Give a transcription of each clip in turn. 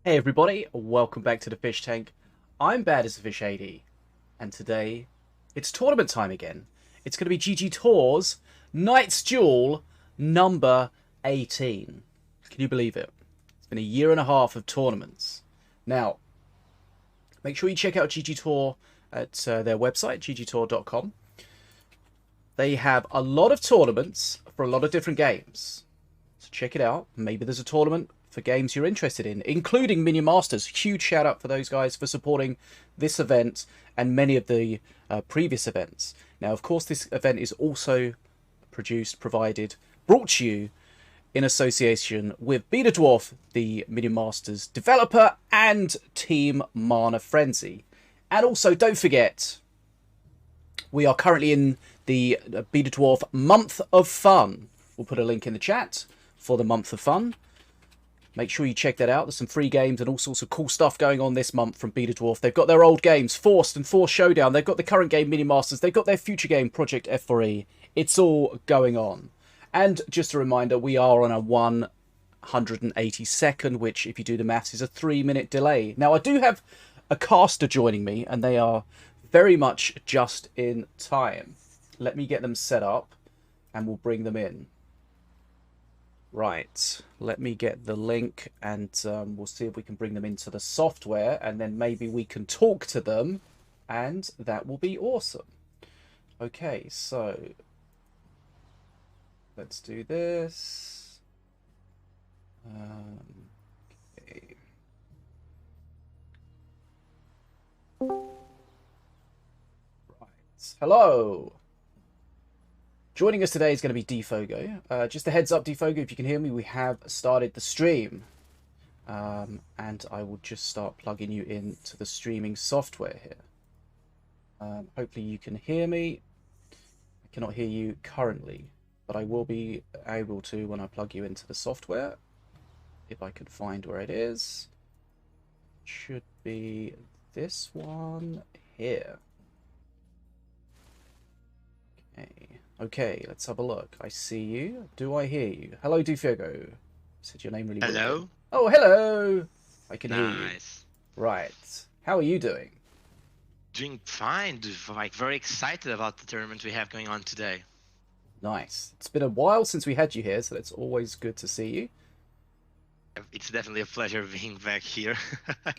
Hey everybody, welcome back to the Fish Tank. I'm Bad as a Fish AD, and today it's tournament time again. It's going to be GGtoor's Knight's Duel number 18. Can you believe it? It's been a year and a half of tournaments. Now, make sure you check out GGtoor at their website, ggtoor.com. They have a lot of tournaments for a lot of different games. So check it out. Maybe there's a tournament for games you're interested in, including Minion Masters. Huge shout out for those guys for supporting this event and many of the previous events. Now, of course, this event is also brought to you in association with BetaDwarf, the Minion Masters developer, and Team Mana Frenzy. And also, don't forget, we are currently in the BetaDwarf Month of Fun. We'll put a link in the chat for the Month of Fun. Make sure you check that out. There's some free games and all sorts of cool stuff going on this month from BetaDwarf. They've got their old games, Forced and Force Showdown. They've got the current game, Minion Masters. They've got their future game, Project F4E. It's all going on. And just a reminder, we are on a 182nd, which, if you do the maths, is a 3-minute delay. Now, I do have a caster joining me, and they are very much just in time. Let me get them set up, and we'll bring them in. Right, let me get the link and we'll see if we can bring them into the software, and then maybe we can talk to them, and that will be awesome. Okay, so let's do this. Okay. Right, hello. Joining us today is going to be Dfogo. Just a heads up, Dfogo, if you can hear me, we have started the stream. And I will just start plugging you into the streaming software here. Hopefully you can hear me. I cannot hear you currently, but I will be able to when I plug you into the software. If I can find where it is. It should be this one here. Okay. Okay, let's have a look. I see you. Do I hear you? Hello, Dfogo. Said your name really well. Hello? Oh, hello! I can hear you. Nice. Right. How are you doing? Doing fine. Like very excited about the tournament we have going on today. Nice. It's been a while since we had you here, so it's always good to see you. It's definitely a pleasure being back here.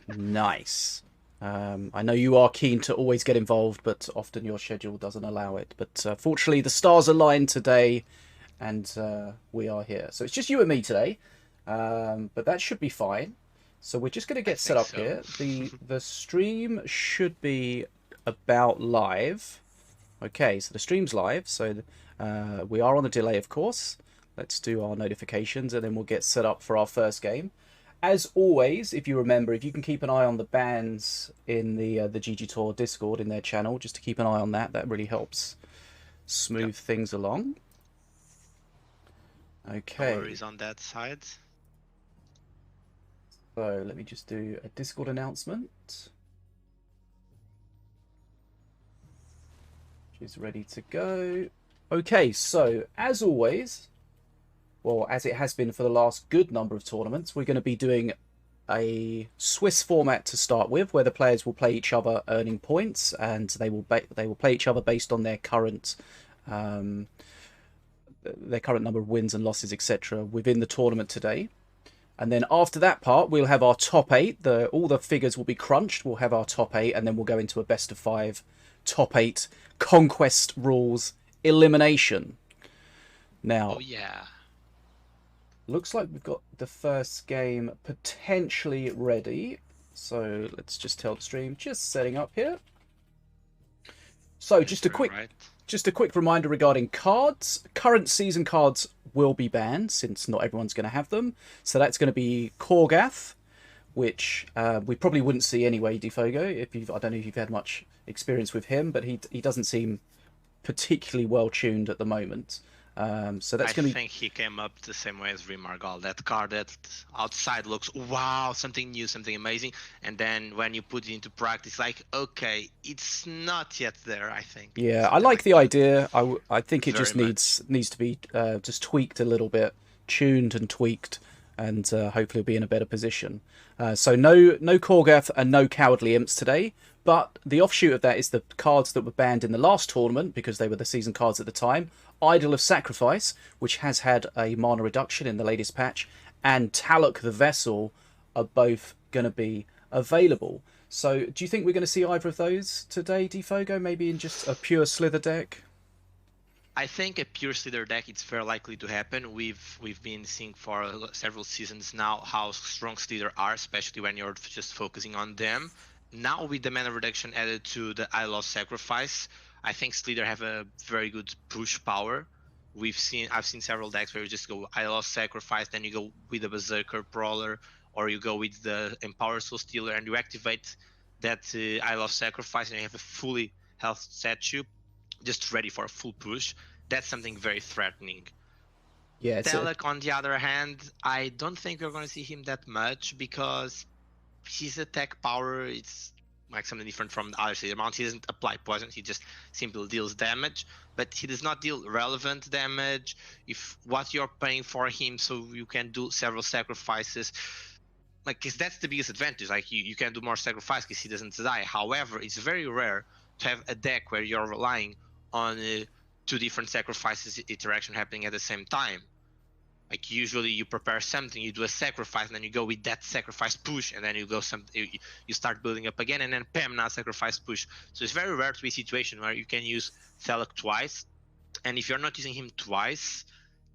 Nice. I know you are keen to always get involved, but often your schedule doesn't allow it. But fortunately, the stars aligned today, and we are here. So it's just you and me today, but that should be fine. So we're just going to get set up here. The stream should be about live. Okay, so the stream's live. So we are on a delay, of course. Let's do our notifications, and then we'll get set up for our first game. As always, if you remember, if you can keep an eye on the bans in the GGtoor Discord in their channel, just to keep an eye on that, that really helps smooth things along. Okay. No worries on that side. So let me just do a Discord announcement. She's ready to go. Okay, so as always, well, as it has been for the last good number of tournaments, we're going to be doing a Swiss format to start with, where the players will play each other earning points, and they will play each other based on their current number of wins and losses, etc., within the tournament today. And then after that part, we'll have our top 8. All the figures will be crunched. We'll have our top 8, and then we'll go into a best of 5 top 8 conquest rules elimination. Now, Oh yeah. looks like we've got the first game potentially ready. So let's just tell the stream, just setting up here. So just a quick reminder regarding cards. Current season cards will be banned since not everyone's going to have them. So that's going to be Korgath, which we probably wouldn't see anyway, Dfogo. I don't know if you've had much experience with him, but he doesn't seem particularly well tuned at the moment. So that's going to be... I think he came up the same way as Remargal. That card that outside looks, wow, something new, something amazing. And then when you put it into practice, like, okay, it's not yet there, I think. Yeah, I like the idea. I think it just needs to be just tweaked a little bit, tuned and tweaked. and hopefully be in a better position. So no Korgath and no Cowardly Imps today, but the offshoot of that is the cards that were banned in the last tournament because they were the season cards at the time. Idol of Sacrifice, which has had a mana reduction in the latest patch, and Taluk the Vessel are both going to be available. So do you think we're going to see either of those today, Dfogo? Maybe in just a pure Slither deck? I think a pure Slither deck, it's very likely to happen. We've been seeing for several seasons now how strong Slither are, especially when you're just focusing on them. Now with the mana reduction added to the I Love Sacrifice, I think Slither have a very good push power. I've seen several decks where you just go I Love Sacrifice, then you go with the Berserker Brawler, or you go with the Empower Soul Stealer, and you activate that I Love Sacrifice, and you have a fully health statue just ready for a full push. That's something very threatening. Yeah. Taluk, on the other hand, I don't think we're going to see him that much because his attack power is like something different from the other Slither mounts. He doesn't apply poison, he just simply deals damage, but he does not deal relevant damage. If what you're paying for him so you can do several sacrifices, like, cause that's the biggest advantage. Like you can do more sacrifice because he doesn't die. However, it's very rare to have a deck where you're relying on two different sacrifices interaction happening at the same time. Like usually you prepare something, you do a sacrifice, and then you go with that sacrifice push, and then you go you start building up again, and then pam, now sacrifice push. So it's very rare to be a situation where you can use Taluk twice, and if you're not using him twice,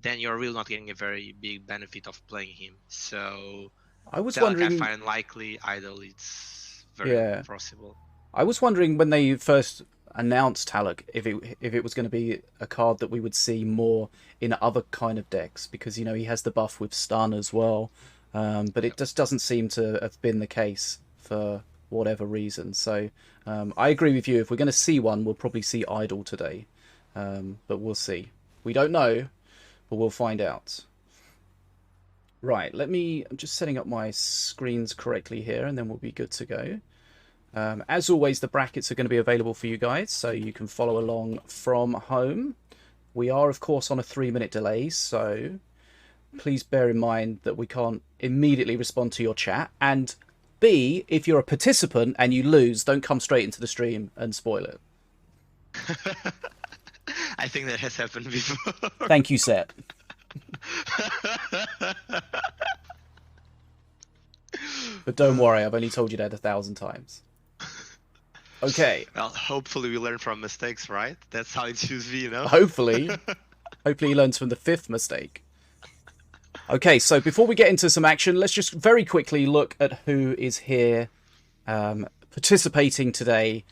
then you're really not getting a very big benefit of playing him. So I was Taluk, wondering. I find likely, Idol it's very possible. I was wondering when they first announced Taluk if it was going to be a card that we would see more in other kind of decks, because he has the buff with stun as well, but it just doesn't seem to have been the case for whatever reason. So I agree with you. If we're going to see one, we'll probably see Idol today, but we'll see. We don't know, but we'll find out. Right, I'm just setting up my screens correctly here, and then we'll be good to go. As always, the brackets are going to be available for you guys, so you can follow along from home. We are, of course, on a 3-minute delay, so please bear in mind that we can't immediately respond to your chat. And B, if you're a participant and you lose, don't come straight into the stream and spoil it. I think that has happened before. Thank you, Set. But don't worry, I've only told you that 1,000 times. Okay. Well, hopefully we learn from mistakes, right? That's how it should be, Hopefully. Hopefully he learns from the 5th mistake. Okay, so before we get into some action, let's just very quickly look at who is here participating today.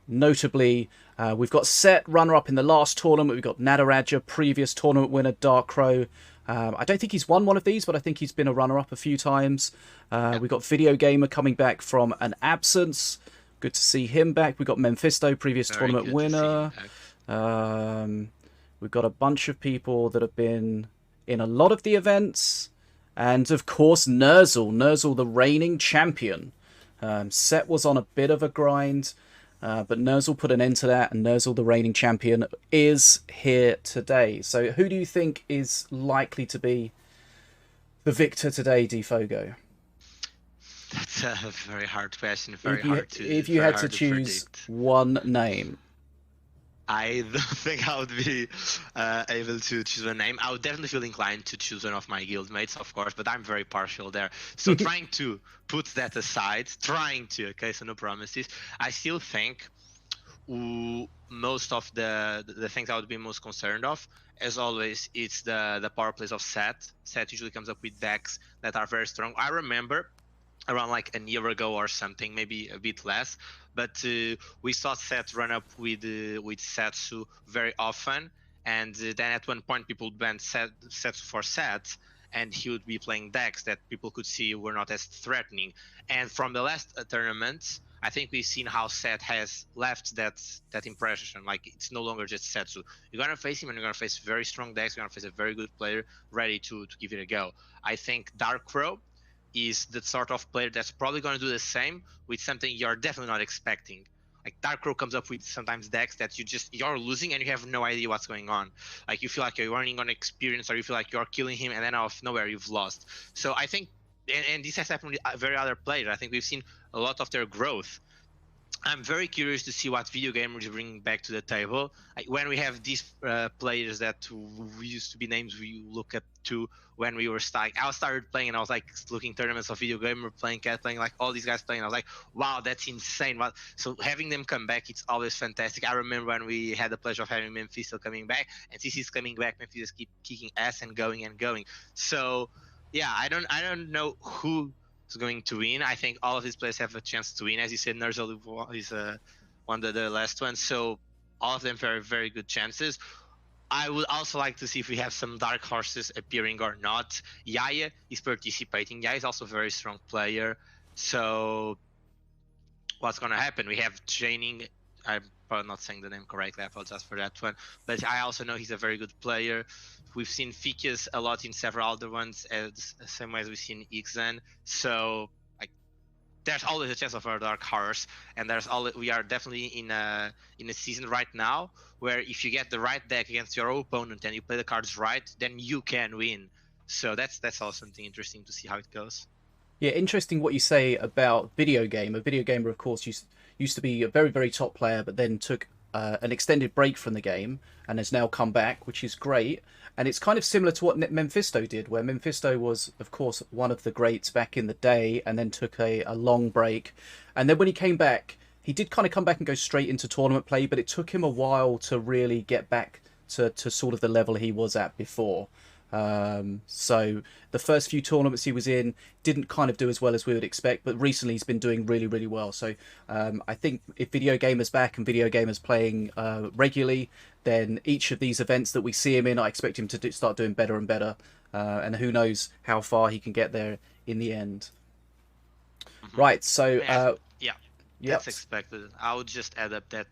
Notably, we've got Set, runner-up in the last tournament. We've got Nataraja, previous tournament winner, Dark Crow. I don't think he's won one of these, but I think he's been a runner-up a few times. We've got Video Gamer coming back from an absence. Good to see him back. We've got Memfisto, previous tournament winner. We've got a bunch of people that have been in a lot of the events. And, of course, Nerzl, the reigning champion. Set was on a bit of a grind, but Nerzl put an end to that, and Nerzl, the reigning champion, is here today. So who do you think is likely to be the victor today, Dfogo? That's a very hard question. If you had to choose one name. I don't think I would be able to choose a name. I would definitely feel inclined to choose one of my guildmates, of course, but I'm very partial there. So trying to put that aside, okay, so no promises. I still think most of the things I would be most concerned of, as always, it's the power plays of Set. Set usually comes up with decks that are very strong. I remember around like a year ago or something, maybe a bit less, but we saw Set run up with Setsu very often, and then at one point people banned Setsu for Set, and he would be playing decks that people could see were not as threatening. And from the last tournament, I think we've seen how Set has left that impression. Like, it's no longer just Setsu. You're gonna face him, and you're gonna face very strong decks. You're gonna face a very good player ready to give it a go. I think Dark Crow is the sort of player that's probably going to do the same with something you're definitely not expecting. Like Dark Row comes up with sometimes decks that you're losing and you have no idea what's going on. Like you feel like you're running on experience, or you feel like you're killing him, and then out of nowhere you've lost. So I think, and this has happened with very other players. I think we've seen a lot of their growth. I'm very curious to see what video gamers bring back to the table. Like when we have these players that we used to be names we look up to when we were starting. I started playing and I was like looking tournaments of video gamer playing, cat playing, like all these guys playing. I was like, wow, that's insane. So having them come back, it's always fantastic. I remember when we had the pleasure of having Memfisto coming back, and since he's coming back, Memfisto keep kicking ass and going and going. So yeah, I don't know who is going to win. I think all of these players have a chance to win. As you said, Nerzl is one of the last ones, so all of them very, very good chances. I would also like to see if we have some dark horses appearing or not. Yaya is participating. Yaya is also a very strong player. So what's going to happen? We have Tjaenig. I'm probably not saying the name correctly. I apologize for that one. But I also know he's a very good player. We've seen Ficus a lot in several other ones, as same way as we've seen Ixan. So there's always a chance of our dark horse, and we are definitely in a season right now where if you get the right deck against your opponent and you play the cards right, then you can win. So that's also something interesting to see how it goes. Yeah, interesting what you say about video game. A video gamer, of course, used to be a very, very top player, but then took an extended break from the game and has now come back, which is great. And it's kind of similar to what Memfisto did, where Memfisto was, of course, one of the greats back in the day and then took a long break. And then when he came back, he did kind of come back and go straight into tournament play, but it took him a while to really get back to sort of the level he was at before. So the first few tournaments he was in didn't kind of do as well as we would expect, but recently he's been doing really, really well. So I think if Video Gamer's back and Video Gamer's playing regularly, then each of these events that we see him in, I expect him to start doing better and better. And who knows how far he can get there in the end. Mm-hmm. Right, so... yeah, that's expected. I would just add up that,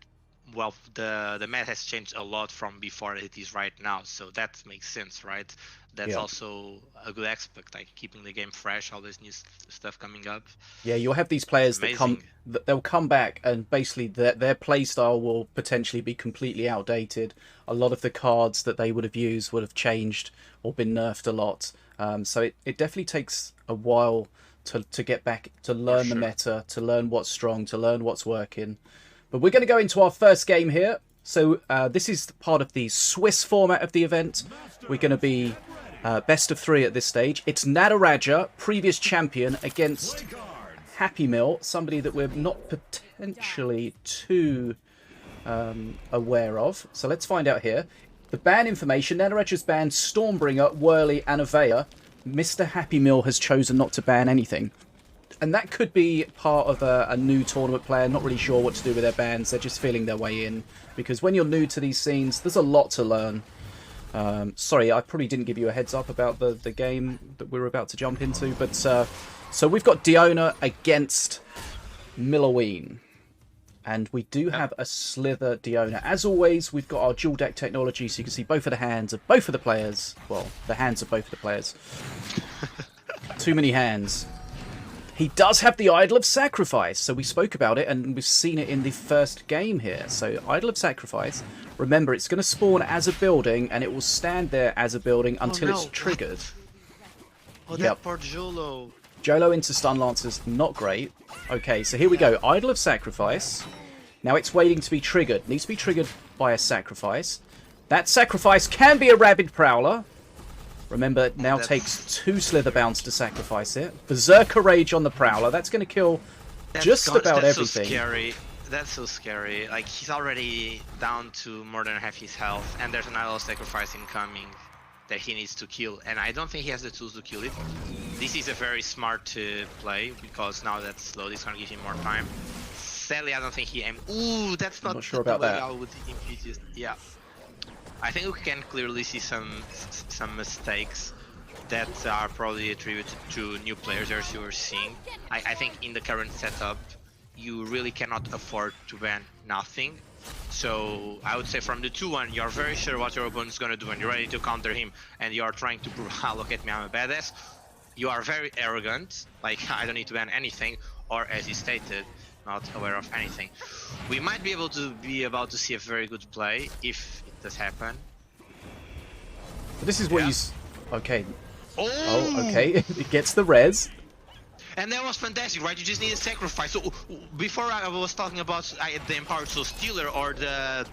well, the meta has changed a lot from before it is right now, so that makes sense, right? That's also a good aspect, like keeping the game fresh, all this new stuff coming up. Yeah, you'll have these players they'll come back, and basically their play style will potentially be completely outdated. A lot of the cards that they would have used would have changed or been nerfed a lot. So it definitely takes a while to get back, to learn the meta, to learn what's strong, to learn what's working. But we're going to go into our first game here. So this is part of the Swiss format of the event. We're going to be best of 3 at this stage. It's Nataraja, previous champion, against Happy Meal, somebody that we're not potentially too aware of. So let's find out here. The ban information: Nataraja's banned Stormbringer, Whirly and Avea. Mr. Happy Meal has chosen not to ban anything. And that could be part of a new tournament player, not really sure what to do with their bans. They're just feeling their way in. Because when you're new to these scenes, there's a lot to learn. Sorry, I probably didn't give you a heads up about the game that we're about to jump into. But so we've got Diona against Milloween. And we do have a Slither Diona. As always, we've got our dual deck technology, so you can see both of the hands of both of the players. Well, the hands of both of the players. Too many hands. He does have the Idol of Sacrifice, so we spoke about it, and we've seen it in the first game here. So, Idol of Sacrifice, remember, it's going to spawn as a building, and it will stand there as a building until it's triggered. Oh, that poor Jolo. Jolo into Stun Lancers, not great. Okay, so here we go. Idol of Sacrifice. Now it's waiting to be triggered. Needs to be triggered by a sacrifice. That sacrifice can be a Rabid Prowler. Remember, it now takes 2 Slither Bounds to sacrifice it. Berserker Rage on the Prowler. That's going to kill just about everything. So scary. That's so scary. Like, he's already down to more than half his health, and there's an Idol of Sacrifice incoming that he needs to kill. And I don't think he has the tools to kill it. This is a very smart play, because now that's slow, it's going to give him more time. Sadly, I don't think he aimed. Ooh, that's not sure about that. I would think he just... Yeah. I think we can clearly see some mistakes that are probably attributed to new players, as you were seeing. I think in the current setup, you really cannot afford to ban nothing. So I would say from the 2-1, you're very sure what your opponent is going to do and you're ready to counter him, and you're trying to prove, ah, look at me, I'm a badass. You are very arrogant, like, I don't need to ban anything, or as you stated, not aware of anything. We might be about to see a very good play if it does happen. But this is what you. Okay. Oh, okay. It gets the res. And that was fantastic, right? You just need a sacrifice. So before I was talking about the Empowered Soul Stealer or the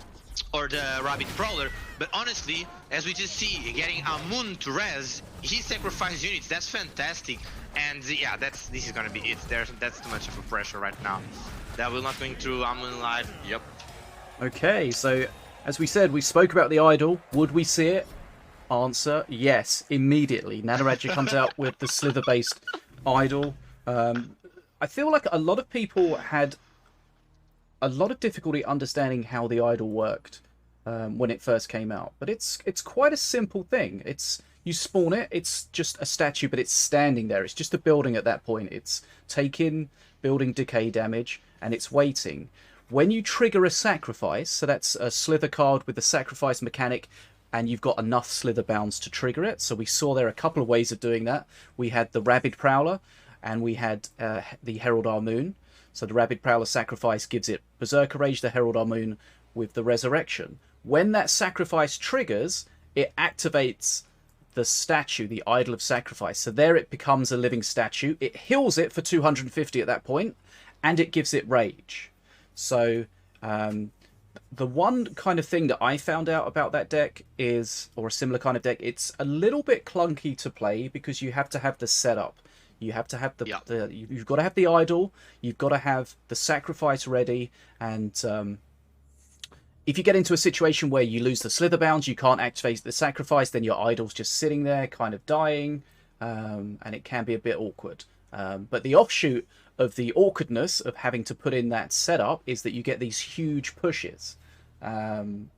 Rabbit Prowler, but honestly, as we just see, getting Amun to res, he sacrificed units. That's fantastic. And yeah, this is gonna be it. That's too much of a pressure right now. That will not going through Amun live. Yep. Okay, so as we said, we spoke about the idol. Would we see it? Answer: yes, immediately. Nataraja comes out with the Slither-based idol. I feel like a lot of people had a lot of difficulty understanding how the idol worked when it first came out, but it's quite a simple thing. You spawn it, it's just a statue, but it's standing there. It's just a building at that point. It's taking building decay damage, and it's waiting. When you trigger a sacrifice, so that's a Slither card with the sacrifice mechanic, and you've got enough Slither bounds to trigger it. So we saw there a couple of ways of doing that. We had the Rabid Prowler, and we had the Herald Armoon. So the Rabid Prowler sacrifice gives it Berserker Rage, the Herald Armoon with the Resurrection. When that sacrifice triggers, it activates the statue, the Idol of Sacrifice. So there it becomes a living statue. It heals it for 250 at that point, and it gives it Rage. So the one kind of thing that I found out about that deck is, or a similar kind of deck, it's a little bit clunky to play because you have to have the setup. You have to have you've got to have the idol, you've got to have the sacrifice ready, and if you get into a situation where you lose the Slither bounds, you can't activate the sacrifice, then your idol's just sitting there kind of dying, and it can be a bit awkward. But the offshoot of the awkwardness of having to put in that setup is that you get these huge pushes. And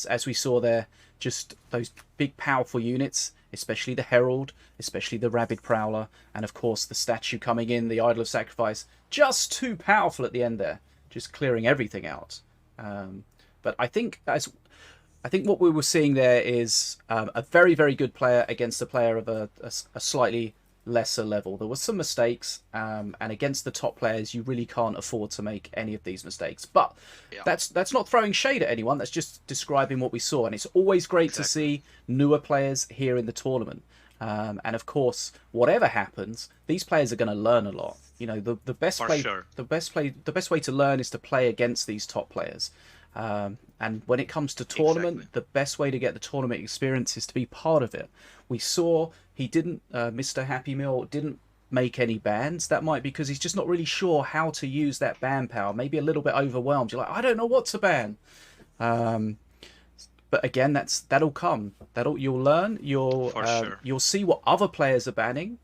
as we saw there, just those big powerful units, especially the Herald, especially the Rabid Prowler, and of course the statue coming in, the Idol of Sacrifice, just too powerful at the end there, just clearing everything out. But I think what we were seeing there is a very, very good player against a player of a slightly lesser level. There were some mistakes, and against the top players, you really can't afford to make any of these mistakes. But that's not throwing shade at anyone. That's just describing what we saw. And it's always great to see newer players here in the tournament. And of course, whatever happens, these players are going to learn a lot. You know, the best way to learn is to play against these top players. And when it comes to tournament, the best way to get the tournament experience is to be part of it. We saw he didn't, Mr. Happy Meal didn't make any bans. That might be because he's just not really sure how to use that ban power. Maybe a little bit overwhelmed. You're like, I don't know what to ban. But again, that'll come. You'll learn. You'll see what other players are banning,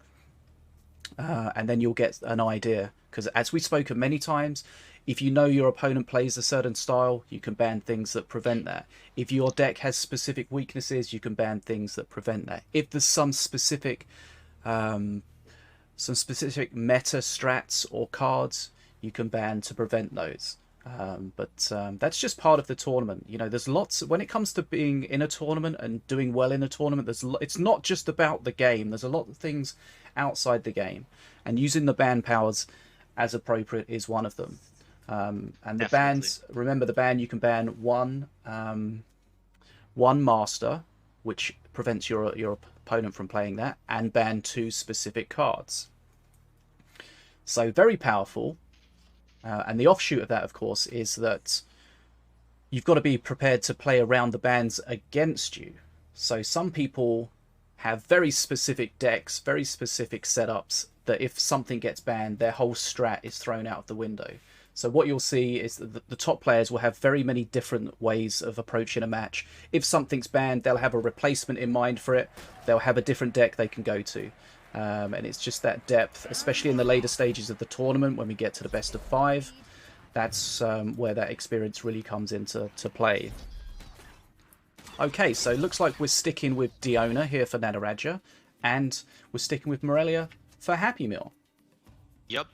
and then you'll get an idea. Because as we've spoken many times, if you know your opponent plays a certain style, you can ban things that prevent that. If your deck has specific weaknesses, you can ban things that prevent that. If there's some specific meta strats or cards, you can ban to prevent those. But that's just part of the tournament. You know, there's lots when it comes to being in a tournament and doing well in a tournament. It's not just about the game. There's a lot of things outside the game, and using the ban powers as appropriate is one of them. And the bans, remember the ban, you can ban one master, which prevents your opponent from playing that, and ban 2 specific cards. So very powerful. And the offshoot of that, of course, is that you've got to be prepared to play around the bans against you. So some people have very specific decks, very specific setups, that if something gets banned, their whole strat is thrown out of the window. So what you'll see is that the top players will have very many different ways of approaching a match. If something's banned, they'll have a replacement in mind for it. They'll have a different deck they can go to. And it's just that depth, especially in the later stages of the tournament when we get to the best of 5. That's where that experience really comes into play. Okay, so it looks like we're sticking with Diona here for Nataraja, and we're sticking with Morelia for Happy Meal. Yep.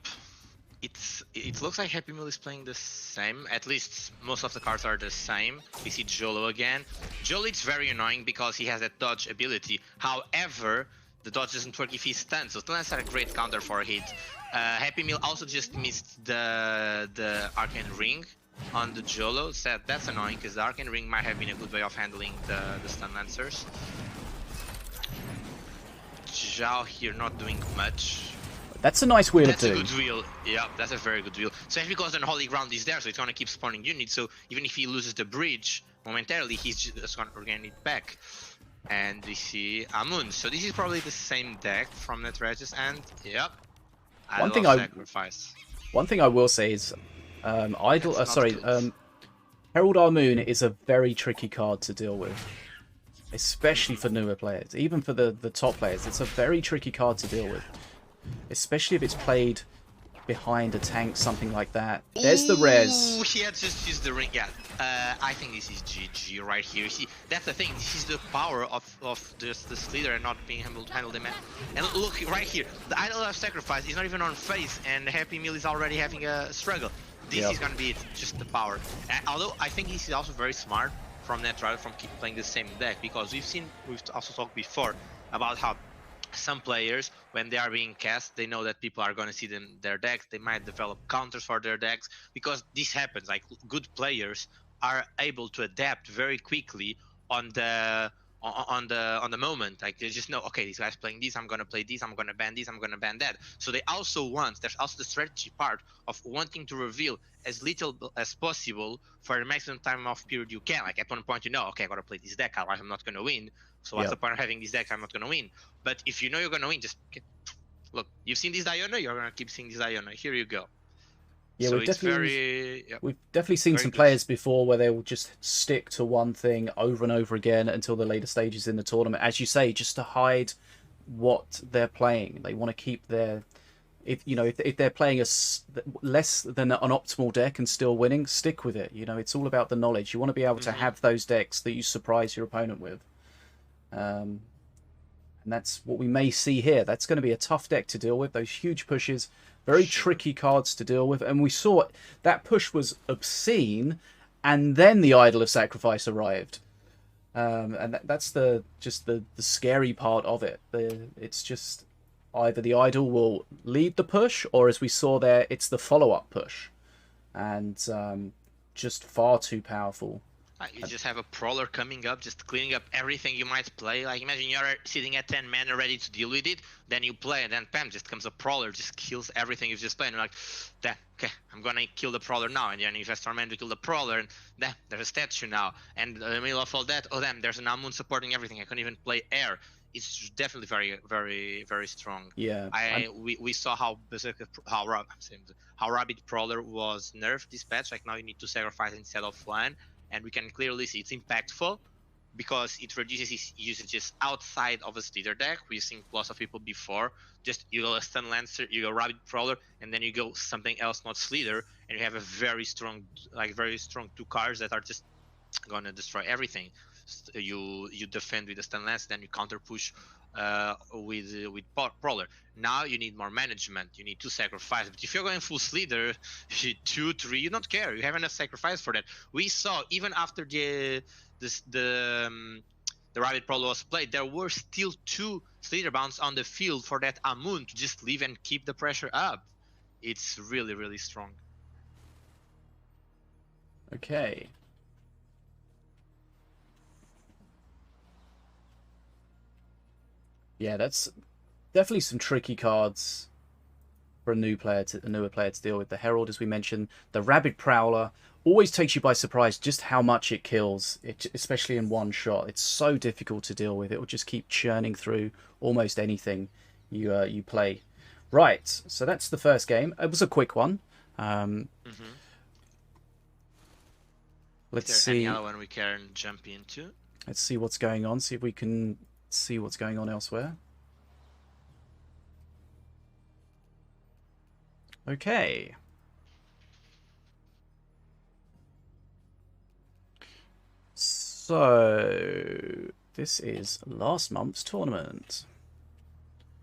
It looks like Happy Meal is playing the same. At least most of the cards are the same. We see Jolo again. Jolo is very annoying because he has that dodge ability. However, The dodge doesn't work if he's stunned, so stuns are a great counter for a hit. Happy Meal also just missed the Arcane Ring on the Jolo. So that's annoying, because the Arcane Ring might have been a good way of handling the stun lancers. Zhao here not doing much. That's a nice wheel of doom. That's a good wheel. Yeah, that's a very good wheel. Especially because the Holy Ground is there, so it's gonna keep spawning units. So even if he loses the bridge momentarily, he's just gonna regain it back. And we see Amun. So this is probably the same deck from Nataraja's end. Yep. One thing I will say is, Herald Amun is a very tricky card to deal with, especially for newer players. Even for the top players, it's a very tricky card to deal with, especially if it's played behind a tank, something like that. There's the res. He had just used the ring. Yeah, I think this is GG right here. See, that's the thing. This is the power of just this leader and not being able to handle the man. And look right here, the Idol of Sacrifice is not even on phase, and Happy Meal is already having a struggle. This is gonna be just the power. Although I think this is also very smart from Nataraja from keep playing the same deck, because we've also talked before about how some players, when they are being cast, they know that people are going to see their decks. They might develop counters for their decks, because this happens. Like, good players are able to adapt very quickly on the moment. Like, they just know, okay, this guy's playing this, I'm going to play this, I'm going to ban this, I'm going to ban that. So they also want, there's also the strategy part of wanting to reveal as little as possible for the maximum time of period you can. Like, at one point, you know, okay, I got to play this deck, otherwise I'm not going to win. So what's the point of having this deck? I'm not going to win. But if you know you're going to win, just look, you've seen this Diana, you're going to keep seeing this Diana. Here you go. Yeah, so we've definitely seen some players before where they will just stick to one thing over and over again until the later stages in the tournament. As you say, just to hide what they're playing. They want to keep their... If they're playing less than an optimal deck and still winning, stick with it. You know, it's all about the knowledge. You want to be able to have those decks that you surprise your opponent with. And that's what we may see here. That's going to be a tough deck to deal with. Those huge pushes, very tricky cards to deal with. And we saw that push was obscene, and then the Idol of Sacrifice arrived. And that's the scary part of it. It's just either the Idol will lead the push, or as we saw there, it's the follow-up push. And just far too powerful. You just have a Prowler coming up, just cleaning up everything you might play. Like, imagine you're sitting at 10 mana ready to deal with it, then you play, and then bam, just comes a Prowler, just kills everything you've just played. And you're like, damn, okay, I'm gonna kill the Prowler now. And then you invest our mana to kill the Prowler, and damn, there's a statue now. And in the middle of all that, oh damn, there's an Amun supporting everything. I can't even play air. It's definitely very, very, very strong. Yeah. We saw how Rabbit Prowler was nerfed this patch. Like, now you need to sacrifice instead of one. And we can clearly see it's impactful because it reduces its usages outside of a leader deck. We've seen lots of people before. Just you go a Stun Lancer, you go Rabbit Prowler, and then you go something else not Slither, and you have a very strong two cards that are just gonna destroy everything. You defend with a Stun Lance, then you counter push with Prowler. Now you need more management. You need to sacrifice. But if you're going full Slither, 2, 3, you don't care. You have enough sacrifice for that. We saw even after the Rabbit Prowler was played, there were still 2 Slither bounds on the field for that Amun to just leave and keep the pressure up. It's really, really strong. Okay. Yeah, that's definitely some tricky cards for a newer player to deal with. The Herald, as we mentioned, the Rabbit Prowler always takes you by surprise just how much it kills, especially in one shot. It's so difficult to deal with. It will just keep churning through almost anything you play. Right, so that's the first game. It was a quick one. Let's see. Any other one we can jump into? Let's see what's going on. See if we can see what's going on elsewhere. Okay. So this is last month's tournament.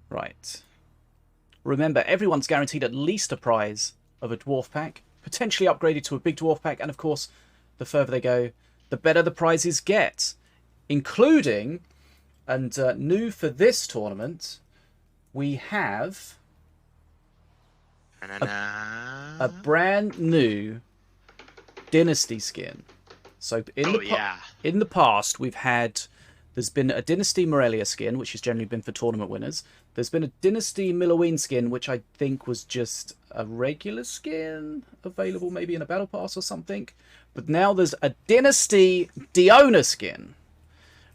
Right. Remember, everyone's guaranteed at least a prize of a dwarf pack, potentially upgraded to a big dwarf pack, and of course, the further they go, the better the prizes get, including And new for this tournament, we have a brand new Dynasty skin. So in the past, there's been a Dynasty Morelia skin, which has generally been for tournament winners. There's been a Dynasty Milloween skin, which I think was just a regular skin available maybe in a battle pass or something. But now there's a Dynasty Diona skin,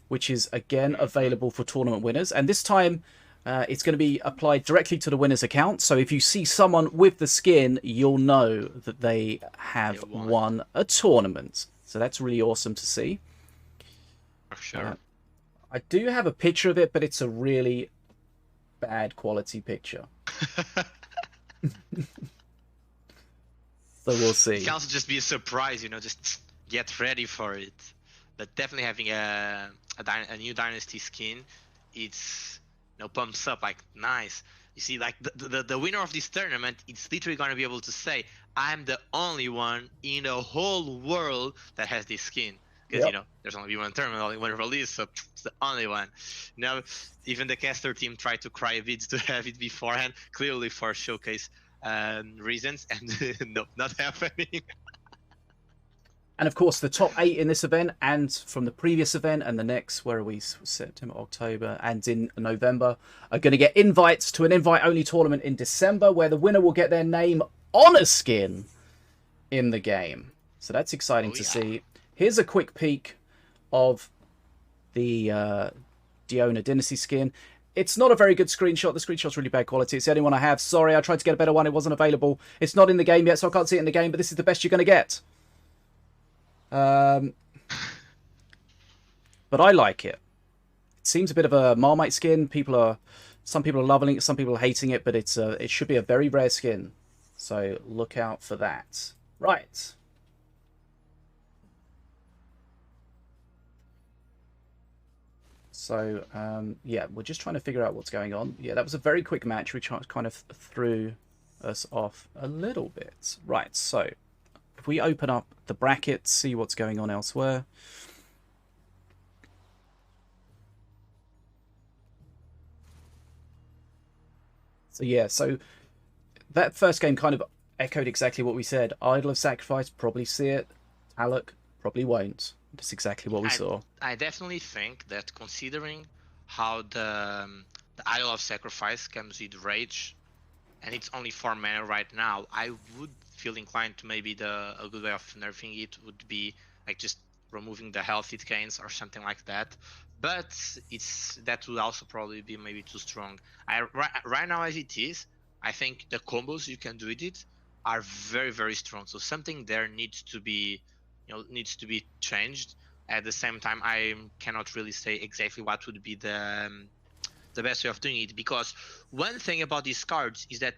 which is again available for tournament winners. And this time it's going to be applied directly to the winner's account. So if you see someone with the skin, you'll know that they have won a tournament. So that's really awesome to see. For sure. I do have a picture of it, but it's a really bad quality picture. So we'll see. It can also just be a surprise, you know, just get ready for it. But definitely having a new Dynasty skin, it's, you know, pumps up, like, nice. You see, like, the winner of this tournament, it's literally going to be able to say, I'm the only one in the whole world that has this skin. Because, you know, there's only one tournament, only one release, so it's the only one. You know, even the caster team tried to cry a bit to have it beforehand, clearly for showcase reasons, and no, not happening. And of course, the top 8 in this event, and from the previous event, and the next, where are we? September, October, and in November, are going to get invites to an invite-only tournament in December, where the winner will get their name on a skin in the game. So that's exciting to see. Here's a quick peek of the Diona Dynasty skin. It's not a very good screenshot. The screenshot's really bad quality. It's the only one I have. Sorry, I tried to get a better one. It wasn't available. It's not in the game yet, so I can't see it in the game, but this is the best you're going to get. But I like it. It seems a bit of a Marmite skin. Some people are loving it, some people are hating it, but it should be a very rare skin. So look out for that. Right. So, yeah, we're just trying to figure out what's going on. Yeah, that was a very quick match, which kind of threw us off a little bit. Right, so if we open up the brackets, see what's going on elsewhere. So, yeah, so that first game kind of echoed exactly what we said. Idol of Sacrifice, probably see it. Taluk, probably won't. That's exactly what we saw. I definitely think that considering how the Idol of Sacrifice comes with Rage, and it's only 4 mana right now, I would feel inclined to maybe a good way of nerfing it would be like just removing the health it gains or something like that. But that would also probably be maybe too strong. Right now as it is, I think the combos you can do with it are very, very strong. So something there needs to be changed. At the same time, I cannot really say exactly what would be the best way of doing it, because one thing about these cards is that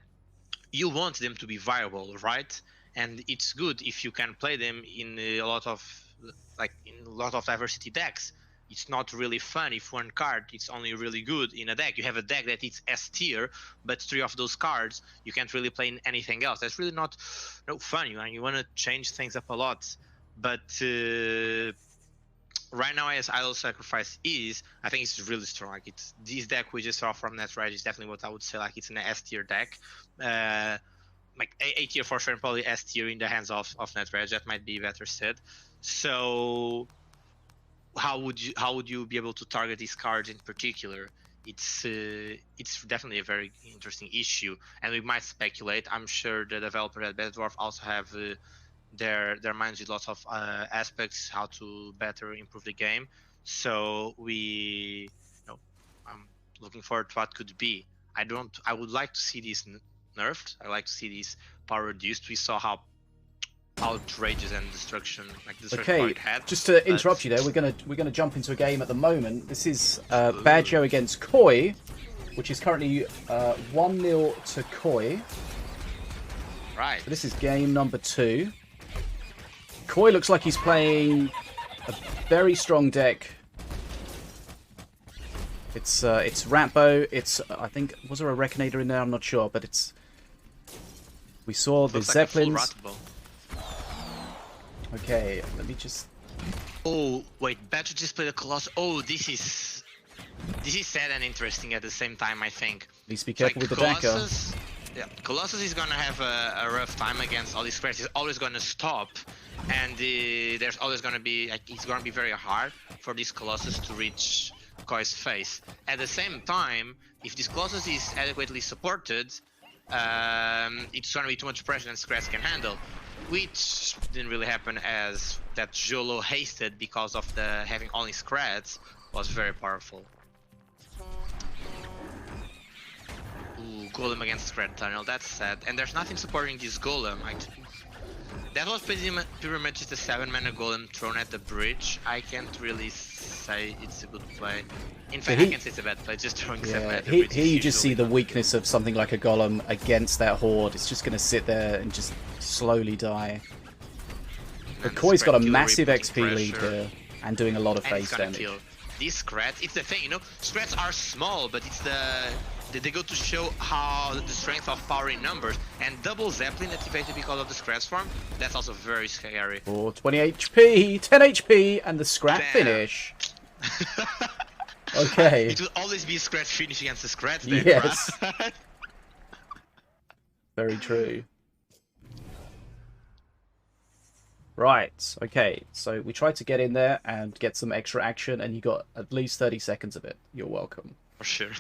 you want them to be viable, right? And it's good if you can play them in a lot of diversity decks. It's not really fun if one card it's only really good in a deck. You have a deck that it's S tier, but 3 of those cards you can't really play in anything else. That's really not fun. You want to change things up a lot. But right now, as Idol Sacrifice is, I think it's really strong. Like this deck we just saw from Nataraja is definitely what I would say. Like it's an S tier deck, like A tier for sure, and probably S tier in the hands of Nataraja. That might be better said. So, how would you be able to target these cards in particular? It's definitely a very interesting issue, and we might speculate. I'm sure the developer at BetaDwarf also have their minds with lots of aspects how to better improve the game. So I'm looking forward to what could be. I would like to see this nerfed. I like to see this power reduced. We saw how outrageous and destruction it had. Just to interrupt you there, we're gonna jump into a game at the moment. This is Badjo against Koi, which is currently 1-0 to Koi. Right. So this is game number 2. Koi looks like he's playing a very strong deck. It's Ratbo. It's I think, was there a Reckinator in there? I'm not sure, but it's. We saw the Zeppelins. Okay, let me just. Oh wait, Badger just played a Colossus. Oh, this is this is sad and interesting at the same time, I think. At least be careful with the Colossus, yeah, Colossus is gonna have a rough time against all these squares. He's always gonna stop, and there's always gonna be it's gonna be very hard for this Colossus to reach Koi's face. At the same time, if this Colossus is adequately supported, it's gonna be too much pressure than Scratch can handle, which didn't really happen, as that Jolo hasted because of the having only Scratch was very powerful. Ooh, Golem against Scratch Tunnel, that's sad. And there's nothing supporting this Golem. That was pretty much just a 7-mana Golem thrown at the bridge. I can't really say it's a good play. In fact, I can say it's a bad play, just throwing 7 mana at the bridge. Here you just see the weakness of something like a Golem against that Horde. It's just going to sit there and just slowly die. But Koi's got a massive XP lead here and doing a lot of face damage. Kill. These Scrats, it's the thing, you know, Scrats are small, but it's they go to show how the strength of power in numbers, and double Zeppelin activated because of the Scratch form, that's also very scary. Oh, 20 HP, 10 HP, and the Scrat finish. Okay. It will always be a Scratch finish against the Scratch deck, yes. right? Very true. Right, okay, so we tried to get in there and get some extra action, and you got at least 30 seconds of it. You're welcome. For sure.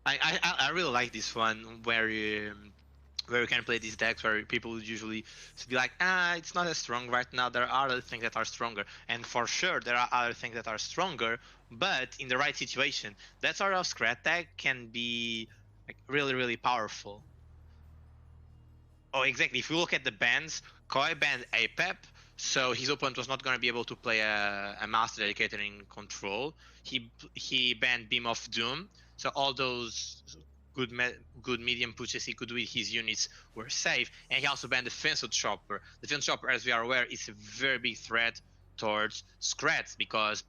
I really like this one where you can play these decks where people would usually be like, it's not as strong right now, there are other things that are stronger. And for sure there are other things that are stronger, but in the right situation, that sort of Scrat deck can be like really, really powerful. Oh, exactly. If you look at the bans, Koi banned APEP, so his opponent was not going to be able to play a Master Dedicator in control. He banned Beam of Doom, so all those good medium pushes he could do with his units were safe. And he also banned Defensive Chopper. Defensive Chopper, as we are aware, is a very big threat towards Scrats, because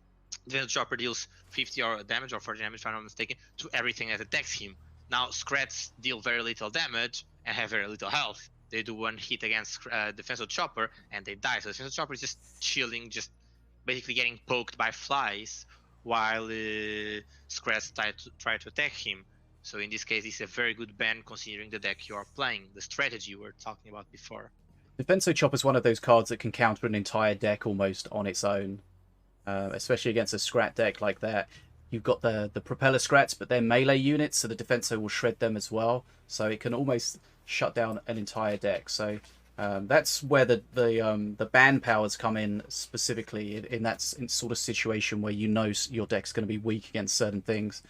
Defensive Chopper deals 50 or damage or 40 damage, if I'm not mistaken, to everything that attacks him. Now, Scrats deal very little damage and have very little health. They do one hit against Defensive Chopper and they die. So Defensive Chopper is just chilling, just basically getting poked by flies while Scrats try to attack him. So in this case, it's a very good ban considering the deck you are playing, the strategy we were talking about before. Defensive Chopper is one of those cards that can counter an entire deck almost on its own, especially against a Scrat deck like that. You've got the Propeller Scrats, but they're melee units, so the Defenso will shred them as well. So it can almost shut down an entire deck. So that's where the ban powers come in specifically, in that sort of situation where you know your deck's going to be weak against certain things.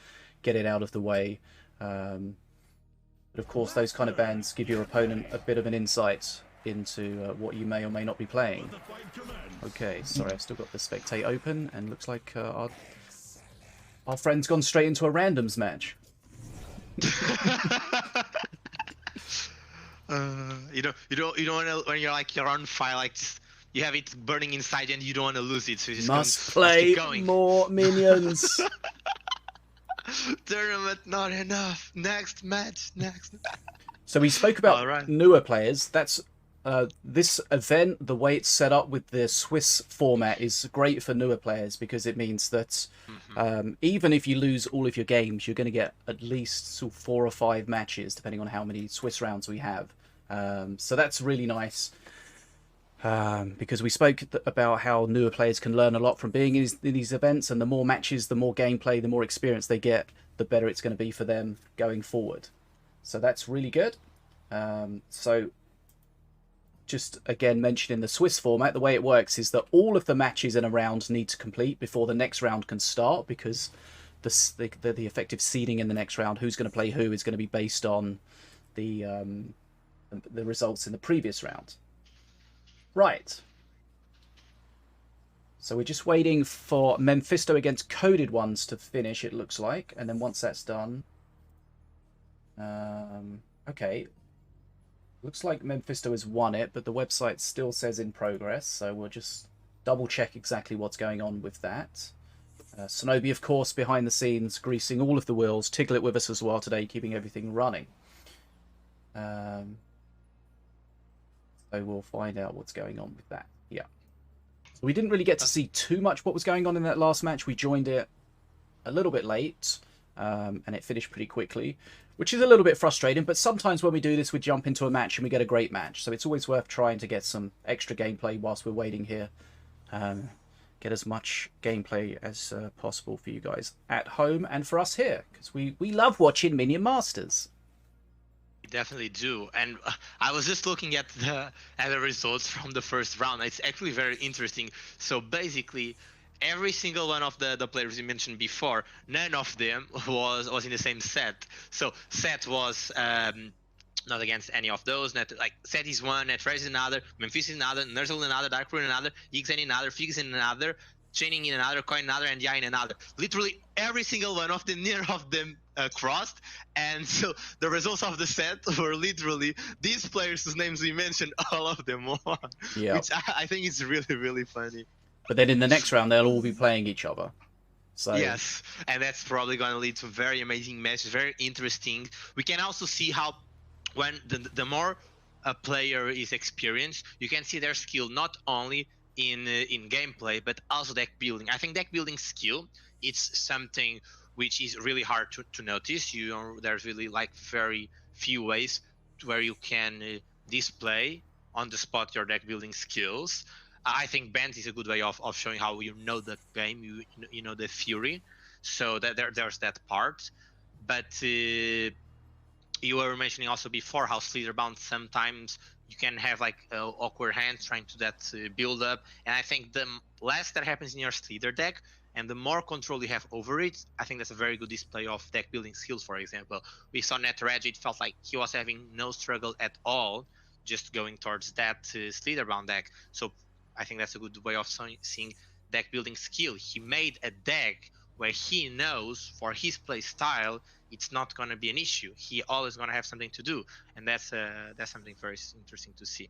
Get it out of the way. But of course, those kind of bans give your opponent a bit of an insight into what you may or may not be playing. Okay, sorry, I've still got the spectate open, and looks like our friend's gone straight into a randoms match. You don't want to, when you're on fire, like just, you have it burning inside and you don't want to lose it, so you just must play more minions. Tournament not enough. Next match. Next. So we spoke about newer players. That's this event, the way it's set up with the Swiss format, is great for newer players because it means that even if you lose all of your games, you're going to get at least 4 or 5 matches, depending on how many Swiss rounds we have. So that's really nice because we spoke about how newer players can learn a lot from being in these events, and the more matches, the more gameplay, the more experience they get, the better it's going to be for them going forward. So that's really good. So just again mentioning the Swiss format, the way it works is that all of the matches in a round need to complete before the next round can start, because the effective seeding in the next round, who's going to play who, is going to be based on the results in the previous round. Right. So we're just waiting for Memfisto against Coded Ones to finish, it looks like, and then once that's done, okay. Looks like Memfisto has won it, but the website still says in progress, so we'll just double check exactly what's going on with that. Sinobii, of course, behind the scenes, greasing all of the wheels. Tiglet with us as well today, keeping everything running. So we'll find out what's going on with that. Yeah. We didn't really get to see too much what was going on in that last match. We joined it a little bit late, and it finished pretty quickly, which is a little bit frustrating. But sometimes when we do this, we jump into a match and we get a great match. So it's always worth trying to get some extra gameplay whilst we're waiting here. Get as much gameplay as possible for you guys at home and for us here, because we love watching Minion Masters. We definitely do. And I was just looking at the results from the first round. It's actually very interesting. So basically, every single one of the players you mentioned before, none of them was in the same set. So set was not against any of those. Set is one, Nataraja is another, Memfisto is another, Nerzl another, Dark Rune another, Yix in another, Ficus in another, Tjaenig in another, Coin another, and Yaya in another. Literally every single one of them, near of them crossed, and so the results of the set were literally these players whose names we mentioned, all of them won. Yeah. Which I think is really, really funny. But then in the next round, they'll all be playing each other. So yes, and that's probably going to lead to very amazing matches, very interesting. We can also see how when the more a player is experienced, you can see their skill not only in gameplay but also deck building. I think deck building skill, it's something which is really hard to notice. There's really very few ways where you can display on the spot your deck building skills. I think Band is a good way of showing how you know the game, you know the Fury. So that there's that part. But you were mentioning also before how Slitherbound sometimes you can have awkward hands trying to build up, and I think the less that happens in your Slither deck and the more control you have over it, I think that's a very good display of deck building skills. For example, we saw Nataraja, it felt like he was having no struggle at all just going towards that Slitherbound deck. So I think that's a good way of seeing deck building skill. He made a deck where he knows for his play style it's not going to be an issue. He always going to have something to do, and that's something very interesting to see.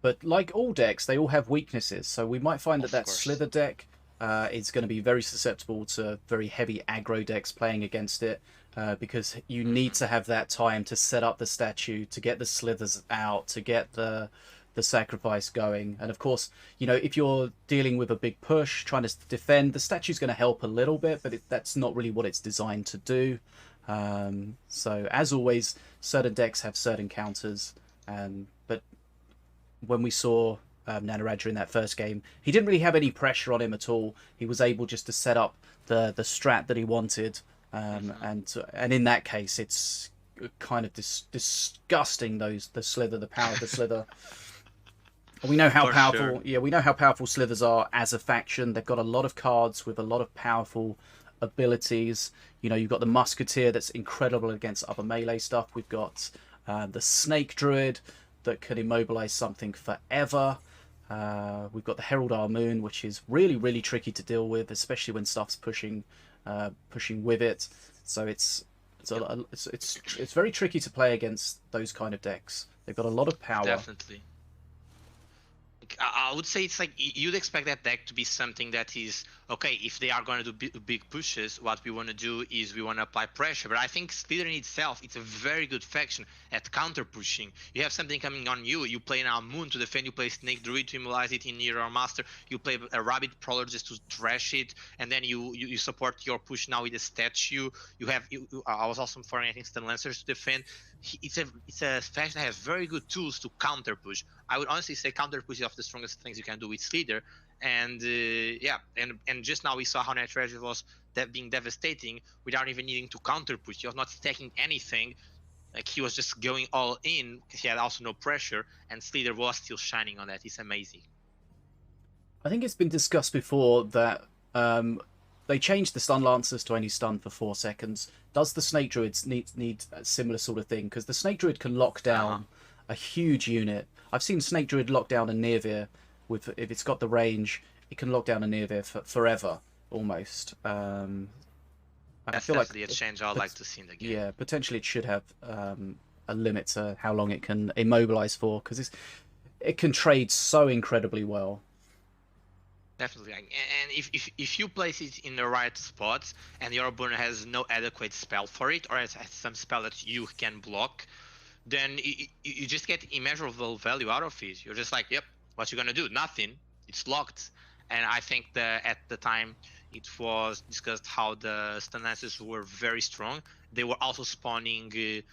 But like all decks, they all have weaknesses. So we might find that Slither deck is going to be very susceptible to very heavy aggro decks playing against it, because you need to have that time to set up the statue, to get the slithers out, to get the sacrifice going. And of course, if you're dealing with a big push, trying to defend, the statue's going to help a little bit, but that's not really what it's designed to do. So as always, certain decks have certain counters, but when we saw Nataraja in that first game, he didn't really have any pressure on him at all. He was able just to set up the strat that he wanted, and in that case, it's kind of disgusting. The power of the Slither. We know how powerful. Sure. Yeah, we know how powerful Slithers are as a faction. They've got a lot of cards with a lot of powerful abilities. You've got the Musketeer that's incredible against other melee stuff. We've got the Snake Druid that can immobilize something forever. We've got the Herald Moon, which is really, really tricky to deal with, especially when stuff's pushing with it. So it's very tricky to play against those kind of decks. They've got a lot of power. Definitely. I would say it's like you'd expect that deck to be something that is okay. If they are going to do big pushes, what we want to do is we want to apply pressure. But I think Slither in itself, it's a very good faction at counter pushing. You have something coming on you. You play an Moon to defend. You play Snake Druid to immobilize it in your Master. You play a Rabbit Prowler just to trash it, and then you support your push now with a statue. I was also forming, I think, Stun Lancers to defend. It's a faction that has very good tools to counter push. I would honestly say counter push is one of the strongest things you can do with Slither. And and just now we saw how Nataraja was being devastating without even needing to counter push. He was not stacking anything. Like, he was just going all in because he had also no pressure, and Slither was still shining on that. It's amazing. I think it's been discussed before that they changed the Stun Lancers to only stun for 4 seconds. Does the Snake Druids need a similar sort of thing? Because the Snake Druid can lock down a huge unit. I've seen Snake Druid lock down a Nearveer if it's got the range. It can lock down a Nearveer forever, almost. That's definitely a change I'd like to see in the game. Yeah, potentially it should have a limit to how long it can immobilize for, because it can trade so incredibly well. Definitely, and if you place it in the right spot and your opponent has no adequate spell for it, or has some spell that you can block, then you just get immeasurable value out of it. You're just like, yep, what you gonna do? Nothing. It's locked. And I think that at the time it was discussed how the stun lances were very strong. They were also spawning they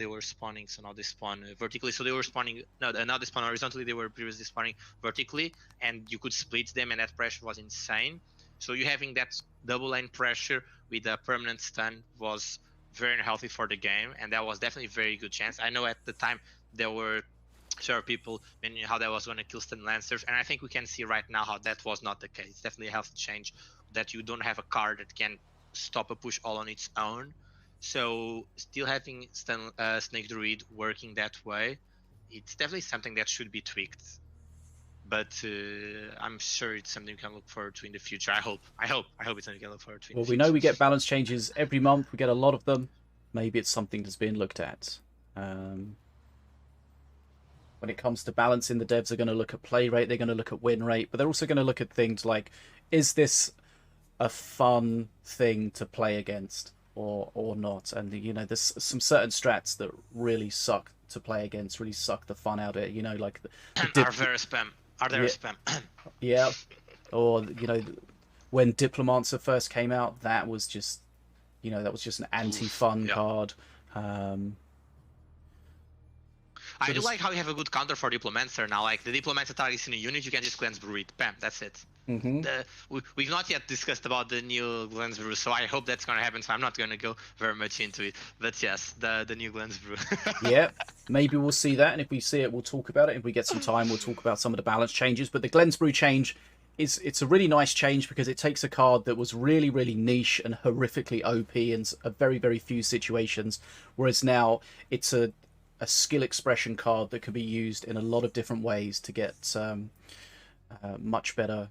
were spawning, so now they spawn vertically. So they were spawning, now they spawn horizontally, they were previously spawning vertically, and you could split them, and that pressure was insane. So you having that double lane pressure with a permanent stun was very unhealthy for the game, and that was definitely a very good chance. I know at the time there were sure people mentioning how that was going to kill stun lancers, and I think we can see right now how that was not the case. It's definitely a health change that you don't have a card that can stop a push all on its own. So still having Snake Druid working that way, it's definitely something that should be tweaked. But I'm sure it's something we can look forward to in the future. I hope it's something we can look forward to. Well, we know we get balance changes every month. We get a lot of them. Maybe it's something that's being looked at. When it comes to balancing, the devs are going to look at play rate. They're going to look at win rate, but they're also going to look at things like, is this a fun thing to play against or not? And you know, there's some certain strats that really suck to play against, really suck the fun out of it. You know, like are very spam. Are there spam? Yeah. Or you know, when Diplomancer first came out, that was just, you know, that was just an anti-fun card. I do like how you have a good counter for Diplomancer now. Like the Diplomancer targets in a unit, you can just cleanse brew it. Bam, that's it. We've not yet discussed about the new Glens Brew, so I hope that's going to happen, so I'm not going to go very much into it. But yes, the new Glens Brew. Yeah, maybe we'll see that, and if we see it, we'll talk about it. If we get some time, we'll talk about some of the balance changes. But the Glens Brew change, it's a really nice change because it takes a card that was really, really niche and horrifically OP in a very, very few situations, whereas now it's a skill expression card that can be used in a lot of different ways to get much better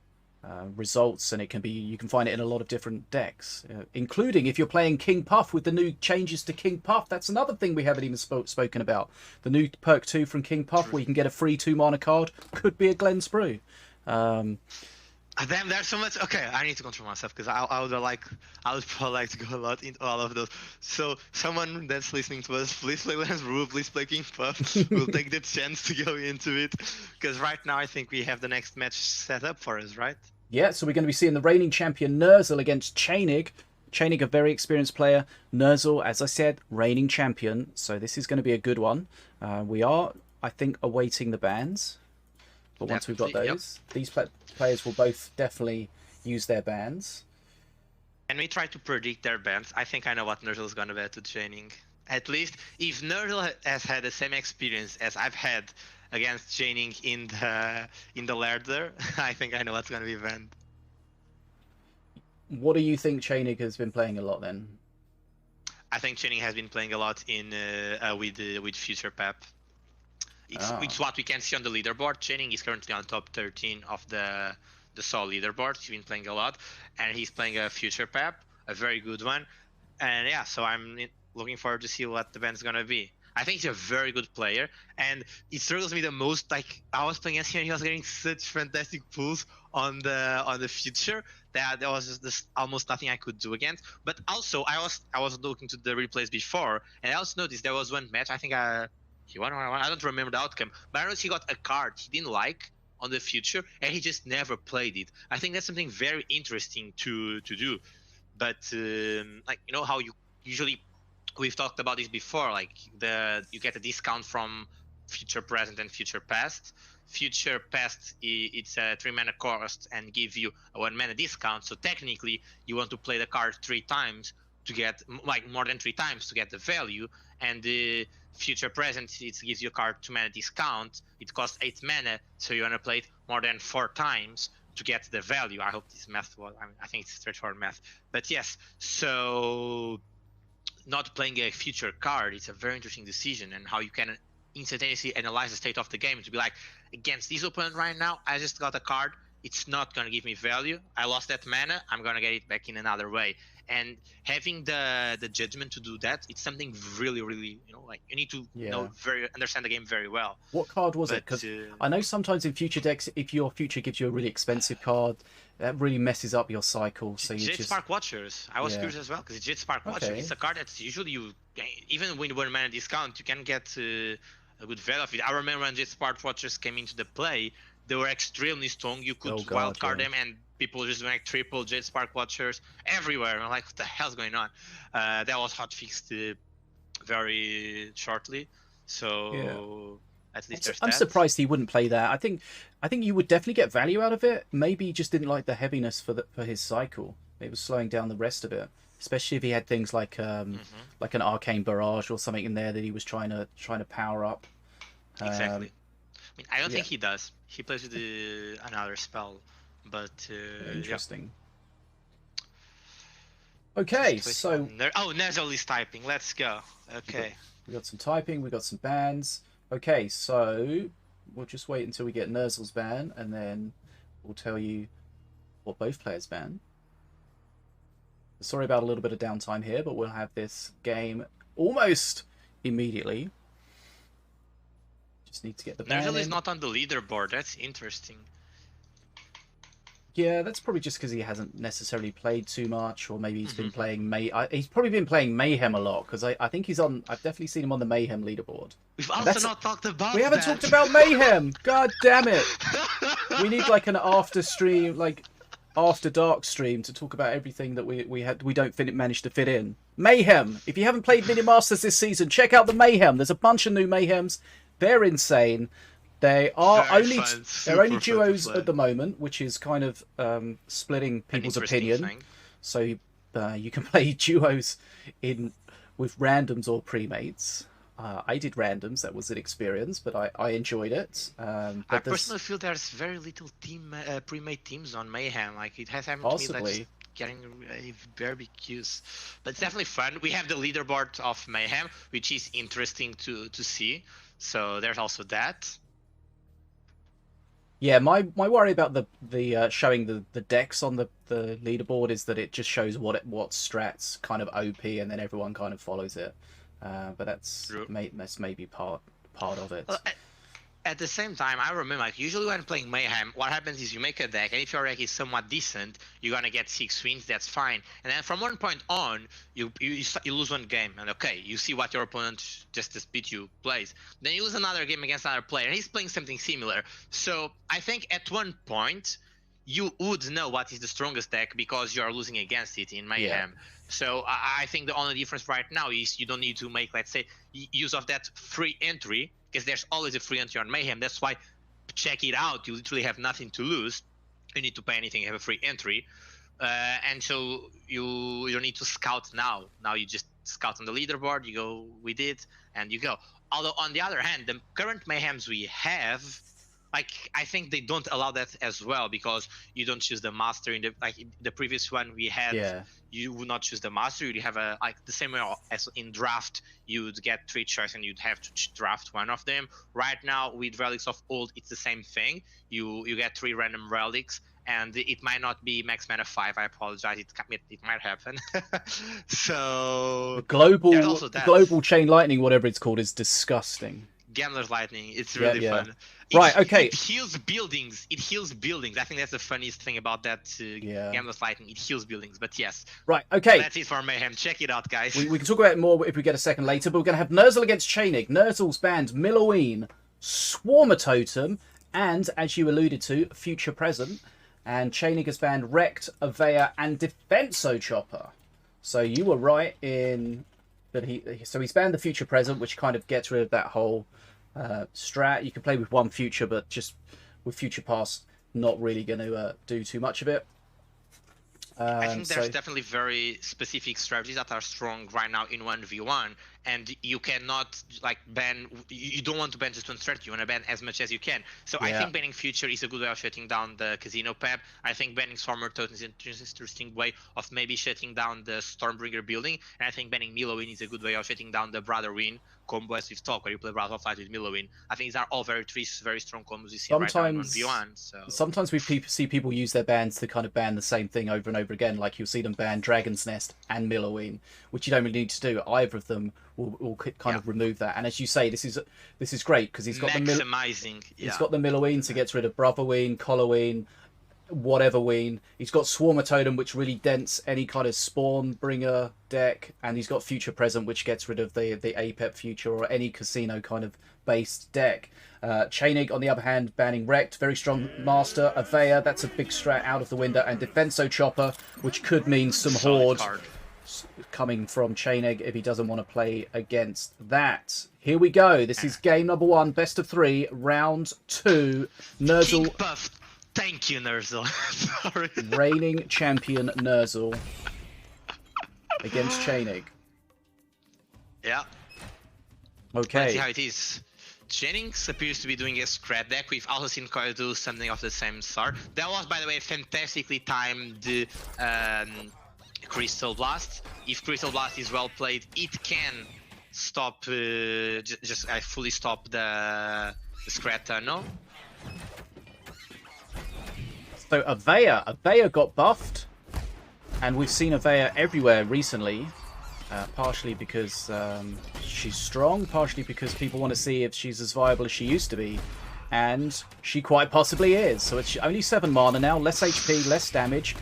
results, and you can find it in a lot of different decks, including if you're playing King Puff with the new changes to King Puff. That's another thing we haven't even spoken about. The new perk 2 from King Puff, where you can get a free 2-mana card, could be a Glens Brew. Damn, there's so much. Okay, I need to control myself because I would probably like to go a lot into all of those. So someone that's listening to us, please play Lens Brew, please play King Puff. We'll take the chance to go into it because right now I think we have the next match set up for us, right? Yeah, so we're going to be seeing the reigning champion Nerzl against Tjaenig. Tjaenig, a very experienced player. Nerzl, as I said, reigning champion. So this is going to be a good one. We are, I think, awaiting the bans. But once we've got those, these players will both definitely use their bans. And we try to predict their bans. I think I know what Nerzl is going to bet to Tjaenig. At least, if Nerzl has had the same experience as I've had against Tjaenig in the ladder, I think I know what's going to be banned. What do you think Tjaenig has been playing a lot then? I think Tjaenig has been playing a lot in with Future Pep. It's what we can see on the leaderboard. Tjaenig is currently on top 13 of the Sol leaderboard. He's been playing a lot, and he's playing a Future Pep, a very good one. And yeah, so I'm looking forward to see what the band's gonna be. I think he's a very good player, and it struggles me the most. Like I was playing against him, and he was getting such fantastic pulls on the Future that there was just almost nothing I could do against. But also, I was looking to the replays before, and I also noticed there was one match. I think he won. I don't remember the outcome, but I noticed he got a card he didn't like on the Future, and he just never played it. I think that's something very interesting to do. But like you know how you usually, we've talked about this before, like you get a discount from Future Present and Future Past. Future Past, it's a 3-mana cost and give you a 1-mana discount. So technically, you want to play the card 3 times to get, like more than 3 times to get the value. And the Future Present, it gives you a card 2-mana discount. It costs 8 mana, so you want to play it more than 4 times to get the value. I hope this math was, I think it's straightforward math. But yes, so not playing a future card, it's a very interesting decision, and how you can instantaneously analyze the state of the game to be like, against this opponent right now, I just got a card, it's not going to give me value, I lost that mana, I'm going to get it back in another way. And having the judgment to do that, it's something really, really, you know, like you need to understand the game very well. What card was it? Because I know sometimes in future decks, if your future gives you a really expensive card, that really messes up your cycle. So you just Spark Watchers. I was curious as well because Jet Spark Watcher. It's a card that's usually you, even with 1 mana discount, you can get a good value of it. I remember when Jet Spark Watchers came into the play, they were extremely strong. You could Oh, God, wildcard yeah. them, and people just like triple Jade Spark Watchers everywhere. I'm like, what the hell's going on? That was hotfixed very shortly, Yeah. so at least there's I'm that. surprised he wouldn't play that. I think you would definitely get value out of it. Maybe he just didn't like the heaviness for his cycle. It was slowing down the rest of it, especially if he had things like like an arcane barrage or something in there that he was trying to power up. Exactly. I mean, I don't yeah. think he does. He plays with another spell, but Interesting. Yeah. Okay, so Oh, Nerzl is typing. Let's go. Okay. we got some typing, we got some bans. Okay, so we'll just wait until we get Nerzl's ban, and then we'll tell you what both players ban. Sorry about a little bit of downtime here, but we'll have this game almost immediately. Just need to get the ban Nerzl in. is not on the leaderboard. That's interesting. Yeah, that's probably just because he hasn't necessarily played too much, or maybe he's been playing he's probably been playing Mayhem a lot, because I think he's on. I've definitely seen him on the Mayhem leaderboard. We've also not talked about. We haven't talked about Mayhem. God damn it! We need like an after stream, like after dark stream, to talk about everything that we don't manage to fit in. Mayhem. If you haven't played Minion Masters this season, check out the Mayhem. There's a bunch of new Mayhems. They're insane. They are they're only duos at the moment, which is kind of splitting people's opinion. So you can play duos with randoms or premates. I did randoms. That was an experience, but I enjoyed it. I personally feel there's very little premade teams on Mayhem. Like it has happened to me that's getting very queues. But it's definitely fun. We have the leaderboard of Mayhem, which is interesting to see. So there's also that. Yeah, my worry about the showing the decks on the leaderboard is that it just shows what strats kind of OP, and then everyone kind of follows it. But that's maybe part of it. At the same time, I remember, like, usually when playing Mayhem, what happens is you make a deck, and if your deck is somewhat decent, you're gonna get 6 wins, that's fine. And then from one point on, you lose one game, and okay, you see what your opponent just beat you plays. Then you lose another game against another player, and he's playing something similar. So I think at one point, you would know what is the strongest deck because you are losing against it in Mayhem. Yeah. So I think the only difference right now is you don't need to make, let's say, use of that free entry, because there's always a free entry on Mayhem. That's why, check it out. You literally have nothing to lose. You need to pay anything. You have a free entry. And so you don't need to scout now. Now you just scout on the leaderboard. You go with it, and you go. Although, on the other hand, the current Mayhems we have, like, I think they don't allow that as well, because you don't choose the master in the previous one we had. Yeah. You would not choose the master. You'd have the same way as in draft. You'd get 3 choices and you'd have to draft one of them. Right now with Relics of Old, it's the same thing. You get 3 random relics, and it might not be max mana 5. I apologize. It might happen. So the global chain lightning, whatever it's called, is disgusting. Gambler's Lightning, it's really fun. Right, okay. It heals buildings. I think that's the funniest thing about that Gambler's Lightning. It heals buildings, but yes. Right, okay. That's it for Mayhem. Check it out, guys. We can talk about it more if we get a second later, but we're going to have Nerzl against Tjaenig. Nerzl's banned Milloween, Swarmer Totem, and, as you alluded to, Future Present. And Tjaenig has banned Wrecked, Avea, and Defenso Chopper. So you were right in that he's banned the Future Present, which kind of gets rid of that whole strat. You can play with 1 future, but just with Future Past, not really going to do too much of it. I think there's definitely very specific strategies that are strong right now in 1v1, and you cannot ban. You don't want to ban just one strategy. You want to ban as much as you can. So I think banning Future is a good way of shutting down the Casino Pep. I think banning Swarmer Totem is an interesting way of maybe shutting down the Stormbringer building, and I think banning Millowin is a good way of shutting down the Brother Win combo as we've talked, where you play Brother of Light with Millowin. I think these are all very strong combos you see right now in 1v1. So sometimes we see people use their bans to kind of ban the same thing over and over again. Like you'll see them ban Dragon's Nest and Millowin, which you don't really need to do. Either of them will kind of remove that. And as you say, this is great because he's got maximizing. He's got the Millowin to get rid of Brotherween, Colloween, whatever ween. He's got Swarmer Totem, which really dents any kind of Spawn Bringer deck, and he's got Future Present, which gets rid of the APEP Future or any casino kind of based deck. Tjaenig, on the other hand, banning Wrecked, very strong Master. Avea, that's a big strat out of the window, and Defenso Chopper, which could mean some Horde coming from Tjaenig if he doesn't want to play against that. Here we go. This is game number 1, best of 3, round 2. Nerzl. Buff. Thank you, Nerzl. Sorry. Reigning champion Nerzl against Tjaenig. Yeah. Okay. Let's see how it is. Tjaenig appears to be doing a scrap deck. We've also seen Kyle do something of the same sort. That was, by the way, fantastically timed Crystal Blast. If Crystal Blast is well played, it can stop, just fully stop the scrap tunnel. So Avea got buffed, and we've seen Avea everywhere recently. Partially because she's strong, partially because people want to see if she's as viable as she used to be. And she quite possibly is. So it's only 7 mana now, less HP, less damage.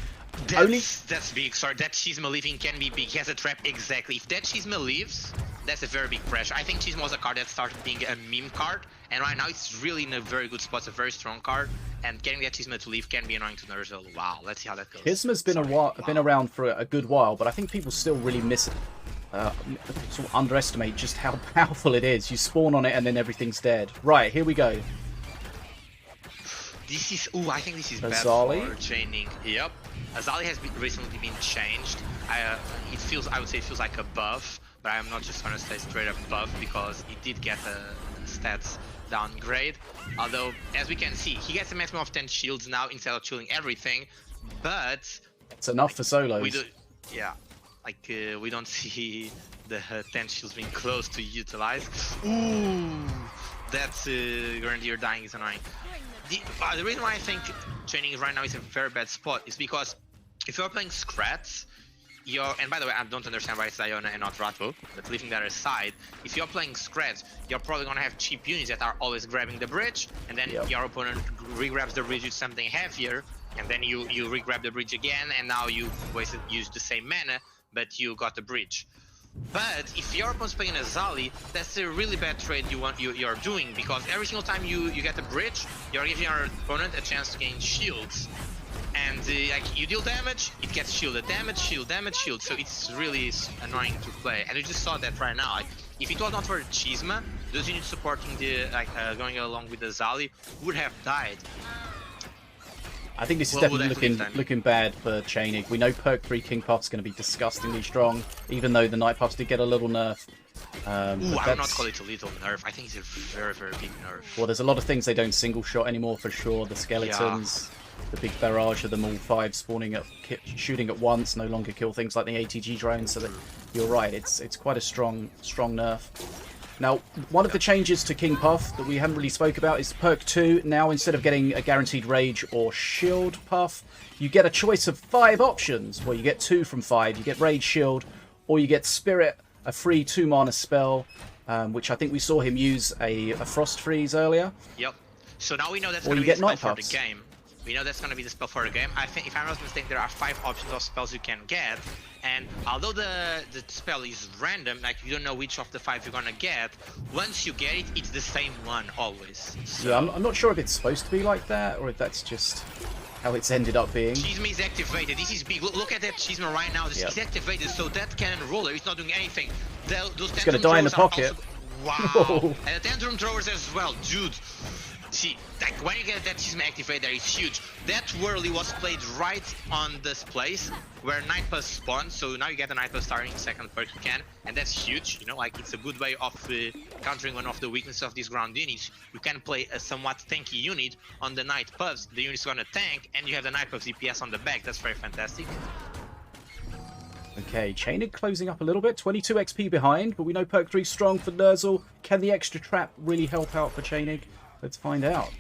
That's big. Sorry, that Chisma leaving can be big. He has a trap exactly. If that Chisma leaves, that's a very big pressure. I think Chisma was a card that started being a meme card, and right now it's really in a very good spot. It's a very strong card, and getting that Chisma to leave can be annoying to Nerzl. Wow, let's see how that goes. Chisma's been been around for a good while, but I think people still really miss it. Sort of underestimate just how powerful it is. You spawn on it and then everything's dead. Right, here we go. This is I think this is bad Azali? for Tjaenig. Yep. Azali has recently been changed. I would say it feels like a buff, but I'm not just gonna say straight up buff because it did get a stats downgrade. Although, as we can see, he gets a maximum of 10 shields now instead of shielding everything. But it's enough for solos. We don't see the 10 shields being close to utilize. Ooh, that's Grenadier dying is annoying. The reason why I think Tjaenig right now is a very bad spot is because if you're playing Scrats, and by the way, I don't understand why it's Iona and not Ratvo, but leaving that aside, if you're playing Scrats, you're probably gonna have cheap units that are always grabbing the bridge, and then your opponent re-grabs the bridge with something heavier, and then you re-grab the bridge again, and now you used the same mana, but you got the bridge. But if your opponent's playing Azali, that's a really bad trade you're doing, because every single time you get a bridge, you're giving your opponent a chance to gain shields. And like you deal damage, it gets shielded. Damage, shield, damage, shield. So it's really annoying to play. And you just saw that right now. Like, if it was not for Chisma, those units supporting the going along with Azali would have died. I think this is definitely looking bad for Tjaenig. We know Perk 3 King Puff's going to be disgustingly strong, even though the Night Puffs did get a little nerf. I would not call it a little nerf. I think it's a very, very big nerf. Well, there's a lot of things they don't single shot anymore for sure. The skeletons, the big barrage of them all 5 spawning at shooting at once, no longer kill things like the ATG drones. So that you're right, it's quite a strong nerf. Now, one of the changes to King Puff that we haven't really spoke about is Perk 2. Now, instead of getting a guaranteed Rage or Shield Puff, you get a choice of 5 options. Well, you get 2 from 5. You get Rage, Shield, or you get Spirit, a free 2-mana spell, which I think we saw him use a Frost Freeze earlier. Yep. So now we know that's going to be the spell for the game. We know that's going to be the spell for the game. I think, if I'm not mistaken, there are 5 options of spells you can get. And although the spell is random, like you don't know which of the 5 you're gonna get, once you get it, it's the same one always. So, yeah, I'm not sure if it's supposed to be like that, or if that's just how it's ended up being. Chisma is activated. This is big. Look at that Chisma right now. This is activated, so that cannon roller is not doing anything. It's gonna die in the pocket. Wow. And the tantrum throwers as well, dude. See, like when you get that Chisma activated, it's huge. That whirly was played right on this place where Night Plus spawns, so now you get a Night Plus starting second perk you can, and that's huge. You know, like it's a good way of countering one of the weaknesses of these ground units. You can play a somewhat tanky unit on the Night Puffs. The unit's gonna tank, and you have the Night Puff DPS on the back. That's very fantastic. Okay, Tjaenig closing up a little bit, 22 XP behind, but we know Perk 3 strong for Nerzl. Can the extra trap really help out for Tjaenig? Let's find out.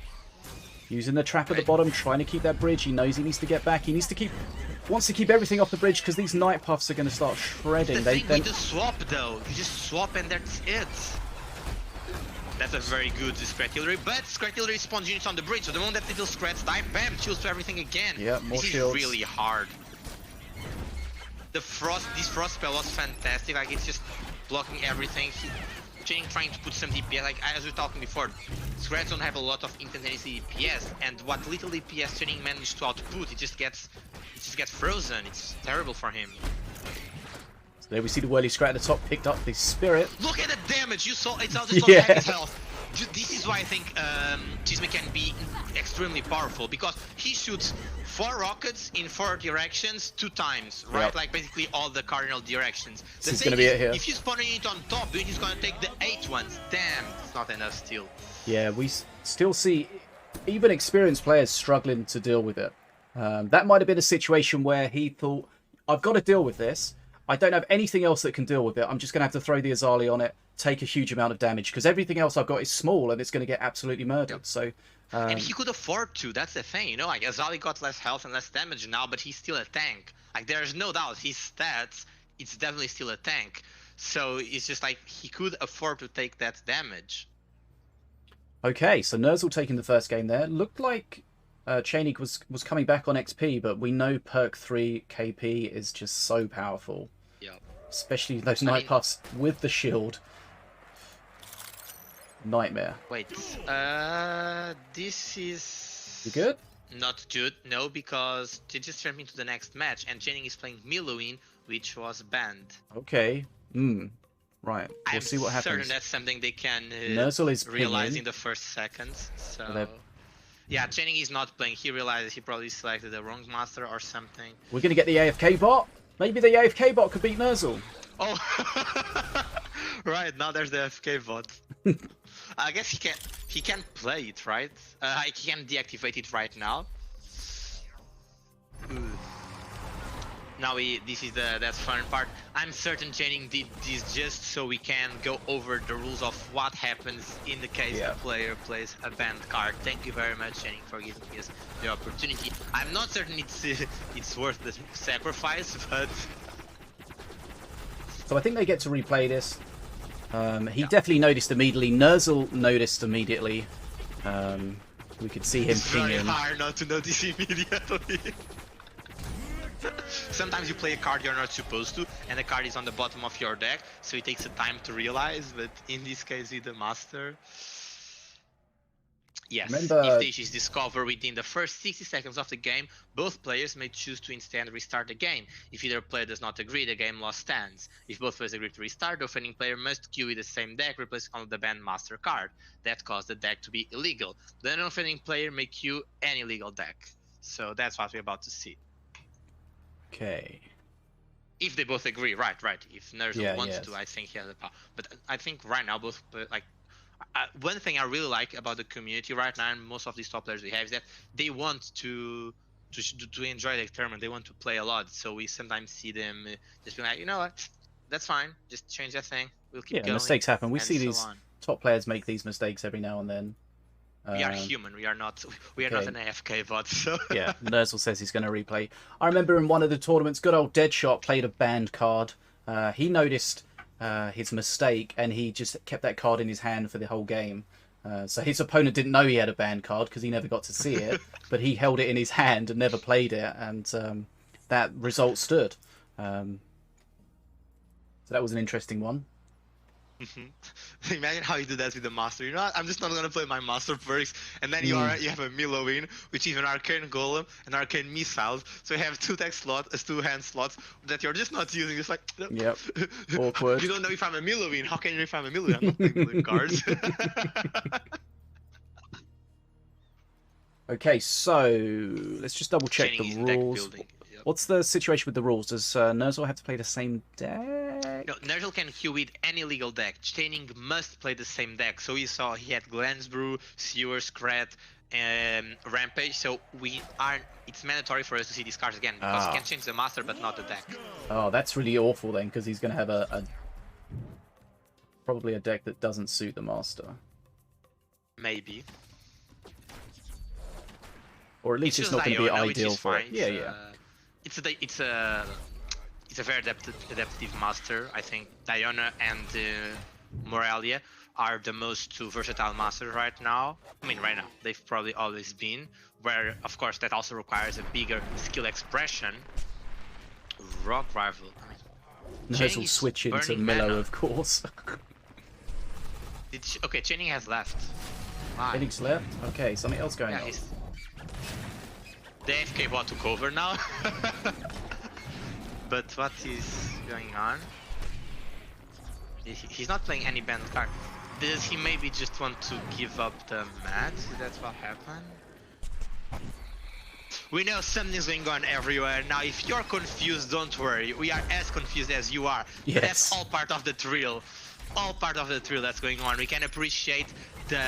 Using the trap at the bottom, trying to keep that bridge. He knows he needs to get back. He wants to keep everything off the bridge because these Night Puffs are going to start shredding. The thing with the swap though, you just swap and that's it. has a very good Scratillery, but Scratillery spawns units on the bridge, so the moment that little Scrats die, bam, shields to everything again. Yeah, more this shields. is really hard. This frost spell was fantastic, like it's just blocking everything. Tjaenig trying to put some DPS, like as we were talking before, Scrats don't have a lot of instantaneous DPS, and what little DPS Tjaenig managed to output, it just gets frozen. It's terrible for him. So there we see the whirly Scrat at the top, picked up the Spirit. Look at the damage you saw. It's all just on his health. This is why I think Chisme can be extremely powerful, because he shoots 4 rockets in 4 directions 2 times, right? Yep. Like basically all the cardinal directions. This is gonna be it here. If you spawn a unit on top, then he's gonna take the 8 ones. Damn, it's not enough still. Yeah, we still see even experienced players struggling to deal with it. That might have been a situation where he thought, I've got to deal with this. I don't have anything else that can deal with it. I'm just going to have to throw the Azali on it, take a huge amount of damage, because everything else I've got is small and it's going to get absolutely murdered. Yep. So, and he could afford to. That's the thing, you know. Like Azali got less health and less damage now, but he's still a tank. Like there's no doubt his stats, it's definitely still a tank. So it's just like he could afford to take that damage. Okay, so Nerzl taking the first game there. Looked like Tjaenig was coming back on XP, but we know perk 3 KP is just so powerful. Yeah. Especially those night puffs with the shield. Nightmare. Wait, this is... You good? Not good, no, because they just turned me to the next match, and Tjaenig is playing Miloin, which was banned. Okay. Right. We'll see what happens. I'm certain that's something they can Nerzl is realize pinging in the first seconds. So yeah, Tjaenig is not playing. He realizes he probably selected the wrong master or something. We're gonna get the AFK bot. Maybe the AFK bot could beat Nerzl. Oh, right. Now there's the AFK bot. I guess he can play it, right? He can deactivate it right now. Now this is that fun part. I'm certain Tjaenig did this just so we can go over the rules of what happens in the case a player plays a banned card. Thank you very much, Tjaenig, for giving us the opportunity. I'm not certain it's worth the sacrifice, but... So I think they get to replay this. He definitely noticed immediately. Nerzl noticed immediately. We could see him It's very pinging. hard not to notice immediately. Sometimes you play a card you're not supposed to, and the card is on the bottom of your deck, so it takes a time to realize, but in this case with the master... Yes, if this is discovered within the first 60 seconds of the game, both players may choose to instead restart the game. If either player does not agree, the game loss stands. If both players agree to restart, the offending player must queue with the same deck, replacing only the banned master card. That caused the deck to be illegal. The non-offending player may queue any legal deck. So that's what we're about to see. Okay. If they both agree, right. If Nerzl wants to, I think he has the power. But I think right now both like one thing I really like about the community right now, and most of these top players we have, is that they want to enjoy the tournament. They want to play a lot. So we sometimes see them just being like, you know what, that's fine. Just change that thing. We'll keep going. Mistakes happen. We see these top players make these mistakes every now and then. We are human. We are not an AFK bot. So yeah, Nerzl says he's going to replay. I remember in one of the tournaments, good old Deadshot played a banned card. He noticed his mistake and he just kept that card in his hand for the whole game. So his opponent didn't know he had a banned card because he never got to see it, but he held it in his hand and never played it, and that result stood. So that was an interesting one. Imagine how you do that with the master. You know what? I'm just not gonna play my master first, and then you have a Miloin, which is an arcane golem, and arcane missiles. So you have 2 deck slots, 2 hand slots that you're just not using. It's like yep, awkward. You don't know if I'm a Miloin. How can you know if I'm a Miloin? I'm not playing Miloin cards. Okay, so let's just double check the rules. What's the situation with the rules? Does Nerzl have to play the same deck? No, Nerzl can queue with any legal deck. Tjaenig must play the same deck. So we saw he had Glansbrew, Sewer, Scrat, and Rampage. So it's mandatory for us to see these cards again, because he can change the master but not the deck. Oh, that's really awful then, because he's going to have probably a deck that doesn't suit the master. Maybe. Or at least it's not going to be ideal for it. Yeah. It's a very adaptive master. I think Diana and Moralia are the most two versatile masters right now. I mean, right now. They've probably always been. Where, of course, that also requires a bigger skill expression. Rock Rival. Nerzl switch into Milo, of course. Okay, Tjaenig has left. Tjaenig's left? Okay, something else going on. The AFK bot took over now. But what is going on? He's not playing any banned card. Does he maybe just want to give up the match? Is that what happened? We know something's going on everywhere. Now, if you're confused, don't worry. We are as confused as you are. Yes. That's all part of the thrill. All part of the thrill that's going on. We can appreciate the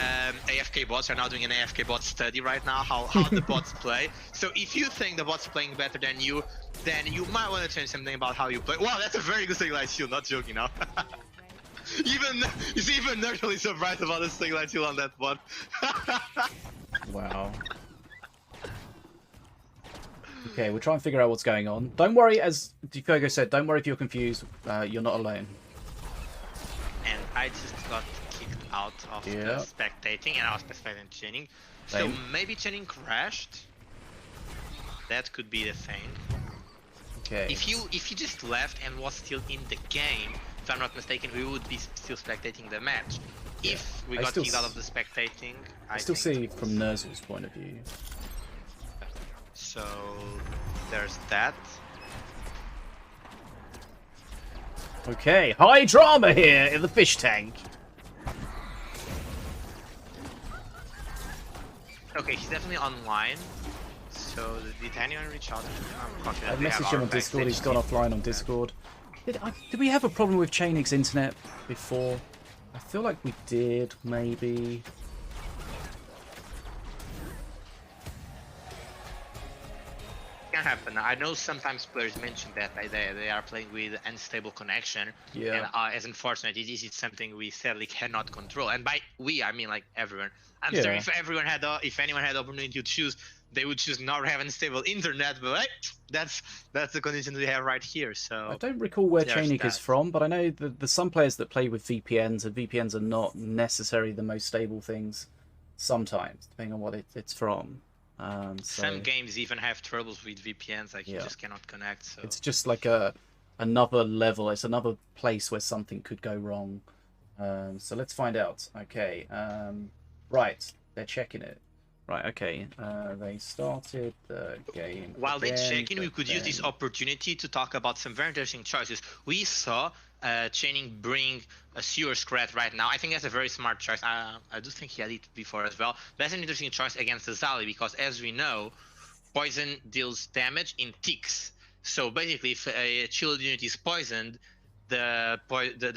AFK bots are now doing an AFK bot study right now, how the bots play. So if you think the bot's playing better than you, then you might want to change something about how you play. Wow, that's a very good Signal Shield, not joking now. even Nerzl is surprised about the Signal Shield on that bot. Wow. Okay, we'll try and figure out what's going on. Don't worry, as DfogoX said, don't worry if you're confused. You're not alone. And I just got kicked out of the spectating, and I was spectating Tjaenig. So maybe Tjaenig crashed. That could be the thing. Okay. If you just left and was still in the game, if I'm not mistaken, we would be still spectating the match. Yeah. If we got kicked out of the spectating, I still see from Nerzl's point of view. So there's that. Okay, high drama here in the fish tank. Okay, he's definitely online. So did anyone reach out to him? I messaged him on Discord. He's gone offline on Discord. Did we have a problem with Tjaenig's internet before? I feel like we did, maybe. Can happen. I know sometimes players mention that they are playing with unstable connection. Yeah. And as unfortunate it is, it's something we sadly cannot control. And by we, I mean like everyone. I'm sure if anyone had the opportunity to choose, they would choose not have unstable internet. But that's the condition we have right here. So I don't recall where Tjaenig is from, but I know there's some players that play with VPNs, and VPNs are not necessarily the most stable things. Sometimes, depending on what it's from. Some games even have troubles with VPNs, like you just cannot connect. So it's just like another level. It's another place where something could go wrong. So let's find out. Okay. Right, they're checking it. Right. Okay. They started the game. While they're checking, we could use this opportunity to talk about some very interesting choices. We saw Tjaenig bring a Sewer Scrat right now. I think that's a very smart choice. I do think he had it before as well. That's an interesting choice against the Zali because, as we know, poison deals damage in ticks. So basically, if a shield unit is poisoned, the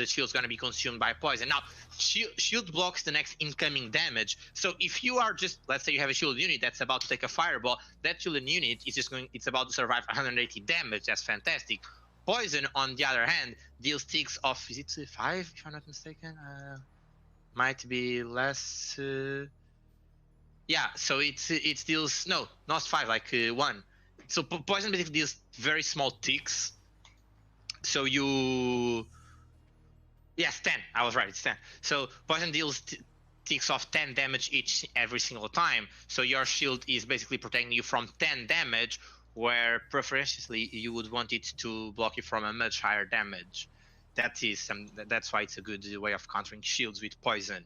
shield's going to be consumed by poison. Now, shield blocks the next incoming damage. So if you are just, let's say you have a shield unit that's about to take a fireball, that shield unit is just it's about to survive 180 damage. That's fantastic. Poison, on the other hand, deals ticks of, is it 5, if I'm not mistaken? Might be less. Yeah, so it deals, no, not 5, like 1. So poison basically deals very small ticks. So yes, 10. I was right, it's 10. So poison deals ticks of 10 damage every single time. So your shield is basically protecting you from 10 damage, where preferentially you would want it to block you from a much higher damage. That's why it's a good way of countering shields with poison.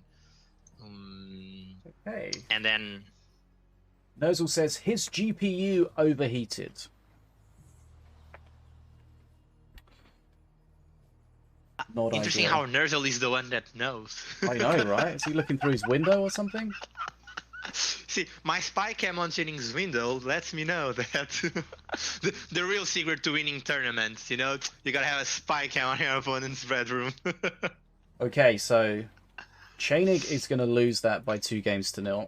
Okay. And then Nerzl says his GPU overheated. Not interesting ideal. how Nerzl is the one that knows. I know, right? Is he looking through his window or something? See, my spy cam on Tjaenig's window lets me know that the real secret to winning tournaments, you know, you gotta have a spy cam on your opponent's bedroom. Okay, so Tjaenig is going to lose that by 2-0,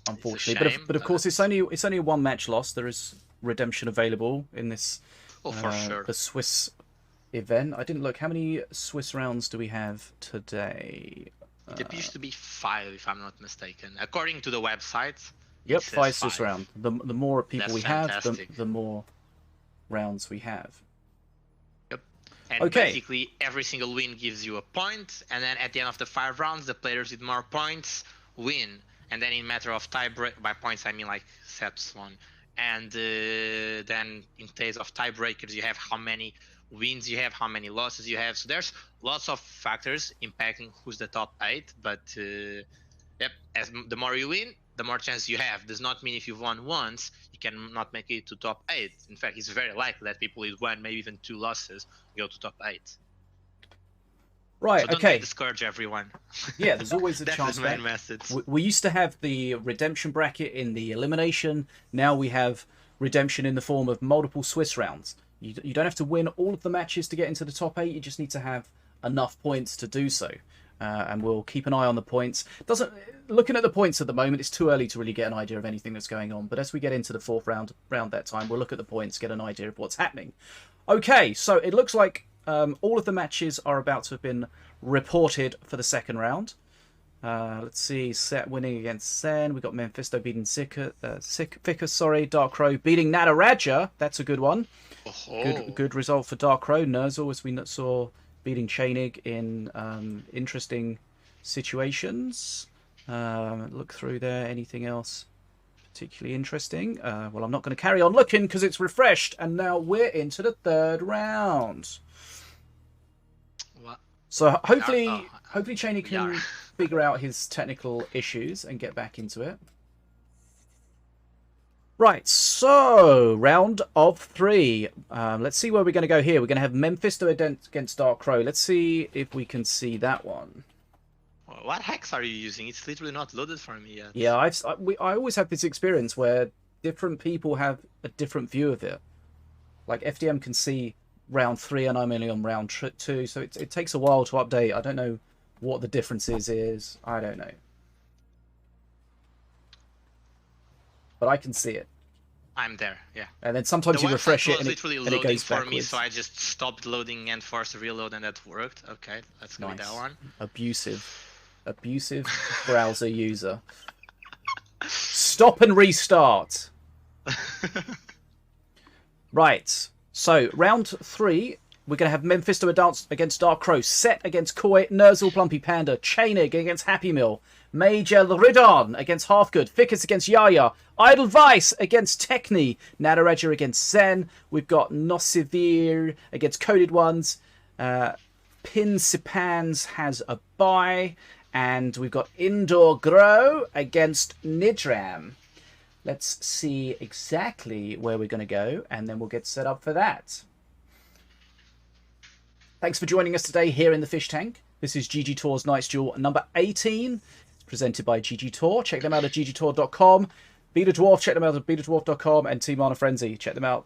unfortunately. But of course, it's only a one match loss. There is redemption available in this. Oh, for sure. The Swiss event. I didn't look. How many Swiss rounds do we have today? It appears to be 5, if I'm not mistaken, according to the website. Yep, 5 Swiss rounds. The more people we have, the more rounds we have. Yep. And Okay. basically, every single win gives you a point, and then at the end of the 5 rounds, the players with more points win. And then in matter of tiebreak, by points I mean like sets won. And then in case of tiebreakers, you have how many wins you have, how many losses you have. So there's lots of factors impacting who's the top 8. But yep, as the more you win, the more chance you have. Does not mean if you've won once, you cannot make it to top 8. In fact, it's very likely that people with 1, maybe even 2 losses go to top 8. Right, So don't okay. get discouraged, everyone. Yeah, there's always a That's chance the back. main message. We used to have the redemption bracket in the elimination. Now we have redemption in the form of multiple Swiss rounds. You don't have to win all of the matches to get into the top 8. You just need to have enough points to do so. And we'll keep an eye on the points. Looking at the points at the moment, it's too early to really get an idea of anything that's going on. But as we get into the 4th round, around that time, we'll look at the points, get an idea of what's happening. Okay, so it looks like all of the matches are about to have been reported for the 2nd round. Let's see, Set winning against Sen. We've got Memfisto beating Ficus, Dark Crow beating Nataraja. That's a good one. Oh. Good result for Dark Crow. Nerzl, as we saw, beating Tjaenig in interesting situations. Look through there. Anything else particularly interesting? Well, I'm not going to carry on looking because it's refreshed. And now we're into the 3rd round. What? So hopefully Tjaenig can Yeah. figure out his technical issues and get back into it. Right, so round of 3. Let's see where we're going to go here. We're going to have Memfisto against Dark Crow. Let's see if we can see that one. What hacks are you using? It's literally not loaded for me yet. Yeah, I always have this experience where different people have a different view of it. Like FDM can see round 3 and I'm only on round 2, so it takes a while to update. I don't know what the differences is. I don't know. But I can see it. I'm there, yeah. And then sometimes you refresh it and it goes for backwards. me, so I just stopped loading and forced a reload, and that worked. Okay, let's go with that one. Abusive browser user. Stop and restart. Right. So round 3, we're going to have Memfisto against Dark Crow, Set against Koi, Nerzl, PlumpyPanada, Tjaenig against Happy Meal, Major Ridon against Halfgood, Ficus against Yaya, Edelweiss against Tjaenig, Nataraja against Zen. We've got Nosivir against Coded Ones. Pinsipans has a bye. And we've got Indoor Grow against Nidram. Let's see exactly where we're going to go, and then we'll get set up for that. Thanks for joining us today here in the Fish Tank. This is GGtoor's Night's Duel number 18. It's presented by GGtoor. Check them out at GGtoor.com. BetaDwarf, check them out at BetaDwarf.com. And Team Mana Frenzy, check them out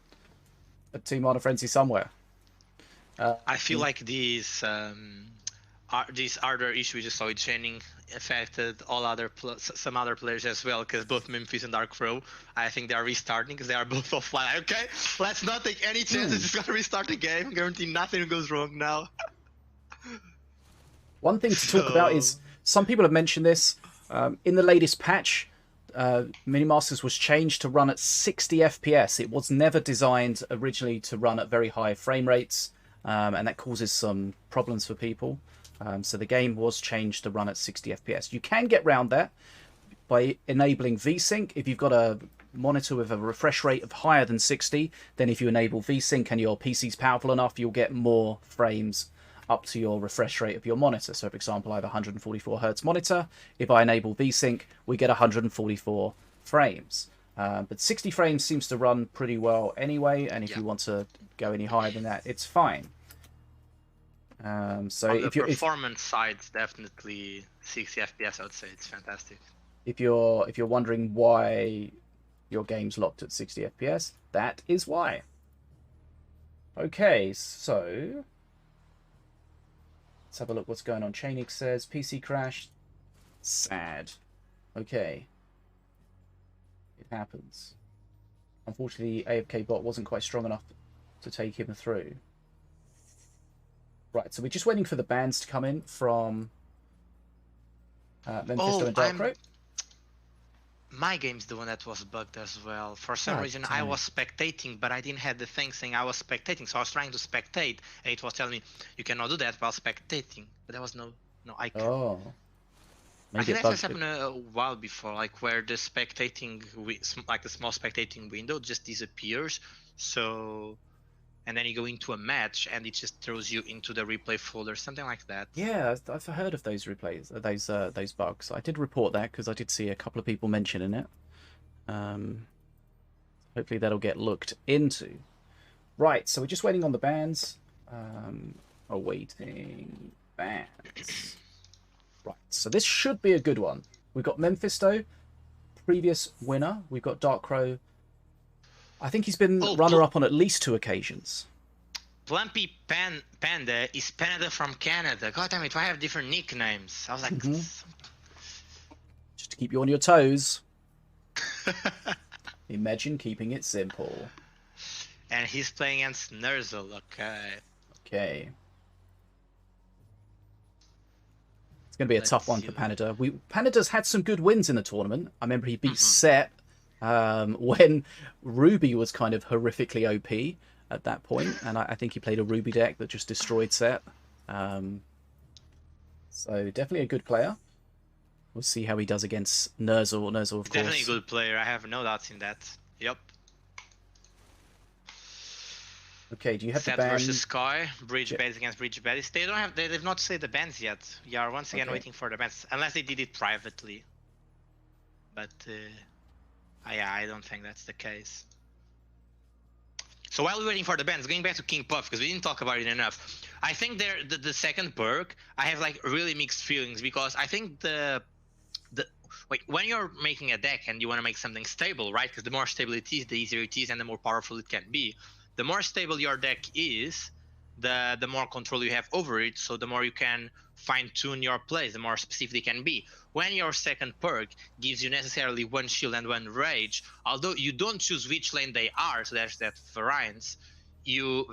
at Team Mana Frenzy somewhere. I feel like these other issues we just saw with Tjaenig affected some other players as well, because both Memphis and Dark Crow, I think they are restarting because they are both offline. Okay, let's not take any chances. Just gotta restart the game. Guarantee nothing goes wrong now. One thing to talk about is, some people have mentioned this, in the latest patch, Minion Masters was changed to run at 60 FPS. It was never designed originally to run at very high frame rates, and that causes some problems for people. So the game was changed to run at 60 FPS. You can get around that by enabling VSync. If you've got a monitor with a refresh rate of higher than 60, then if you enable VSync and your PC's powerful enough, you'll get more frames up to your refresh rate of your monitor. So for example, I have a 144 Hz monitor. If I enable VSync, we get 144 frames. But 60 frames seems to run pretty well anyway, and if you want to go any higher than that, it's fine. So on the performance side, definitely 60 FPS. I would say it's fantastic. If you're wondering why your game's locked at 60 FPS, that is why. Okay, so let's have a look what's going on. Tjaenig says PC crashed. Sad. Okay, it happens. Unfortunately, AFK bot wasn't quite strong enough to take him through. Right, so we're just waiting for the bans to come in from Memfisto and Dark Crow. My game's the one that was bugged as well. For some God reason, I damn it. was spectating, but I didn't have the thing saying I was spectating. So I was trying to spectate, and it was telling me you cannot do that while spectating. But there was no icon. Oh. I Maybe think it that has bugged it. happened a while before, like where the spectating, like the small spectating window, just disappears. So, and then you go into a match, and it just throws you into the replay folder, something like that. Yeah, I've heard of those replays, those bugs. I did report that because I did see a couple of people mentioning it. Hopefully that'll get looked into. Right, so we're just waiting on the bans. Awaiting bans. Right, so this should be a good one. We've got Memfisto, previous winner. We've got Dark Crow. I think he's been runner-up on at least 2 occasions. PlumpyPanada is Panada from Canada. God damn it, why have different nicknames? I was like... Just to keep you on your toes. Imagine keeping it simple. And he's playing against Nerzl, okay. Okay. It's going to be a tough one for Panada. Panada's had some good wins in the tournament. I remember he beat Set when Ruby was kind of horrifically OP at that point, and I think he played a Ruby deck that just destroyed Set. So definitely a good player. We'll see how he does against Nerzl. Nerzl, of course. Definitely a good player. I have no doubts in that. Yep. Okay, do you have Set the ban? versus Sky, Bridge base against Bridge base. They don't have. They've not said the bans yet. We are once again waiting for the bans, unless they did it privately. But yeah, I don't think that's the case. So while we're waiting for the bans, going back to King Puff, because we didn't talk about it enough. I think the second perk, I have like really mixed feelings, because I think when you're making a deck and you want to make something stable, right? Because the more stable it is, the easier it is, and the more powerful it can be. The more stable your deck is, the more control you have over it, so the more you can fine-tune your plays, the more specific they can be. When your second perk gives you necessarily 1 shield and 1 rage, although you don't choose which lane they are, so there's that variance. You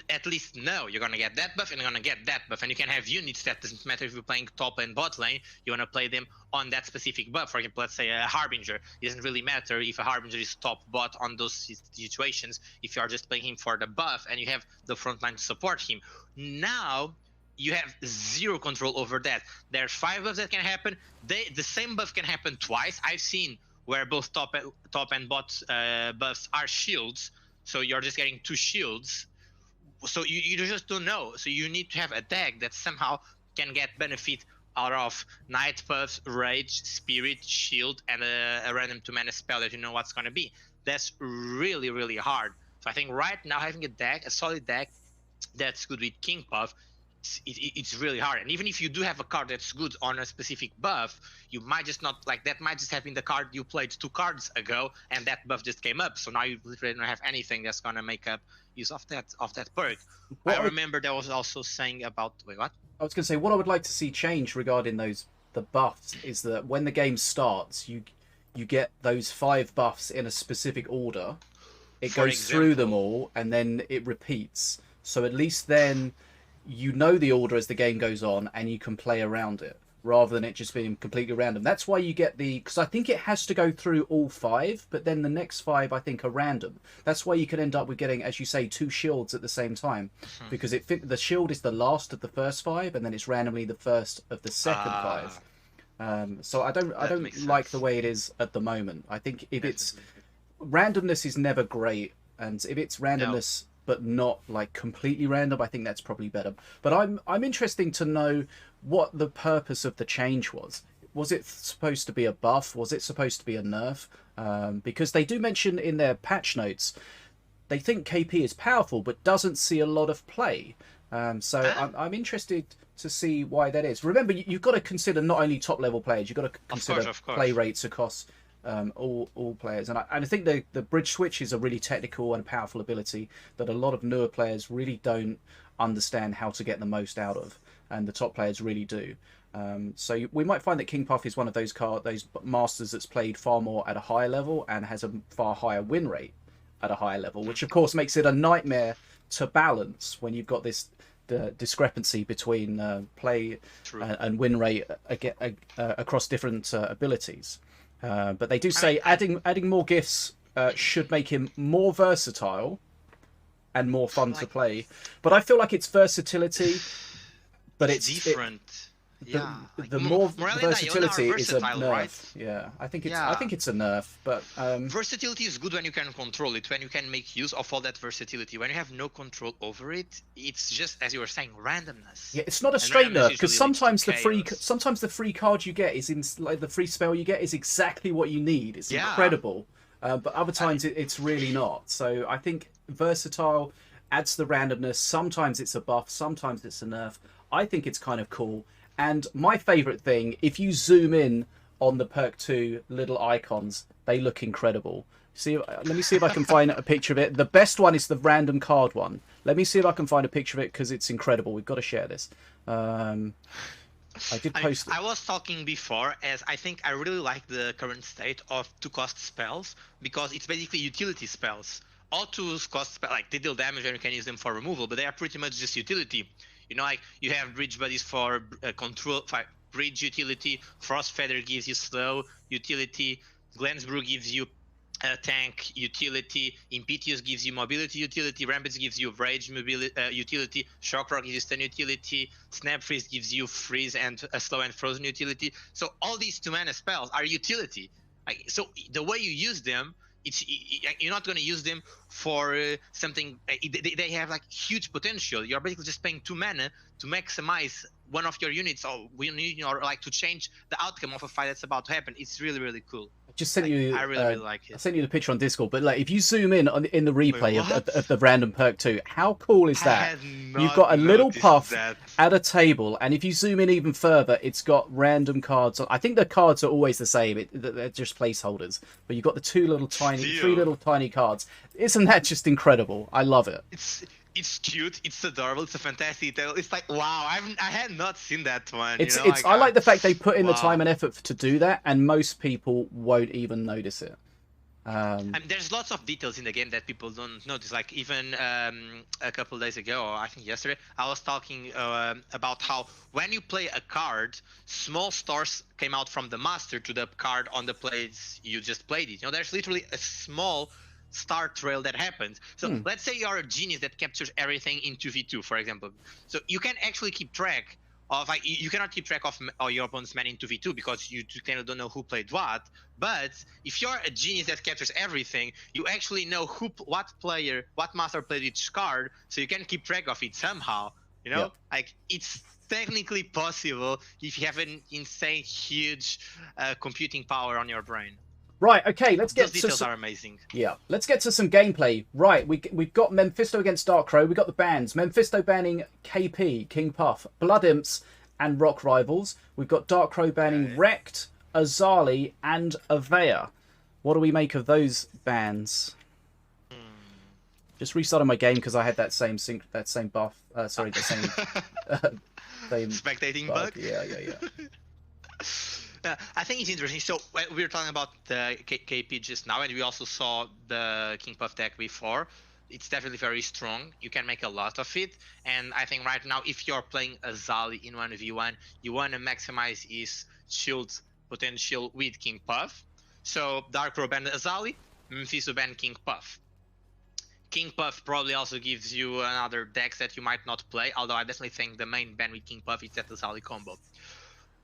at least know you're gonna get that buff and you're gonna get that buff, and you can have units that doesn't matter if you're playing top and bot lane, you wanna play them on that specific buff. For example, let's say a Harbinger. It doesn't really matter if a Harbinger is top bot on those situations if you are just playing him for the buff and you have the front line to support him. Now you have zero control over that. There's 5 buffs that can happen. The same buff can happen twice. I've seen where both top and bot buffs are shields. So you're just getting 2 shields. So you just don't know. So you need to have a deck that somehow can get benefit out of Night Puffs, Rage, Spirit, Shield, and a random 2-mana spell that you know what's going to be. That's really, really hard. So I think right now having a solid deck that's good with King Puff, it's really hard. And even if you do have a card that's good on a specific buff, you might just not, like, that might just have been the card you played 2 cards ago and that buff just came up, so now you literally don't have anything that's gonna make up use of that perk. I remember there was also saying about wait, what? I was gonna say what I would like to see change regarding the buffs is that when the game starts, you get those 5 buffs in a specific order. It goes through them all and then it repeats. So at least then you know the order as the game goes on and you can play around it rather than it just being completely random. That's why you get because I think it has to go through all 5, but then the next 5 I think are random. That's why you can end up with getting, as you say, 2 shields at the same time, because the shield is the last of the first 5 and then it's randomly the first of the second 5. So I don't like the way it is at the moment. I think if it's randomness is never great, and if it's randomness but not like completely random, I think that's probably better. But I'm interested to know what the purpose of the change was. Was it supposed to be a buff? Was it supposed to be a nerf? Because they do mention in their patch notes they think KP is powerful but doesn't see a lot of play. So I'm interested to see why that is. Remember, you've got to consider not only top level players, you've got to consider play rates across all players, and I think the bridge switch is a really technical and powerful ability that a lot of newer players really don't understand how to get the most out of, and the top players really do. So we might find that King Puff is one of those masters that's played far more at a higher level and has a far higher win rate at a higher level, which of course makes it a nightmare to balance when you've got this discrepancy between play and win rate across different abilities. But they do say adding more gifts should make him more versatile and more fun to play. But I feel like it's versatility, but it's different. The more versatility is a nerf. Right? Yeah, I think it's a nerf, but versatility is good when you can control it, when you can make use of all that versatility. When you have no control over it, it's just, as you were saying, randomness. Yeah, it's not a straight nerf, because sometimes the free card you get is the free spell you get is exactly what you need. It's incredible, but other times it's really not. So I think versatile adds the randomness. Sometimes it's a buff, sometimes it's a nerf. I think it's kind of cool. And my favourite thing, if you zoom in on the perk 2 little icons, they look incredible. Let me see if I can find a picture of it. The best one is the random card one. Let me see if I can find a picture of it, because it's incredible. We've got to share this. I did post it. I was talking before, as I think I really like the current state of 2-cost spells, because it's basically utility spells. All 2-cost spells, like, they deal damage and you can use them for removal, but they are pretty much just utility. You know, like, you have Bridge Buddies for control, Bridge utility, Frost Feather gives you slow utility, Glansbrew gives you tank utility, Impetuous gives you mobility utility, Rampage gives you rage mobility utility, Shockrock gives you stun utility, Snap Freeze gives you freeze and slow and frozen utility. So all these 2-mana spells are utility. So the way you use them, you're not going to use them for something. They have like huge potential. You're basically just paying 2 mana to maximize one of your units, or like to change the outcome of a fight that's about to happen. It's really, really cool. Just sent you. I really like it. I sent you the picture on Discord, but like if you zoom in in the replay of the random perk 2, how cool is that? You've got a little puff at a table, and if you zoom in even further, it's got random cards. I think the cards are always the same; they're just placeholders. But you've got the three little tiny cards. Isn't that just incredible? I love it. It's cute, it's adorable, it's a fantastic tale. It's like, wow, I had not seen that one. I like the fact they put in the time and effort to do that, and most people won't even notice it. There's lots of details in the game that people don't notice. Like even a couple days ago, or I think yesterday, I was talking about how when you play a card, small stars came out from the master to the card on the plays you just played it. There's literally a small star trail that happens. So let's say you're a genius that captures everything in 2v2, for example. So you can actually keep track of, like, you cannot keep track of your opponent's mana in 2v2 because you kind of don't know who played what. But if you're a genius that captures everything, you actually know what master played each card, so you can keep track of it somehow. Like, it's technically possible if you have an insane, huge computing power on your brain. Right, okay, let's get Those details are amazing. Yeah, let's get to some gameplay. Right, we've got Memfisto against Darkcrow. We've got the bans. Memfisto banning KP, King Puff, Blood Imps, and Rock Rivals. We've got Darkcrow banning Wrecked, Azali, and Avea. What do we make of those bans? Just restarted my game because I had that same buff. Sorry, the same spectating bug. Yeah. I think it's interesting. So we were talking about the KP just now, and we also saw the King Puff deck before. It's definitely very strong. You can make a lot of it, and I think right now, if you're playing Azali in 1v1, you want to maximize his shield potential with King Puff. So Darkrow banned Azali, Memfisto banned King Puff. King Puff probably also gives you another decks that you might not play, although I definitely think the main ban with King Puff is that Azali combo.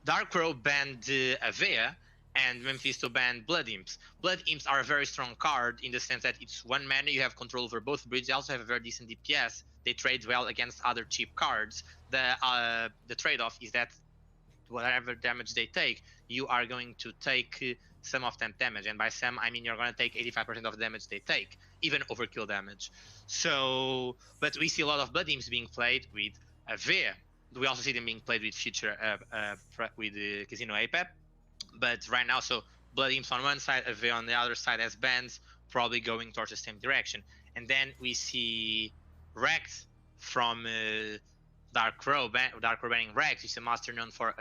Darkrow banned Avea, and Memfisto banned Blood Imps. Blood Imps are a very strong card in the sense that it's 1 mana, you have control over both bridges, they also have a very decent DPS, they trade well against other cheap cards. The trade-off is that whatever damage they take, you are going to take some of them damage, and by some I mean you're going to take 85% of the damage they take, even overkill damage. So, but we see a lot of Blood Imps being played with Avea. We also see them being played with future with Casino APEP, but right now, so Blood Imps on one side, Avea on the other side as bans, probably going towards the same direction. And then we see Wrecked from Darkrow banning Wrecked, which is a master known for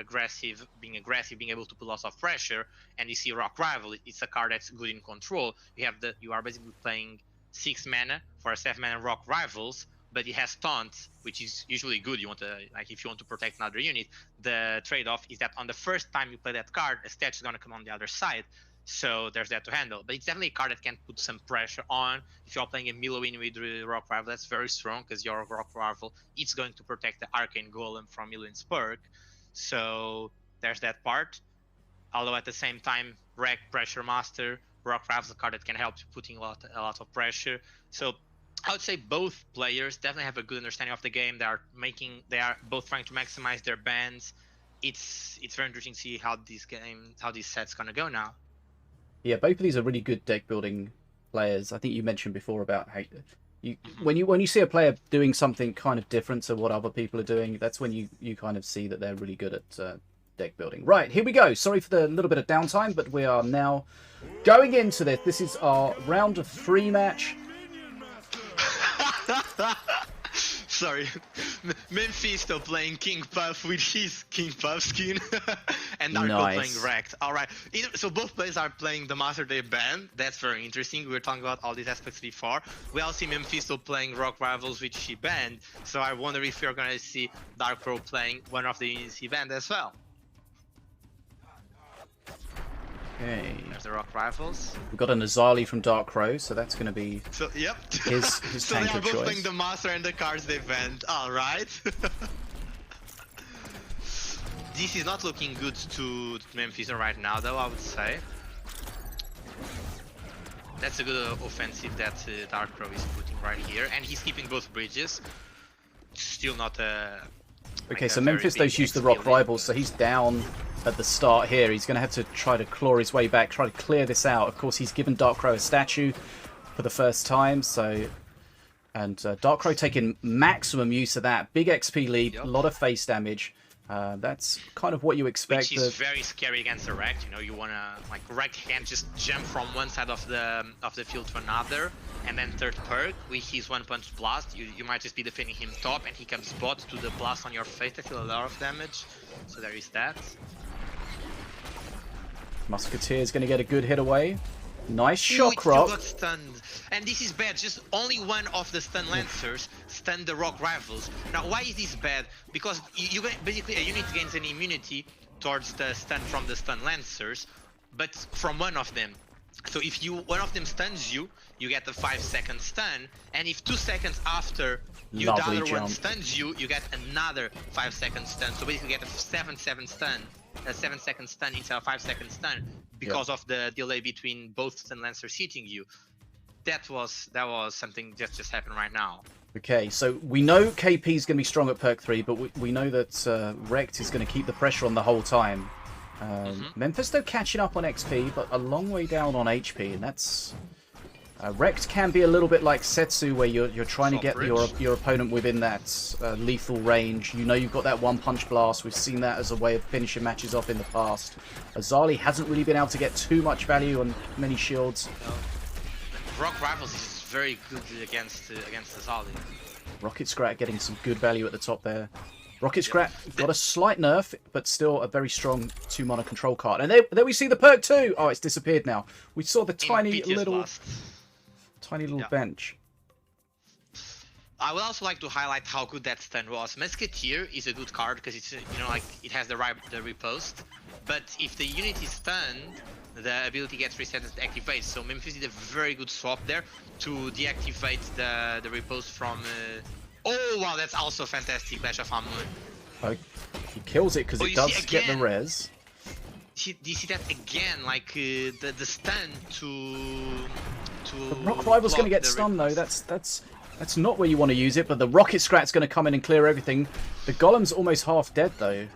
being able to put lots of pressure. And you see Rock Rival, it's a card that's good in control. You are basically playing 6 mana for a 7 mana Rock Rivals, but it has taunt, which is usually good. You want to, like, if you want to protect another unit, the trade-off is that on the first time you play that card, a statue is going to come on the other side. So there's that to handle. But it's definitely a card that can put some pressure on. If you're playing a Milowin with Rock Rival, that's very strong because your Rock Rival is going to protect the Arcane Golem from Milowin's perk. So there's that part. Although at the same time, Wreck, Pressure Master, Rock Rival is a card that can help you putting a lot of pressure. So I would say both players definitely have a good understanding of the game. They are both trying to maximize their bans. It's very interesting to see how this set's gonna go now. Yeah, both of these are really good deck building players. I think you mentioned before about how when you see a player doing something kind of different to what other people are doing, that's when you kind of see that they're really good at deck building. Right, here we go. Sorry for the little bit of downtime, but we are now going into this. This is our round of 3 match. Sorry, Memfisto playing King Puff with his King Puff skin, and Darko playing Wrecked. All right, so both players are playing the Master they banned. That's very interesting. We were talking about all these aspects before. We also see Memfisto playing Rock Rivals, which he banned. So I wonder if you're gonna see Darko playing one of the units he banned as well. Okay. There's the Rock Rivals. We've got a Nerzl from Dark Crow, so that's going to be yep. his so tank they are of both choice. playing the Master and the cards they banned. All right. This is not looking good to Memfisto right now, though, I would say. That's a good offensive that Dark Crow is putting right here, and he's keeping both bridges. Still not a... Okay, so Memfisto's used the Rock Rivals, so he's down at the start here. He's going to have to try to claw his way back, try to clear this out. Of course, he's given Dark Crow a statue for the first time, so... And Dark Crow taking maximum use of that. Big XP lead, a lot of face damage. That's kind of what you expect. Which is very scary against a Wreck. You know, you wanna like Wreck can just jump from one side of the field to another, and then third perk with his one punch blast, you might just be defending him top, and he comes bot to the blast on your face. That deal a lot of damage. So there is that. Musketeer is going to get a good hit away. Nice shock You rock. got stunned. And this is bad. Just only one of the stun lancers stunned the Rock Rivals. Now, why is this bad? Because you basically a unit gains an immunity towards the stun from the stun lancers, but from one of them. So if one of them stuns you, you get the 5-second stun, and if 2 seconds after the other one stuns you, you get another 5-second stun. So basically, you get a 7-second stun. A 7-second stun instead of 5-second stun because of the delay between both stun lancers hitting you. That was something that just happened right now. Okay, so we know KP is going to be strong at perk 3, but we know that Wrecked is going to keep the pressure on the whole time. Memfisto catching up on XP, but a long way down on HP, and that's... Wrecked can be a little bit like Setsu, where you're trying to get your opponent within that lethal range. You know you've got that one-punch blast. We've seen that as a way of finishing matches off in the past. Azali hasn't really been able to get too much value on many shields. Rock Rivals is very good against Azali. Rocket Scrat getting some good value at the top there. Rocket Scrat got a slight nerf, but still a very strong 2-mana control card. And there we see the perk too! Oh, it's disappeared now. We saw the tiny little bench. I would also like to highlight how good that stun was. Musketeer is a good card because it's it has the riposte. But if the unit is stunned, the ability gets reset and activates. So Memphis did a very good swap there to deactivate the riposte from. Oh wow, that's also fantastic, Clash of Amun. Oh, he kills it because it does get the res. Do you see that again? Like the stun to the Rock Rival's going to get stunned though. That's not where you want to use it. But the Rocket Scrat's going to come in and clear everything. The Golem's almost half dead though.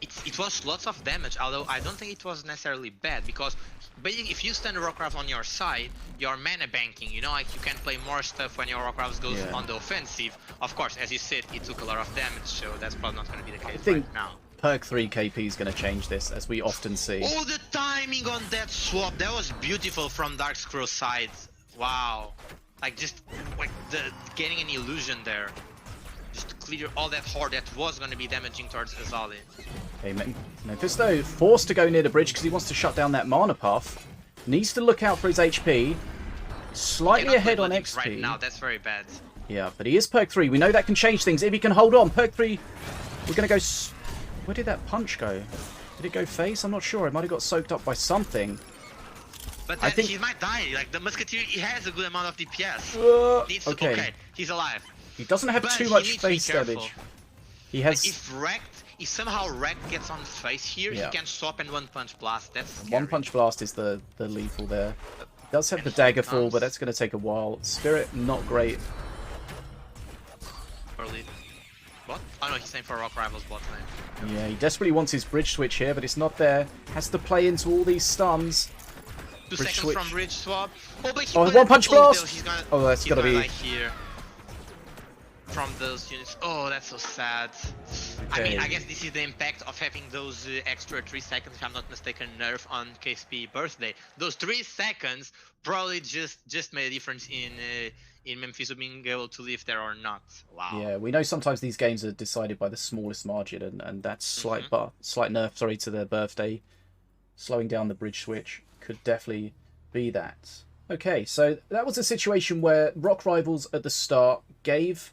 It was lots of damage, although I don't think it was necessarily bad, because basically if you stun a Rock Rival on your side, you're mana banking, you know, like you can play more stuff when your Rock Rival goes on the offensive. Of course, as you said, it took a lot of damage, so that's probably not going to be the case right now. Perk 3 KP is going to change this, as we often see. Oh, the timing on that swap, that was beautiful from Dark Scroll side. Wow. Like just like getting an illusion there. Just to clear all that horde that was going to be damaging towards Azali. Okay, Memfisto forced to go near the bridge because he wants to shut down that mana puff. Needs to look out for his HP. Slightly ahead on XP. Right now, that's very bad. Yeah, but he is perk 3. We know that can change things if he can hold on. Perk 3, we're going to go... Where did that punch go? Did it go face? I'm not sure. It might have got soaked up by something. But I then think... he might die. Like, the Musketeer, he has a good amount of DPS. Okay. He's alive. He doesn't have But too he much needs to be face careful. damage. He has... If somehow Wrecked gets on face here, he can stop and one punch blast. That's scary. One punch blast is the lethal there. He does have the dagger fall, but that's going to take a while. Spirit, not great. Early. What? Oh no, he's saying for Rock Rivals bot lane. Yeah, he desperately wants his bridge switch here, but it's not there. Has to play into all these stuns. 2 Bridge seconds switch. from bridge swap. Oh, but he One punch blast! He's gonna, Oh, that's gotta be... Like here. From those units. Oh, that's so sad. Okay. I mean, I guess this is the impact of having those extra 3 seconds, if I'm not mistaken, nerf on KSP birthday. Those 3 seconds probably just made a difference in Memfisto being able to live there or not. Wow. Yeah, we know sometimes these games are decided by the smallest margin, and that slight nerf, sorry, to their birthday, slowing down the bridge switch could definitely be that. Okay, so that was a situation where Rock Rivals at the start gave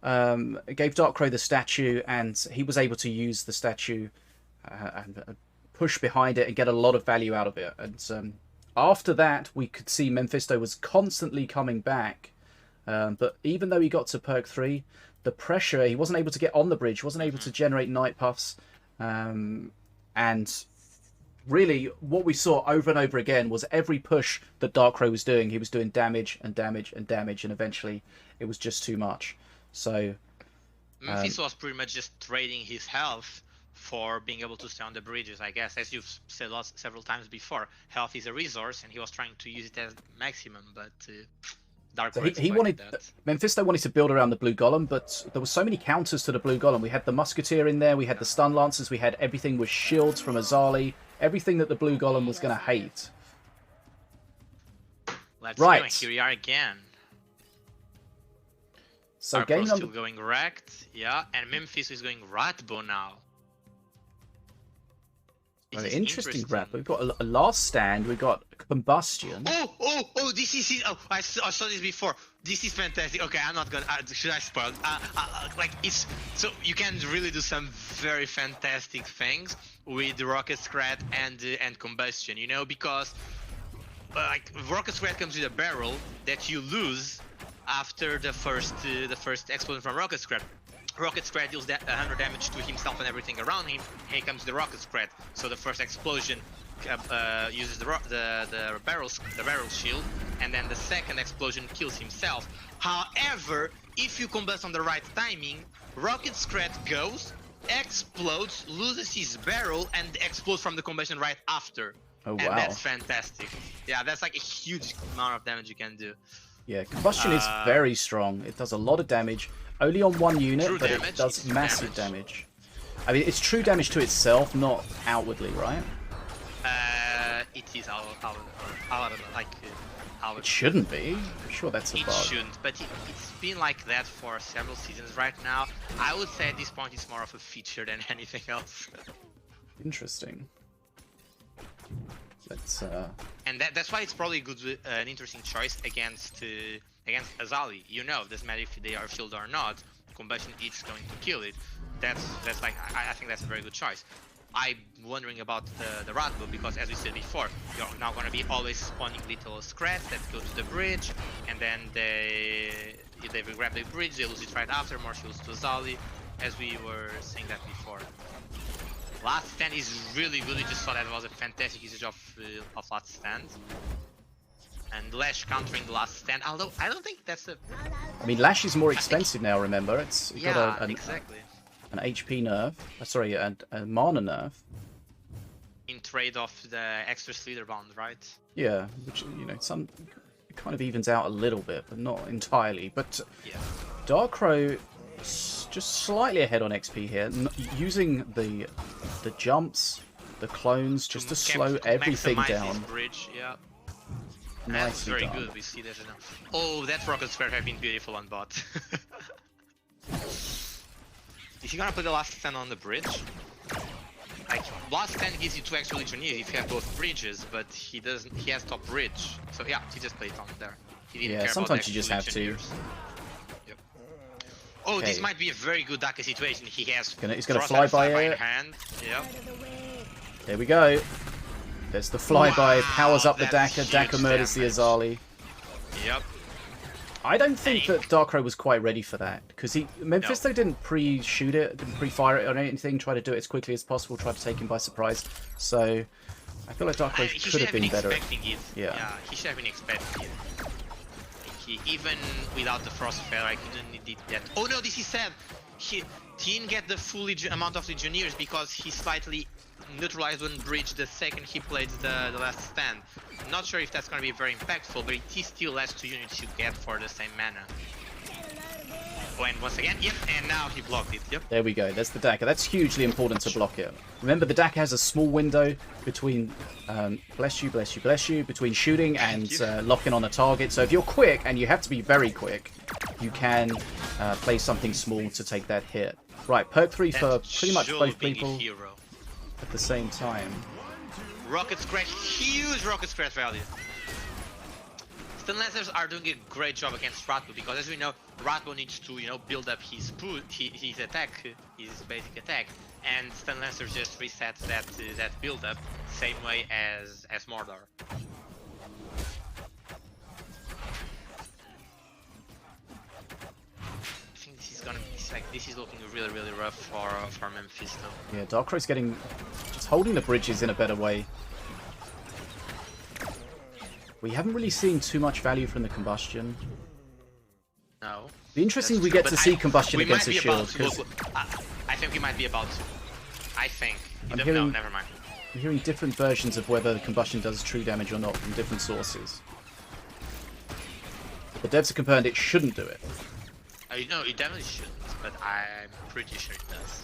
Darkrai the statue, and he was able to use the statue and push behind it and get a lot of value out of it. And after that, we could see Memfisto was constantly coming back. But even though he got to perk 3, the pressure, he wasn't able to get on the bridge, wasn't able to generate night puffs. And really, what we saw over and over again was every push that Darkrai was doing, he was doing damage and damage and damage, and eventually it was just too much. So Memfisto was pretty much just trading his health for being able to stay on the bridges, I guess. As you've said several times before, health is a resource, and he was trying to use it as maximum, but Darkrai he wanted that. Memfisto wanted to build around the blue golem, but there were so many counters to the blue golem. We had the musketeer in there, we had the stun lancers, we had everything with shields from Azali, everything that the blue golem was going to hate. Let's go. Here we are again. So Our game still going Wrecked, yeah, and Memfisto is going Ratbo now. Very interesting grab. We've got a last stand. We've got combustion. Oh! This is it. Oh, I saw this before. This is fantastic. Okay, I'm not gonna. Should I spoil? Like it's so you can really do some very fantastic things with Rocket Scrat and combustion. You know, because like Rocket Scrat comes with a barrel that you lose after the first explosion from Rocket Scrat. Rocket Scrat deals 100 damage to himself and everything around him. Here comes the Rocket Scrat. So the first explosion uses the barrel shield, and then the second explosion kills himself. However, if you combust on the right timing, Rocket Scrat goes, explodes, loses his barrel, and explodes from the combustion right after. Oh wow! And that's fantastic. Yeah, that's like a huge amount of damage you can do. Yeah, combustion is very strong. It does a lot of damage. Only on one unit, but it does massive damage. I mean, it's true damage to itself, not outwardly, right? It is outward. It shouldn't be. I'm sure that's a bug. It shouldn't, but it's been like that for several seasons right now. I would say at this point it's more of a feature than anything else. Interesting. Let's. And that's why it's probably good, an interesting choice against Azali. You know, doesn't matter if they are shielded or not. Combustion is going to kill it. That's like I think that's a very good choice. I'm wondering about the Ratbo because, as we said before, you're now going to be always spawning little scrats that go to the bridge, and then if they will grab the bridge, they lose it right after. More shields to Azali, as we were saying that before. Last stand is really good. We just saw that was a fantastic usage of last stand. And Lash countering the last stand, although I don't think that's a... I mean, Lash is more expensive now, remember? It's got exactly. An HP nerf. Sorry, a mana nerf. In trade of the extra Slither Bound, right? Yeah, which, you know, it kind of evens out a little bit, but not entirely. But yeah. Darkrai just slightly ahead on XP here, using the jumps, the clones, just to slow everything down. Bridge, yeah. That's very good. We see that now. Oh, that Rocket Sphere have been beautiful on bot. Is he gonna put the last stand on the bridge? Like, last stand gives you 2 extra Legionnaires if you have both bridges, but he doesn't. He has top bridge, so yeah, he just played on there. He didn't care sometimes about you just have to. Yep. Oh, Okay. this might be a very good Daka situation. He has. He's gonna fly by in it. hand. Yep. There we go. There's the flyby, powers up the that's Daka. Daka huge murders the damage. Azali. Yep. I don't think that Darkrai was quite ready for that, because Memfisto didn't pre-shoot it, didn't pre-fire it or anything, try to do it as quickly as possible, try to take him by surprise. So I feel like Darkrai could have been better. Yeah, he should have been expecting it. Even without the Frost Feather, I couldn't need that. Oh no, this is sad. He didn't get the full amount of Legionnaires because he slightly neutralized one bridge the second he played the last stand. Not sure if that's going to be very impactful, but it is still less 2 units you get for the same mana. Oh, and once again, yep, and now he blocked it, yep. There we go, there's the Daka. That's hugely important to block it. Remember, the Daka has a small window between, bless you, between shooting and locking on a target. So if you're quick, and you have to be very quick, you can play something small to take that hit. Right, perk 3 for pretty much both people at the same time. Rocket Scratch, huge Rocket Scratch value. Stunlancers are doing a great job against Ratbo because, as we know, Ratbo needs to, build up his attack, his basic attack, and Stunlancers just resets that build up, same way as Mordor. I think this is gonna be this is looking really rough for Memfisto. Yeah, Darkrai's it's holding the bridges in a better way. We haven't really seen too much value from the combustion. No. Be interesting if we get to see combustion we against might a be shield. I think we might be about to. I think. No, never mind. I'm hearing different versions of whether the combustion does true damage or not from different sources. The devs have confirmed it shouldn't do it. No, it definitely shouldn't, but I'm pretty sure it does.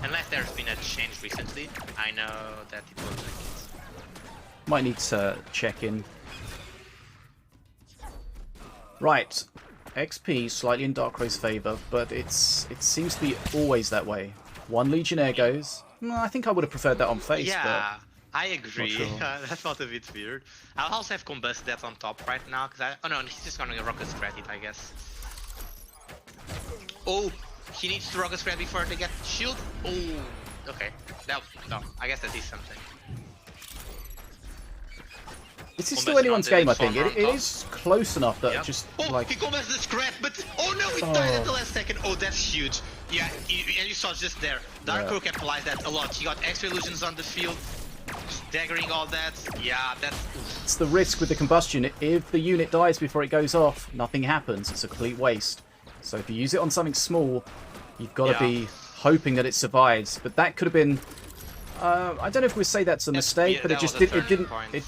Unless there's been a change recently, I know that it was like it. Might need to check in. Right, XP slightly in Darkrai's favour, but it seems to be always that way. One Legionnaire goes. I think I would have preferred that on face. Yeah, I agree. Sure. That felt a bit weird. I'll also have Combust that on top right now, because oh no, he's just gonna Rocket Scratch it, I guess. Oh, he needs to Rocket Scratch before they get shield. Oh, okay. No, I guess that is something. This is still anyone's game, I think. It is close enough that just like... he combos the scrap, but oh no, he died at the last second. Oh, that's huge. Yeah, and you saw just there. Darko capitalized that a lot. He got extra illusions on the field, daggering all that. Yeah, that's... It's the risk with the combustion. If the unit dies before it goes off, nothing happens. It's a complete waste. So if you use it on something small, you've got to be hoping that it survives. But that could have been... I don't know if we say that's a mistake, but it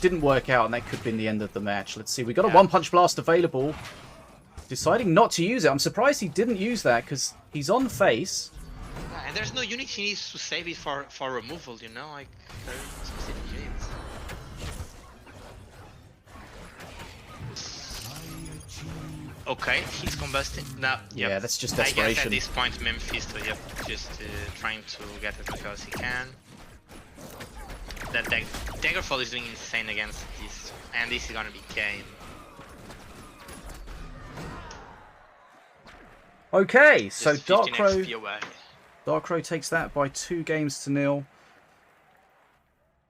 didn't work out, and that could have been the end of the match. Let's see, we got a One-Punch Blast available. Deciding not to use it. I'm surprised he didn't use that, because he's on face. Yeah, and there's no unit he needs to save it for removal, like very specific units. Okay, he's combusting. No, yeah, that's just desperation. I guess at this point, Memfisto, just trying to get as much as he can. That Daggerfall is doing insane against this, and this is gonna be game. Okay, so Just 15 XP away. Darkrai takes that by 2-0.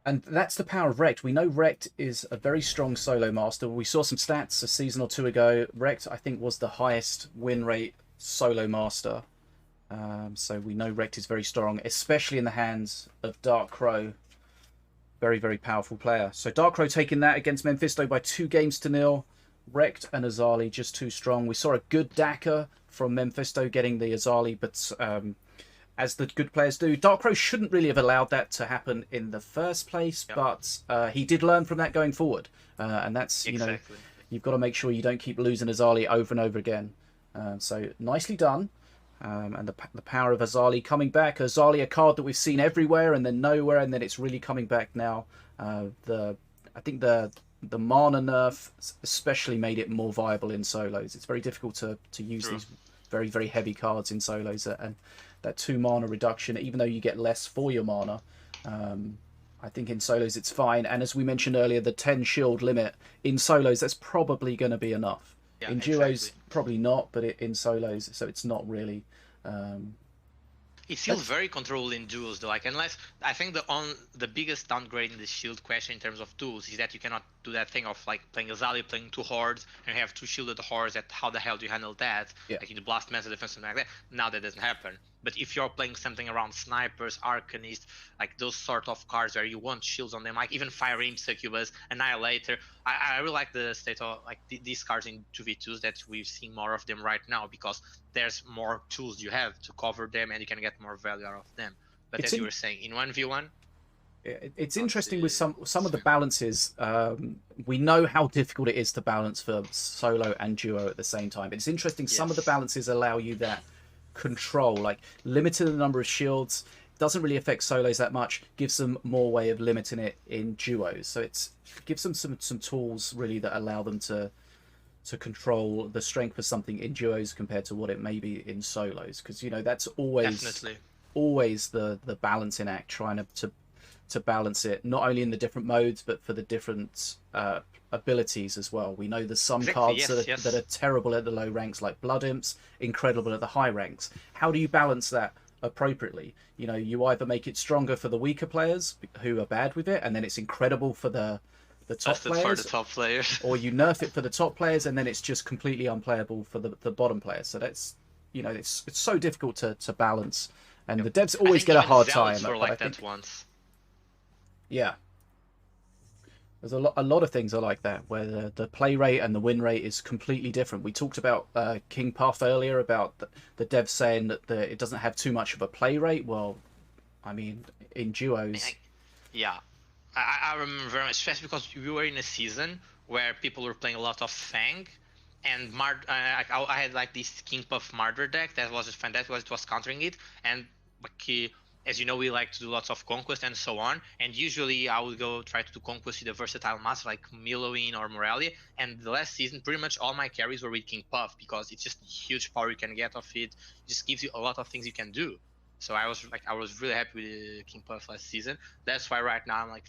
And that's the power of Rekt. We know Rekt is a very strong solo master. We saw some stats a season or two ago. Rekt, I think, was the highest win rate solo master. So we know Rekt is very strong, especially in the hands of Darkrai. Very, very powerful player. So Darkrai taking that against Memfisto by 2-0. Rekt and Azali just too strong. We saw a good Daka from Memfisto getting the Azali, but as the good players do, Darkrai shouldn't really have allowed that to happen in the first place, but he did learn from that going forward. And that's, you've got to make sure you don't keep losing Azali over and over again. So nicely done. And the power of Azali coming back. Azali, a card that we've seen everywhere and then nowhere, and then it's really coming back now. I think the mana nerf especially made it more viable in solos. It's very difficult to use these very, very heavy cards in solos, and that 2 mana reduction, even though you get less for your mana, I think in solos it's fine. And as we mentioned earlier, the 10 shield limit in solos, that's probably going to be enough. In duos, probably not, but in solos, so it's not really It's still very controlled in duels though. Like unless I think the biggest downgrade in the shield question in terms of duels is that you cannot do that thing of like playing Azali, playing 2 hordes, and you have 2 shielded hordes. That how the hell do you handle that? Yeah. Like in the blast meta defense, something like that. Now that doesn't happen. But if you're playing something around snipers, arcanists, like those sort of cards where you want shields on them, like even Fire Imp, Succubus, Annihilator, I really like the state of like these cards in 2v2s that we've seen more of them right now because there's more tools you have to cover them and you can get more value out of them. But as you were saying, in 1v1, it's interesting with some of the balances. We know how difficult it is to balance for solo and duo at the same time. It's interesting. Some of the balances allow you that control, like limiting the number of shields doesn't really affect solos that much, gives them more way of limiting it in duos. So it gives them some tools really that allow them to control the strength of something in duos compared to what it may be in solos, because you know that's always the balancing act, trying to balance it not only in the different modes but for the different abilities as well. We know there's some cards that are terrible at the low ranks, like Blood Imps, incredible at the high ranks. How do you balance that appropriately? You know, you either make it stronger for the weaker players who are bad with it, and then it's incredible for the top players, or you nerf it for the top players and then it's just completely unplayable for the bottom players. So that's, you know, it's so difficult to balance, and the devs always get a hard time. Yeah, there's a lot of things are like that where the play rate and the win rate is completely different. We talked about King Puff earlier, about the devs saying that it doesn't have too much of a play rate. Well, I mean, in duos, I remember very much, especially because we were in a season where people were playing a lot of Fang, and I had like this King Puff Martyr deck that was just fantastic. It was countering it, and like as you know, we like to do lots of conquest and so on. And usually I would go try to do conquest with a versatile master like Miloin or Morelia. And the last season, pretty much all my carries were with King Puff because it's just huge power you can get off it. It just gives you a lot of things you can do. So I was really happy with King Puff last season. That's why right now I'm like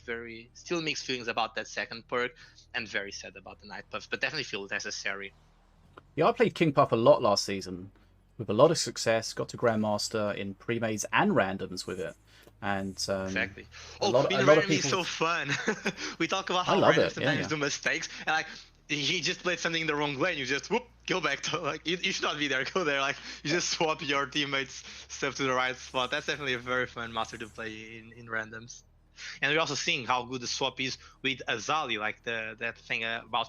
still mixed feelings about that second perk, and very sad about the Night Puffs, but definitely feel necessary. Yeah, I played King Puff a lot last season with a lot of success. Got to Grandmaster in pre-mades and randoms with it, and exactly. A lot of people... is so fun. We talk about how randoms sometimes do mistakes, and like he just played something in the wrong way, and you just go back to like you should not be there. Go there, like you just swap your teammates stuff to the right spot. That's definitely a very fun master to play in randoms. And we're also seeing how good the swap is with Azali, like that thing about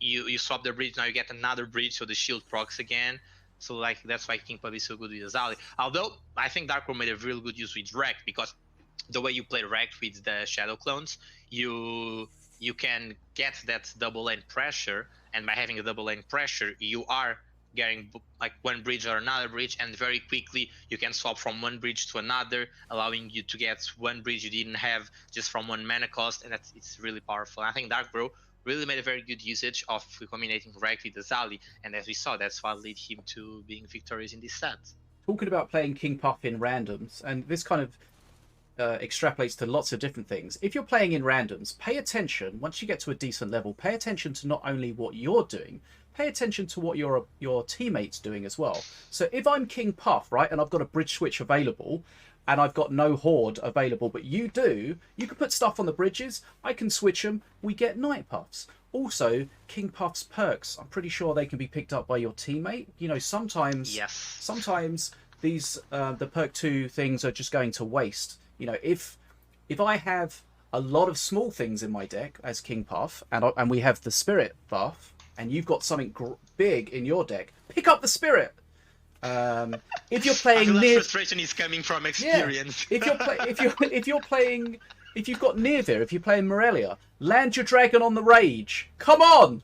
you swap the bridge, now you get another bridge, so the shield procs again. So like that's why King Puff is so good with Azali. Although I think Dark World made a real good use with Rect, because the way you play Rect with the Shadow Clones, you can get that double lane pressure, and by having a double lane pressure, you are getting like one bridge or another bridge, and very quickly you can swap from one bridge to another, allowing you to get one bridge you didn't have just from one mana cost, and it's really powerful. I think Dark Bro really made a very good usage of combinating Rect with Azali, and as we saw, that's what led him to being victorious in this set. Talking about playing King Puff in randoms, and this kind of extrapolates to lots of different things. If you're playing in randoms, pay attention, once you get to a decent level, pay attention to not only what you're doing, pay attention to what your teammates doing as well. So if I'm King Puff, right, and I've got a bridge switch available, and I've got no horde available, but you do, you can put stuff on the bridges, I can switch them, we get Night Puffs. Also, King Puff's perks, I'm pretty sure they can be picked up by your teammate. You know, sometimes these the perk 2 things are just going to waste. You know, if I have a lot of small things in my deck as King Puff, and we have the Spirit buff, and you've got something big in your deck, pick up the Spirit. If you're playing near, frustration is coming from experience. Yeah. If you've got Nearvir, if you're playing Morelia, land your dragon on the Rage. Come on.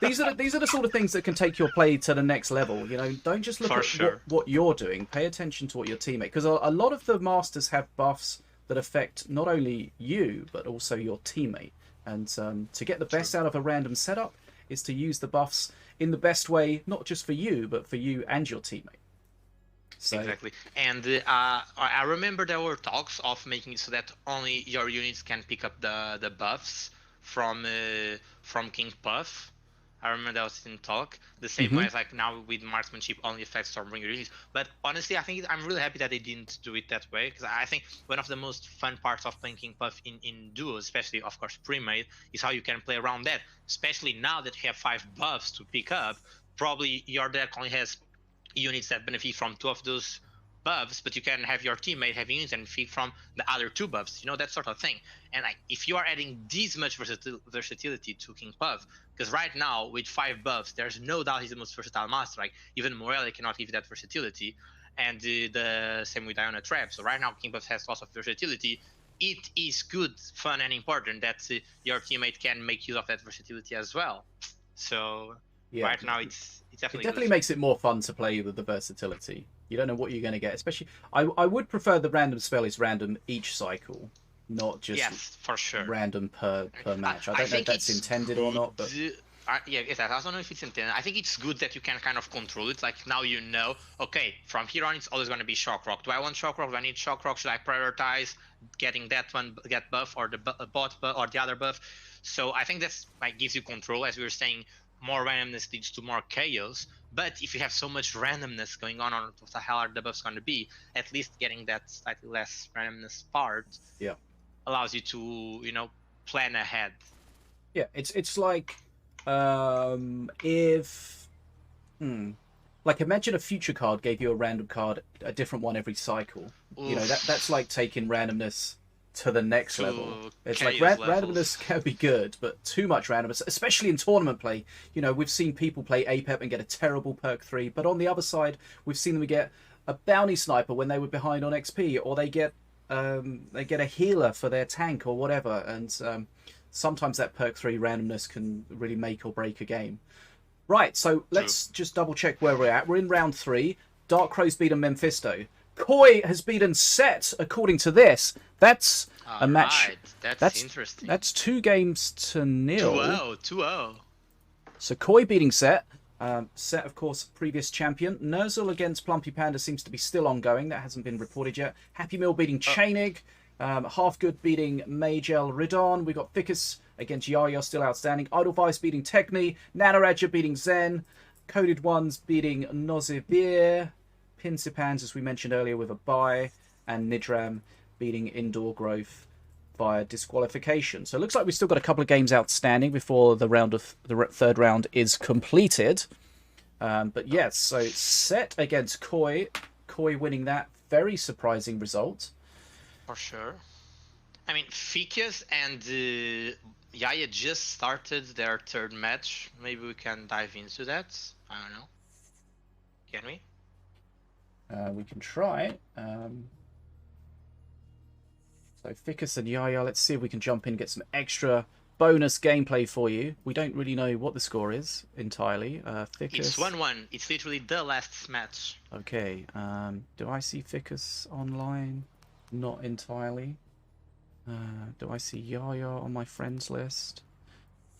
These are the sort of things that can take your play to the next level. You know, don't just look at what you're doing. Pay attention to what your teammate, because a lot of the masters have buffs that affect not only you but also your teammate. And to get the best out of a random setup is to use the buffs in the best way, not just for you but for you and your teammate. So... Exactly. And I remember there were talks of making it so that only your units can pick up the buffs from King Puff. I remember that was in talk. The same way as like now with marksmanship only affects Stormbringer units. But honestly, I think I'm really happy that they didn't do it that way, because I think one of the most fun parts of playing King Puff in duos, especially of course pre-made, is how you can play around that. Especially now that you have 5 buffs to pick up, probably your deck only has units that benefit from 2 of those buffs, but you can have your teammate having units and feed from the other 2 buffs, that sort of thing. And like, if you are adding this much versatility to King Puff, because right now with 5 buffs, there's no doubt he's the most versatile master. Like even Morelli cannot give that versatility, and the same with Iona Trap. So right now King Puff has lots of versatility. It is good, fun, and important that your teammate can make use of that versatility as well. So yeah, right now it's definitely makes it more fun to play with the versatility. You don't know what you're going to get. Especially, I would prefer the random spell is random each cycle, not just for sure random per match. I don't know if that's intended or not, but I don't know if it's intended. I think it's good that you can kind of control it. Like now okay, from here on it's always going to be Shock Rock. Do I want Shock Rock? Do I need Shock Rock? Should I prioritize getting that one get buff or the bot buff or the other buff? So I think that's like gives you control, as we were saying. More randomness leads to more chaos, but if you have so much randomness going on what the hell are the buffs going to be? At least getting that slightly less randomness part allows you to plan ahead. Yeah, it's like if like imagine a future card gave you a random card, a different one every cycle. Oof. That's like taking randomness to the next level. It's like randomness can be good, but too much randomness, especially in tournament play. We've seen people play APEP and get a terrible perk 3, but on the other side, we've seen them get a bounty sniper when they were behind on XP, or they get a healer for their tank or whatever. And sometimes that perk 3 randomness can really make or break a game. Right, so let's just double check where we're at. We're in round 3. Dark Crow's beaten Memfisto. Koi has beaten Set, according to this. That's a match. Right. That's interesting. That's 2 games to 0. 2-0. So Koi beating Set. Set, of course, previous champion. Nerzl against PlumpyPanada seems to be still ongoing. That hasn't been reported yet. Happy Meal beating Tjaenig. Half Good beating Majel Ridon. We got Ficus against Yaya, still outstanding. Edelweiss beating Tjaenig. Nataraja beating Zen. Coded Ones beating Nozivir. Pinsipans, as we mentioned earlier, with a bye, and Nidram beating Indoor Growth via disqualification. So it looks like we've still got a couple of games outstanding before the third round is completed. But yes, so Set against Koi. Koi winning that. Very surprising result. For sure. I mean, Fikys and Yaya just started their 3rd match. Maybe we can dive into that. I don't know. Can we? We can try. So Ficus and Yaya, let's see if we can jump in and get some extra bonus gameplay for you. We don't really know what the score is entirely. Ficus. It's 1-1. It's literally the last match. Okay. Do I see Ficus online? Not entirely. Do I see Yaya on my friends list?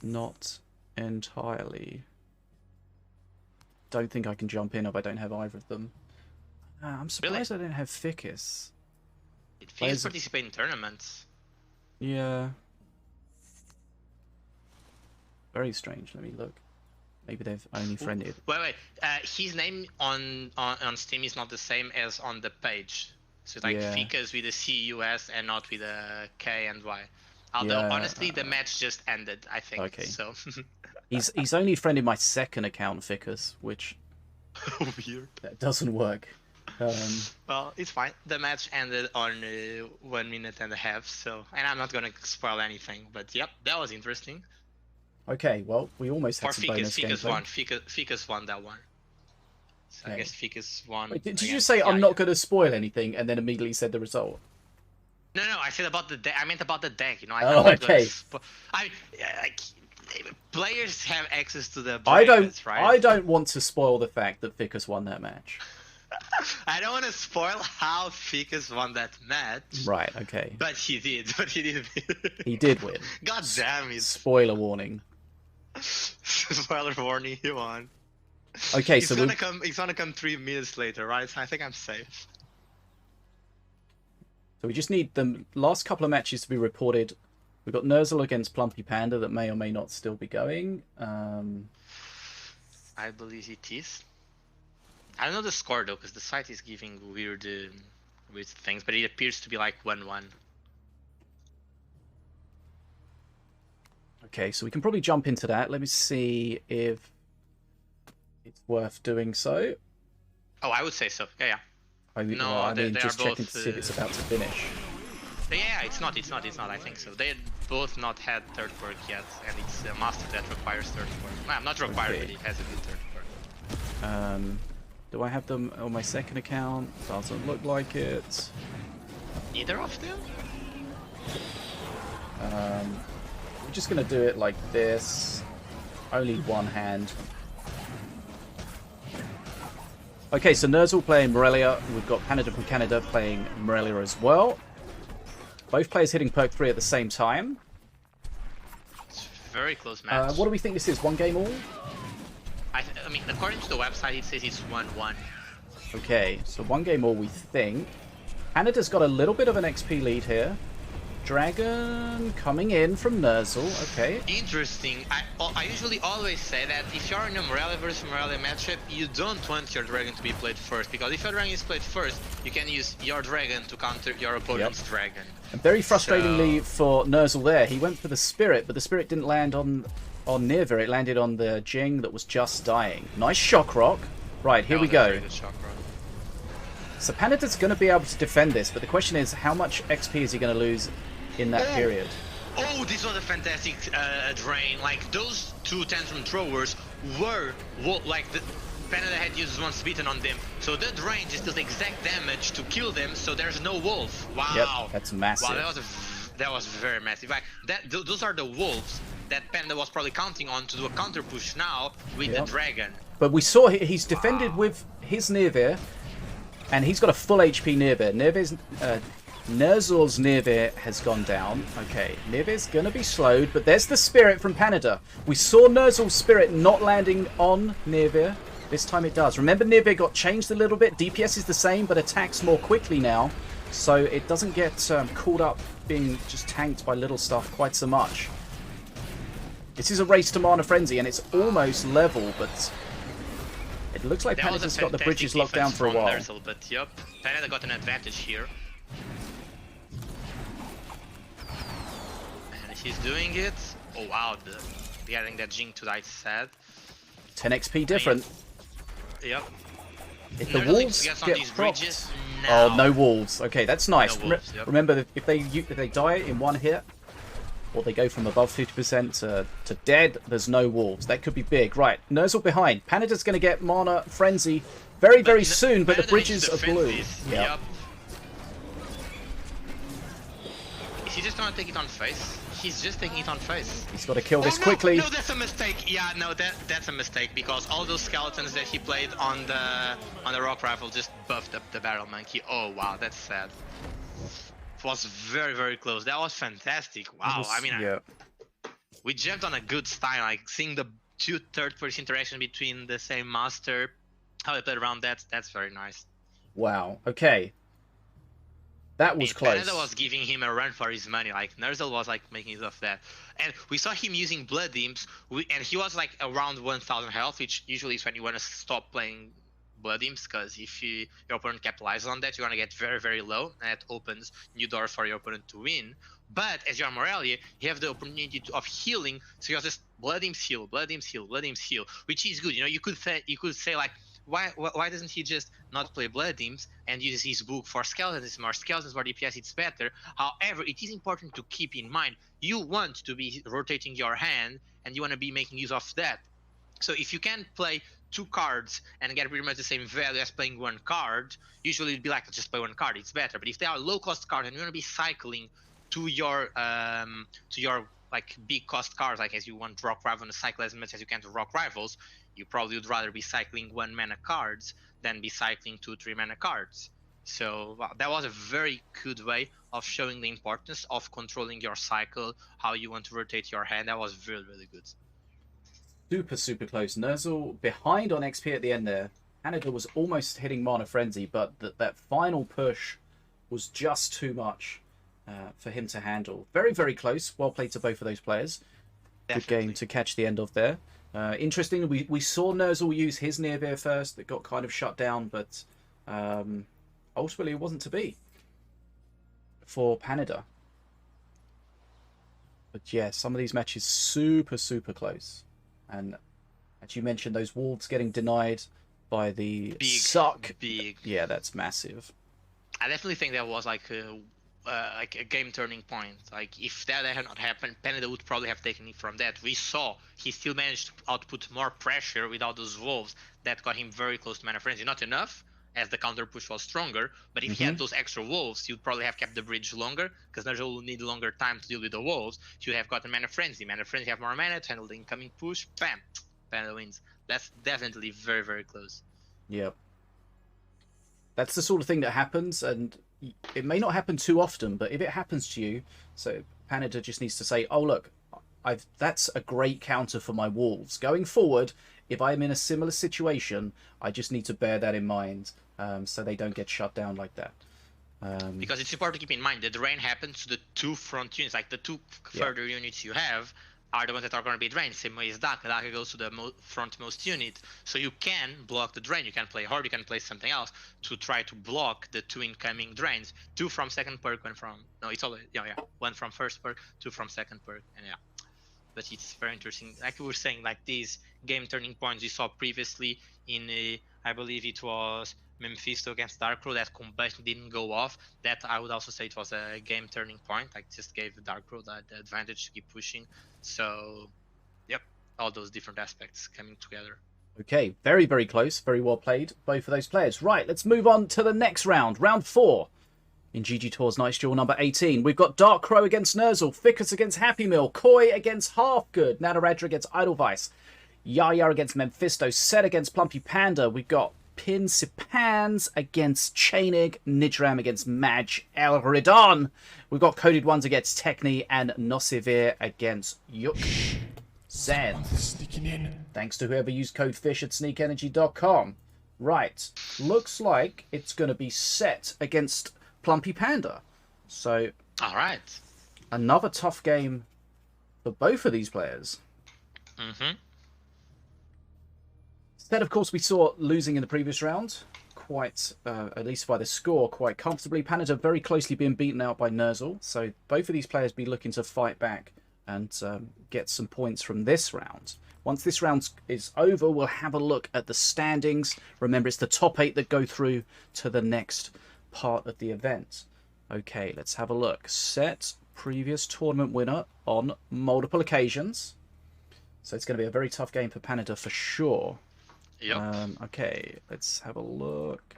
Not entirely. Don't think I can jump in if I don't have either of them. I'm surprised I don't have Fikys. Fikys participate in tournaments. Yeah. Very strange. Let me look. Maybe they've only friended. Wait. His name on Steam is not the same as on the page. So like Fikys with a C-U-S and not with a K and Y. Although honestly, the match just ended. I think. Okay. So. he's only friended my second account, Ficus, which. Weird. That doesn't work. Well, it's fine. The match ended on 1 minute and a half, so, and I'm not gonna spoil anything, but yep, that was interesting. Okay, well, we almost had some bonus gameplay. Ficus won that one. So okay. I guess Ficus won. Wait, did you say I'm not gonna spoil anything, and then immediately said the result? No, I said about the deck. I meant about the deck. Okay. Players have access to the. Brackets, right? I don't want to spoil the fact that Ficus won that match. I don't want to spoil how Ficus won that match. Right, okay. But he did. He did win. God damn it. Spoiler warning. Spoiler warning, he won. Okay, he's gonna come 3 minutes later, right? So I think I'm safe. So we just need the last couple of matches to be reported We've got Nerzl against PlumpyPanada that may or may not still be going. I believe it is. I don't know the score though, because the site is giving weird things, but it appears to be like 1-1. Okay, so we can probably jump into that. Let me see if it's worth doing so. Oh, I would say so. Yeah. I mean, just checking to see if it's about to finish. Yeah, it's not. I think so. They both not had third perk yet, and it's a master that requires third perk. Well, not required, but it has a good third perk. Do I have them on my second account? Doesn't look like it. Either of them? We're just gonna do it like this. Only one hand. Okay, so Nerzl playing Morelia. We've got Panada from Canada playing Morelia as well. Both players hitting perk 3 at the same time. It's a very close match. What do we think this is? One game all? I mean, according to the website, it says it's 1-1. Okay, so one game all we think. Canada's got a little bit of an XP lead here. Dragon coming in from Nerzl. Okay. Interesting. I usually always say that if you're in a Morelia versus Morelia matchup, you don't want your dragon to be played first, because if your dragon is played first, you can use your dragon to counter your opponent's dragon. And very frustratingly for Nerzl there, he went for the Spirit, but the Spirit didn't land on Nirva. It landed on the Jing that was just dying. Nice shock rock. Right, here we go. So Panada's going to be able to defend this, but the question is, how much XP is he going to lose in that period? Oh, this was a fantastic drain. Like, those two tantrum throwers were, like, Panada had used once beaten on them. So the drain just does exact damage to kill them, so there's no wolf. Wow. Yep, that's massive. Wow, that was very massive. Like, those are the wolves that Panda was probably counting on to do a counter push now with the dragon. But we saw he's defended with his Nirvir, and he's got a full HP Nirvir. Nerzl's Nirvir has gone down. Okay, Nirvir's going to be slowed, but there's the Spirit from Panada. We saw Nerzl's Spirit not landing on Nirvir. This time it does. Remember, Nirvir got changed a little bit. DPS is the same, but attacks more quickly now. So it doesn't get caught up being just tanked by little stuff quite so much. This is a race to Mana Frenzy, and it's almost level, but it looks like Panada's got the bridges locked down for a while. Nerzl, but yep, Panada got an advantage here. And he's doing it. Oh wow, getting that Jing to die sad. 10 XP different. Yep. If the wolves get procced... Oh, no wolves. Okay, that's nice. No wolves, remember, if they die in one hit, or they go from above 50% to dead, there's no wolves. That could be big. Right, Nerzl behind. Panada's going to get Mana Frenzy very soon, but the bridges are blue. Yep. Is he just going to take it on face? He's just taking it on face. He's got to kill this quickly. No, that's a mistake. Yeah, no, that's a mistake, because all those skeletons that he played on the rock rifle just buffed up the barrel monkey. Oh wow, that's sad. It was very close. That was fantastic. Wow, I mean, we jumped on a good style, like seeing the two third-person interaction between the same master, how they played around that's very nice. Wow. Okay. That was close. Panada was giving him a run for his money. Like, Nerzl was like making use of that. And we saw him using Blood Imps, and he was like around 1000 health, which usually is when you want to stop playing Blood Imps, because if your opponent capitalizes on that, you're going to get very low, and that opens new doors for your opponent to win. But as you're Morelia, you have the opportunity of healing, so you're just Blood Imps heal, Blood Imps heal, Blood Imps heal, which is good. You know, you could say like, why doesn't he just not play Blood Imps and use his book for skeletons? More skeletons, more DPS, it's better. However, it is important to keep in mind, you want to be rotating your hand, and you want to be making use of that. So if you can play 2 cards and get pretty much the same value as playing 1 card, usually it'd be like, just play 1 card, it's better. But if they are low cost cards and you want to be cycling to your like big cost cards, like as you want Rock Rival to cycle as much as you can to Rock Rivals, you probably would rather be cycling 1 mana cards than be cycling 2-3 mana cards. So that was a very good way of showing the importance of controlling your cycle, how you want to rotate your hand. That was really good. Super close. Nerzl behind on XP at the end there. Panada was almost hitting Mana Frenzy, but that final push was just too much. for him to handle. Very, very close. Well played to both of those players. Good game to catch the end of there. Interesting, we saw Nerzl use his near-bear first. That got kind of shut down, but ultimately it wasn't to be for Panada. But yeah, some of these matches super, super close. And as you mentioned, those wolves getting denied by the suck. Big. Yeah, that's massive. I definitely think that was like a game turning point. Like if that had not happened, Panada would probably have taken it from that. We saw he still managed to output more pressure without those wolves that got him very close to Mana Frenzy. Not enough, as the counter push was stronger, but if he had those extra wolves, you'd probably have kept the bridge longer, because Nerzl will need longer time to deal with the wolves. You'd have gotten Mana Frenzy. Mana Frenzy have more mana to handle the incoming push. Bam! Panada wins. That's definitely very, very close. Yep. That's the sort of thing that happens, and it may not happen too often, but if it happens to you, so Panada just needs to say, oh look, that's a great counter for my wolves. Going forward, if I'm in a similar situation, I just need to bear that in mind, so they don't get shut down like that. Because it's important to keep in mind that the drain happens to the two front units, like the two further units you have are the ones that are going to be drained. Same way as Daka. Daka goes to the frontmost unit. So you can block the drain. You can play Horde, you can play something else to try to block the two incoming drains. Two from second perk, one from... No, it's all... Yeah. One from first perk, two from second perk, and yeah. But it's very interesting. Like we were saying, like these game turning points we saw previously in, I believe it was Memfisto against Darkrow, that combustion didn't go off. That I would also say it was a game turning point. Like just gave Darkrow the advantage to keep pushing. So, yep, all those different aspects coming together. Okay, very, very close. Very well played, both of those players. Right, let's move on to the next round. Round 4 in GGtoor's Nice Duel number 18. We've got Darkrow against Nerzl, Ficus against Happy Meal, Koi against Half Good, Nataraja against Edelweiss, Yaya against Memfisto, Set against PlumpyPanada. We've got Pinsipans against Tjaenig, Nidram against Maj Elridon. We've got Coded Ones against Tjaenig and Nosivir against Yuk Zen. Thanks to whoever used code FISH at sneakenergy.com. Right, looks like it's going to be Set against PlumpyPanada. So, all right, another tough game for both of these players. Set, of course, we saw losing in the previous round, quite, at least by the score, quite comfortably. Panada very closely being beaten out by Nerzl, so both of these players be looking to fight back and get some points from this round. Once this round is over, we'll have a look at the standings. Remember, it's the top 8 that go through to the next part of the event. Okay, let's have a look. Set, previous tournament winner on multiple occasions. So it's going to be a very tough game for Panada for sure. Yep. Okay, let's have a look.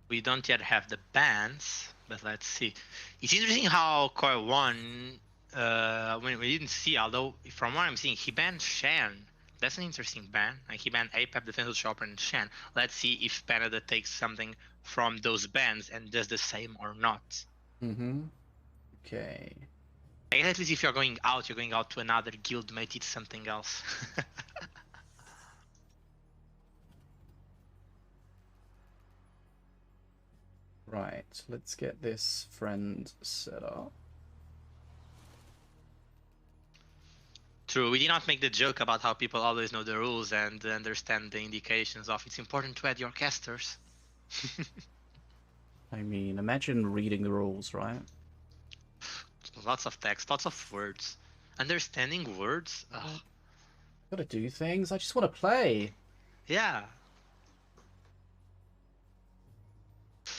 We don't yet have the bans, but let's see. It's interesting how Koi won when we didn't see, although from what I'm seeing, he banned Shen. That's an interesting ban. Like he banned APAP, Defensive Shopper, and Shen. Let's see if Panada takes something from those bans and does the same or not. Okay. I guess at least if you're going out to another guild mate, it's something else. Right, let's get this friend set up. True, we did not make the joke about how people always know the rules and understand the indications of it's important to add your casters. I mean, imagine reading the rules, right? Lots of text, lots of words. Understanding words? Ugh. Gotta do things, I just want to play. Yeah.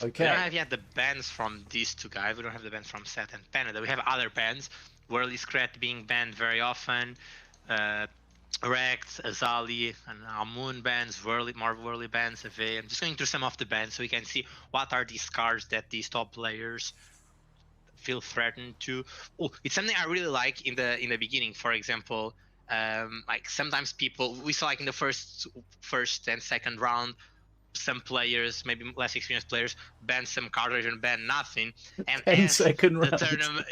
Okay. We don't have yet the bans from these two guys. We don't have the bans from Set and Panada. We have other bans. Whirly Scrat being banned very often. Rex, Azali, and Amun bans, more Whirly bans. I'm just going through some of the bans so we can see what are these cards that these top players feel threatened to. Oh, it's something I really like in the beginning. For example, like sometimes people we saw like in the first and second round, some players, maybe less experienced players, ban some cards or even ban nothing. And as the tournament,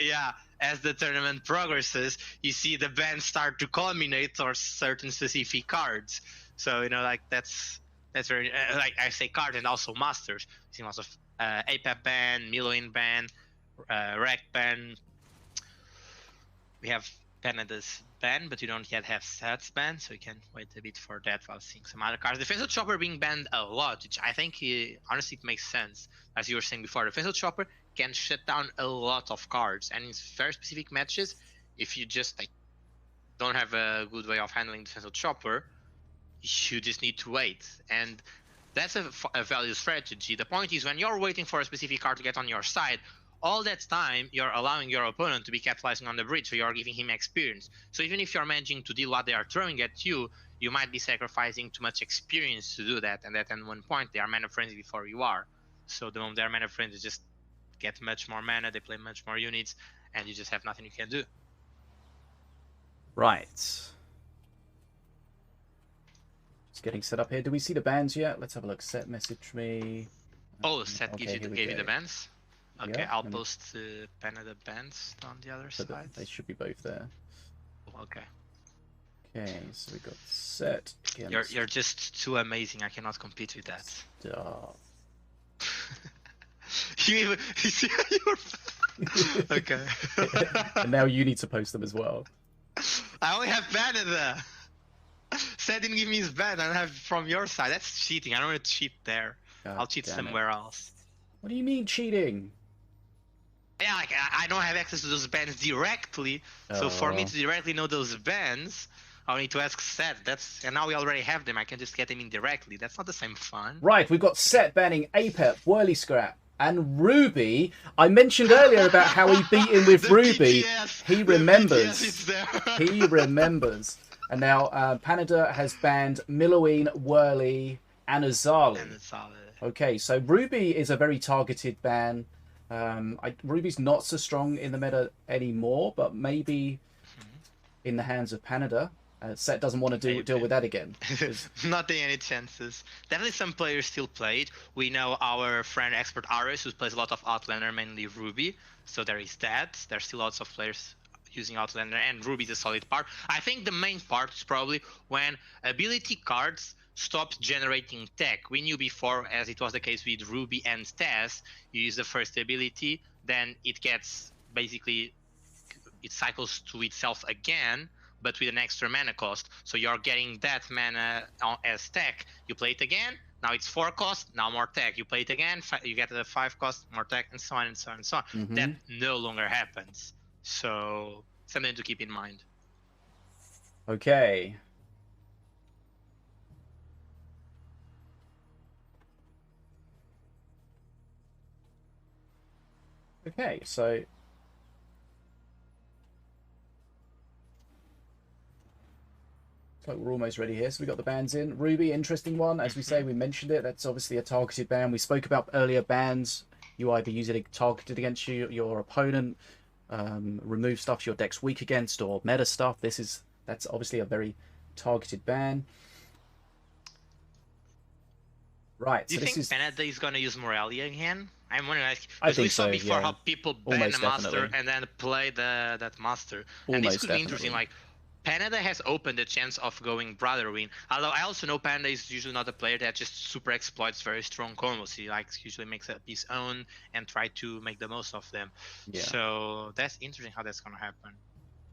as the tournament progresses, you see the bans start to culminate or certain specific cards. So like that's very like I say cards and also masters. You see lots of APAP ban, Miloin ban, Rack ban. We have Panada's ban, but you don't yet have Set's ban, so you can wait a bit for that while seeing some other cards. Defensive Chopper being banned a lot, which I think honestly it makes sense. As you were saying before, Defensive Chopper can shut down a lot of cards, and in very specific matches, if you just like don't have a good way of handling Defensive Chopper, you just need to wait. And that's a value strategy. The point is when you're waiting for a specific card to get on your side, all that time you're allowing your opponent to be capitalizing on the bridge, so you're giving him experience. So even if you're managing to deal what they are throwing at you, you might be sacrificing too much experience to do that, and at one point they are mana frenzy before you are. So the moment they are mana frenzy, just get much more mana, they play much more units, and you just have nothing you can do. Right. Just getting set up here. Do we see the bans yet? Let's have a look. Set message me. Oh, Set okay, gave you the bans? Okay, yeah, I'll post Panada bans on the other side. They should be both there. Okay. Okay, so we got Set. Again, you're just too amazing. I cannot compete with that. Stop. you okay. And now you need to post them as well. I only have Panada. Set didn't give me his ban. I don't have it from your side. That's cheating. I don't want to cheat there. I'll cheat somewhere else. What do you mean cheating? Yeah, like I don't have access to those bans directly. So for me to directly know those bans, I'll need to ask Set. And now we already have them. I can just get them indirectly. That's not the same fun. Right, we've got Set banning Apep, Whirly Scrap, and Ruby. I mentioned earlier about how he beat him with Ruby. PTS, he remembers. PTS, He remembers. And now Panada has banned Milloween, Whirly, and Azali. Okay, so Ruby is a very targeted ban. Ruby's not so strong in the meta anymore, but maybe in the hands of Panada. Set doesn't want to deal with that again. Not any chances. Definitely some players still play it. We know our friend Expert Ares, who plays a lot of Outlander, mainly Ruby. So there is that. There's still lots of players using Outlander, and Ruby is a solid part. I think the main part is probably when ability cards stopped generating tech. We knew before, as it was the case with Ruby and Taz, you use the first ability, then it gets basically, it cycles to itself again, but with an extra mana cost. So you're getting that mana as tech. You play it again, now it's 4 cost, now more tech. You play it again, you get the 5 cost, more tech, and so on and so on and so on. Mm-hmm. That no longer happens. So something to keep in mind. Okay. Okay, so we're almost ready here. So we got the bans in. Ruby, interesting one. As we say, we mentioned it. That's obviously a targeted ban. We spoke about earlier bans. You either use it targeted against your opponent, remove stuff your deck's weak against, or meta stuff. That's obviously a very targeted ban. Right. Do you think Panada is going to use Morelia again? I'm wondering, I think we saw so, before yeah. how people ban Almost a master definitely. and then play that master. Almost and this could definitely. be interesting. Like, Panada has opened the chance of going Brother Win. Although I also know Panada is usually not a player that just super exploits very strong combos. He usually makes up his own and try to make the most of them. Yeah. So that's interesting how that's going to happen.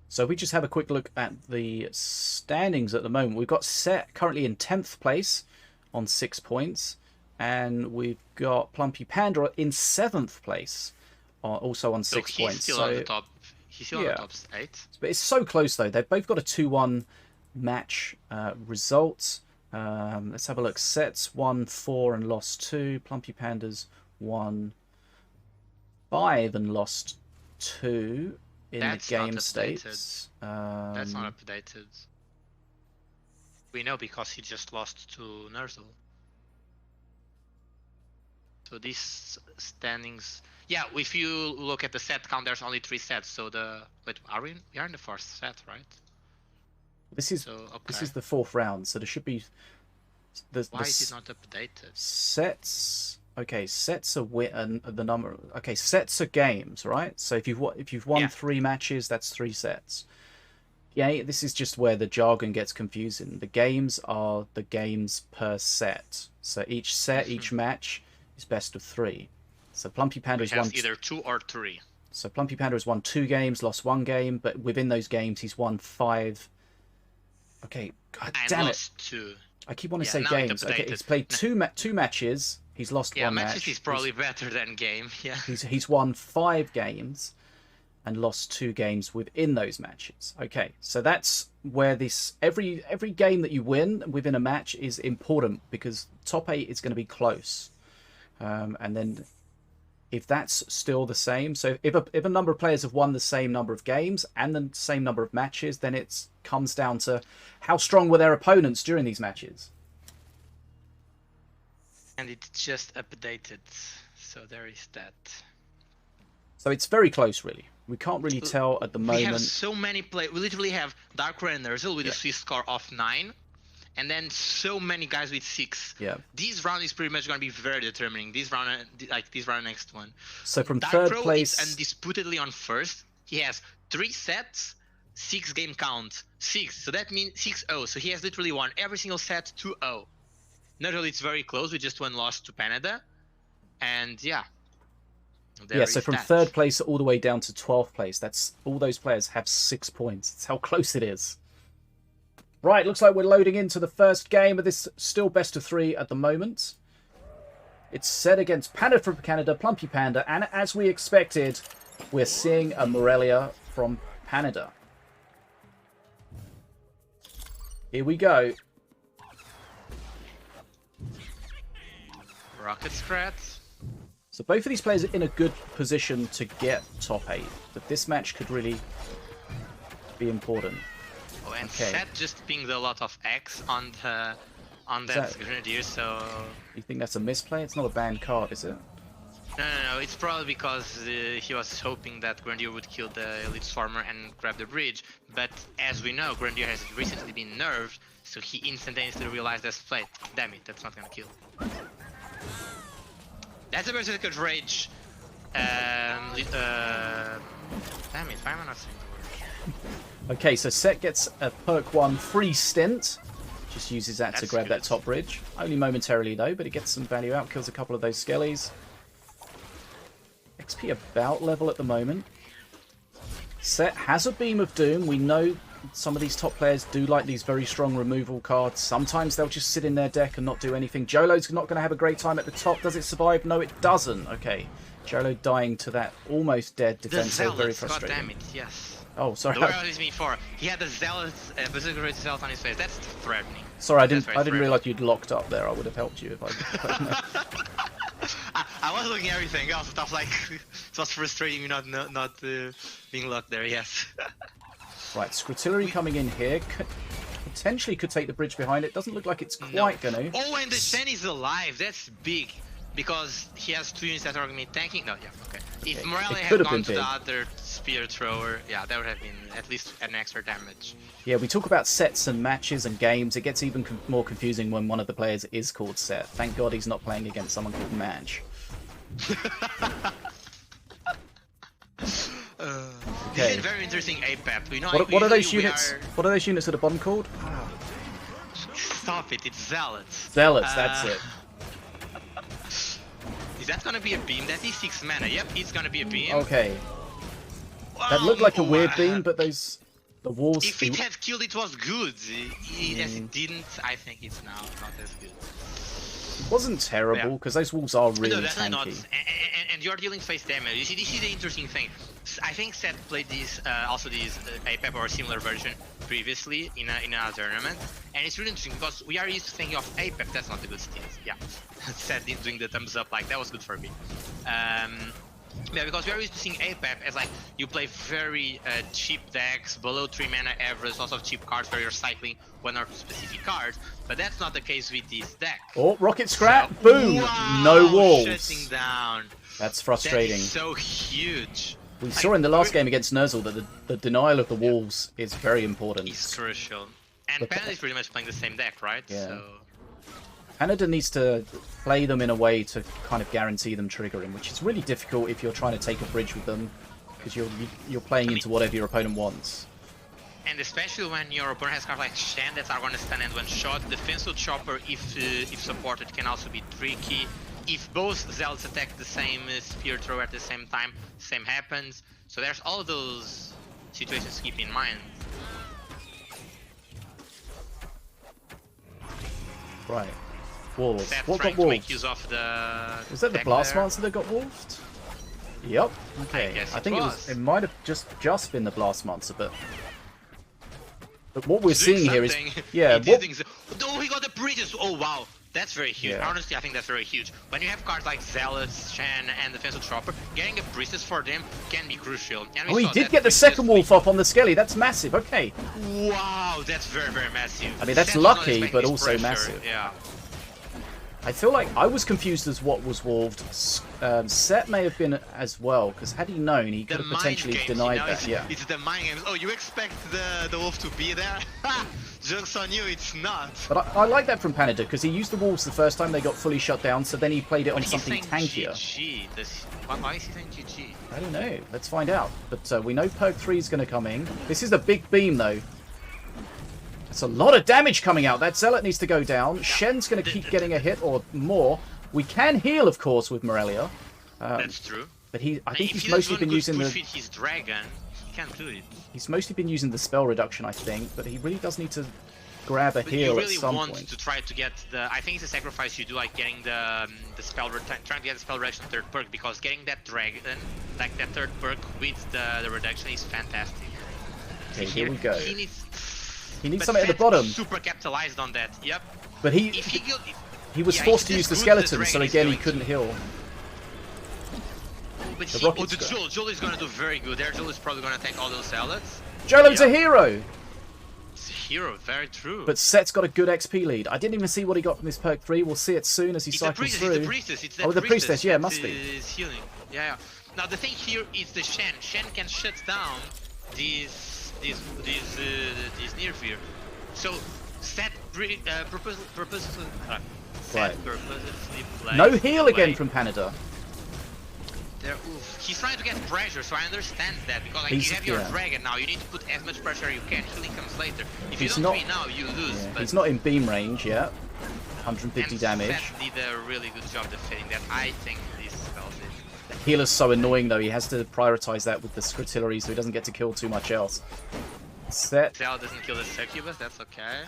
So we just have a quick look at the standings at the moment. We've got Set currently in 10th place on 6 points. And we've got PlumpyPanada in 7th place, also on 6 he's points. Still on the top. He's still on the top 8. But it's so close, though. They've both got a 2-1 match result. Let's have a look. Set's won 4 and lost 2. PlumpyPanda's won 5 and lost 2 in the game states. That's not updated. We know because he just lost to Nerzl. So these standings, yeah. If you look at the set count, there's only 3 sets. So we are in the 4th set, right? This is the 4th round, so there should be. Why is it not updated? Sets. Okay, sets are the number. Okay, sets are games, right? So if you've won 3 matches, that's 3 sets. Yeah, this is just where the jargon gets confusing. The games are the games per set. So each set, each match is best of 3. So PlumpyPanda's won either 2 or 3. So PlumpyPanada has won 2 games, lost 1 game, but within those games he's won 5. Okay, god damn it. Lost 2. I keep wanting to say games. Okay, he's played two matches. He's lost 1 match. Matches is probably better than game. Yeah. He's won 5 games and lost 2 games within those matches. Okay, so that's where this every game that you win within a match is important, because top 8 is going to be close. And then if that's still the same, so if a number of players have won the same number of games and the same number of matches, then it comes down to how strong were their opponents during these matches. And it's just updated, so there is that. So it's very close, really. We can't really tell at the moment. We have so many players. We literally have Darkrai and Nerzl with a Swiss score of 9, and then so many guys with 6. Yeah. This round is pretty much going to be very determining. This round, next one. So from Dark third Crow place, is undisputedly on first. He has 3 sets, 6 game count, 6. So that means 6-0. So he has literally won every single set 2-0. Nerzl, it's very close. We just 1 loss to Panada, and yeah. So from third place all the way down to 12th place, that's all those players have 6 points. That's how close it is. Right, looks like we're loading into the first game of this still best of 3 at the moment. It's set against Panda from Canada, PlumpyPanada, and as we expected, we're seeing a Morelia from Panada. Here we go. Rocket Scrat. So both of these players are in a good position to get top 8, but this match could really be important. Oh, and Seth just pinged a lot of X on that Grenadier, so... You think that's a misplay? It's not a banned card, is it? No, it's probably because he was hoping that Grenadier would kill the Elite Swarmer and grab the bridge, but as we know, Grenadier has recently been nerfed, so he instantaneously realized that's play. Damn it, that's not gonna kill. That's a Berserker Rage. Damn it, why am I not saying the word? Okay, so Set gets a perk 1 free stint. Just uses that to grab that top bridge. Only momentarily though, but it gets some value out, kills a couple of those skellies. XP about level at the moment. Set has a Beam of Doom. We know some of these top players do like these very strong removal cards. Sometimes they'll just sit in their deck and not do anything. Jolo's not going to have a great time at the top. Does it survive? No, it doesn't. Okay. Jolo dying to that almost dead defense. So very frustrating. God damn it, yes. Oh, sorry. The word is me for. He had a zealot, Berserker Rage Zealot on his face. That's threatening. Sorry, I didn't realize you'd locked up there. I would have helped you if I I was looking at everything else, stuff like it was frustrating me not being locked there. Yes. Right, Scrutillery coming in here. Potentially could take the bridge behind it. Doesn't look like it's quite gonna. Oh, and the Shen is alive. That's big. Because he has 2 units that are going to be tanking. No, yeah, okay. If Morelia had gone to the other spear thrower, yeah, that would have been at least an extra damage. Yeah, we talk about sets and matches and games. It gets even more confusing when one of the players is called Set. Thank God he's not playing against someone called Match. This is very interesting APEP. You know, what are those units? What are those units at the bottom called? Stop it! It's Zealots. Zealots, that's it. Is that gonna be a beam? That is 6 mana. Yep, it's gonna be a beam. Okay. That looked like a weird beam, but the walls. If it had killed, it was good. As it didn't, I think it's now not as good. It wasn't terrible because those walls are really tanky. Not. And you're dealing face damage. You see, this is the interesting thing. I think Seth played this also this APEP or a similar version previously in a tournament, and it's really interesting because we are used to thinking of APEP. That's not a good stance. Yeah, Seth doing the thumbs up like that was good for me. Yeah, because we are used to seeing APEP as like you play very cheap decks, below 3 mana average, lots of cheap cards where you're cycling 1 or 2 specific cards, but that's not the case with this deck. Oh, Rocket Scrap! So, boom! Wow, no walls. Shutting down. That's frustrating. That is so huge. We saw in the last game against Nerzl that the denial of the walls is very important. It's crucial. And Panada is pretty much playing the same deck, right? Yeah. So... Panada needs to play them in a way to kind of guarantee them triggering, which is really difficult if you're trying to take a bridge with them, because you're playing into whatever your opponent wants. And especially when your opponent has cards like Shen that are going to stand and one shot, defensive chopper, if supported, can also be tricky. if both zealots attack the same spear thrower at the same time, same happens. So there's all those situations to keep in mind. Right. Wolves. Set What trying got to make wolves? use of the... Was that the tech Blastmaster there. that got wolfed? Yep. Okay. guess I it think was. it might have just been the Blastmaster, but what we're He's doing seeing here is something. yeah. He did things. Oh, he got the Priestess. Oh wow, that's very huge. Yeah. Honestly, I think that's very huge. When you have cards like Zealots, Shen, and Defensive Chopper, getting a Priestess for them can be crucial. And we Oh, he saw did that get the Priestess second wolf off on the Skelly. That's massive. Okay. Wow, that's very, very massive. I mean, that's Set was not lucky, expecting but this also pressure. massive. Yeah. I feel like I was confused as what was wolved. Set may have been as well, because had he known, he could The have mind potentially games, denied you know, that. Yeah. It's the mind games. Oh, you expect the wolf to be there? Ha! Joke's on you, it's not. But I like that from Panada, because he used the wolves the first time they got fully shut down, so then he played it on But he's something saying tankier. GG. Why is he saying GG? I don't know. Let's find out. But we know Perk 3 is going to come in. This is a big beam, though. That's a lot of damage coming out. That Zealot needs to go down. Shen's going to keep getting a hit or more. We can heal, of course, with Morelia. That's true. But I think If he's he mostly doesn't been using push the... with his dragon, he can't do it. He's mostly been using the spell reduction, I think. But he really does need to grab a But heal you at really some want point. to try to get the... I think it's a sacrifice you do, like getting the spell... Trying to get the spell reduction third perk, because getting that dragon, like that third perk with the reduction is fantastic. Okay, here we go. He needs He needs something at the bottom. Super capitalized on that, yep. But he was yeah, forced to he's use the just good, skeleton, so dragon is again he going couldn't heal. But The the rocket's Joel. Joel is going to do very good there. Joel is probably going to take all those zealots. Jolem's a Yeah. hero! It's a hero, very true. But Set's got a good XP lead. I didn't even see what he got from his perk 3. We'll see it soon as he it's the cycles priestess, through. it's the priestess. It's that Oh, the priestess, yeah, that must be. is healing. Yeah. Now the thing here is the Shen. Shen can shut down these Nearfear. So Set purposely Right. plays No heal the again way. from Panada. There, oof. He's trying to get pressure, so I understand that, because like, He's- you have your yeah. dragon now, you need to put as much pressure you can. Healing comes later. If He's you don't not- win now, you lose. Yeah, but he's not in beam range yet. 150 and damage. Seth did a really good job defending that. I think this spell did. Healer's so annoying though, he has to prioritize that with the Scritillary so he doesn't get to kill too much else. Set. Zell doesn't kill the succubus, that's okay.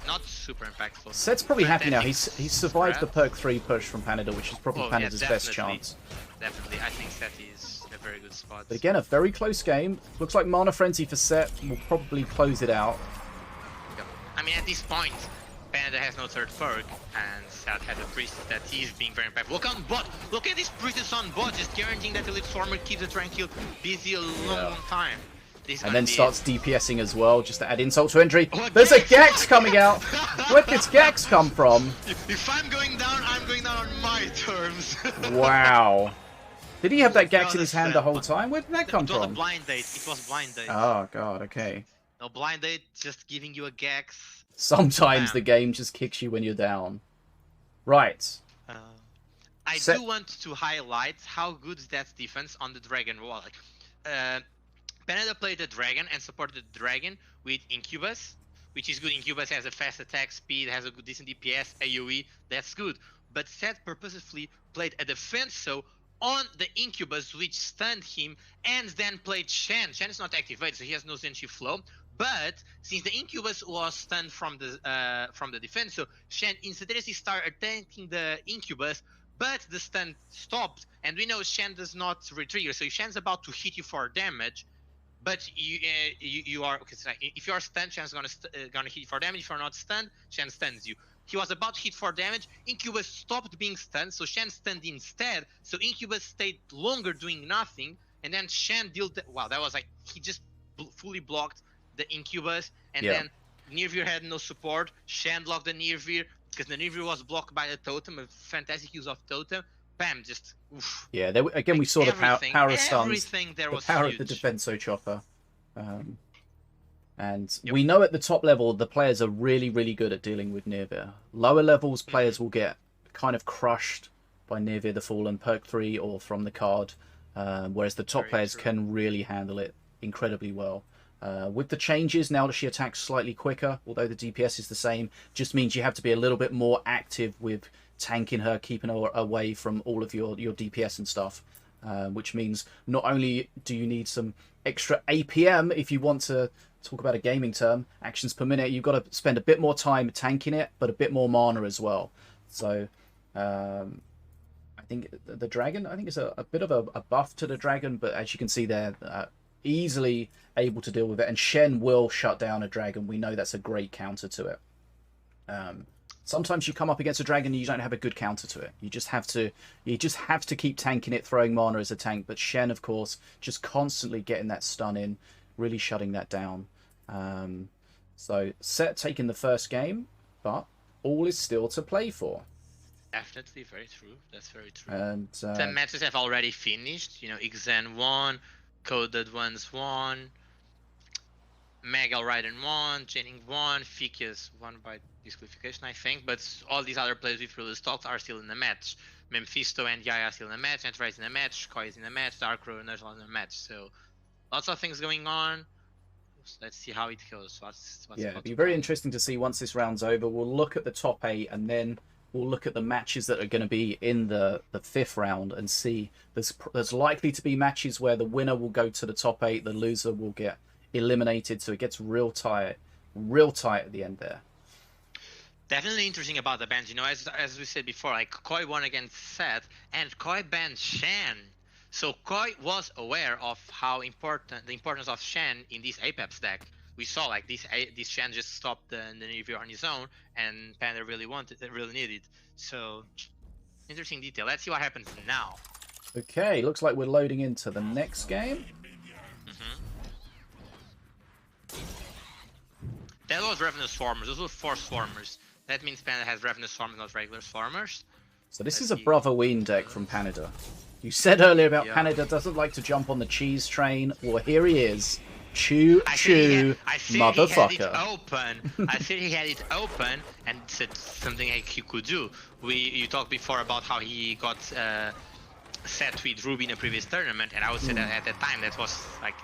Not super impactful. Set's probably happy now. Fantastic He's survived the strat. perk 3 push from Panada, which is probably Oh, yeah, Panada's best definitely. chance. Definitely, I think Seth is in a very good spot. But again, a very close game. Looks like Mana Frenzy for Set will probably close it out. Yeah. I mean, at this point, Panda has no third perk, and Seth has a priest that he's being very impactful. Look on bot! Look at this priestess on bot, just guaranteeing that Elite Stormer keeps the tranquil busy a long time. This is And gonna then be starts DPSing as well, just to add insult to injury. Oh, There's a Gex! Gex coming out! Where did this Gex come from? If I'm going down on my terms. Wow. Did he have that Gex No, in his that's hand the whole time? Where did that come It was a from? blind date. It was blind date. Oh god, okay. No blind date, just giving you a Gex. Sometimes the Bam. game just kicks you when you're down. Right. I Set- do want to highlight how good is that defense on the dragon wall. Like, Panada played the dragon and supported the dragon with Incubus, which is good. Incubus has a fast attack speed, has a good decent DPS, AoE, that's good. But Seth purposefully played a defense so on the Incubus, which stunned him, and then played Shen. Shen is not activated, so he has no Zenshi flow. But since the Incubus was stunned from the defense, so Shen instantaneously started attacking the Incubus, but the stun stopped, and we know Shen does not retrigger. So if Shen's about to hit you for damage, but you are okay. So if you are stunned, Shen's gonna hit you for damage. If you're not stunned, Shen stuns you. He was about to hit for damage. Incubus stopped being stunned, so Shen stunned instead. So Incubus stayed longer doing nothing, and then Shen dealt. Wow, that was like he just fully blocked the Incubus, and then Nearveer had no support. Shen blocked the Nearveer because the Nearveer was blocked by the totem. A fantastic use of totem. Bam, just oof. Yeah, again we saw the power of stuns, Everything there the was power huge. of the Defenso Chopper. And we know at the top level the players are really, really good at dealing with Nearveer. Lower levels players will get kind of crushed by Nearveer the Fallen, perk 3 or from the card, whereas the top Very players true. can really handle it incredibly well. With the changes, now that she attacks slightly quicker, although the DPS is the same, just means you have to be a little bit more active with tanking her, keeping her away from all of your DPS and stuff. Which means not only do you need some extra APM if you want to talk about a gaming term, actions per minute, you've got to spend a bit more time tanking it, but a bit more mana as well. So I think the dragon, I think it's a bit of a buff to the dragon, but as you can see there, easily able to deal with it. And Shen will shut down a dragon. We know that's a great counter to it. Sometimes you come up against a dragon and you don't have a good counter to it. You just have to keep tanking it, throwing mana as a tank. But Shen, of course, just constantly getting that stun in, really shutting that down. So Set taking the first game, but all is still to play for. Definitely, very true. That's very true. And the matches have already finished. You know, Xen won, Coded Ones won, Megal Raiden won, Tjaenig won, Ficus won by disqualification, I think, but all these other players we've released talked are still in the match. Memfisto and Yaya are still in the match, Nataraja in the match, Koi is in the match, Darkrow and Nerzl in the match. So lots of things going on. So let's see how it goes. What's yeah, it'll be very interesting to see once this round's over. We'll look at the top 8 and then we'll look at the matches that are going to be in the 5th round and see there's likely to be matches where the winner will go to the top 8, the loser will get eliminated, so it gets real tight at the end there. Definitely interesting about the bans, you know, as we said before, like Koi won against Seth and Koi banned Shen. So Koi was aware of how the importance of Shen in this Apex deck. We saw like this Shen just stopped the Nivea on his own, and Panda really needed. So interesting detail. Let's see what happens now. Okay, looks like we're loading into the next game. That was Revenue Swarmers. Those were Force Swarmers. That means Panda has Revenue Swarmers, not regular Swarmers. So this is a Brother Ween deck from Panada. You said earlier about Panada doesn't like to jump on the cheese train. Well, here he is. Choo choo, motherfucker. I said he had it open and said something like he could do. You talked before about how he got set with Ruby in a previous tournament, and I would say that at that time that was like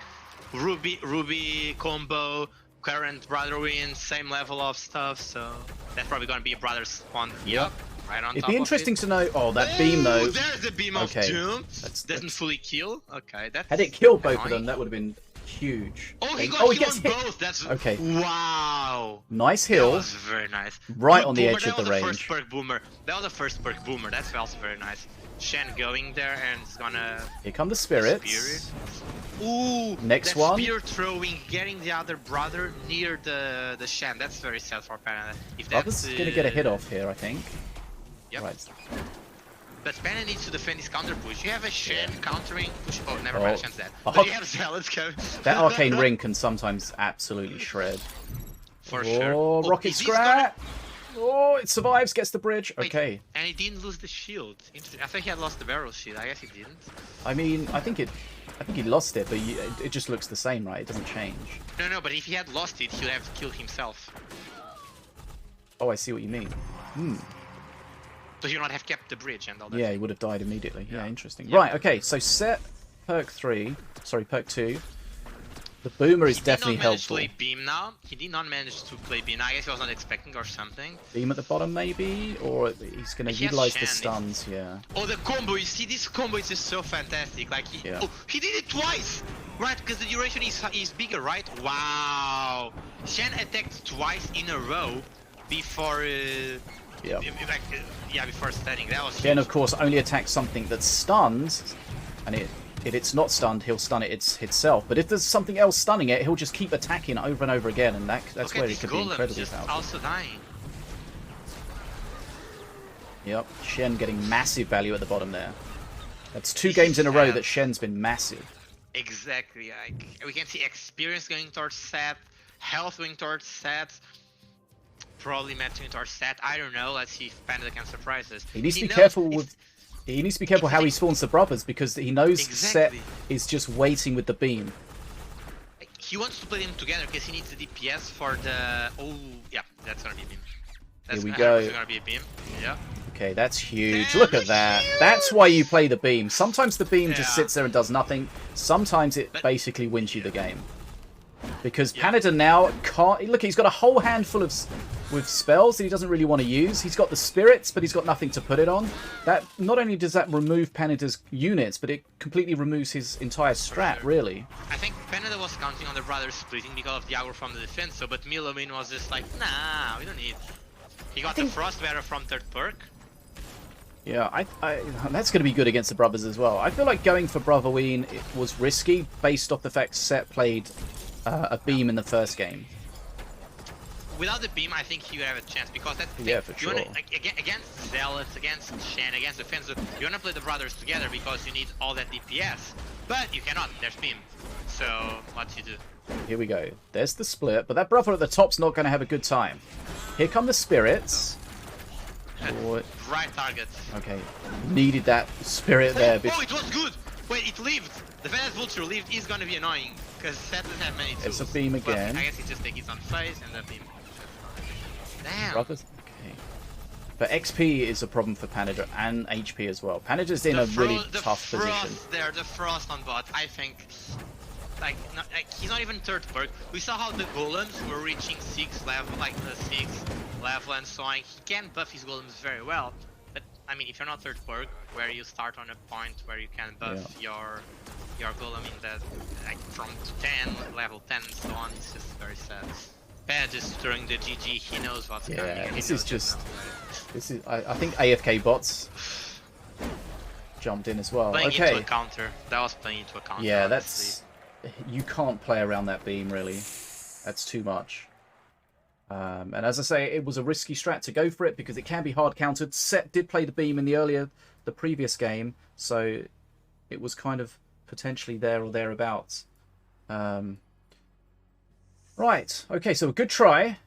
Ruby combo, current Brother Win, same level of stuff, so that's probably gonna be a Brother spawn. Yep. Right on. It'd be interesting to know. Oh, that beam though. There's the beam of doom. Doesn't fully kill. Okay, that's. Had it killed both of them, that would have been huge. Oh, he got hit on both. That's okay. Wow. Nice hill. That was very nice. Right Good on the boomer. edge of the range. First perk boomer. That was the first perk boomer. That's also very nice. Shen going there and it's gonna. Here come the spirits. Ooh. Next one. Spear throwing, getting the other brother near the Shen. That's very sad for Panada. If that's gonna get a hit off here, I think. Yep. Right. But Panada needs to defend his counter push. You have a Shen countering push. Oh, never mind. Shen's dead. But you have Zealots coming. That arcane ring can sometimes absolutely shred. For sure. Oh, rocket scrap. Oh, it survives, gets the bridge. Wait, okay. And he didn't lose the shield. Interesting. I think he had lost the barrel shield. I guess he didn't. I mean, I think he lost it, but it just looks the same, right? It doesn't change. No, but if he had lost it, he would have killed himself. Oh, I see what you mean. So he would not have kept the bridge and all that. Yeah, he would have died immediately. Yeah, interesting. Yep. Right, okay, so set perk 2. The boomer is definitely helpful. He did not manage to play beam now. He did not manage to play beam. I guess he was not expecting or something. Beam at the bottom maybe? Or he's going to utilize the stuns, yeah. Oh, the combo. You see, this combo is just so fantastic. Like, he did it twice! Right, because the duration is bigger, right? Wow! Shen attacked twice in a row before... before stunning. That was Then, of course, only attacks something that stuns, and if it's not stunned, he'll stun it itself. But if there's something else stunning it, he'll just keep attacking over and over again, and that's where it could be incredibly powerful. Also dying. Yep, Shen getting massive value at the bottom there. That's 2 games in a row that Shen's been massive. Exactly. Like, we can see experience going towards Seth, health going towards Seth. Probably matching to our set. I don't know. Let's see if Panda can surprise us. He needs to be careful with. He needs to be careful how he spawns the brothers because he knows Set is just waiting with the beam. He wants to play them together because he needs the DPS for the. Oh, yeah, that's gonna be a beam. Here we go. Gonna be a beam. Yeah. Okay, that's huge. Look at that. That's why you play the beam. Sometimes the beam just sits there and does nothing. Sometimes it basically wins you the game. Because Panada now can't... Look, he's got a whole handful of with spells that he doesn't really want to use. He's got the spirits, but he's got nothing to put it on. That not only does that remove Panada's units, but it completely removes his entire strat, really. I think Panada was counting on the brothers splitting because of the aggro from the defense, so but Milomin was just like, nah, we don't need. He got the Frost Bearer from third perk. Yeah, that's going to be good against the brothers as well. I feel like going for Brotherween was risky based off the fact Set played a beam in the first game. Without the beam, I think he would have a chance because that's yeah, for sure. Against Zealots, against Shen, against defense, you want to play the brothers together because you need all that DPS. But you cannot. There's beam. So what do you do? Here we go. There's the split, but that brother at the top's not going to have a good time. Here come the spirits. Right target. Okay, needed that spirit there. Oh, it was good. Wait, it lived. The Venice Vulture lived is going to be annoying because Set doesn't have many tools. It's a beam again. But I guess he just takes his own face and that beam. Damn. Brothers. Okay. But XP is a problem for Panada and HP as well. Panada's in a really tough position. The frost on bot, I think. Like he's not even third perk. We saw how the golems were reaching 6 level, like the 6 level and so on. He can buff his golems very well, but I mean, if you're not third perk, where you start on a point where you can buff your golem in the like from 10 level 10 and so on, it's just very sad. Bad just during the GG, he knows what's coming. Yeah, this is just I think AFK bots jumped in as well. Playing okay. into a counter. That was playing into a counter. Yeah, honestly. You can't play around that beam, really. That's too much. And as I say, it was a risky strat to go for it because it can be hard countered. Set did play the beam in the previous game, so it was kind of potentially there or thereabouts. Right, okay, so a good try.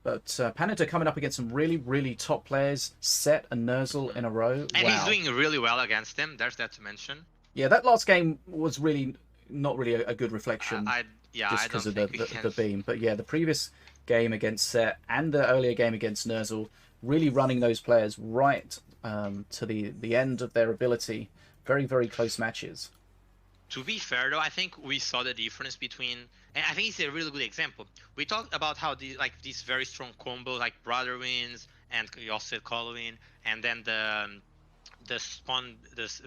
But Panada coming up against some really, really top players. Set and Nerzl in a row. And wow. He's doing really well against them, there's that to mention. Yeah, that last game was really not really a good reflection. Just because of the beam. But yeah, the previous game against Set and the earlier game against Nerzl, really running those players right to the end of their ability. Very, very close matches. To be fair though, I think we saw the difference between, and I think it's a really good example. We talked about how these very strong combos like Brother Wins and you also said Colwyn, and then this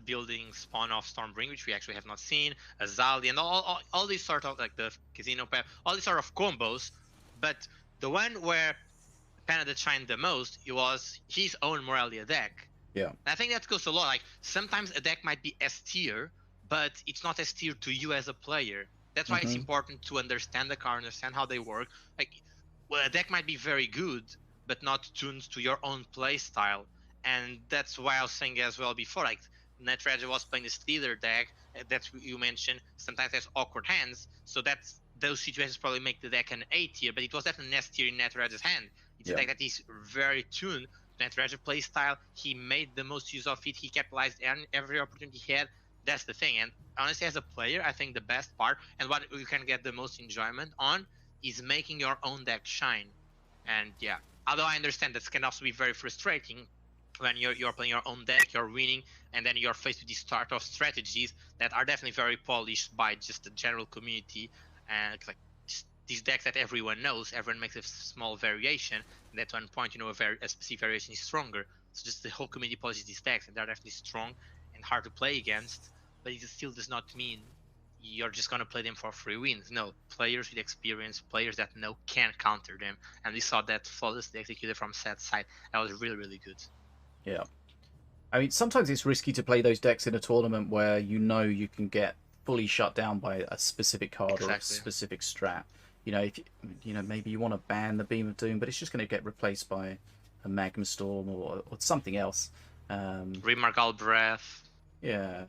building spawn of Stormbringer, which we actually have not seen, Azali, and all these sort of like the Casino Pep, all these sort of combos. But the one where Panada shined the most, it was his own Morelia deck. Yeah. And I think that goes a lot. Like sometimes a deck might be S tier, but it's not S tier to you as a player. That's why it's important to understand the card, understand how they work. Like, well, a deck might be very good, but not tuned to your own play style. And that's why I was saying as well before, like Nataraja was playing the Stealer deck that you mentioned. Sometimes has awkward hands, so those situations probably make the deck an A tier, but it was definitely an S tier in Nataraja's hand. It's a deck that is very tuned to Nataraja play style. He made the most use of it. He capitalized every opportunity he had. That's the thing. And honestly, as a player, I think the best part and what you can get the most enjoyment on is making your own deck shine. And yeah, although I understand that can also be very frustrating when you're playing your own deck, you're winning, and then you're faced with these sort of strategies that are definitely very polished by just the general community, and like these decks that everyone knows, everyone makes a small variation, and at one point, a specific variation is stronger. So just the whole community polishes these decks, and they're definitely strong and hard to play against, but it still does not mean you're just going to play them for free wins. No, players with experience, players that know can counter them, and we saw that flawlessly executed from Set's side. That was really, really good. Yeah. I mean, sometimes it's risky to play those decks in a tournament where you can get fully shut down by a specific card or a specific strat. If maybe you want to ban the Beam of Doom, but it's just going to get replaced by a Magma Storm or something else. Remarkable Breath. Yeah.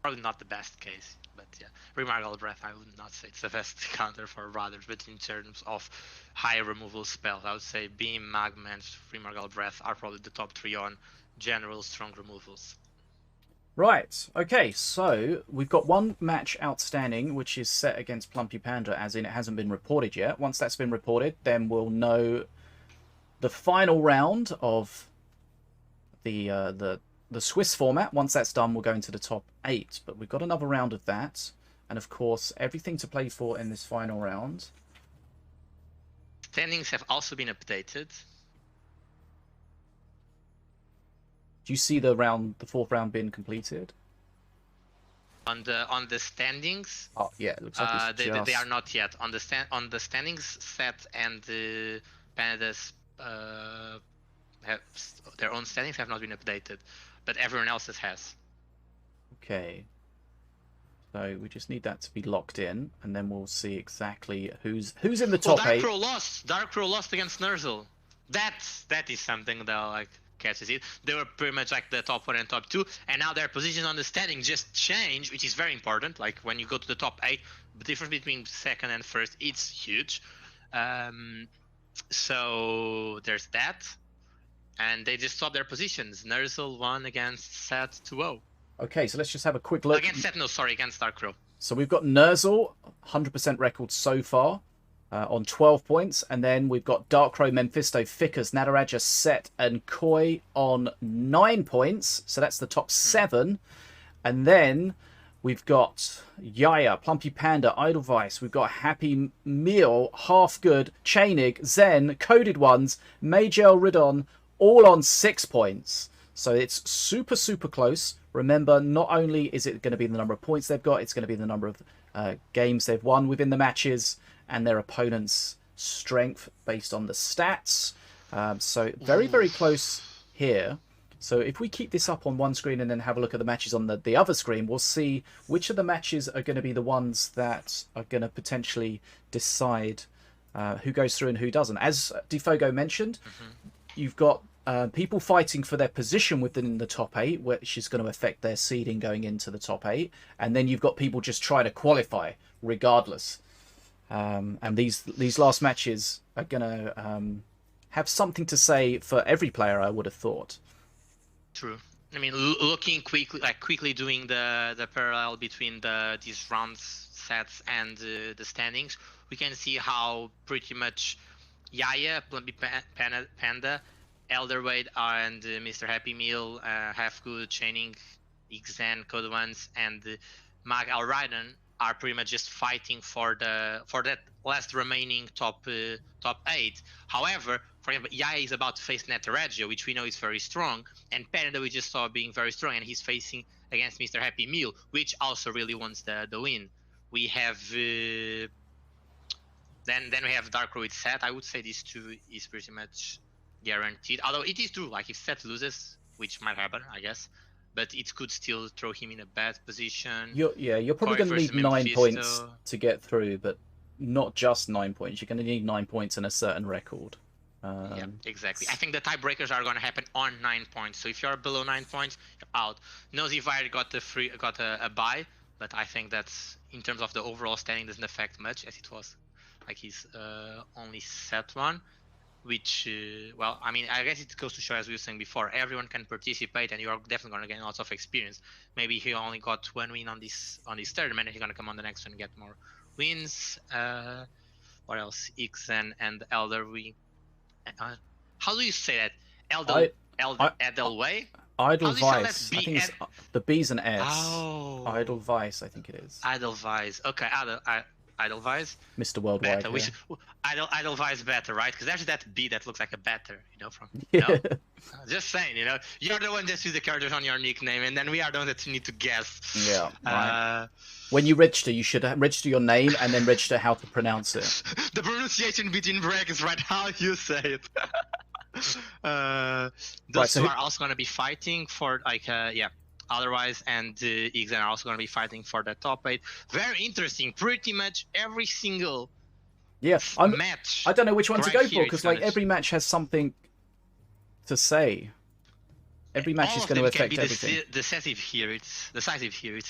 Probably not the best case, but yeah, Remarkable Breath, I would not say it's the best counter for Brothers, but in terms of high removal spells, I would say Beam, Magma, and Remarkable Breath are probably the top 3 on general strong removals. Right, okay, so we've got one match outstanding, which is set against PlumpyPanada, as in it hasn't been reported yet. Once that's been reported, then we'll know the final round of the Swiss format. Once that's done, we'll go into the top 8. But we've got another round of that. And of course, everything to play for in this final round. standings have also been updated. Do you see the fourth round being completed? On the standings, Oh yeah, it looks like it's they are not yet on the standings set, and the Panadas have their own standings have not been updated, but everyone else's has. Okay. So we just need that to be locked in, and then we'll see exactly who's in the top eight. Dark Crow lost against Nerzl. That is something that like catches it. They were pretty much like the top 1 and top 2, and now their position on the standing just changed, which is very important. Like when you go to the top 8, the difference between second and first, it's huge. So there's that, and they just swapped their positions. Nerzl won against Set 2-0. Okay, so let's just have a quick look. Against Dark Crow. So we've got Nerzl, 100% record so far, on 12 points. And then we've got Dark Crow, Memfisto, Ficus, Nataraja, Set, and Koi on 9 points. So that's the top 7. And then we've got Yaya, PlumpyPanada, Edelweiss. We've got Happy Meal, Half Good, Tjaenig, Zen, Coded Ones, Majel, Ridon, all on 6 points. So it's super, super close. Remember, not only is it going to be the number of points they've got, it's going to be the number of games they've won within the matches and their opponent's strength based on the stats. So very, very close here. So if we keep this up on one screen and then have a look at the matches on the other screen, we'll see which of the matches are going to be the ones that are going to potentially decide who goes through and who doesn't. As Dfogo mentioned, you've got people fighting for their position within the top 8, which is going to affect their seeding going into the top 8. And then you've got people just trying to qualify regardless. And these last matches are going to have something to say for every player, I would have thought. True. I mean, looking quickly doing the parallel between these rounds sets and the standings, we can see how pretty much Yaya, PlumpyPanada, Elderweight, and Mr. Happy Meal, Half Good, Tjaenig, Xen, Code Ones, and Mag Alraiden are pretty much just fighting for that last remaining top 8. However, for example, Yaya is about to face Nataraja, which we know is very strong, and Panada we just saw being very strong, and he's facing against Mr. Happy Meal, which also really wants the win. We have then we have Dark Crow with Set. I would say these two is pretty much guaranteed. Although it is true, like if Set loses, which might happen, I guess, but it could still throw him in a bad position. You're probably going to need 9 points to get through, but not just 9 points. You're going to need 9 points in a certain record. Yeah, exactly. I think the tiebreakers are going to happen on 9 points. So if you're below 9 points, you're out. Nosivire got a bye, but I think that's in terms of the overall standing doesn't affect much, as it was like his only set one. Which, well, I mean, I guess it goes to show, as we were saying before, everyone can participate, and you are definitely going to gain lots of experience. Maybe he only got 1 win on this tournament, and he's going to come on the next one and get more wins. What else? Xen and Elder. How do you say that? Edelweiss? Edelweiss. I think it's the B's and S. Oh. Edelweiss, I think it is. Edelweiss. Okay, Edelweiss. Mr. Worldwide. Better. Edelweiss better, right? Because there's that B that looks like a better, from. Just saying, you're the one that sees the characters on your nickname, and then we are the ones that need to guess. Yeah. Right. When you register, you should register your name and then register how to pronounce it. The pronunciation between brackets, right? How you say it. Those two are also going to be fighting for Otherwise, and Xen are also going to be fighting for the top 8. Very interesting. Pretty much every single match. I don't know which one to go for, because every match has something to say. Every match is going to affect everything. Decisive here. It's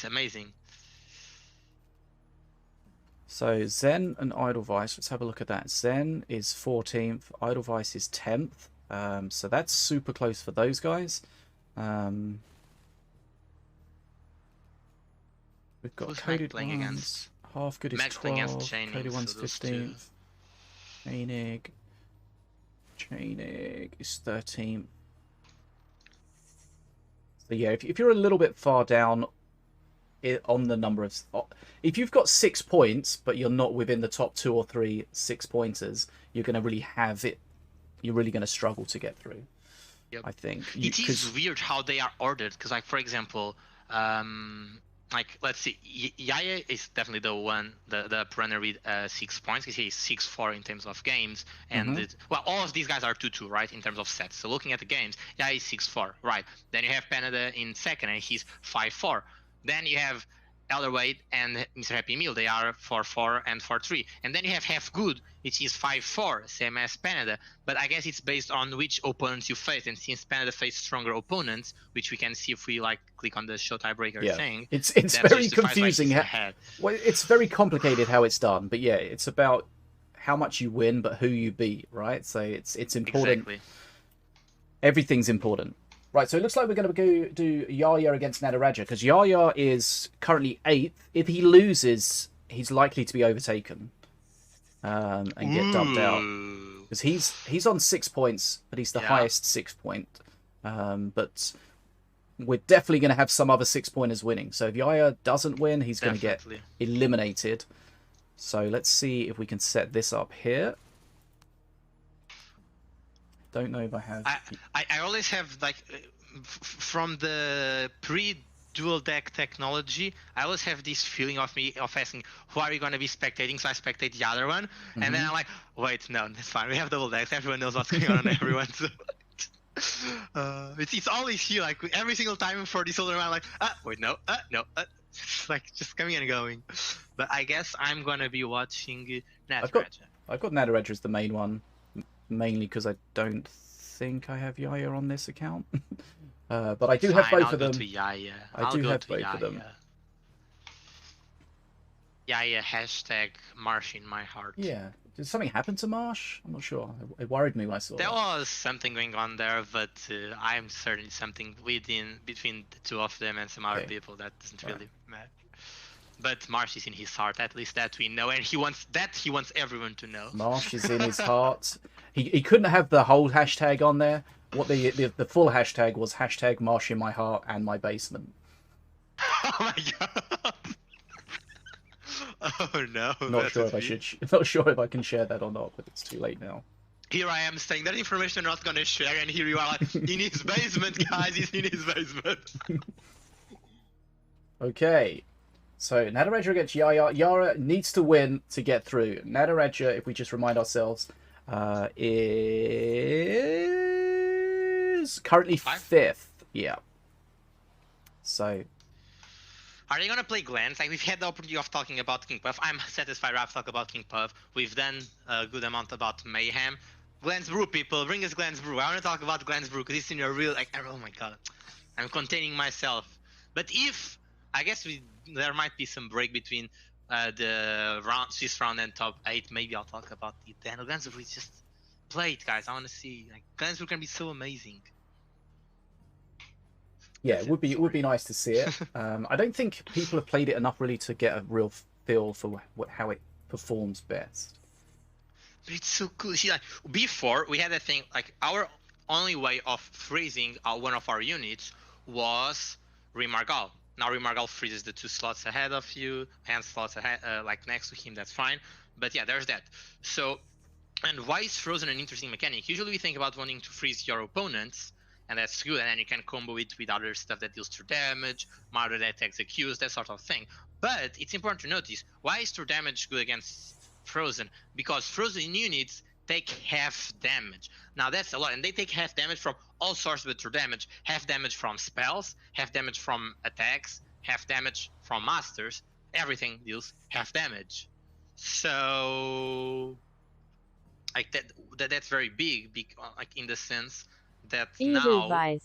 amazing. So Zen and Edelweiss. Let's have a look at that. Zen is 14th. Edelweiss is 10th. So that's super close for those guys. We've got Coded Ones. Against? Half Good is 12th. Coded Ones 15th. Tjaenig is 13th. So yeah, if you're a little bit far down on the number of. If you've got 6 points, but you're not within the top 2 or 3 6-pointers, you're going to really have it. You're really going to struggle to get through. Yep. I think it is weird how they are ordered. Because, like, for example, like, let's see, Yaya is definitely the one, the runner with 6 points, because he's 6-4 in terms of games, and well, all of these guys are 2-2, right, in terms of sets. So looking at the games, Yaya is 6-4, right. Then you have Panada in second, and he's 5-4. Then you have Elderweight and Mr. Happy Meal, they are 4-4 and 4-3. And then you have Half Good, which is 5-4, same as Panada. But I guess it's based on which opponents you face. And since Panada faced stronger opponents, which we can see if we like click on the show tiebreaker thing. It's very confusing. Well, it's very complicated how it's done. But yeah, it's about how much you win, but who you beat, right? So it's important. Exactly. Everything's important. Right, so it looks like we're going to go do Yaya against Nataraja, because Yaya is currently 8th. If he loses, he's likely to be overtaken and get dumped out. Because he's on 6 points, but he's the highest 6-point. But we're definitely going to have some other 6-pointers winning. So if Yaya doesn't win, he's going to get eliminated. So let's see if we can set this up here. Don't know if I have. I always have, like, from the pre-dual deck technology, I always have this feeling of asking who are you going to be spectating, so I spectate the other one, and then I'm like, wait, no, that's fine, we have double decks, everyone knows what's going on everyone, so it's always here, like every single time for this older one, I'm like, wait, no, it's like just coming and going. But I guess I'm going to be watching Nataraja. I've got Nataraja as the main one. Mainly because I don't think I have Yaya on this account. But I do have both of them. I do have both of them. Yaya, hashtag Marsh in my heart. Yeah. Did something happen to Marsh? I'm not sure. It worried me when I saw there was something going on there, but I'm certain something between the two of them and some other people that doesn't really matter. But Marsh is in his heart, at least that we know, and he wants everyone to know. Marsh is in his heart. He couldn't have the whole hashtag on there. What the full hashtag was hashtag Marsh in my heart and my basement. Oh my god. Oh no. Not sure if I can share that or not, but it's too late now. Here I am saying that information I'm not gonna share, and here you are like, in his basement, guys, he's in his basement. Okay. So, Nataraja against Yaya. Yara needs to win to get through. Nataraja, if we just remind ourselves, is currently 5th. Yeah. So... Are they going to play Glens? Like, we've had the opportunity of talking about King Puff. I'm satisfied I've talked about King Puff. We've done a good amount about Mayhem. Glens Brew, people. Bring us Glens Brew. I want to talk about Glens Brew because it's in a real... Like, oh my god. I'm containing myself. But if... I guess there might be some break between the Swiss round and top 8. Maybe I'll talk about it then. Glens Brew is just... Play it, guys. I want to see. Like, Glens Brew can be so amazing. Yeah, it would be nice to see it. I don't think people have played it enough really to get a real feel for how it performs best. It's so cool. See, like before we had a thing like our only way of freezing one of our units was Remargal. Now Remargal freezes the 2 slots ahead of you, hand slots ahead, like next to him. That's fine. But yeah, there's that. So, and why is Frozen an interesting mechanic? Usually we think about wanting to freeze your opponents. And that's good, and then you can combo it with other stuff that deals true damage, Martyr that executes, that sort of thing. But it's important to notice, why is true damage good against Frozen? Because Frozen units take half damage. Now that's a lot, and they take half damage from all sorts of true damage. Half damage from spells, half damage from attacks, half damage from masters. Everything deals half damage. So, like that's very big, like in the sense that now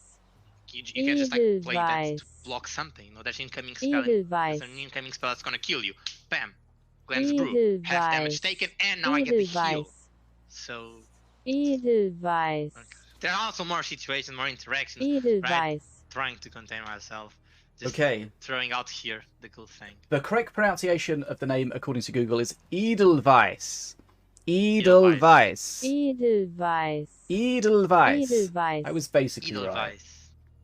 you can just like play that to block something. You know, there's an incoming spell. There's an incoming spell that's gonna kill you. Bam, Glens Brew, half damage taken, and now I get the heal. So okay. There are also more situations, more interactions. Right? Trying to contain myself. Just throwing out here the cool thing. The correct pronunciation of the name, according to Google, is Edelweiss. Edelweiss. Edelweiss. Edelweiss. I was basically right.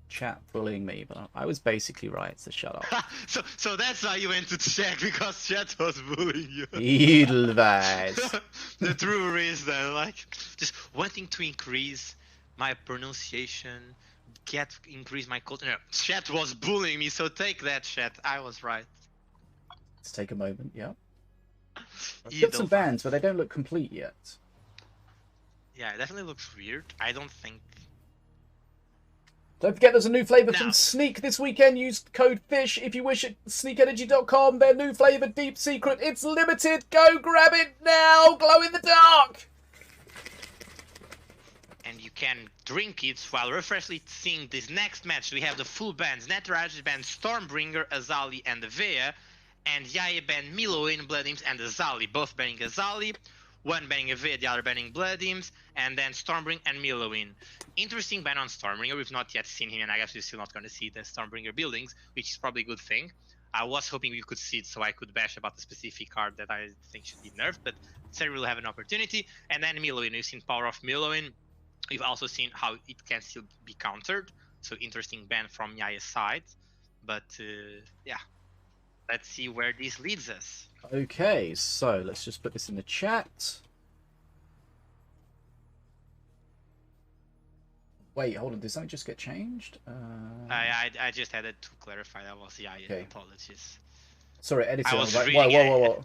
Chat bullying me, but I was basically right, so shut up. so that's why you went to check, because chat was bullying you. Edelweiss. The true reason, like, just wanting to increase my pronunciation, increase my culture. No, chat was bullying me, so take that, chat. I was right. Let's take a moment, yeah. I've got some bands, but they don't look complete yet. Yeah, it definitely looks weird. I don't think... Don't forget there's a new flavour from Sneak this weekend. Use code FISH if you wish at sneakenergy.com. Their new flavour, Deep Secret. It's limited. Go grab it now. Glow in the dark. And you can drink it while refreshingly seeing this next match. We have the full bands. Nataraja band Stormbringer, Azali, and Yaya. And Yaya band Miloin, Blood Imps, and Azali. Both banning Azali. One banning Yaya, the other banning Blood Imps. And then Stormbringer and Miloin. Interesting ban on Stormbringer. We've not yet seen him, and I guess we're still not going to see the Stormbringer buildings, which is probably a good thing. I was hoping we could see it so I could bash about the specific card that I think should be nerfed, but Sarah will have an opportunity. And then Miloin. We've seen power of Miloin. We've also seen how it can still be countered. So interesting ban from Yaya's side. But yeah, let's see where this leads us. Okay, so let's just put this in the chat. Wait, hold on. Did something just get changed? I just had to clarify that was Yaya. Okay. Apologies. Sorry, editor. I was like, reading whoa.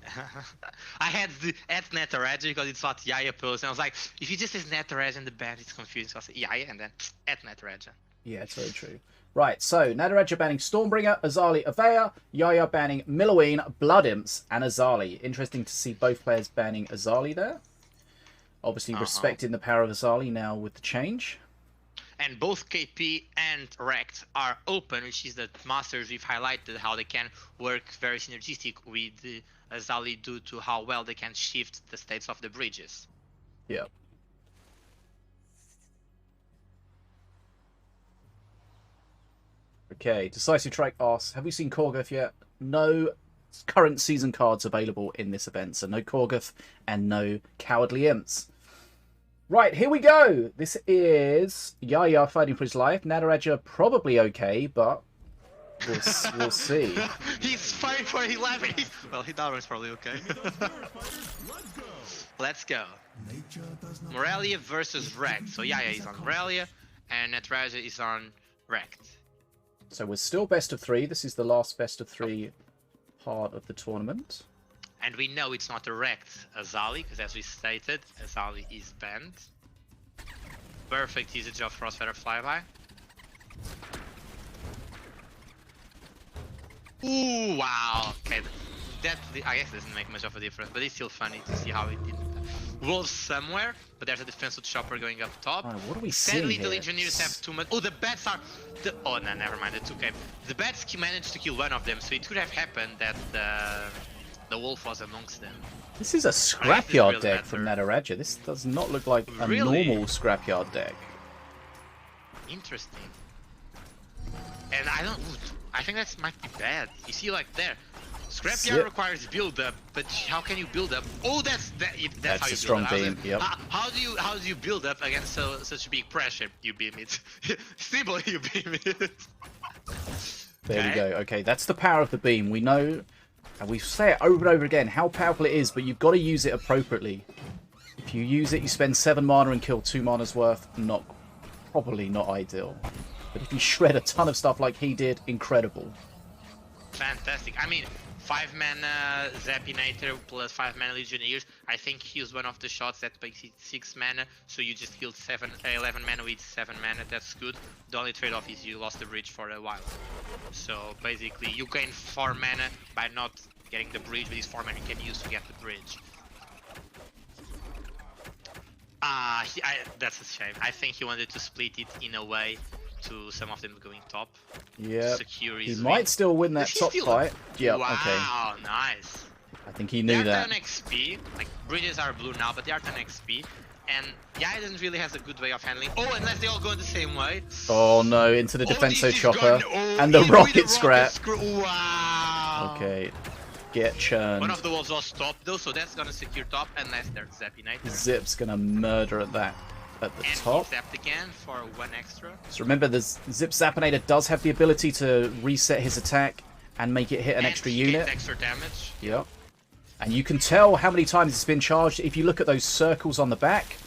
I had the at Nataraja because it's what Yaya posted. And I was like, if you just says Nataraja in the band, it's confusing. So I said Yaya and then at Nataraja. Yeah, it's very true. Right, so Nataraja banning Stormbringer, Azali, Avea, Yaya banning Miloin, Blood Imps, and Azali. Interesting to see both players banning Azali there. Obviously respecting the power of Azali now with the change. And both KP and Rect are open, which is that Masters we've highlighted how they can work very synergistic with Azali due to how well they can shift the states of the bridges. Yeah. Okay, Decisive Strike asks, have we seen Korgoth yet? No current season cards available in this event, so no Korgoth and no Cowardly Imps. Right, here we go. This is Yaya fighting for his life. Nataraja probably okay, but we'll see. He's fighting for his life. Well, Hidaru's probably okay. Let's go. Morelia versus Rect. So Yaya is on Morelia, and Nataraja is on Rect. So we're still best of 3. This is the last best of 3 part of the tournament. And we know it's not a Rect Azali, because as we stated, Azali is banned. Perfect usage of Frostfeather Flyby. Ooh, wow. Okay, that I guess doesn't make much of a difference, but it's still funny to see how it did. Wolves somewhere, but there's a defensive chopper going up top. Oh, what are we seeing Sadly, here? the engineers have too much. Oh, the bats are. Oh, no, never mind. It's okay. The bats managed to kill one of them, so it could have happened that the wolf was amongst them. This is a scrapyard deck from Nataraja. This does not look like a normal scrapyard deck. Interesting. And I think that might be bad. You see, like there, scrapyard requires build up, but how can you build up? Oh, that's how you build up. That's a strong beam. Yep. How do you build up against such big pressure? You beam it. Simple, you beam it. There we go. Okay, that's the power of the beam. We know, and we say it over and over again, how powerful it is, but you've got to use it appropriately. If you use it, you spend 7 mana and kill 2 mana's worth. Probably not ideal. But if you shred a ton of stuff like he did, incredible. Fantastic. I mean, 5 mana Zappinator plus 5 mana Legionnaires. I think he used one of the shots that makes it 6 mana, so you just killed 11 mana with 7 mana. That's good. The only trade-off is you lost the bridge for a while. So basically, you gain 4 mana by not getting the bridge, but this 4 mana you can use to get the bridge. That's a shame. I think he wanted to split it in a way to some of them going top. Yeah. He might still win that top fight. Yeah, wow, okay. Wow, nice. I think he knew that. They are 10 XP. Like, bridges are blue now, but they are 10 XP. And Yaya doesn't really has a good way of handling. Oh, unless they all go in the same way. Oh no, into the defenso chopper. And the rocket scrap. Wow. Okay. Get churned. One of the wolves was top though, so that's gonna secure top unless there's Zappinator. Zip's gonna murder at that. at the And top. he zapped again for 1 extra. So remember, the Zip Zappinator does have the ability to reset his attack and make it hit an extra he unit. gains extra damage. Yep. And you can tell how many times it's been charged if you look at those circles on the back.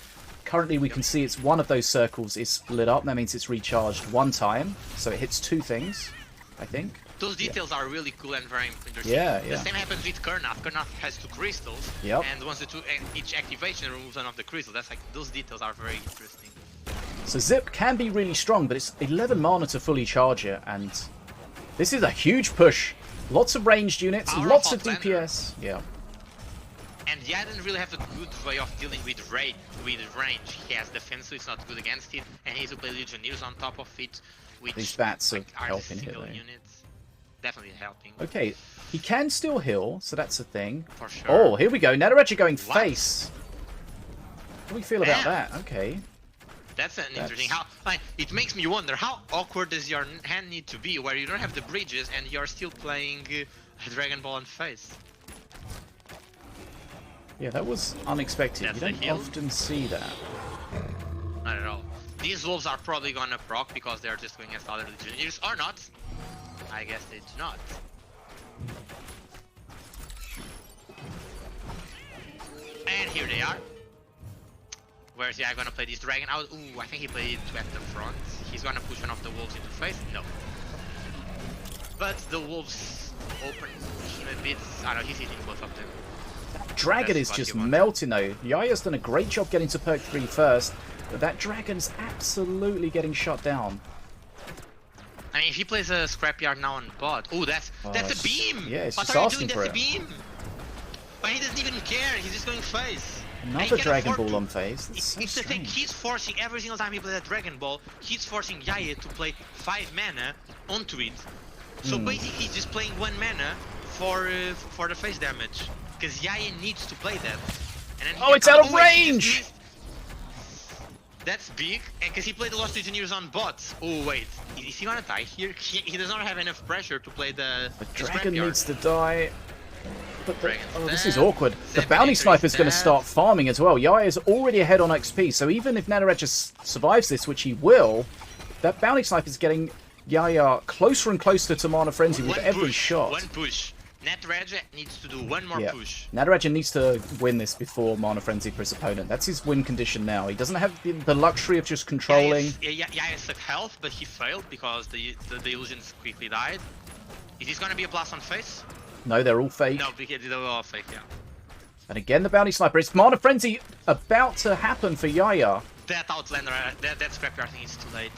Currently we can see it's one of those circles is split up. That means it's recharged 1 time. So it hits 2 things, I think. Those details are really cool and very interesting. Yeah. The same happens with Kurnoth. Kurnoth has 2 crystals. Yep. And once each activation removes one of the crystals. That's like, those details are very interesting. So Zip can be really strong, but it's 11 mana to fully charge it. And this is a huge push. Lots of ranged units, lots of DPS. Yeah. And Yaya didn't really have a good way of dealing with range. He has defense, so it's not good against it, and he needs to play Legionnaires on top of it, which These bats are are helping here, single though. units. Definitely helping. Okay, he can still heal, so that's a thing. For sure. Oh, here we go. Nataraja going What? face. What do we feel about Damn. that? Okay. That's an interesting. How like, it makes me wonder how awkward does your hand need to be, where you don't have the bridges and you're still playing Dragon Ball on face. Yeah, that was unexpected. That's You a don't heal? often see that. Not at all. These wolves are probably gonna proc because they're just going against other Legionnaires, or not. I guess they do not. And here they are. Where's Yaya gonna play this dragon out? Ooh, I think he played it at the front. He's gonna push one of the wolves into face? No. But the wolves open him a bit. I don't know, he's hitting both of them. Dragon That's is what just you want. melting though. Yaya's done a great job getting to perk 3 first, but that dragon's absolutely getting shut down. I mean, if he plays a scrapyard now on bot, ooh, that's a beam. Yeah, it's what just are you asking doing? for That's a it. beam. But he doesn't even care. He's just going face. And he Another can Dragon afford Ball to. on face. That's so It's the thing. strange. He's forcing every single time he plays that Dragon Ball. He's forcing Yaya to play 5 mana onto it. So basically, he's just playing 1 mana for the face damage, because Yaya needs to play that. And then he Oh, can it's out come- of wait, he just range! missed. That's big, and because he played the Lost Legionnaires on bots. Oh wait, is he gonna die here? He does not have enough pressure to play the The the dragon scrapyard. needs to die. But the, Dragon's oh, this is dead. awkward. The Zephyr bounty is sniper's going to dead. start farming as well. Yaya's already ahead on XP, so even if Nataraja survives this, which he will, that bounty sniper's getting Yaya closer and closer to Mana Frenzy with One every push, shot. One push. Nataraja needs to do one more Yeah. push. Nataraja needs to win this before Mana Frenzy for his opponent. That's his win condition now. He doesn't have the luxury of just controlling. Yaya's at health, but he failed because the illusions quickly died. Is this gonna be a blast on face? No, they're all fake. No, because they're all fake, yeah. And again, the bounty sniper. It's Mana Frenzy about to happen for Yaya. That Outlander, that scrapyard thing is too late.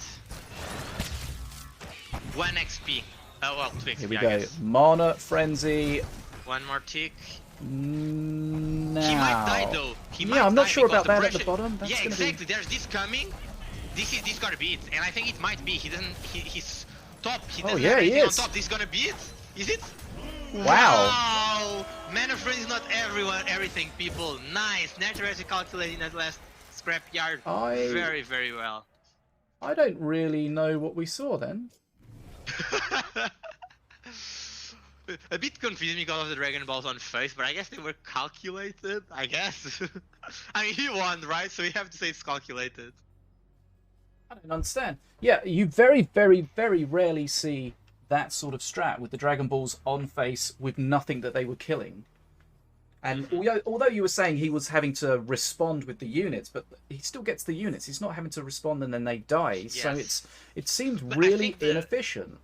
1 XP. Oh well, 2 XP, Here we I go. guess. Mana Frenzy. One more tick. Now. He might die though. I'm not sure because about the that at the pressure- bottom. That's yeah, gonna exactly. There's this coming. This gotta be it, and I think it might be. He's top. He doesn't yeah, have he anything is. on top. This is gonna be it. Is it? Wow. Wow! Mana Friend is not everything, people. Nice. Nataraja calculating that last scrapyard. Very, very well. I don't really know what we saw then. A bit confusing because of the Dragon Balls on face, but I guess they were calculated, I guess. I mean, he won, right? So you have to say it's calculated. I don't understand. Yeah, you very, very, very rarely see that sort of strat with the Dragon Balls on face with nothing that they were killing. And although you were saying he was having to respond with the units, but he still gets the units. He's not having to respond and then they die. So Yes. it seemed But I really think the- inefficient.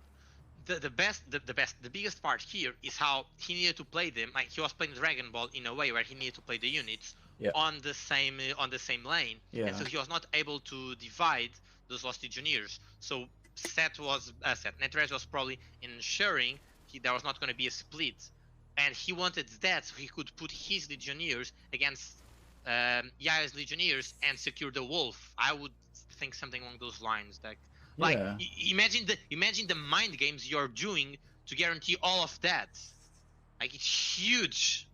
The biggest part here is how he needed to play them. Like he was playing Dragon Ball in a way where he needed to play the units on the same lane, and so he was not able to divide those Lost Legionnaires. So Nataraja was probably ensuring there was not going to be a split, and he wanted that so he could put his Legionnaires against Yaya's Legionnaires and secure the Wolf. I would think something along those lines. Like imagine the mind games you're doing to guarantee all of that. Like it's huge.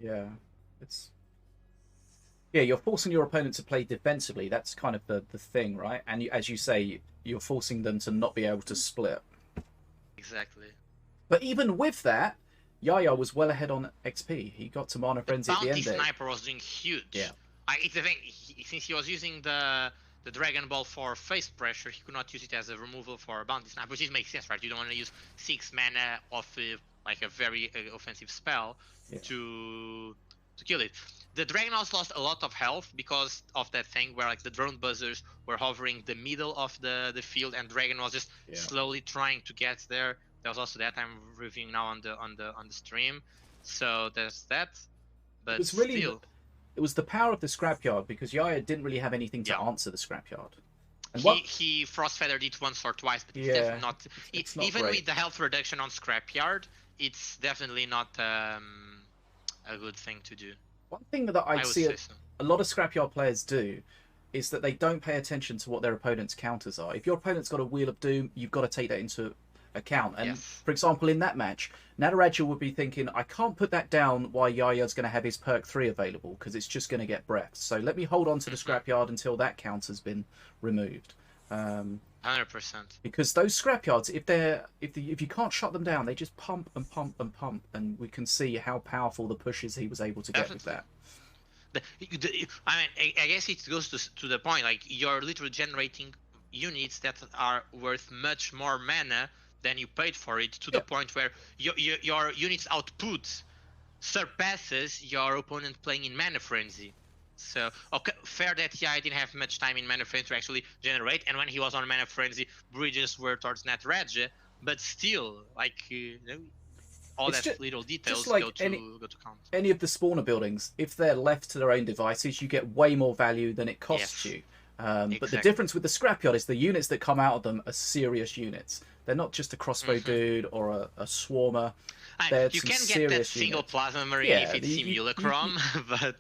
Yeah, you're forcing your opponent to play defensively. That's kind of the thing, right? And as you say, you're forcing them to not be able to split. Exactly. But even with that, Yaya was well ahead on XP. He got to Mana Frenzy at the Bounty end there. Sniper was doing huge. Yeah. It's the thing. Since he was using the the Dragon Ball for face pressure, he could not use it as a removal for a bounty snap, which makes sense, right? You don't want to use 6 mana of like a very offensive spell to kill it. The Dragon also lost a lot of health because of that thing where like the drone buzzers were hovering the middle of the field, and Dragon was just slowly trying to get there. There was also that I'm reviewing now on the stream. So there's that. But it's really it was the power of the scrapyard, because Yaya didn't really have anything to answer the scrapyard. And he frost feathered it once or twice, but it's not even great. With the health reduction on scrapyard, it's definitely not a good thing to do. One thing that I see a lot of scrapyard players do is that they don't pay attention to what their opponent's counters are. If your opponent's got a Wheel of Doom, you've got to take that into account. And for example, in that match, Nataraja would be thinking, I can't put that down while Yaya's going to have his perk 3 available, because it's just going to get breathed. So let me hold on to the scrapyard until that counter's been removed. 100%. Because those scrapyards, if you can't shut them down, they just pump and pump and pump, and we can see how powerful the pushes he was able to get with that. I mean, I guess it goes to the point, like, you're literally generating units that are worth much more mana than you paid for it, to the point where your units output surpasses your opponent playing in Mana Frenzy. So, okay, fair that I didn't have much time in Mana Frenzy to actually generate, and when he was on Mana Frenzy, bridges were towards Nataraja, but still, like, all that little details like go to count. Any of the spawner buildings, if they're left to their own devices, you get way more value than it costs you. But the difference with the scrapyard is the units that come out of them are serious units. They're not just a crossbow dude or a swarmer. You can get that single plasma marine if it's simulacrum, but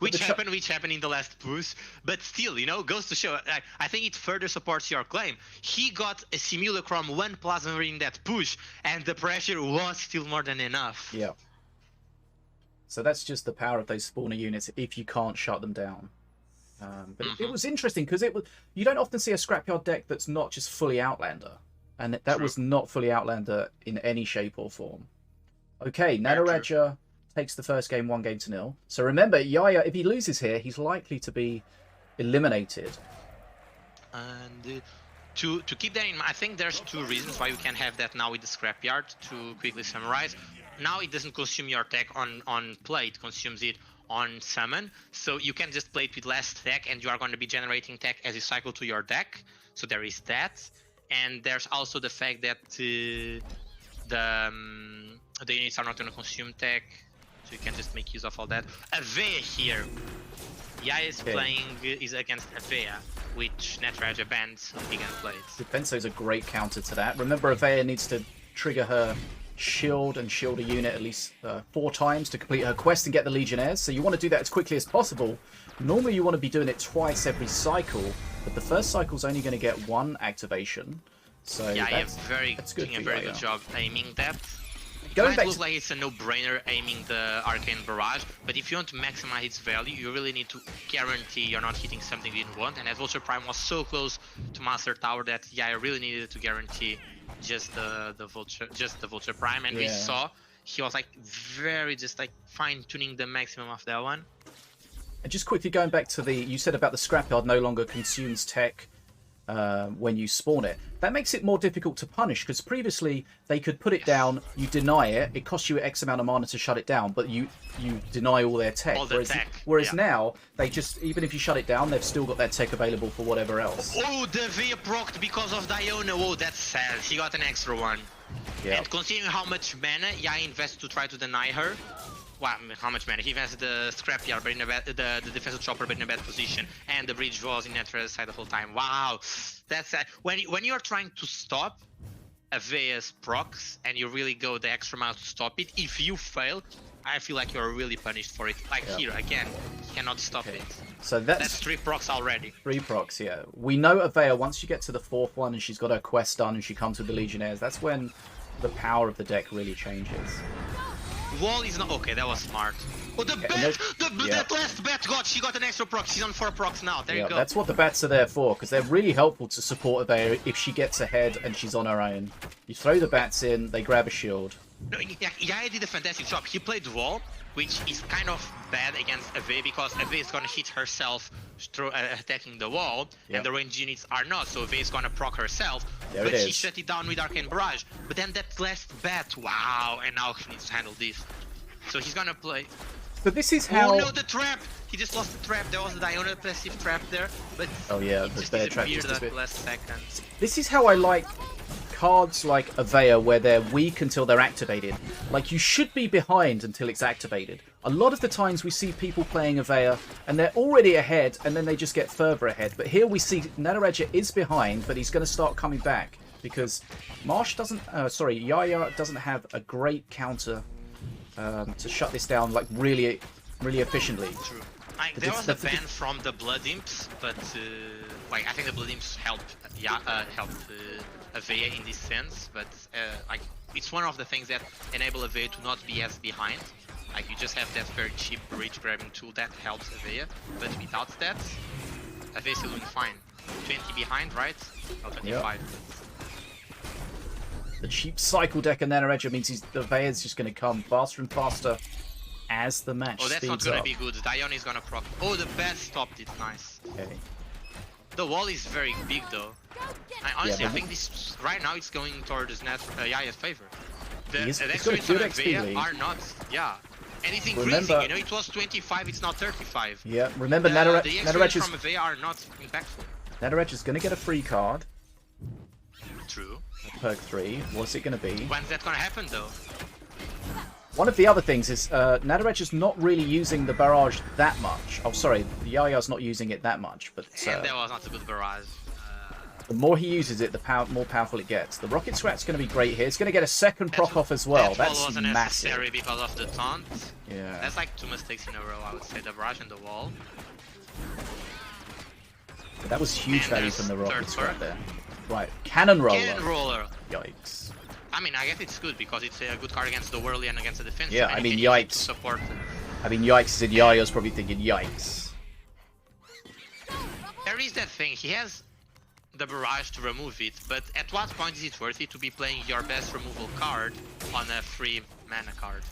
which happened in the last push. But still, goes to show. I think it further supports your claim. He got a simulacrum 1 plasma marine in that push, and the pressure was still more than enough. Yeah. So that's just the power of those spawner units if you can't shut them down. But it was interesting because you don't often see a scrapyard deck that's not just fully Outlander, and that was not fully Outlander in any shape or form. Okay, Nataraja takes the first game 1-0. So remember, Yaya, if he loses here, he's likely to be eliminated. And to keep that in mind, I think there's 2 reasons why you can have that now with the scrapyard. To quickly summarize, now it doesn't consume your tech on play; it consumes it on summon, so you can just play it with less tech, and you are going to be generating tech as you cycle to your deck. So there is that, and there's also the fact that the units are not going to consume tech, so you can just make use of all that. Avea here, Yaya is playing is against Avea, which Nataraja bans when he can play it. Defenso's a great counter to that. Remember, Avea needs to trigger her shield and shield a unit at least 4 times to complete her quest and get the Legionnaires, so you want to do that as quickly as possible. Normally you want to be doing it twice every cycle, but the first cycle is only going to get 1 activation, so that's doing a very good job aiming that. It might look like it's a no-brainer aiming the Arcane Barrage, but if you want to maximize its value, you really need to guarantee you're not hitting something you didn't want, and as Vulture Prime was so close to Master Tower that I really needed to guarantee just the Vulture Prime, and we saw he was like very just like fine-tuning the maximum of that one. And just quickly going back to you said about the scrapyard no longer consumes tech when you spawn it. That makes it more difficult to punish, because previously they could put it down, you deny it costs you X amount of mana to shut it down, but you deny all their tech. Whereas now, they just, even if you shut it down, they've still got their tech available for whatever else. Oh, the V procced because of Diona. Oh, that's sad. He got an extra one. Yeah. And considering how much mana Yaya invested to try to deny her, well, how much mana? He invested the scrapyard, but in the defensive chopper, but in a bad position, and the bridge was in Nataraja's side the whole time. Wow, that's sad. When you're trying to stop Avea's procs and you really go the extra mile to stop it, if you fail, I feel like you're really punished for it. Like here again, you cannot stop it. So that's 3 procs already. 3 procs, yeah. We know Avea, once you get to the 4th one and she's got her quest done and she comes with the Legionnaires, that's when the power of the deck really changes. Wall is not okay. That was smart. Oh, that last bat she got an extra proc. She's on 4 procs now. There you go. That's what the bats are there for, because they're really helpful to support Avea if she gets ahead and she's on her own. You throw the bats in, they grab a shield. No, Yaya did a fantastic job. He played Wall, which is kind of bad against Ave because Ave is gonna hit herself attacking the wall, and the range units are not, so Ave is gonna proc herself, but she shut it down with Arcane Barrage. But then that last bat, wow, and now he needs to handle this. So he's gonna play. So this is how... Oh no, the trap! He just lost the trap. There was a Diona passive trap there, but oh yeah, the bear trap just at the last second. This is how I like cards like Avea, where they're weak until they're activated. Like, you should be behind until it's activated. A lot of the times we see people playing Avea and they're already ahead and then they just get further ahead. But here we see Nataraja is behind, but he's going to start coming back because Marsh doesn't, Yaya doesn't have a great counter to shut this down like really efficiently. True. There was a ban from the Blood Imps, but like I think the Blood Imps helped Avea in this sense, but like it's one of the things that enable Avea to not be as behind. Like you just have that very cheap reach grabbing tool that helps Avea, but without that, Avea is still doing fine. 20 behind, right? Or 25. Yep. The cheap cycle deck and Nataraja means the Avea is just going to come faster and faster as the match speeds up. Oh, that's not going to be good. Diona is going to proc. Oh, the bat stopped it. Nice. Okay. The wall is very big though. Honestly, I think this right now it's going towards Yaya's favor. The extras on Avea are not, and it's increasing. You know, it was 25, it's now 35. Yeah, remember the Nataraja's from Avea are not impactful. Nataraja's going to get a free card. True. Perk 3. What's it going to be? When's that going to happen though? One of the other things is Nataraja's not really using the barrage that much. Oh, sorry, Yaya's not using it that much, but and that was not a good barrage. The more he uses it, the more powerful it gets. The Rocket Scrat's going to be great here. It's going to get a second proc off as well. That's wasn't massive. Necessary because of the taunt. Yeah. That's like 2 mistakes in a row, I would say. The barrage and the wall. But that was huge value from the Rocket Scrat there. Right, Cannon Roller. Cannon Roller. Yikes. I mean, I guess it's good because it's a good card against the Whirly and against the defense. Yeah, I mean, yikes. Support. I mean, yikes, and Yaya's probably thinking, yikes. There is that thing, he has the barrage to remove it, but at what point is it worth it to be playing your best removal card on a free mana card?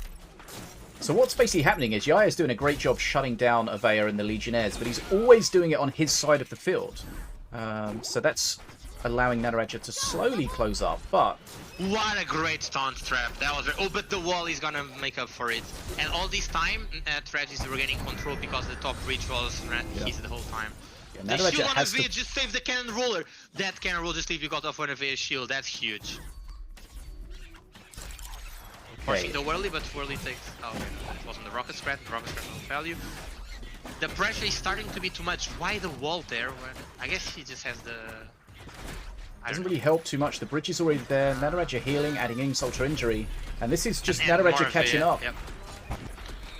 So what's basically happening is Yaya's doing a great job shutting down Avea and the Legionnaires, but he's always doing it on his side of the field. So that's allowing Nataraja to slowly close up, but... What a great taunt trap, that was... Oh, but the wall is gonna make up for it. And all this time, Nataraja is regaining control because the top reach was his the whole time. Yeah, the shield on Avea just saved the Cannon Roller. That Cannon Roller just leave you got off on Avea's shield, that's huge. Forcing the Whirly, but Whirly takes... Oh, okay. It wasn't the Rocket Scrat, no value. The pressure is starting to be too much. Why the wall there? When I guess he just has the... Doesn't really help too much. The bridge is already there. Nataraja healing, adding insult to injury. And this is just Nataraja catching up.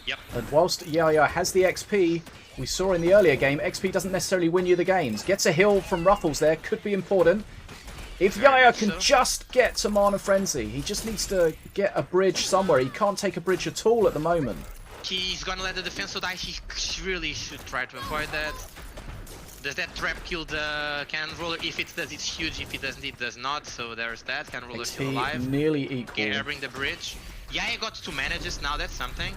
Yep. And whilst Yaya has the XP, we saw in the earlier game, XP doesn't necessarily win you the games. Gets a heal from Ruffles there, could be important. If Yaya can just get to Mana Frenzy, he just needs to get a bridge somewhere. He can't take a bridge at all at the moment. He's gonna let the defense die. He really should try to avoid that. Does that trap kill the Cannon Roller? If it does, it's huge. If it doesn't, it does not. So there's that. Cannon Roller still alive. Nearly equal. Okay, bring the bridge. Yaya got 2 manages now. That's something.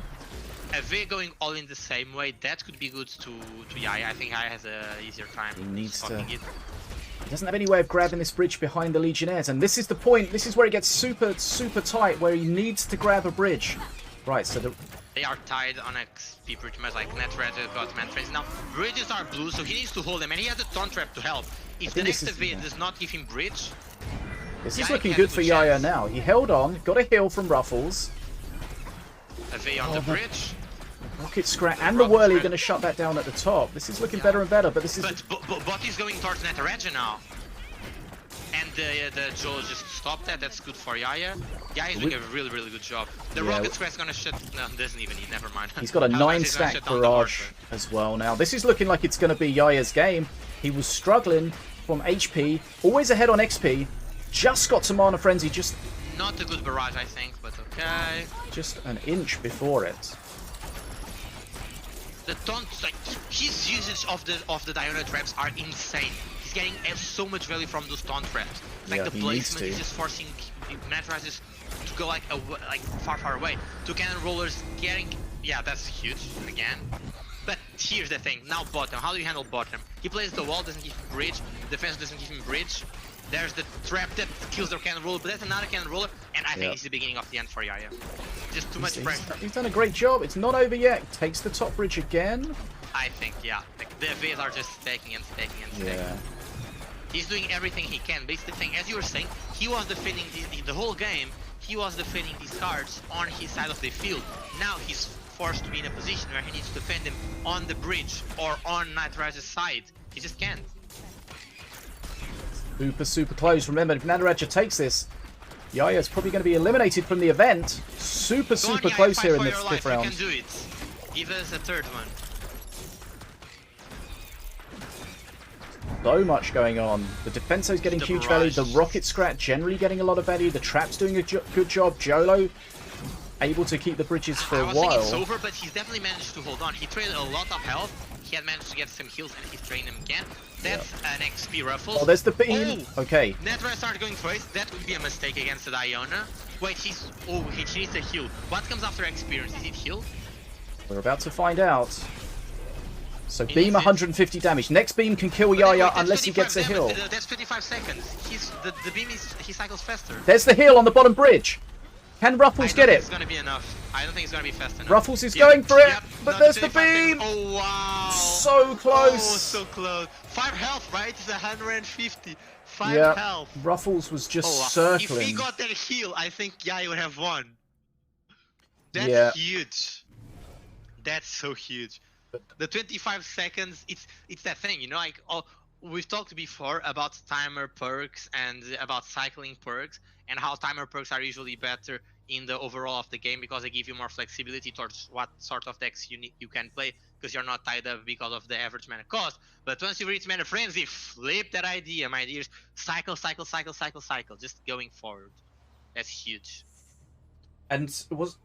Avea going all in the same way. That could be good to Yaya. I think Yaya has a easier time. He needs to. He doesn't have any way of grabbing this bridge behind the Legionnaires, and this is the point. This is where it gets super tight, where he needs to grab a bridge. Right. So they are tied on XP pretty much, like Nataraja got Man Frenzy. Now, bridges are blue, so he needs to hold them, and he has a taunt trap to help. If the next Avea does not give him bridge... This is looking good for Yaya now. He held on, got a heal from Ruffles. Avea on the bridge. Rocket Scrat and the Whirly going to shut that down at the top. This is looking better and better, but this is... But he's going towards Nataraja now. And the Joel just stopped that. That's good for Yaya. Yaya's doing a really good job. The Rocket Scrat's gonna shut... No, doesn't even need. Never mind. He's got a 9-stack barrage as well now. This is looking like it's going to be Yaya's game. He was struggling from HP, always ahead on XP. Just got to Mana Frenzy, just... Not a good barrage, I think, but okay. Just an inch before it. The taunt, like, his usage of the Diona traps are insane. He's getting so much value from those taunt traps. Like the placement is just forcing Nataraja to go like far away. 2 Cannon Rollers getting Yeah, that's huge again. But here's the thing. Now bottom. How do you handle bottom? He plays the wall, doesn't give him bridge. Defense doesn't give him bridge. There's the trap that kills their cannon roller, but that's another cannon roller, and I think it's the beginning of the end for Yaya. Just too much pressure. He's done a great job. It's not over yet. Takes the top bridge again. I think, yeah. Like, the Vs are just stacking and stacking and stacking. Yeah. He's doing everything he can. But it's the thing, as you were saying, he was defending the whole game. He was defending these cards on his side of the field. Now he's forced to be in a position where he needs to defend them on the bridge or on Nataraja's side. He just can't. Super close. Remember, if Nataraja takes this, Yaya's probably going to be eliminated from the event. Super close here in this fifth round. You can do it. Give us a third one. So much going on. The Defenso's getting huge value. The Rocket Scrat generally getting a lot of value. The Trap's doing a good job. Jolo able to keep the bridges for a while. I was thinking it's over, but he's definitely managed to hold on. He traded a lot of health. He had managed to get some heals, and he's trading them again. That's an XP ruffles. Oh, there's the beam. Oh, okay. Nataraja started going for it. That would be a mistake against the Diana. Wait, he needs a heal. What comes after experience? Is it heal? We're about to find out. So beam 150 damage. Next beam can kill Yaya unless he gets a heal. That's 55 seconds. The beam he cycles faster. There's the heal on the bottom bridge. Can Ruffles get it? It's gonna be enough. I don't think it's gonna be fast enough. Ruffles is going for it, but there's the beam. Oh wow! So close. Oh, so close. 5 health, right? It's 150. 5 health. Ruffles was just circling. If he got that heal, I think Yaya would have won. That's huge. That's so huge. The 25 seconds, it's that thing, you know, like we've talked before about timer perks and about cycling perks and how timer perks are usually better in the overall of the game because they give you more flexibility towards what sort of decks you can play because you're not tied up because of the average mana cost. But once you reach Mana Frenzy, flip that idea, my dears. Cycle, just going forward. That's huge. And was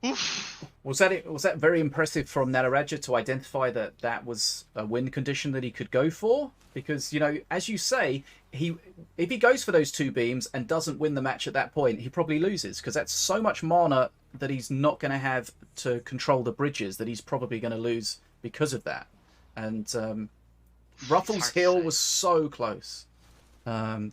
that very impressive from Nataraja to identify that that was a win condition that he could go for? Because, you know, as you say, if he goes for those 2 beams and doesn't win the match at that point, he probably loses because that's so much mana that he's not going to have to control the bridges that he's probably going to lose because of that. And Ruffles' heal was so close. There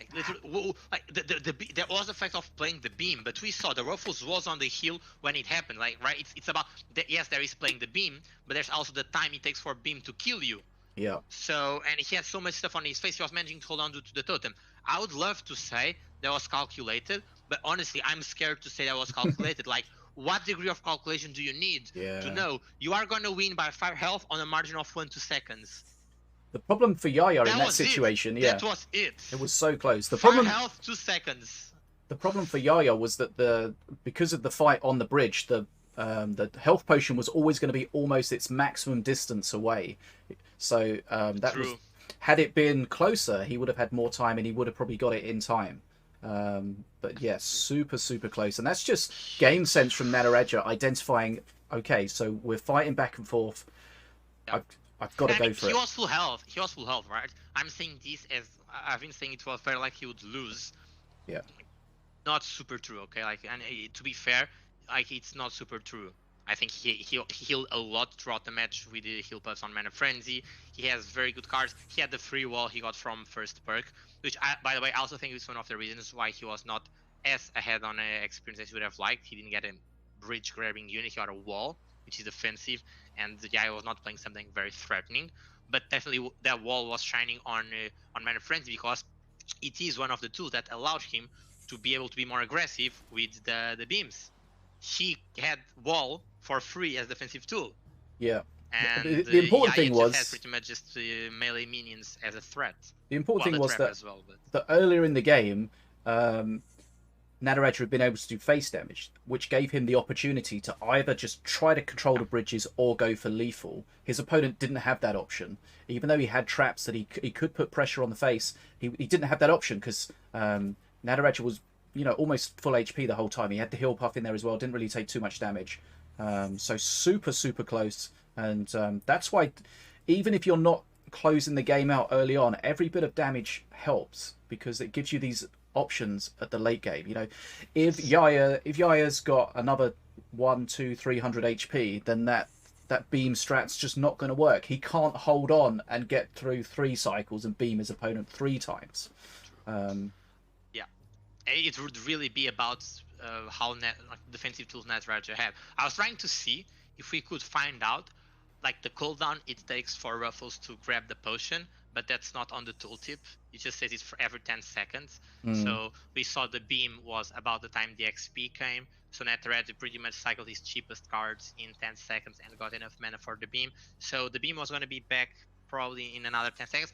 was the fact of playing the beam, but we saw the Ruffles was on the hill when it happened. Like, right? It's about yes, there is playing the beam, but there's also the time it takes for beam to kill you. Yeah. So, and he had so much stuff on his face. He was managing to hold on to the totem. I would love to say that was calculated, but honestly, I'm scared to say that was calculated. Like, what degree of calculation do you need to know you are gonna win by 5 health on a margin of 1-2 seconds? The problem for Yaya in that situation, that was it. It was so close. The 5 problem, health, 2 seconds. The problem for Yaya was that because of the fight on the bridge, the health potion was always going to be almost its maximum distance away. So had it been closer, he would have had more time and he would have probably got it in time. But yeah, super close, and that's just game sense from Nataraja identifying. Okay, so we're fighting back and forth. Yeah. I've got to go for it. He was full health. He was full health, right? I'm saying this as I've been saying it was very like he would lose. Yeah. Not super true, okay? Like, and to be fair, like it's not super true. I think he healed a lot throughout the match with the heal buffs on Mana Frenzy. He has very good cards. He had the free wall he got from first perk, which I, by the way, I also think is one of the reasons why he was not as ahead on experience as he would have liked. He didn't get a bridge grabbing unit. He got a wall, which is offensive, and the guy was not playing something very threatening. But definitely that wall was shining on Mana Frenzy because it is one of the tools that allowed him to be able to be more aggressive with the beams. He had wall for free as defensive tool. Yeah. And the important thing was had pretty much just melee minions as a threat. The important thing was that, well, that earlier in the game, Nataraja had been able to do face damage, which gave him the opportunity to either just try to control the bridges or go for lethal. His opponent didn't have that option. Even though he had traps that he could put pressure on the face, he didn't have that option because Nataraja was, you know, almost full HP the whole time. He had the heal puff in there as well, didn't really take too much damage. So super close. And that's why, even if you're not closing the game out early on, every bit of damage helps because it gives you these options at the late game. You know, if Yaya's got another 100, 200, 300 HP, then that that beam strat's just not going to work. He can't hold on and get through 3 cycles and beam his opponent 3 times. Yeah, it would really be about how defensive tools Nataraja have. I was trying to see if we could find out like the cooldown it takes for Ruffles to grab the potion, but that's not on the tooltip. It just says it's for every 10 seconds. So we saw the beam was about the time the XP came. So Nataraja pretty much cycled his cheapest cards in 10 seconds and got enough mana for the beam. So the beam was going to be back probably in another 10 seconds.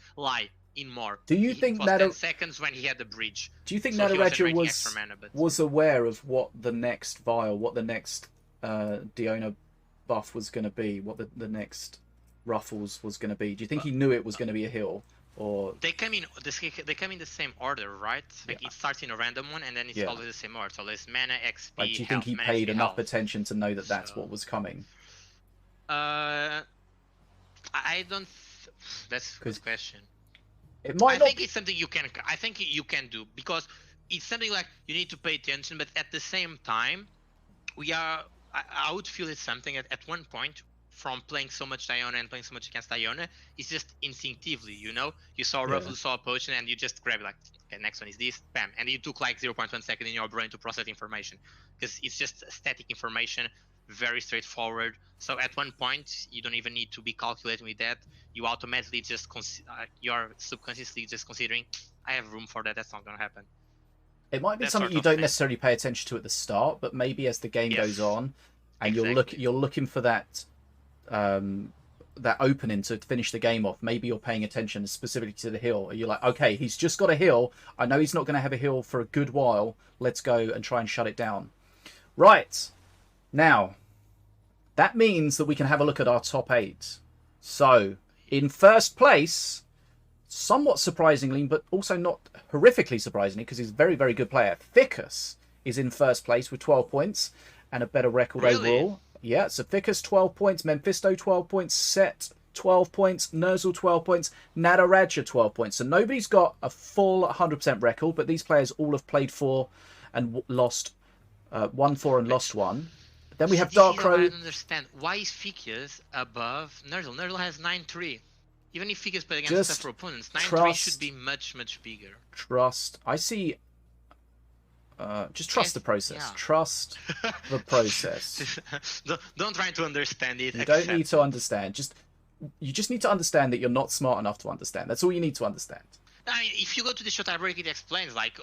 In more. Do you think it was 10 seconds when he had the bridge? Do you think so Nataraja was was aware of what the next vial, what the next Diona buff was going to be, what the next Ruffles was going to be? Do you think he knew it was going to be a heal, or they come in the same order, right? Like it starts in a random one and then it's always the same order. So there's mana, XP. Like, do you think he paid enough attention to know that that's what was coming? I don't. That's a good question. It might. I think it's something you can. I think you can do because it's something like you need to pay attention, but at the same time, we are. I would feel it's something at one point from playing so much Diona and playing so much against Diona, it's just instinctively, you know? You saw Ruffles, saw a potion, and you just grab like, okay, next one is this, bam. And you took like 0.1 second in your brain to process information. Because it's just static information, very straightforward. So at one point, you don't even need to be calculating with that. You automatically just, you're subconsciously just considering, I have room for that, that's not going to happen. It might be something you don't necessarily pay attention to at the start, but maybe as the game goes on, and you're looking for that that opening to finish the game off. Maybe you're paying attention specifically to the heal. You're like, okay, he's just got a heal. I know he's not going to have a heal for a good while. Let's go and try and shut it down. Right. Now, that means that we can have a look at our top 8. So, in first place, somewhat surprisingly, but also not horrifically surprisingly, because he's a very, very good player, Ficus is in first place with 12 points and a better record overall. Yeah, so Ficus 12 points, Memfisto 12 points, Set 12 points, Nerzl 12 points, Nataraja 12 points. So nobody's got a full 100% record, but these players all have played 4 and lost, won 4 and lost 1. Then we have Dark Crow. I don't understand. Why is Fikys above Nerzl? Nerzl has 9-3. Even if Fikys played against tougher opponents, 9-3 should be much, much bigger. Trust. I see. Just trust the process. Yeah. Trust the process. Don't try to understand it. You don't need to understand. You just need to understand that you're not smart enough to understand. That's all you need to understand. I mean, if you go to the shot I break, it explains like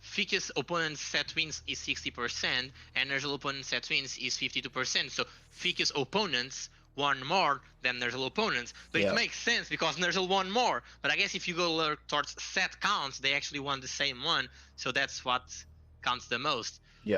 Ficus opponent's set wins is 60% and Nerzl opponent's set wins is 52%. So Ficus opponents won more than Nerzl opponents. But it makes sense because Nerzl won more. But I guess if you go towards set counts, they actually won the same one. So that's what counts the most. Yeah.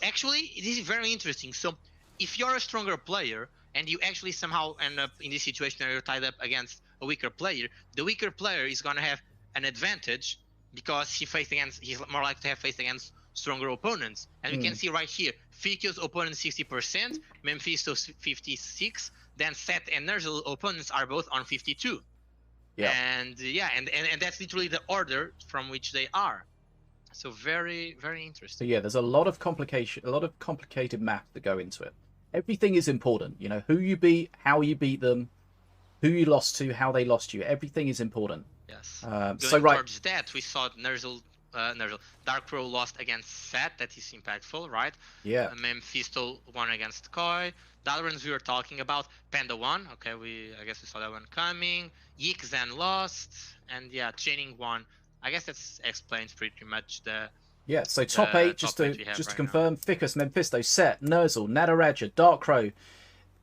Actually, this is very interesting. So if you're a stronger player and you actually somehow end up in this situation where you're tied up against a weaker player, the weaker player is going to have an advantage because he's more likely to have faced against stronger opponents. And we can see right here, Ficus opponent 60%, Memfisto 56%, then Set and Nerzl opponents are both on 52%. Yeah. And that's literally the order from which they are. So very, very interesting. So yeah, there's a lot of complicated math that go into it. Everything is important. You know, who you beat, how you beat them, who you lost to, how they lost you. Everything is important. Yes. So towards that, we saw Nerzl, Dark Crow lost against Set. That is impactful, right? Yeah. Memfisto won against Koi. The other ones we were talking about, Panda won. Okay, I guess we saw that one coming. Yix then lost, and yeah, Tjaenig won. I guess that explains pretty much the. Yeah, so top 8, just to confirm: Ficus, Memfisto, Set, Nerzl, Nataraja, Dark Crow,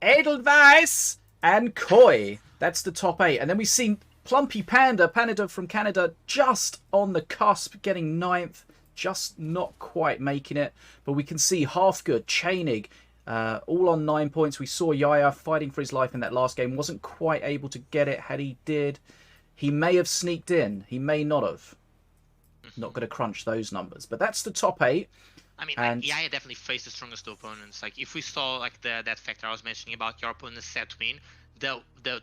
Edelweiss, and Koi. That's the top 8. And then we've seen PlumpyPanada from Canada, just on the cusp, getting 9th, just not quite making it. But we can see Halfgood, Tjaenig, all on 9 points. We saw Yaya fighting for his life in that last game. Wasn't quite able to get it. Had he did, he may have sneaked in. He may not have. Not going to crunch those numbers. But that's the top 8. I mean, like, Yaya definitely faced the strongest opponents. Like, if we saw like that factor I was mentioning about your opponent's set win,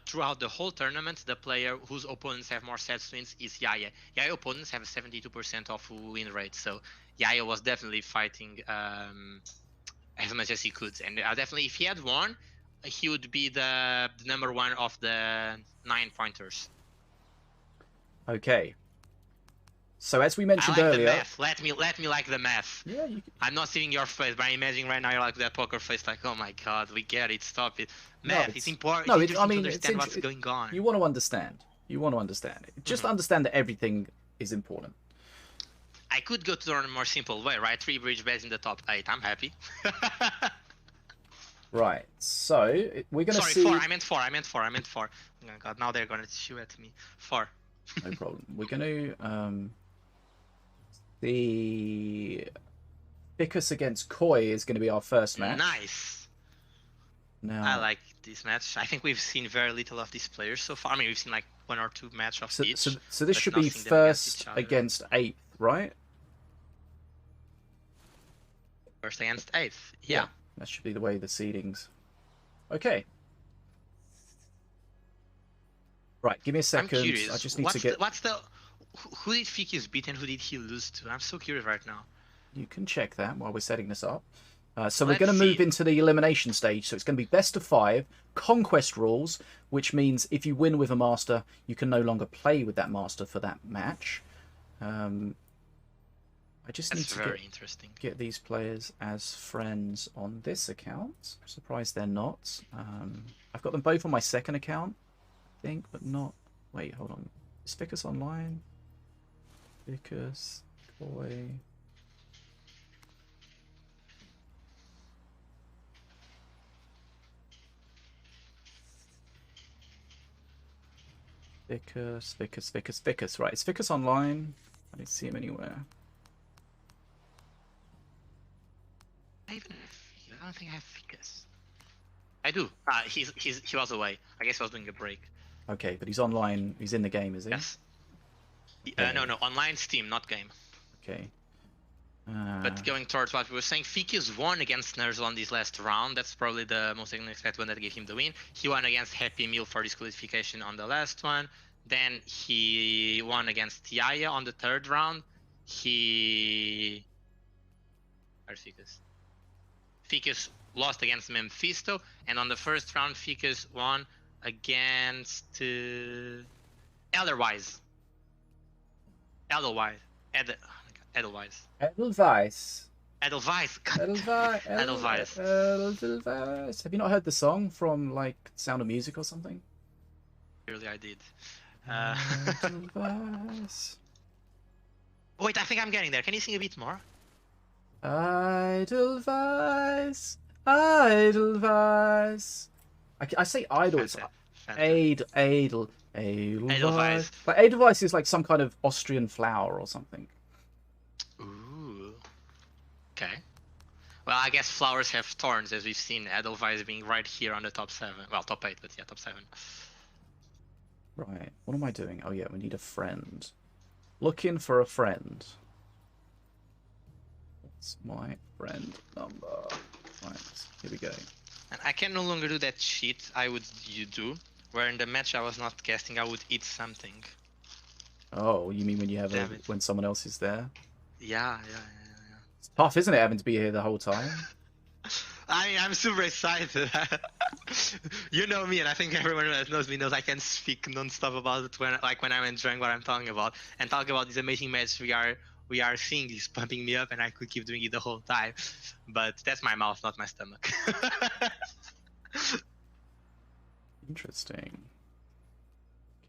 throughout the whole tournament, the player whose opponents have more set wins is Yaya. Yaya opponents have a 72% of win rate. So Yaya was definitely fighting as much as he could. And definitely, if he had won, he would be the number 1 of the 9 pointers. Okay. So as we I mentioned like earlier, the math. Let me like the math. yeah, I'm not seeing your face, but I'm imagining right now you're like that poker face, like, oh my god, we get it, stop it. Math, it's important. No, it's I interesting mean, to understand what's going on. You want to understand. You want to understand it. Just understand that everything is important. I could go to a more simple way, right? 3 bridge beds in the top 8. I'm happy. Right. So we're gonna Sorry, see. 4. I meant 4. Oh my god, now they're gonna shoot at me. 4. No problem. We're gonna the Ficus against Koi is going to be our first match. Nice. Now, I like this match. I think we've seen very little of these players so far. I mean, we've seen like 1 or 2 matches of each. So this should be first against 8th, right? First against 8th. Yeah. That should be the way the seedings. Okay. Right, give me a second. I'm curious. I just need to get. Who did Fikys beat and who did he lose to? I'm so curious right now. You can check that while we're setting this up. So we're going to move into the elimination stage. So it's going to be best of 5, conquest rules, which means if you win with a master, you can no longer play with that master for that match. I just need to get these players as friends on this account. I'm surprised they're not. I've got them both on my second account, I think, but not... Wait, hold on. Is Ficus online? Ficus, Koi... Ficus. Right, is Ficus online? I don't see him anywhere. I don't think I have Ficus. I do. He was away. I guess he was doing a break. Okay, but he's online. He's in the game, is he? Yes. No, online Steam, not game. Okay. But going towards what we were saying, Fikys won against Nerzl on this last round. That's probably the most unexpected one that gave him the win. He won against Happy Meal for disqualification on the last one. Then he won against Yaya on the 3rd round. Where's Ficus? Ficus lost against Memfisto. And on the 1st round, Ficus won against Edelweiss. Edelweiss. Have you not heard the song from like Sound of Music or something? Really, I did. Edelweiss. Wait, I think I'm getting there. Can you sing a bit more? Edelweiss. I say idol. It's Edelweiss. Like Edelweiss is like some kind of Austrian flower or something. Ooh. Okay. Well, I guess flowers have thorns, as we've seen Edelweiss being right here on the top 7. Well, top 8, but yeah, top 7. Right. What am I doing? Oh yeah, we need a friend. Looking for a friend. What's my friend number? Right, here we go. And I can no longer do that shit you do, where in the match I was not casting, I would eat something. Oh, you mean when you have when someone else is there? Yeah. It's tough, isn't it, having to be here the whole time? I'm super excited. You know me, and I think everyone that knows me knows I can speak non-stop about it when I'm enjoying what I'm talking about, and talk about this amazing match we are seeing is pumping me up, and I could keep doing it the whole time. But that's my mouth, not my stomach. Interesting.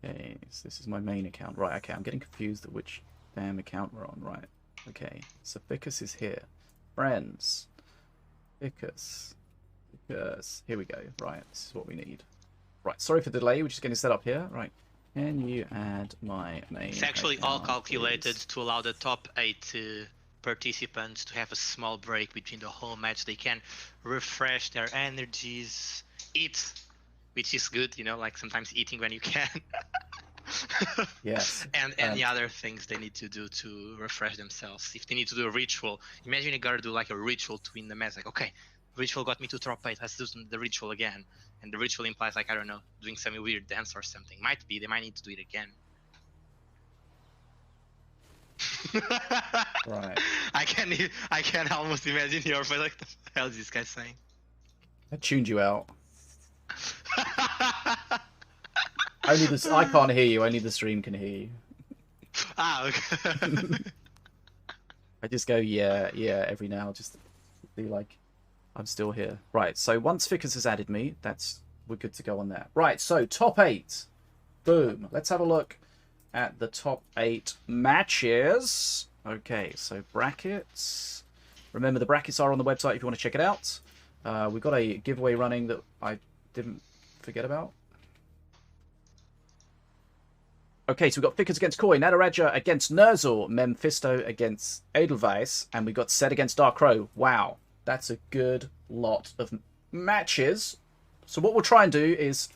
Okay, so this is my main account. Right, okay, I'm getting confused at which damn account we're on. Right, okay, so Ficus is here. Friends. Ficus. Here we go. Right, this is what we need. Right, sorry for the delay. We're just getting set up here. Right, can you add my main It's actually account, all calculated please? To allow the top 8 participants to have a small break between the whole match. They can refresh their energies, eat, which is good, you know, like sometimes eating when you can. Yes. And any other things they need to do to refresh themselves. If they need to do a ritual, imagine you gotta do like a ritual to win the match. Like, okay, ritual got me to top 8, let's do the ritual again. And the ritual implies, like, I don't know, doing some weird dance or something. Might be, they might need to do it again. Right. I can almost imagine your face, like, the hell is this guy saying? I tuned you out. Only this. I can't hear you. Only the stream can hear you. Ah, okay. I just go yeah every now, just to be like, I'm still here. Right. So once Ficus has added me, we're good to go on that. Right. So top 8. Boom. Let's have a look at the top 8 matches. Okay. So brackets. Remember, the brackets are on the website if you want to check it out. We've got a giveaway running that I didn't forget about. Okay, so we've got Ficus against Koi, Nataraja against Nerzl, Memfisto against Edelweiss, and we've got Set against Dark Crow. Wow, that's a good lot of matches. So what we'll try and do is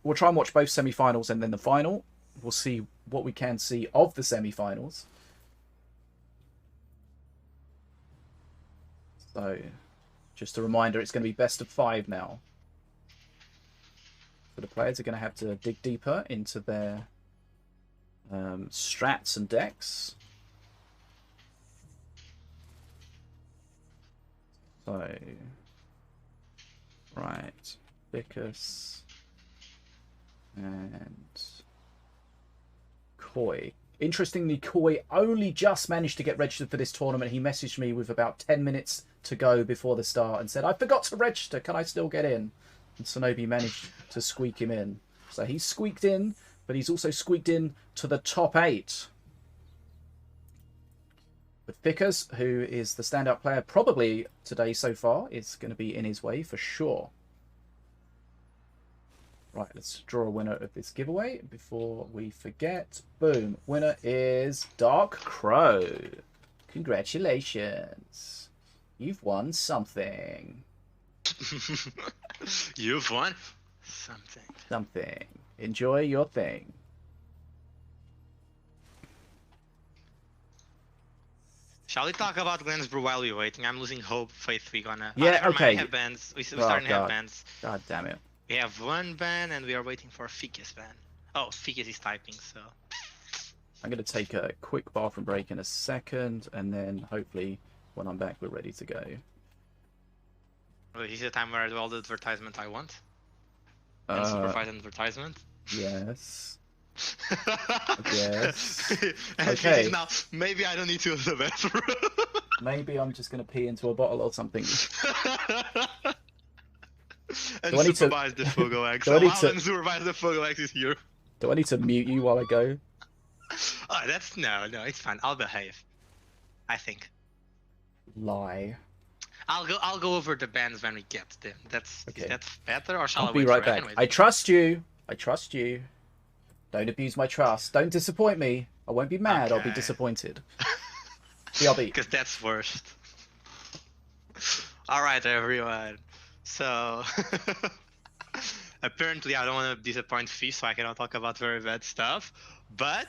we'll try and watch both semi-finals and then the final. We'll see what we can see of the semi-finals. So, just a reminder, it's going to be best of 5 now. So the players are going to have to dig deeper into their strats and decks. So, right, Ficus and Koi. Interestingly, Koi only just managed to get registered for this tournament. He messaged me with about 10 minutes to go before the start and said, I forgot to register, can I still get in? And Sinobii managed to squeak him in. So he's squeaked in, but he's also squeaked in to the top 8. But Ficus, who is the standout player probably today so far, is going to be in his way for sure. Right, let's draw a winner of this giveaway before we forget. Boom. Winner is Dark Crow. Congratulations. You've won something. You've won something. Something. Enjoy your thing. Shall we talk about Glenn's Brew while we're waiting? I'm losing hope. Faith we're gonna. Yeah, okay. We have bans. We're starting to have bans. God damn it. We have 1 ban and we are waiting for Fikys ban. Oh, Fikys is typing, so. I'm going to take a quick bathroom break in a second, and then hopefully when I'm back we're ready to go. Well, this is the time where I do all the advertisement I want. And supervised advertisement. Yes. Yes. And okay. Now, maybe I don't need to go to the bathroom. Maybe I'm just going to pee into a bottle or something. And supervise the DfogoX. Supervise the DfogoX is here. Do I need to mute you while I go? Oh, that's no, it's fine. I'll behave. I think. Lie. I'll go over the bans when we get them. That's okay. Is that better, or shall I'll be right back. I trust you. I trust you. Don't abuse my trust. Don't disappoint me. I won't be mad. Okay. I'll be disappointed. BRB. Because that's worst. All right, everyone. So apparently I don't want to disappoint Fee, so I cannot talk about very bad stuff. But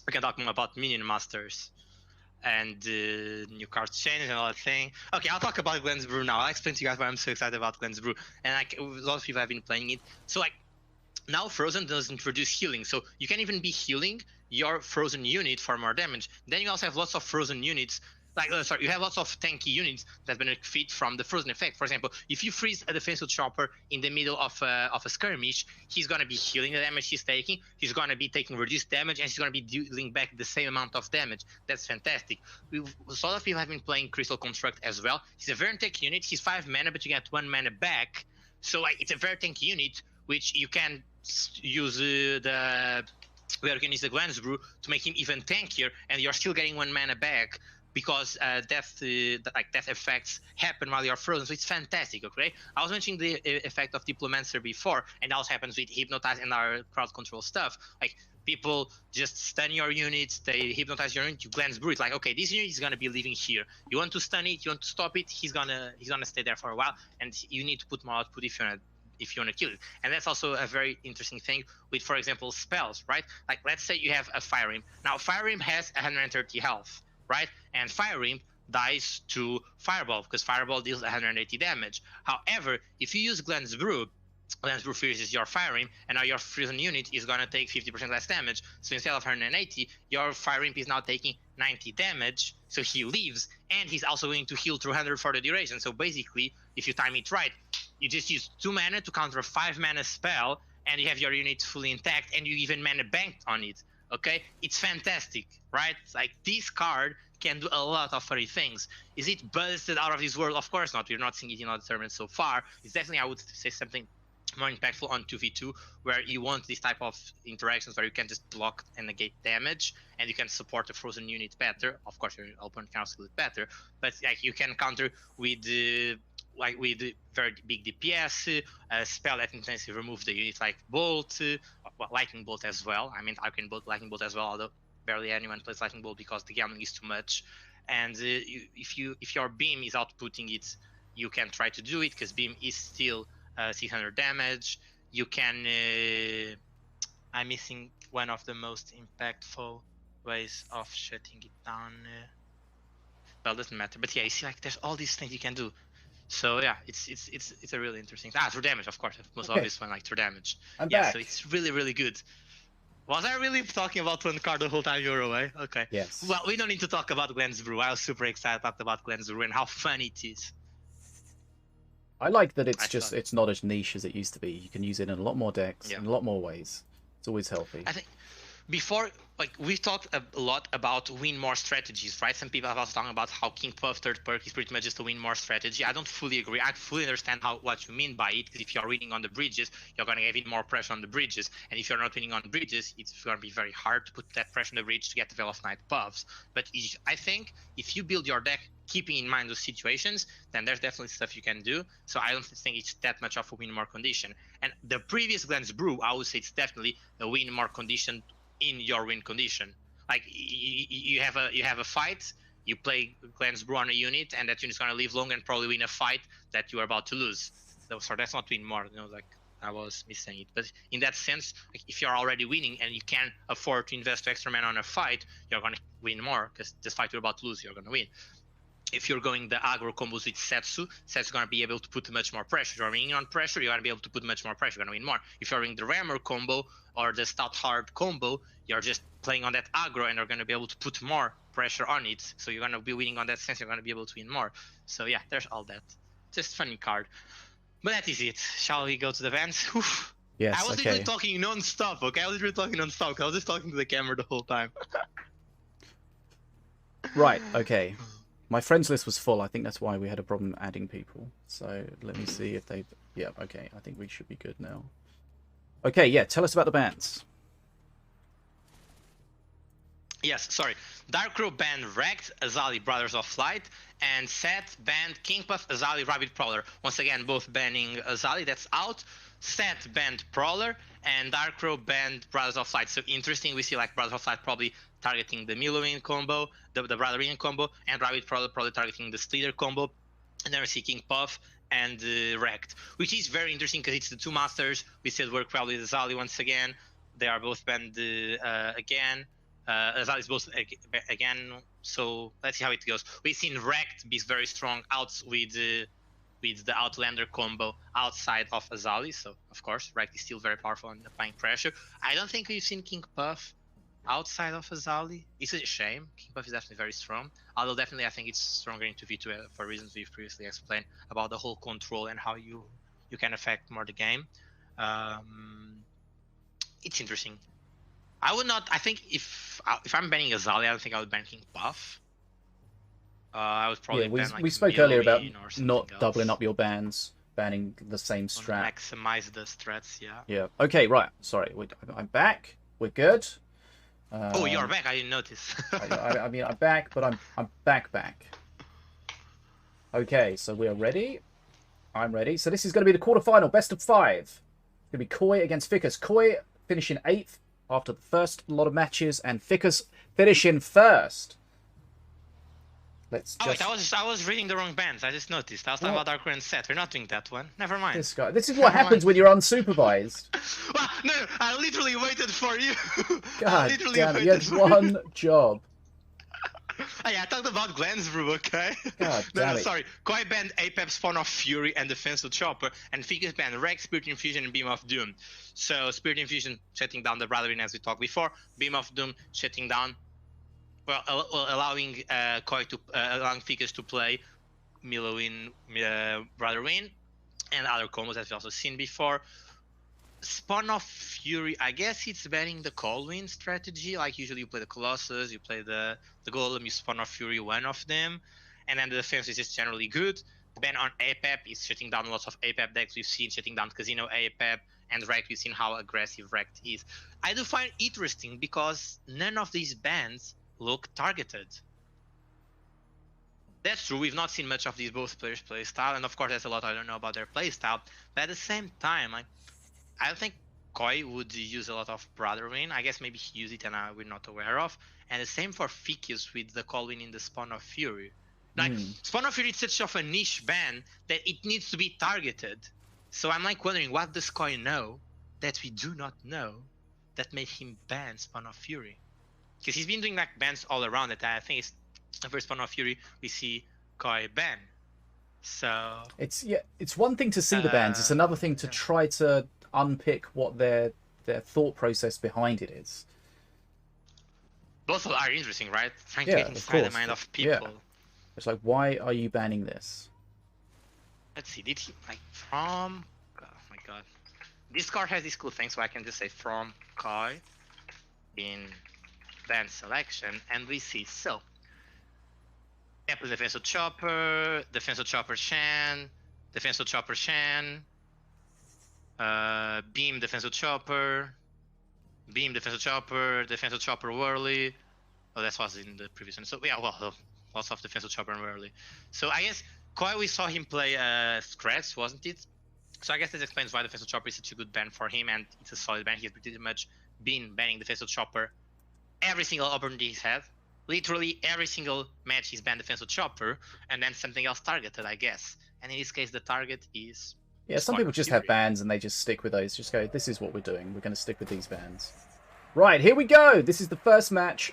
we can talk more about Minion Masters and new cards changes and all that thing. Okay, I'll talk about Glenn's Brew now. I'll explain to you guys why I'm so excited about Glenn's Brew. And like a lot of people have been playing it. So like now Frozen does introduce healing, so you can even be healing your Frozen unit for more damage. Then you also have lots of Frozen units. Like, you have lots of tanky units that benefit from the Frozen effect. For example, if you freeze a defensive chopper in the middle of a skirmish, he's going to be healing the damage he's taking, he's going to be taking reduced damage, and he's going to be dealing back the same amount of damage. That's fantastic. A lot of people have been playing Crystal Construct as well. He's a very tanky unit. He's 5 mana, but you get 1 mana back. So like, it's a very tanky unit, which you can use where you can use the Glenn's Brew to make him even tankier, and you're still getting 1 mana back. Because death effects happen while you're frozen, so it's fantastic. Okay, I was mentioning the effect of Diplomancer before, and that also happens with Hypnotize and our crowd control stuff. Like people just stun your units, they hypnotize your unit, you Glenn's Brew. It's like, okay, this unit is gonna be living here. You want to stun it, you want to stop it, he's gonna stay there for a while, and you need to put more output if you want to kill it. And that's also a very interesting thing with, for example, spells, right? Like let's say you have a Fire Imp. Now Fire Imp has 130 health. Right? And Fire Imp dies to Fireball because Fireball deals 180 damage. However, if you use Glenn's Brew freezes your Fire Imp, and now your frozen unit is going to take 50% less damage. So instead of 180, your Fire Imp is now taking 90 damage, so he leaves, and he's also going to heal through 100 for the duration. So basically, if you time it right, you just use 2 mana to counter a 5 mana spell, and you have your unit fully intact, and you even mana banked on it. Okay, it's fantastic, right? Like, this card can do a lot of funny things. Is it busted out of this world? Of course not. We're not seeing it in other tournaments so far. It's definitely, I would say, something more impactful on 2v2, where you want this type of interactions where you can just block and negate damage, and you can support the frozen unit better. Of course, your opponent can also do it better, but like, you can counter with with very big DPS, spell that intensely remove the unit, like Bolt, well, Lightning Bolt as well. I mean, Arcane Bolt, Lightning Bolt as well, although barely anyone plays Lightning Bolt because the gambling is too much. And if your Beam is outputting it, you can try to do it, because Beam is still 600 damage. You can... I'm missing one of the most impactful ways of shutting it down. Well, doesn't matter. But yeah, you see, like, there's all these things you can do. So yeah, it's a really interesting thing. True damage, of course, the most obvious one, like true damage. I'm back. So it's really good. Was I really talking about one card the whole time you were away? Okay. Yes. Well, we don't need to talk about Glenn's Brew. I was super excited to talk about Glenn's Brew and how fun it is. I like that it's not as niche as it used to be. You can use it in a lot more decks, in a lot more ways. It's always healthy. I think before, like, we've talked a lot about win more strategies, right? Some people have also talking about how King Puff third perk is pretty much just a win more strategy. I don't fully agree. I fully understand what you mean by it, because if you're winning on the bridges, you're going to have even more pressure on the bridges, and if you're not winning on bridges, it's going to be very hard to put that pressure on the bridge to get the Veil of Night buffs. But I think if you build your deck keeping in mind those situations, then there's definitely stuff you can do. So I don't think it's that much of a win more condition. And the previous Glenn's Brew, I would say it's definitely a win more condition in your win condition. Like, you have a fight, you play Glenn's Brew on a unit, and that unit's gonna live long and probably win a fight that you're about to lose. So that's not win more, like I was missing it. But in that sense, like, if you're already winning and you can afford to invest extra mana on a fight, you're gonna win more, because this fight you're about to lose, you're gonna win. If you're going the aggro combos with Setsu's gonna be able to put much more pressure. If you're winning on pressure, you're gonna be able to put much more pressure, you're gonna win more. If you're doing the Rammer combo or the Stout Hard combo, you're just playing on that aggro and you're gonna be able to put more pressure on it. So you're gonna be winning on that sense, you're gonna be able to win more. So yeah, there's all that. Just funny card. But that is it. Shall we go to the events? Yes, I was literally talking non-stop, okay? I was literally talking non-stop, I was just talking to the camera the whole time. Right, okay. My friends list was full. I think that's why we had a problem adding people. So let me see if they've... Yeah, okay. I think we should be good now. Okay, yeah. Tell us about the bans. Yes, sorry. Darkrow banned Wrecked, Azali Brothers of Light, and Set banned King Puff, Azali Rabbit Prowler. Once again, both banning Azali, that's out. Set banned Prowler, and Darkrow banned Brothers of Light. So interesting, we see like Brothers of Light probably targeting the Millowin combo, the Brotherian combo, and Rabbit Prowler probably targeting the Stealer combo. And then we see King Puff and Wrecked, which is very interesting because it's the two masters. We said work well with Azali once again. They are both banned again. Azali is both again. So let's see how it goes. We've seen Wrecked be very strong out with the Outlander combo outside of Azali. So of course, Wrecked is still very powerful and applying pressure. I don't think we've seen King Puff outside of Azali. It's a shame. King Puff is definitely very strong. Although definitely I think it's stronger in 2v2 for reasons we've previously explained about the whole control and how you can affect more the game. It's interesting. I would not. I think if I'm banning Azali, I don't think I would ban King Puff. I would probably ban like we spoke earlier about not else. doubling up your bans, banning the same strat. Maximize the strats, yeah. Yeah. Okay. Right. Sorry. I'm back. We're good. Oh, you're back. I didn't notice. I mean, I'm back, but I'm back. Okay. So we're ready. I'm ready. So this is going to be the quarterfinal, best of 5. It's going to be Koi against Ficus. Koi finishing 8th after the first lot of matches, and Ficus finishing 1st. Let's just... Oh, wait, I was reading the wrong bands. I just noticed. I was talking about Darkrow and Set. We're not doing that one. Never mind. This is what happens when you're unsupervised. Well, no, I literally waited for you. God damn it, you had one job. Hey, I talked about Glenn's Brew, okay? God damn it. Sorry. Koi banned Apex, Spawn of Fury, and Defense with Chopper, and Ficus banned Rex, Spirit Infusion, and Beam of Doom. So, Spirit Infusion shutting down the Brothering as we talked before, Beam of Doom shutting down, well, allowing Koi to, allowing Ficus to play Milo win, Brother win, and other combos that we've also seen before. Spawn of Fury, I guess it's banning the Colwyn strategy. Like usually you play the Colossus, you play the Golem, you Spawn of Fury one of them, and then the defense is just generally good. The ban on APEP is shutting down lots of APEP decks. We've seen shutting down Casino APEP, and Rekt, we've seen how aggressive Rekt is. I do find it interesting because none of these bans look targeted. That's true, we've not seen much of these both players' play style, and of course there's a lot I don't know about their play style, but at the same time, I don't think Koi would use a lot of Brother Win. I guess maybe he used it and we're not aware of. And the same for Ficus with the Colwyn in the Spawn of Fury. Like, Spawn of Fury is such of a niche ban that it needs to be targeted. So I'm like wondering, what does Koi know that we do not know that made him ban Spawn of Fury? Because he's been doing like bans all around it. I think it's the first Spawn of Fury we see Koi ban. So it's one thing to see the bans, it's another thing to try to unpick what their thought process behind it is. Both are interesting, right? Trying to get inside the mind of people. Yeah. It's like, why are you banning this? Let's see, did he like from oh my god. This card has this cool thing, so I can just say from Kai in ban selection, and we see so Apple Defensive Chopper, Defensive Chopper Shan, Defensive Chopper Shan, Beam Defensive Chopper, Beam Defensive Chopper, Defensive Chopper Whirly. Oh, that was in the previous one. So yeah, well, lots of Defensive Chopper and Whirly. So I guess Koi, we saw him play Scratch, wasn't it? So I guess this explains why Defensive Chopper is such a good ban for him, and it's a solid ban. He's pretty much been banning Defensive Chopper every single opportunity he's had. Literally every single match he's banned Defensive Chopper, and then something else targeted, I guess. And in this case, the target is... Yeah, some people just have bans and they just stick with those. Just go, this is what we're doing. We're going to stick with these bans. Right, here we go. This is the first match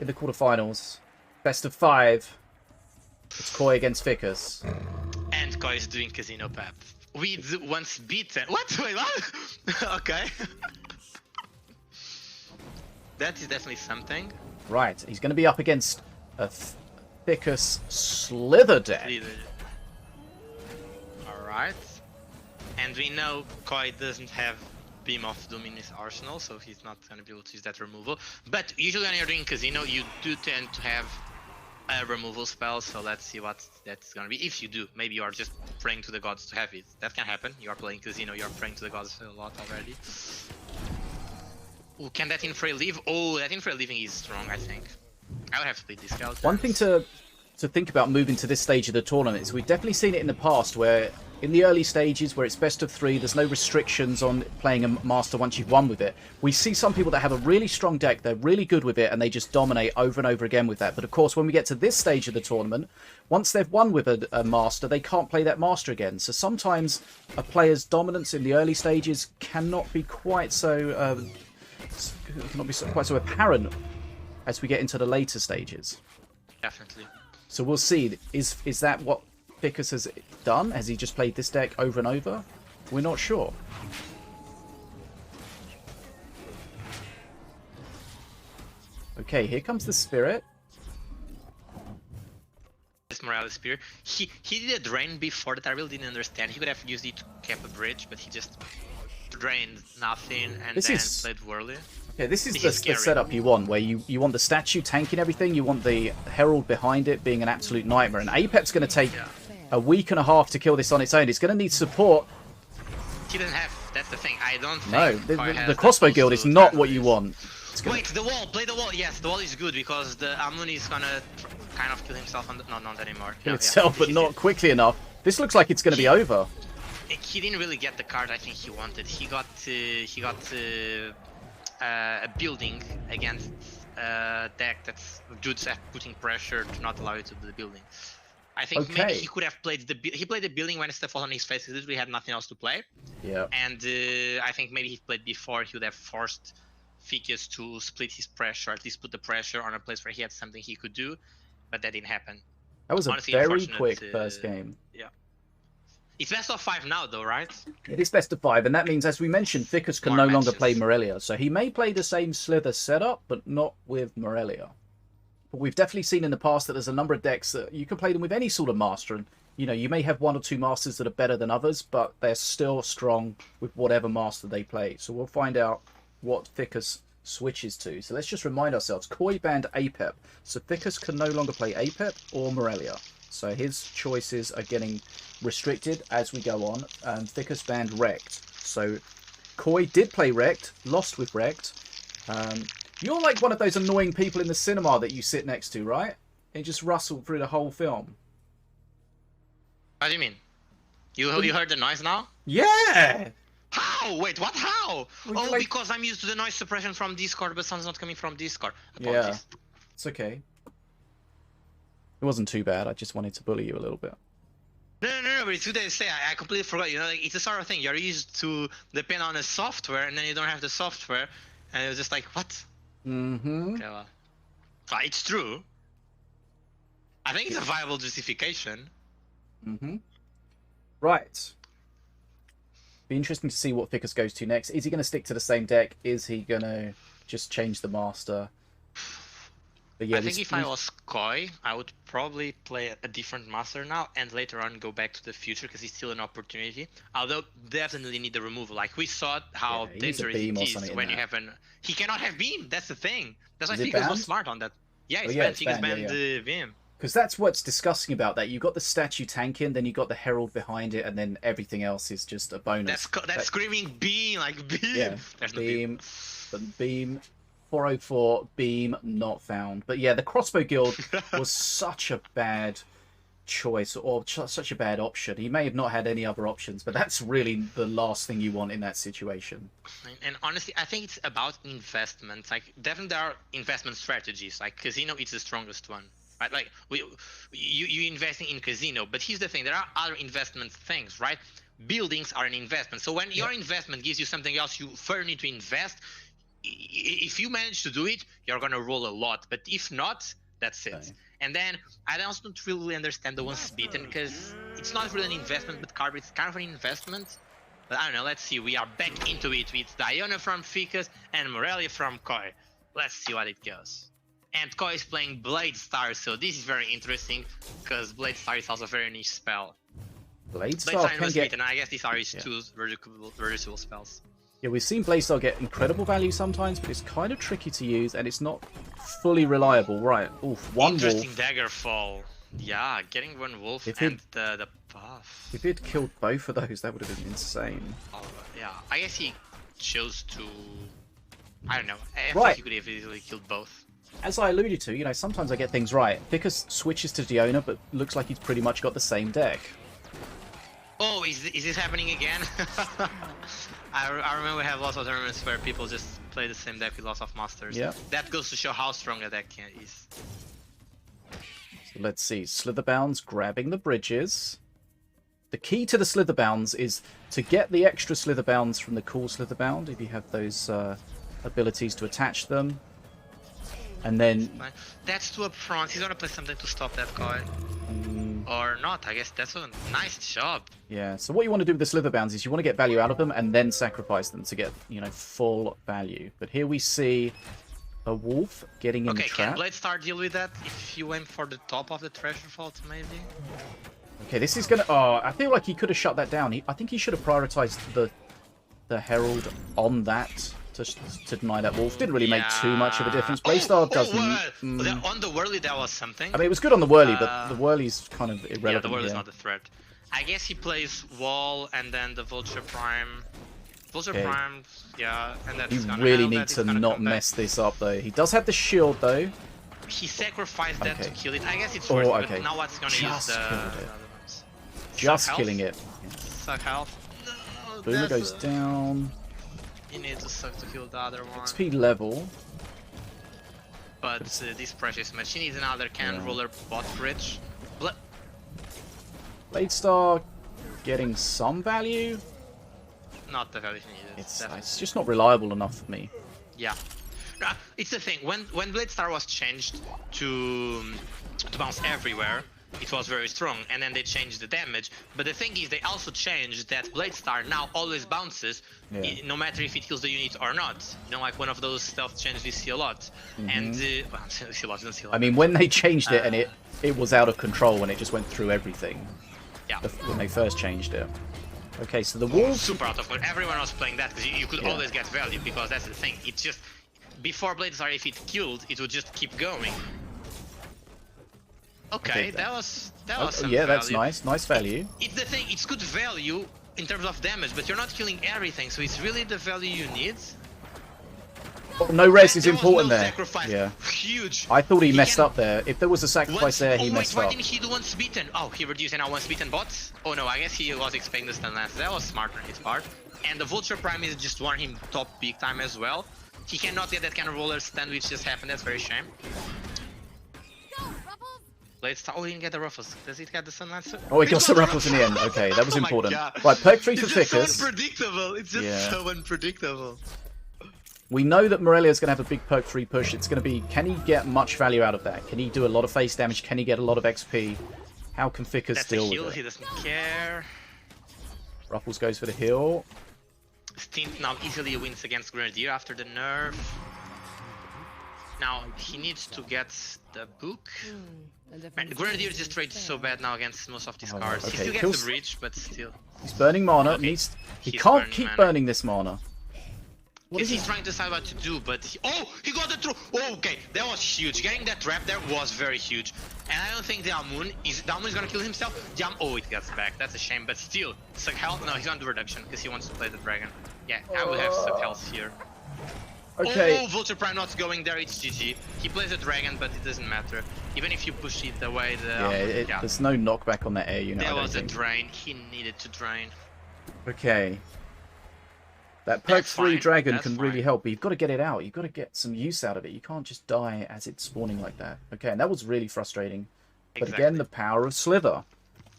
in the quarterfinals. Best of 5. It's Koi against Ficus. And Koi is doing Casino Pep. We once beaten... What? Wait, what? Okay. That is definitely something. Right, he's going to be up against a Ficus Slither deck. Alright. And we know Koi doesn't have Beam of Doom in his arsenal, so he's not going to be able to use that removal. But usually when you're doing Casino, you do tend to have a removal spell, so let's see what that's going to be. If you do, maybe you are just praying to the gods to have it. That can happen. You are playing Casino, you are praying to the gods a lot already. Ooh, can that Infray leave? Oh, that Infray leaving is strong, I think. I would have to play this character. One thing to think about moving to this stage of the tournament is we've definitely seen it in the past where in the early stages where it's best of 3, there's no restrictions on playing a master once you've won with it. We see some people that have a really strong deck, they're really good with it, and they just dominate over and over again with that. But of course, when we get to this stage of the tournament, once they've won with a master, they can't play that master again. So sometimes a player's dominance in the early stages cannot be quite so quite so apparent as we get into the later stages. Definitely. So we'll see. Is that what Ficus has done? Has he just played this deck over and over? We're not sure. Okay, here comes the Spirit. This Morales Spear. He did a drain before that I really didn't understand. He could have used it to cap a bridge, but he just drained nothing and played Whirly. Okay, this is the setup you want, where you want the statue tanking everything, you want the Herald behind it being an absolute nightmare, and Apep's going to take a week and a half to kill this on its own. It's going to need support. He doesn't have, that's the thing, I don't think... No, the crossbow guild is not what you want. Wait, the wall, play the wall, yes, the wall is good, because the Amun is going to kind of kill himself on the... No, not anymore. Kill itself, but not quickly enough. This looks like it's going to be over. He didn't really get the card I think he wanted. He got a building against a deck that's dudes at putting pressure to not allow you to do the building. I think maybe he could have played he played the building when stuff was on his face. He literally had nothing else to play. Yeah. And I think maybe he played before. He would have forced Fikys to split his pressure, at least put the pressure on a place where he had something he could do, but that didn't happen. That was honestly a very quick first game. Yeah. It's best of 5 now, though, right? It is best of 5, and that means, as we mentioned, Ficus can no longer play Morelia. So he may play the same Slither setup, but not with Morelia. But we've definitely seen in the past that there's a number of decks that you can play them with any sort of master, and you know, you may have one or two masters that are better than others, but they're still strong with whatever master they play. So we'll find out what Ficus switches to. So let's just remind ourselves, Koi banned Apep, so Ficus can no longer play Apep or Morelia. So his choices are getting restricted as we go on, and Ficus banned Rect. So Koi did play Rect, lost with Rect. You're like one of those annoying people in the cinema that you sit next to, right? And just rustle through the whole film. What do you mean? You heard the noise now? Yeah! How? Wait, what? How? Oh, like... because I'm used to the noise suppression from Discord, but sound's not coming from Discord. Yeah, Apologies. it's okay. It wasn't too bad. I just wanted to bully you a little bit. No, but it's good that you say. I completely forgot. You know, like, it's a sort of thing. You're used to depend on a software, and then you don't have the software, and it was just like, what? Mm-hmm. Okay, well, it's true. I think it's a viable justification. Mm-hmm. Right. Be interesting to see what Ficus goes to next. Is he going to stick to the same deck? Is he going to just change the master? But yeah, I think if I was Koi, I would probably play a different master now and later on go back to the future because it's still an opportunity. Although definitely need the removal. Like we saw how dangerous it is when you have an. He cannot have beam. That's the thing. That's why Ficus was smart on that. Yeah, it's banned. Ficus banned the beam. Because that's what's disgusting about that. You've got the statue tanking, then you've got the herald behind it, and then everything else is just a bonus. That's screaming beam, like beam. Yeah, There's no beam. But beam. 404, beam, not found. But yeah, the crossbow guild was such a bad choice, or such a bad option. He may have not had any other options, but that's really the last thing you want in that situation. And honestly, I think it's about investments. Like, definitely there are investment strategies. Like, Casino is the strongest one. Right? Like, you investing in Casino, but here's the thing, there are other investment things, right? Buildings are an investment. So when your investment gives you something else, you further need to invest. If you manage to do it, you're gonna roll a lot. But if not, that's it. Okay. And then I also don't really understand the ones beaten because it's not really an investment, but Carver it's kind of an investment. But I don't know. Let's see. We are back into it with Diana from Ficus and Morelia from Koi. Let's see what it goes. And Koi is playing Blade Star, so this is very interesting because Blade Star is also a very niche spell. Blade Star can get... beaten. I guess these are his two reducible spells. Yeah, we've seen Blaze get incredible value sometimes, but it's kind of tricky to use, and it's not fully reliable. Right, oof, one interesting wolf. Dagger fall. Yeah, getting one wolf and the buff. If he'd killed both of those, that would have been insane. Oh, yeah, I guess he chose to... I don't know. I right. think he could have easily killed both. As I alluded to, you know, sometimes I get things right. Ficus switches to Diona, but looks like he's pretty much got the same deck. Oh, is this happening again? I remember we have lots of tournaments where people just play the same deck with lots of masters. Yeah. That goes to show how strong a deck is. So let's see. Slitherbounds grabbing the bridges. The key to the Slitherbounds is to get the extra Slitherbounds from the cool Slitherbound, if you have those abilities to attach them. And then... That's too upfront. He's gonna play something to stop that guy. Or not, I guess that's a nice job. Yeah, so what you want to do with the Slitherbounds is you want to get value out of them and then sacrifice them to get, you know, full value. But here we see a wolf getting in the trap. Can Blade Star deal with that if you aim for the top of the treasure vault, maybe? Okay, this is gonna... Oh, I feel like he could have shut that down. I think he should have prioritized the Herald on that to deny that wolf. Didn't really make too much of a difference. Blade Star doesn't... On the Whirly, that was something. I mean, it was good on the Whirly, but the Whirly's kind of irrelevant. Yeah, the Whirly's not a threat. I guess he plays Wall and then the Vulture Prime. Vulture Prime, yeah, and that's You really need to not mess this up, though. He does have the shield, though. He sacrificed that to kill it. I guess it's worth it, but now what's gonna use the other ones? Just killing it. Suck health. No, Boomer goes down. You need to suck to kill the other one. XP level. But this precious match, he needs another cannon roller bot bridge. Blade Star getting some value. Not the value he needed. It's just not reliable enough for me. Yeah. It's the thing, when Blade Star was changed to bounce everywhere, it was very strong, and then they changed the damage. But the thing is, they also changed that Blade Star now always bounces, no matter if it kills the unit or not. You know, like one of those stealth changes we see a lot. And well, see a lot, don't see a lot. I mean, when they changed it and it was out of control when it just went through everything. Yeah. When they first changed it. Okay, so the wolves super out of control. Everyone was playing that because you could always get value, because that's the thing. It just before Blade Star, if it killed, it would just keep going. Okay, that was some yeah, value. that's nice value. It's the thing, it's good value in terms of damage, but you're not killing everything, so it's really the value you need. Oh, no res is There important was no there. Sacrifice. Yeah. Huge. I thought he messed up there. If there was a sacrifice there, he messed why up. didn't he do once beaten? Oh, he reduced and now once beaten bots? Oh no, I guess he was expecting the stun lance. That was smart on his part. And the Vulture Prime is just one him top big time as well. He cannot get that kind of roller stun which just happened. That's very shame. Let's start. Oh, he didn't get the ruffles. Does he get the stun lance? Oh, he got the ruffles in the end. Okay, that was Oh my important. God. Right, perk 3 for It's just so Ficus. unpredictable. It's just so unpredictable. We know that Morelia's going to have a big perk 3 push. It's going to be, can he get much value out of that? Can he do a lot of face damage? Can he get a lot of XP? How can Ficus deal with it? He doesn't care. Ruffles goes for the heal. Stint now easily wins against Grenadier after the nerf. Now he needs to get the book. Man, Grenadier just trades so bad now against most of these cards. Okay, He still gets the breach, but still. He's burning mana. Okay. He can't keep burning this mana. Because he's trying to decide what to do, but he got the throw. Oh, okay, that was huge. Getting that trap there was very huge. And I don't think the Amun is gonna kill himself. Oh, it gets back. That's a shame, but still, sub health. No, he's on the reduction because he wants to play the dragon. Yeah, I would have sub health here. Okay. Oh, Vulture Prime not going there. It's GG. He plays a dragon, but it doesn't matter. Even if you push it away, There's no knockback on that air unit. That was a drain. He needed to drain. Okay. That perk 3 dragon can really help, but you've got to get it out. You've got to get some use out of it. You can't just die as it's spawning like that. Okay, and that was really frustrating. But again, the power of Slither.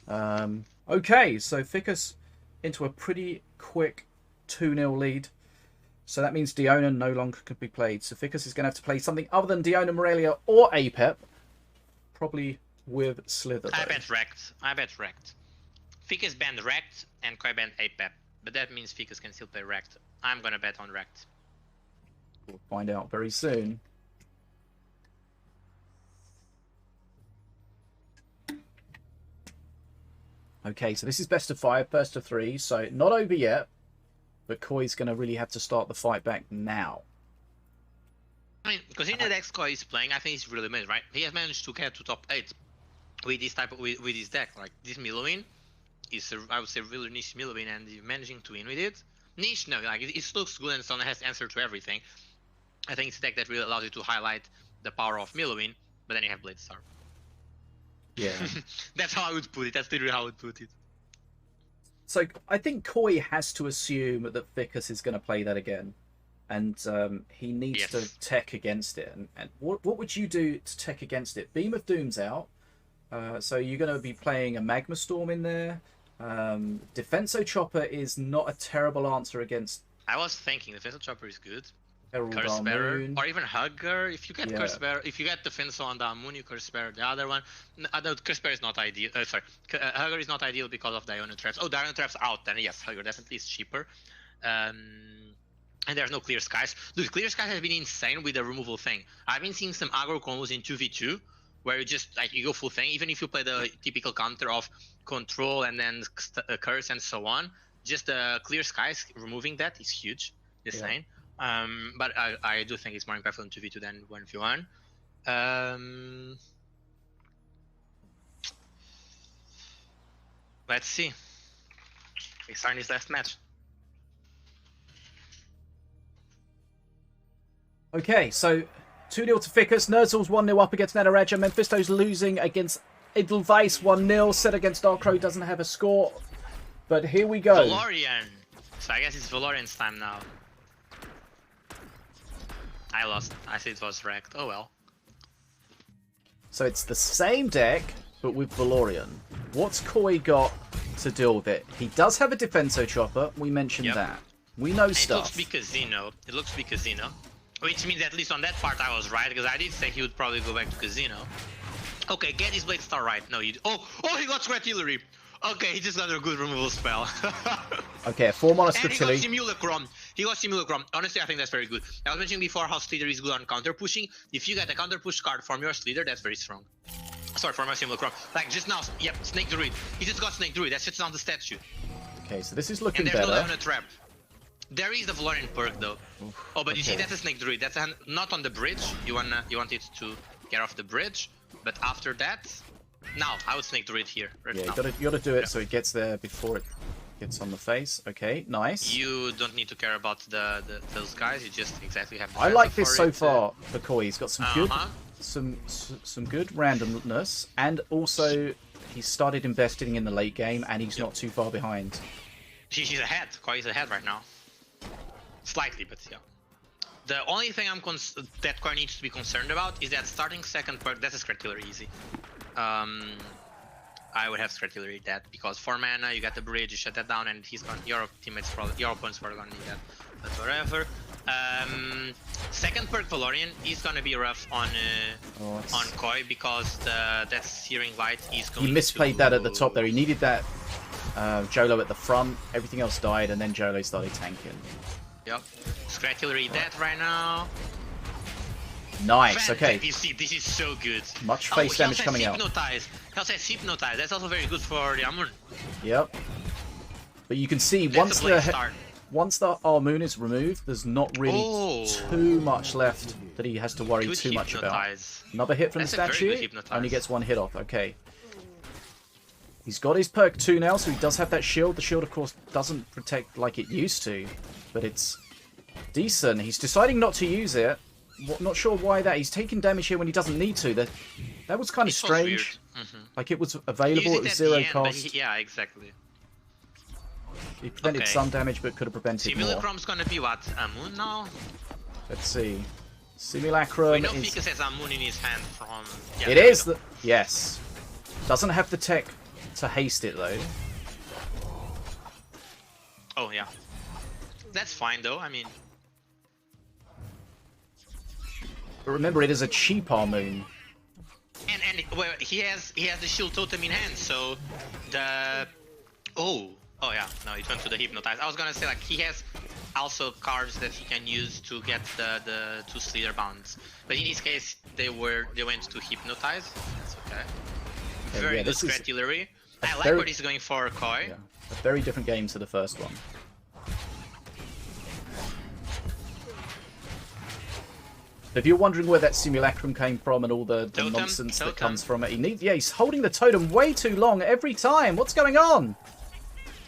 Okay, so Ficus into a pretty quick 2-0 lead. So that means Diona no longer could be played. So Ficus is going to have to play something other than Diona, Morelia, or Apep. Probably with Slither, though. I bet Wrecked. Ficus banned Wrecked, and Koi banned Apep. But that means Ficus can still play Wrecked. I'm gonna bet on Wrecked. We'll find out very soon. Okay, so this is best of 5, best of 3. So not over yet, but Koi's going to really have to start the fight back now. I mean, because in the next Koi is playing, I think he's really mid, right? He has managed to get to top 8 with this with this deck. Like this Millowin is, I would say, really niche Millowin, and he's managing to win with it. Niche, no, like it looks good and so on, has answer to everything. I think it's a deck that really allows you to highlight the power of Millowin, but then you have Blade Star. Yeah. That's how I would put it. That's literally how I would put it. So I think Koi has to assume that Ficus is going to play that again. And he needs to tech against it. And what would you do to tech against it? Beam of Doom's out. So you're going to be playing a Magma Storm in there. Defenso Chopper is not a terrible answer against... I was thinking Defenso Chopper is good. Herald Curse Darmoon. Bearer, or even Hugger. If you get Curse Bearer, if you get Defenso on Darmoon, you Curse Bearer the other one. No, Curse Bearer is not ideal. Sorry, Hugger is not ideal because of Diona Traps. Oh, Diona Traps out, then yes, Hugger definitely is cheaper. And there's no Clear Skies. Dude, Clear Skies has been insane with the removal thing. I've been seeing some aggro combos in 2v2, where you just, like, you go full thing, even if you play the typical counter of Control and then Curse and so on. Just Clear Skies, removing that is huge. Insane. But I do think it's more impactful in 2v2 than 1v1. Let's see. He's starting his last match. Okay, so 2-0 to Ficus. Nerzl's 1-0 up against Nataraja. Memfisto's losing against Edelweiss 1-0. Set against Darkrow doesn't have a score. But here we go. Valorian. So I guess it's Valorian's time now. I lost. I said it was wrecked. Oh well. So it's the same deck, but with Valorian. What's Koi got to deal with it? He does have a Defenso Chopper. We mentioned that. We know stuff. It looks to be Casino. It looks to be Casino. Which means at least on that part I was right, because I did say he would probably go back to Casino. Okay, get his Blade Star right. No, you. Oh, he got Artillery. Okay, he just got a good removal spell. Okay, a 4-mana And he got Scrutili. Simulacrum. Honestly, I think that's very good. I was mentioning before how Slither is good on counter pushing. If you get a counter push card from your Slither, that's very strong. Sorry, from my Simulacrum. Like just now, yep, Snake Druid. He just got Snake Druid. That sits on the statue. Okay, so this is looking And there's better. no even a trap. There is the Valorian perk though. Oh, but you see, that's a Snake Druid. That's not on the bridge. You want it to get off the bridge. But after that, now I would Snake Druid here. Right Yeah, now. you gotta do it so it gets there before it gets on the face. Okay, nice. You don't need to care about those guys. You just exactly have. I like this so far for Koi. He's got some good, some good randomness, and also he's started investing in the late game, and he's not too far behind. He's ahead. Koi is ahead right now. Slightly, but yeah. The only thing that Koi needs to be concerned about is that starting second perk. That's a Scratillery easy. I would have Scratillery that because 4 mana, you get the bridge, you shut that down, and your opponent's probably gonna need that. But whatever. Second perk Valorian is gonna be rough on Koi because that Searing Light is going. He misplayed that at the top there. He needed that Jolo at the front. Everything else died, and then Jolo started tanking. Yep. Scratillery dead right now. Nice. Okay. You see, this is so good. Much face damage coming out. He also has Hypnotize. That's also very good for the Amun. Yep. But you can see once the Armoon is removed, there's not really too much left that he has to worry too much about. Another hit from the statue. Only gets 1 hit off. Okay. He's got his perk 2 now, so he does have that shield. The shield, of course, doesn't protect like it used to, but it's decent. He's deciding not to use it. Not sure why that. He's taking damage here when he doesn't need to. That was kind of strange. Like it was available, it was 0 cost. Yeah, exactly. He prevented some damage, but could have prevented more. Simulacrum's gonna be what? Amun now? Let's see. Simulacrum we know Ficus has Amun in his hand from... Yeah, it is the... Yes. Doesn't have the tech to haste it, though. Oh, yeah. That's fine, though. I mean... But remember, it is a cheap Armoon. And well, he has the shield totem in hand, so the... Oh yeah, no, it went to the Hypnotize. I was gonna say, like, he has also cards that he can use to get the 2 Slither bounds. But in this case, they went to Hypnotize. That's okay. Very good Scratillery. I like what he's going for, Koi. Yeah, a very different game to the first one. If you're wondering where that Simulacrum came from and all the nonsense that comes from it, he's holding the totem way too long every time. What's going on?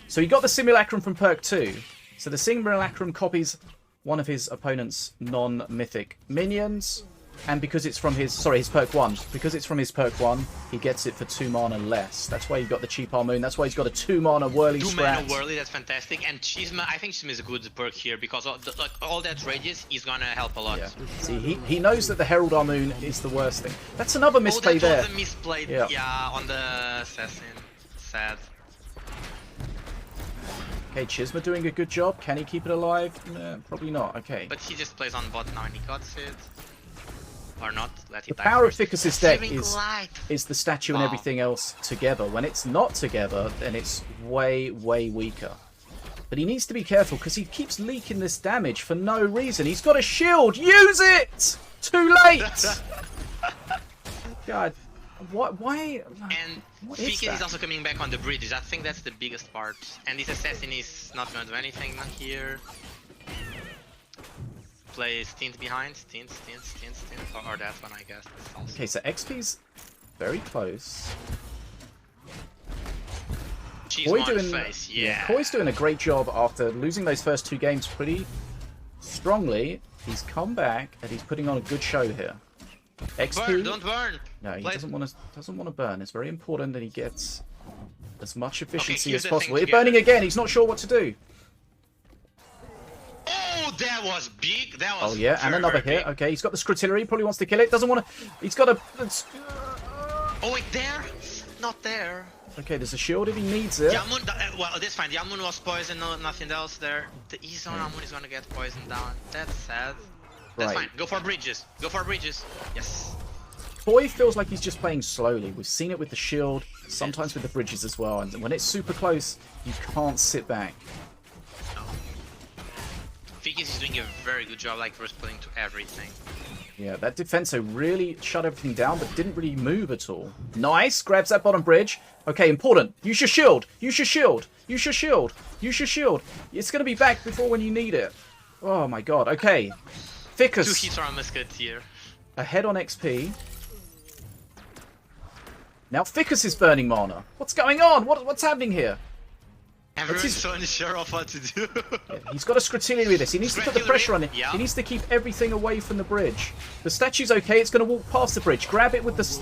So he got the Simulacrum from perk 2. So the Simulacrum copies one of his opponent's non-mythic minions, and because it's from his perk 1, because it's from his perk 1, he gets it for 2 mana less. That's why he got the cheap Armoon. That's why he's got a 2 mana Whirly Scrat. 2 mana Whirly, that's fantastic. And Chisma, I think Chisma is a good perk here because all that rages is gonna help a lot. Yeah. See, he knows that the Herald Armoon is the worst thing. That's another misplay there. That was a misplay, yeah, on the assassin. Sad. Okay, Chisma doing a good job. Can he keep it alive? Nah, probably not. Okay. But he just plays on bot now and he got it. Or not. Let it the power of Ficus' deck is the statue and everything else together. When it's not together, then it's way, way weaker. But he needs to be careful because he keeps leaking this damage for no reason. He's got a shield. Use it! Too late! God. Why? And Fikys is also coming back on the bridges. I think that's the biggest part. And this assassin is not going to do anything here. Play Stint behind. Stint. Or that one, I guess. Okay, so XP's very close. Koi Koi's doing a great job after losing those first 2 games pretty strongly. He's come back and he's putting on a good show here. XP. Burn, don't burn. No, he doesn't want to burn. It's very important that he gets as much efficiency as possible. He's burning again. He's not sure what to do. Oh, that was big. That was. Oh yeah, and another hit. Okay, he's got the Scrutillery. Probably wants to kill it. Doesn't want to. He's got a. Oh wait, there? Not there. Okay, there's a shield if he needs it. Yamun, well, that's fine. Yamun was poisoned. No, nothing else there. The East on Yamun is gonna get poisoned down. That's sad. That's fine. Go for bridges. Go for bridges. Yes. Koi feels like he's just playing slowly. We've seen it with the shield, sometimes with the bridges as well. And when it's super close, you can't sit back. Fikys is doing a very good job, like, responding to everything. Yeah, that defenso really shut everything down, but didn't really move at all. Nice! Grabs that bottom bridge. Okay, important. Use your shield. Use your shield. Use your shield. Use your shield. It's going to be back before when you need it. Oh my god. Okay. Ficus. 2 hits are a musketeer. Ahead on XP. Now Ficus is burning mana. What's going on? What's happening here? Everyone's so unsure of what to do. Yeah, he's got a Scrutilian with this. He needs to put the pressure on it. Yeah. He needs to keep everything away from the bridge. The statue's okay. It's going to walk past the bridge. Grab it with the...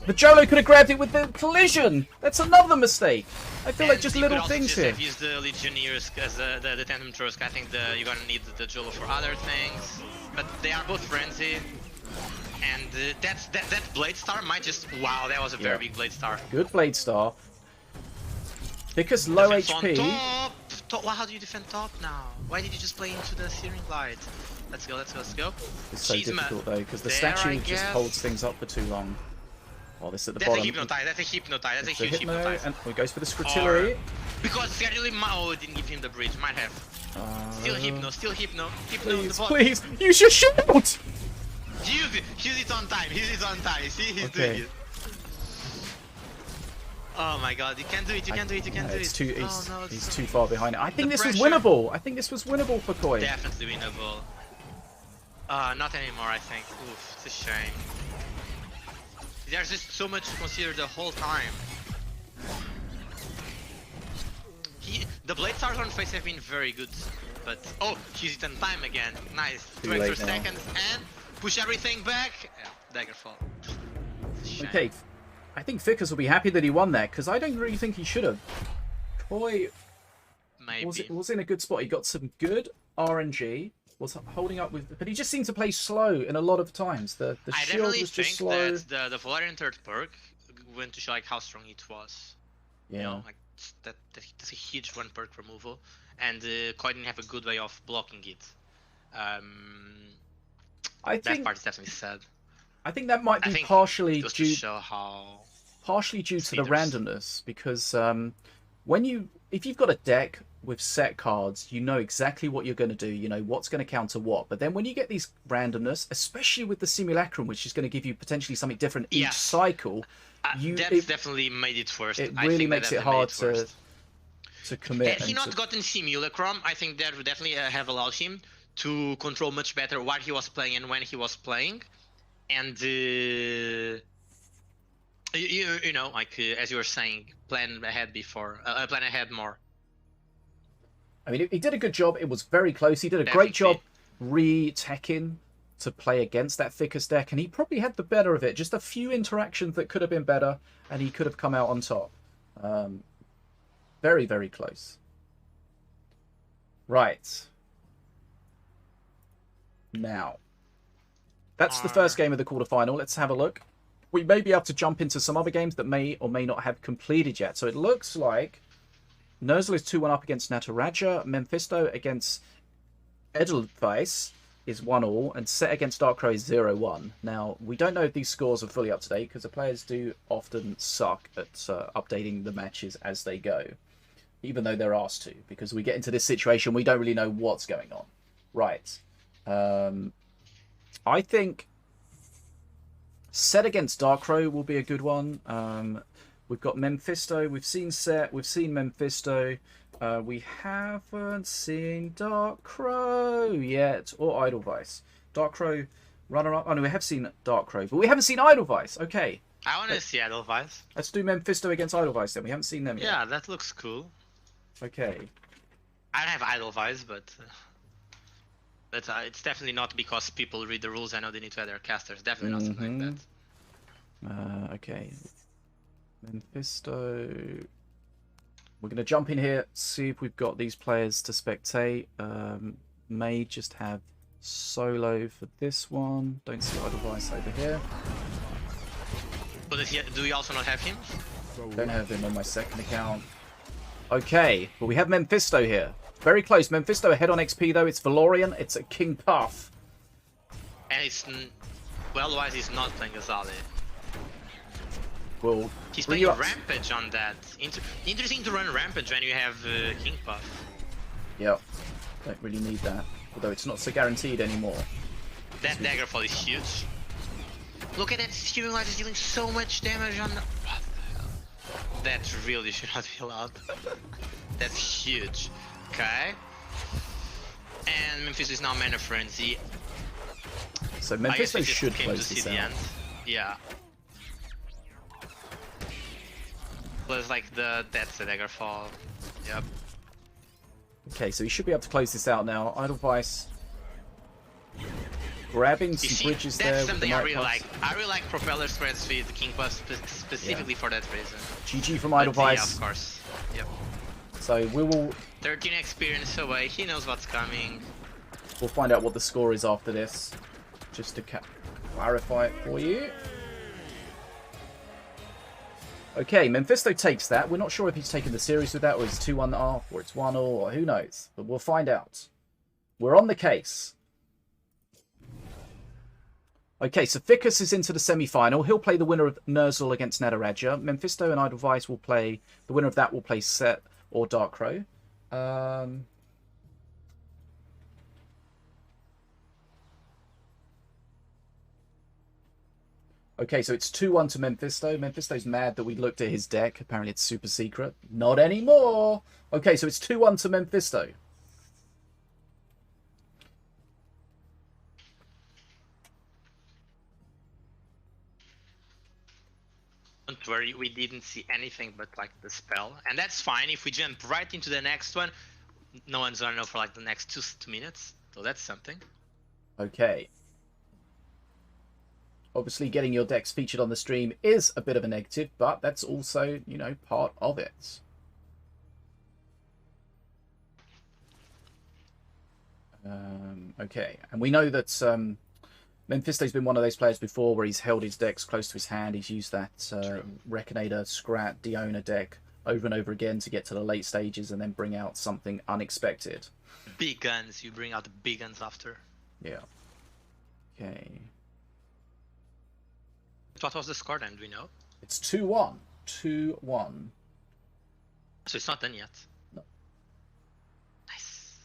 The Jolo could have grabbed it with the collision. That's another mistake. I feel like just little things here. Use the Legionnaires as the Tandem Throwers. I think you're going to need the Jolo for other things. But they are both frenzy. And that Blade Star might just... Wow, that was a very big Blade Star. Good Blade Star. Ficus low HP. Top. How do you defend top now? Why did you just play into the Searing Glide? Let's go. It's so difficult though, because the statue just holds things up for too long. Oh, this at the bottom. That's a Hypnotize. That's a huge Hypnotize. And he goes for the Scrutillery. Because Seriously, didn't give him the bridge. Might have. Still Hypno. Please, use your shield! Use it on time. See, he's doing it. Oh my god, you can do it, you can do it. He's too far behind it. I think this was winnable. I think this was winnable for Koi. Definitely winnable. Not anymore, I think. Oof, it's a shame. There's just so much to consider the whole time. The Blade Stars on face have been very good, but use it on time again. Nice. 2 extra seconds and push everything back. Yeah, Daggerfall. Okay. I think Ficus will be happy that he won there, because I don't really think he should have. Koi was in a good spot. He got some good RNG, was holding up with... But he just seemed to play slow in a lot of times. The shield was just slow. I definitely think that the Valerian third perk went to show like how strong it was. Yeah. You know, like that's a huge one perk removal. And Koi didn't have a good way of blocking it. That part is definitely sad. I think that might be partially due to show how to the randomness, because if you've got a deck with set cards, you know exactly what you're going to do, you know what's going to counter what. But then when you get these randomness, especially with the Simulacrum, which is going to give you potentially something different each cycle, that's definitely made it worse. It really makes it hard to commit. Had he not gotten Simulacrum, I think that would definitely have allowed him to control much better what he was playing and when he was playing. And you know, like as you were saying, plan ahead more. I mean, he did a good job. It was very close. He did a great job re-teching to play against that Ficus deck, and he probably had the better of it. Just a few interactions that could have been better, and he could have come out on top. Very, very close. Right. Now. That's the first game of the quarterfinal. Let's have a look. We may be able to jump into some other games that may or may not have completed yet. So it looks like Nerzl is 2-1 up against Nataraja. Memfisto against Edelweiss is 1-1. And Set against Darkrow is 0-1. Now, we don't know if these scores are fully up to date, because the players do often suck at updating the matches as they go. Even though they're asked to. Because we get into this situation, we don't really know what's going on. Right. I think Set against Darkrow will be a good one. We've got Memfisto. We've seen Set. We've seen Memfisto. We haven't seen Darkrow yet, or Edelweiss. Darkrow runner-up. Oh no, we have seen Darkrow, but we haven't seen Edelweiss. Okay. I want to see Edelweiss. Let's do Memfisto against Edelweiss then. We haven't seen them yet. Yeah, that looks cool. Okay. I don't have Edelweiss, but it's definitely not because people read the rules. I know they need to add their casters. Definitely not something like that. Okay. Memfisto. We're going to jump in here, see if we've got these players to spectate. May just have solo for this one. Don't see Edelweiss over here. But do we also not have him? Don't have him on my second account. Okay, but we have Memfisto here. Very close. Memfisto ahead on XP though. It's Valorian. It's a King Puff. And it's... Well, otherwise he's not playing Azali. We'll He's bring playing you up. Rampage on that. Interesting to run Rampage when you have King Puff. Yep. Don't really need that. Although it's not so guaranteed anymore. That Daggerfall is huge. Look at that Steering Light is dealing so much damage on the... What the hell? That really should not be allowed. That's huge. Okay. And Memfisto is now Mana Frenzy. So I guess Memfisto we just should came to close see this the out. end. Yeah. Plus like that's the Daggerfall. Yep. Okay, so he should be able to close this out now. Edelweiss grabbing You some see, bridges there. that's with the something I Night really Puffs. like. I really like Propeller Spreads with the King Puff specifically for that reason. GG from But, yeah, Edelweiss. of course. Yep. So we will 13 experience away. He knows what's coming. we'll find out what the score is after this, just to clarify it for you. Okay, Memfisto takes that. We're not sure if he's taken the series with that, or it's 2-1 off, or it's 1-0, or who knows. But we'll find out. We're on the case. Okay, so Ficus is into the semi-final. He'll play the winner of Nerzl against Nataraja. Memfisto and Edelweiss will play... The winner of that will play Set or Dark Crow. Okay, so it's 2-1 to Memfisto. Memphisto's mad that we looked at his deck. Apparently it's super secret. Not anymore! Okay, so it's 2-1 to Memfisto. Don't worry, we didn't see anything but like the spell. And that's fine. If we jump right into the next one, no one's gonna know for like the next two minutes. So that's something. Okay. Obviously, getting your decks featured on the stream is a bit of a negative, but that's also, you know, part of it. Okay, and we know that Memfisto's been one of those players before where he's held his decks close to his hand. He's used that Reckonator, Scrat, Diona deck over and over again to get to the late stages and then bring out something unexpected. Big guns. You bring out the big guns after. Yeah. Okay. What was the score then? Do we know? It's 2-1. 2-1. So it's not done yet. No. Nice.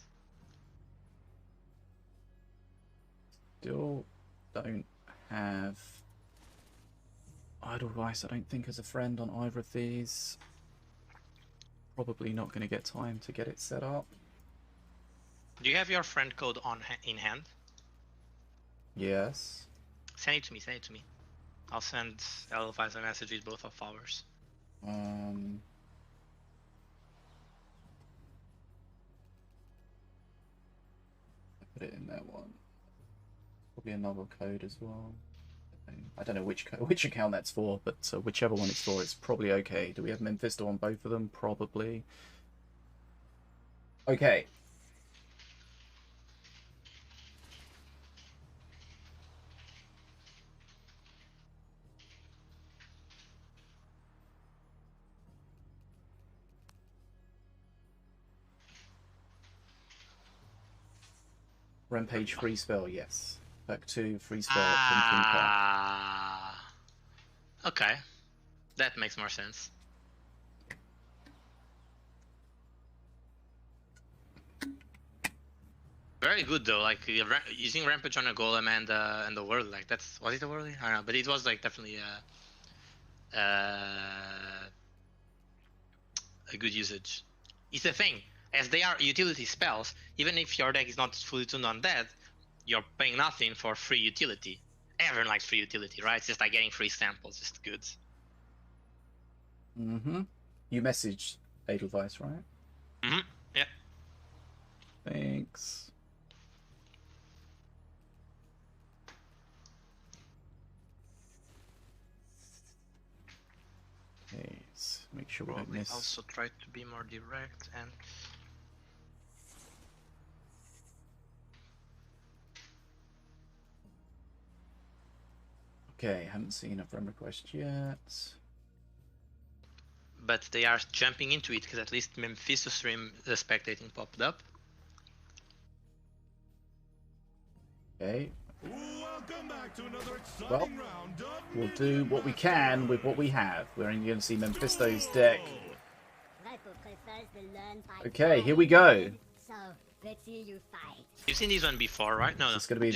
Still don't have Edelweiss, I don't think, as a friend on either of these. Probably not going to get time to get it set up. Do you have your friend code in hand? Yes. Send it to me. Send it to me. I'll send Edelweiss a message with both of ours. Put it in that one. Probably another code as well. I don't know which account that's for, but whichever one it's for, it's probably okay. Do we have Memfisto on both of them? Probably. Okay. Rampage free spell, yes. Back to free spell from Okay. That makes more sense. Very good though, like using Rampage on a Golem and the Whirl, like that's... Was it a Whirly? I don't know, but it was like definitely a good usage. It's the thing, as they are utility spells, even if your deck is not fully tuned on that, you're paying nothing for free utility. Everyone likes free utility, right? It's just like getting free samples, just good. Mm-hmm. You messaged Edelweiss, right? Mm-hmm. Yeah. Thanks. Okay, so make sure we don't miss. Also try to be more direct and... Okay, haven't seen a friend request yet. But they are jumping into it because at least Memfisto stream spectating popped up. Okay. Well, we'll do what we can with what we have. We're only going to see Memfisto's deck. Okay, here we go. So, let's see you fight. You've seen this one before, right? No, It's going to be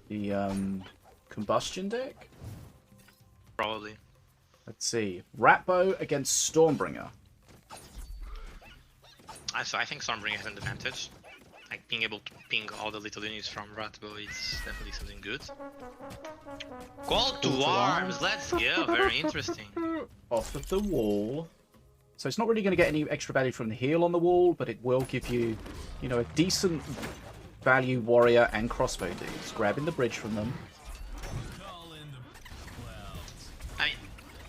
the combustion deck. Probably. Let's see. Ratbow against Stormbringer. So I think Stormbringer has an advantage. Like being able to ping all the little units from Ratbow is definitely something good. Call to arms, let's go, very interesting. Off of the wall. So it's not really going to get any extra value from the heal on the wall, but it will give you, you know, a decent value warrior and crossbow dudes. Grabbing the bridge from them. I mean,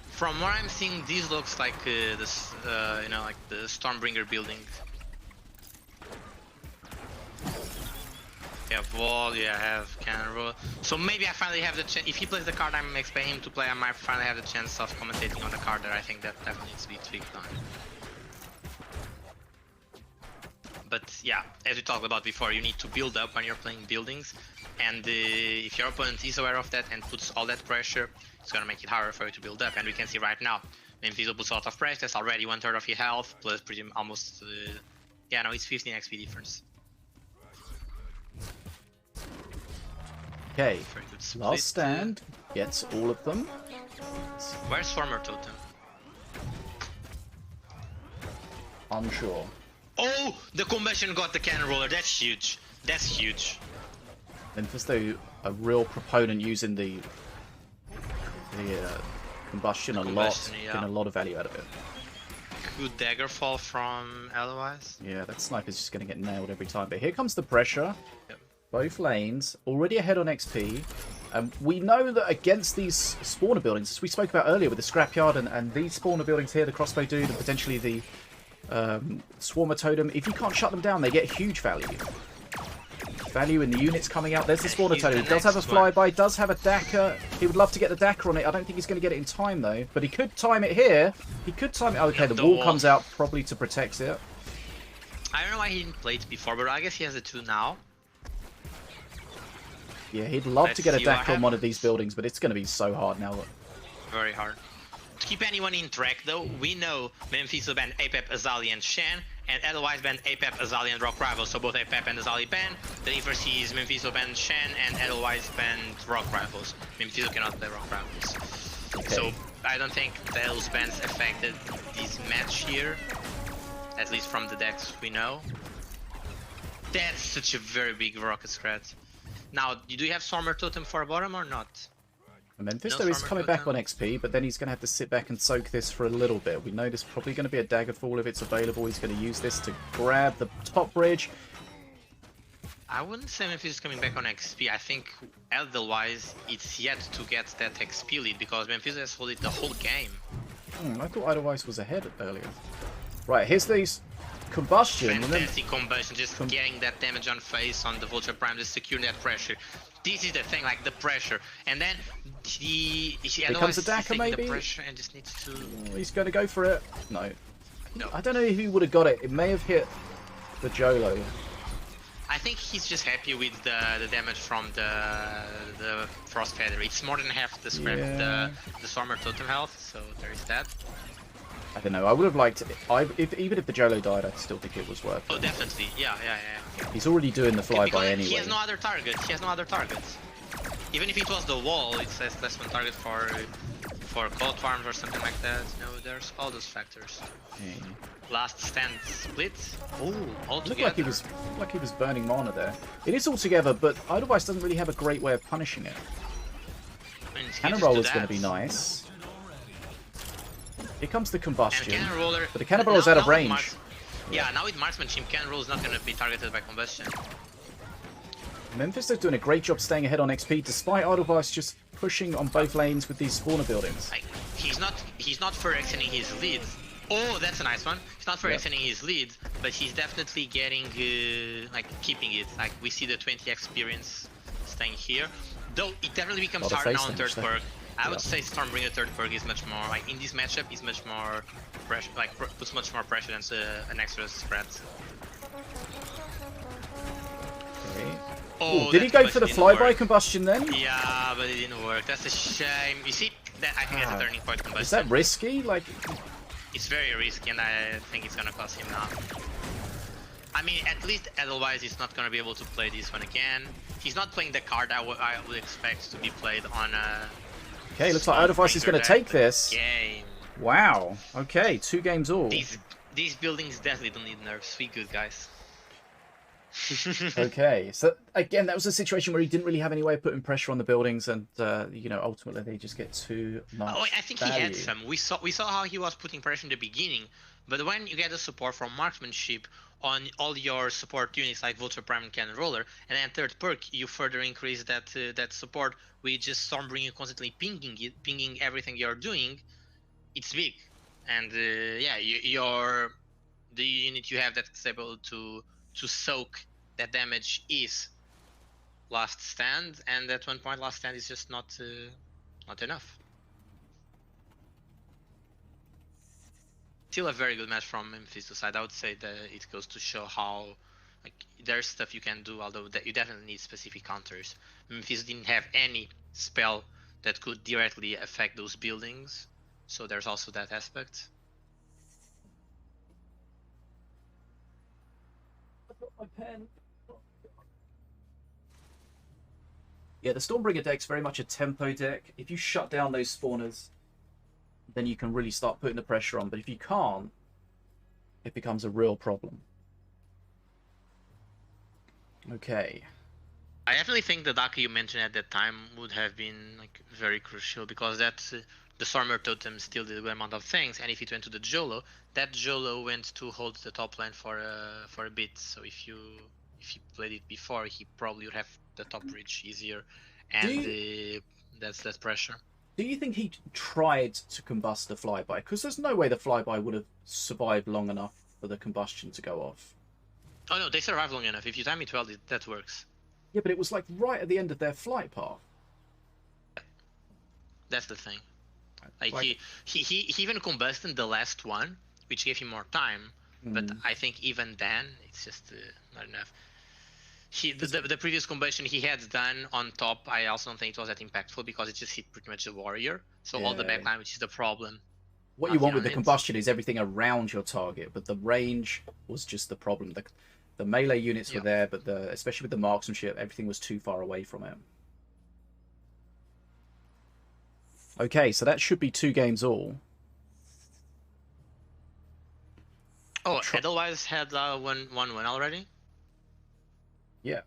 from what I'm seeing, this looks like this, you know, like the Stormbringer building. You have wall, you have cannon roll. So maybe I finally have the chance. If he plays the card I'm expecting him to play, I might finally have the chance of commentating on the card that I think that definitely needs to be tweaked on. But yeah, as we talked about before, you need to build up when you're playing buildings. And if your opponent is aware of that and puts all that pressure, it's gonna make it harder for you to build up. And we can see right now, Memfisto puts a lot of pressure. That's already 1/3 of your health, plus pretty almost, yeah, no, it's 15 XP difference. Okay, Very good split. last stand gets all of them. Where's former totem? Unsure. Oh, the combustion got the cannon roller. That's huge. That's huge. Memfisto, a real proponent using the combustion a lot, yeah. getting a lot of value out of it. Good dagger fall from Eloise. Yeah, that sniper's just going to get nailed every time. But here comes the pressure. Yep. Both lanes, already ahead on XP. We know that against these spawner buildings, as we spoke about earlier with the scrapyard and these spawner buildings here, the crossbow dude and potentially the swarmer totem, if you can't shut them down, they get huge value. Value in the units coming out. There's the spawner totem. He does have a flyby, does have a Dacker. He would love to get the Dacker on it. I don't think he's going to get it in time, though. But he could time it here. He could time it. Okay, the wall comes out probably to protect it. I don't know why he didn't play it before, but I guess he has the 2 now. Yeah, he'd love to get a Dacker on one of these buildings, but it's going to be so hard now. Very hard. To keep anyone in track, though, we know Memfisto banned Apep, Azali, and Shen, and Eloise banned Apep, Azali, and Rock Rivals. So both Apep and Azali banned. The difference is Memfisto banned Shen, and Eloise banned Rock Rivals. Memfisto cannot play Rock Rivals. Okay. So I don't think those bans affected this match here, at least from the decks we know. That's such a very big rocket scratch. Now, do you have Stormer Totem for a bottom or not? Memfisto is coming back on XP, but then he's going to have to sit back and soak this for a little bit. We know there's probably going to be a Daggerfall if it's available. He's going to use this to grab the top bridge. I wouldn't say Memfisto is coming back on XP. I think, otherwise, it's yet to get that XP lead, because Memfisto has held it the whole game. I thought Idlewise was ahead earlier. Right, here's these combustion. Fantastic combustion, just getting that damage on face on the Vulture Prime, just securing that pressure. This is the thing, like the pressure, and then here comes a Dacker, maybe. The pressure and just needs to. Oh, he's going to go for it. No. No. I don't know if he would have got it. It may have hit the Jolo. I think he's just happy with the damage from the Frost Feather. It's more than half the scrap, the Stormer Totem health, so there is that. I don't know. I would have liked it. Even if the Jolo died, I still think it was worth it. Oh, definitely. Yeah. He's already doing the flyby anyway. He has no other targets. Even if it was the wall, it's less one target for cold farms or something like that. You know, there's all those factors. Yeah. Last stand split. Oh, all together. Looked like he was burning mana there. It is all together, but Idlewise doesn't really have a great way of punishing it. I mean, Cannon Roller is going to be nice. Here comes the combustion, but the Cannon Roller's out of range. Now with Marksmanship, Cannon Roller is not going to be targeted by combustion. Memfisto's doing a great job staying ahead on XP, despite Idlewise just pushing on both lanes with these spawner buildings. Like, he's not for extending his lead. Oh, that's a nice one. He's not for extending his lead, but he's definitely getting like keeping it. Like we see the 20 experience staying here. Though it definitely becomes hard now on third perk. I would say Stormbringer third perk is much more, like in this matchup, is much more pressure, like puts much more pressure than an extra spread. Okay. Oh, did he that go for the combustion didn't flyby work. combustion then? Yeah, but it didn't work. That's a shame. You see, that I think that's a turning point combustion. Is that risky? Like, It's very risky, and I think it's gonna cost him now. I mean, at least otherwise he's not gonna be able to play this one again. He's not playing the card I would expect to be played on a... okay, looks like Oddivice is going to take this. Game. Wow. Okay, 2 games all. These buildings definitely don't need nerfs. We good, guys. Okay, so again, that was a situation where he didn't really have any way of putting pressure on the buildings, and ultimately they just get too much. Oh, I think value. he had some. We saw how he was putting pressure in the beginning, but when you get the support from marksmanship on all your support units like Vulture, Prime, and Cannon Roller, and then third perk, you further increase that support with just Stormbringing constantly pinging everything you're doing. It's big, and yeah, the unit you have that's able to soak that damage is Last Stand, and at one point Last Stand is just not enough. Still a very good match from Memfisto side. I would say that it goes to show how there's stuff you can do, although that you definitely need specific counters. Memfisto didn't have any spell that could directly affect those buildings, so there's also that aspect. My pen. Yeah, the Stormbringer deck's very much a tempo deck. If you shut down those spawners, then you can really start putting the pressure on. But if you can't, it becomes a real problem. Okay. I definitely think the Daka you mentioned at that time would have been very crucial, because that's the Stormer Totem still did a good amount of things, and if it went to the Jolo, that Jolo went to hold the top lane for a bit. So if you played it before, he probably would have the top reach easier, and that's that pressure. Do you think he tried to combust the flyby? Because there's no way the flyby would have survived long enough for the combustion to go off. Oh no, they survive long enough. If you time it well, that works. Yeah, but it was right at the end of their flight path. That's the thing. He even combusted the last one, which gave him more time. But I think even then, it's just not enough. The previous combustion he had done on top, I also don't think it was that impactful, because it just hit pretty much the warrior. So all the backline, which is the problem. What you want with the combustion is everything around your target, but the range was just the problem. The melee units were there, but especially with the marksmanship, everything was too far away from it. Okay, so that should be 2 games all. Oh, Edelweiss had one win already? Yeah.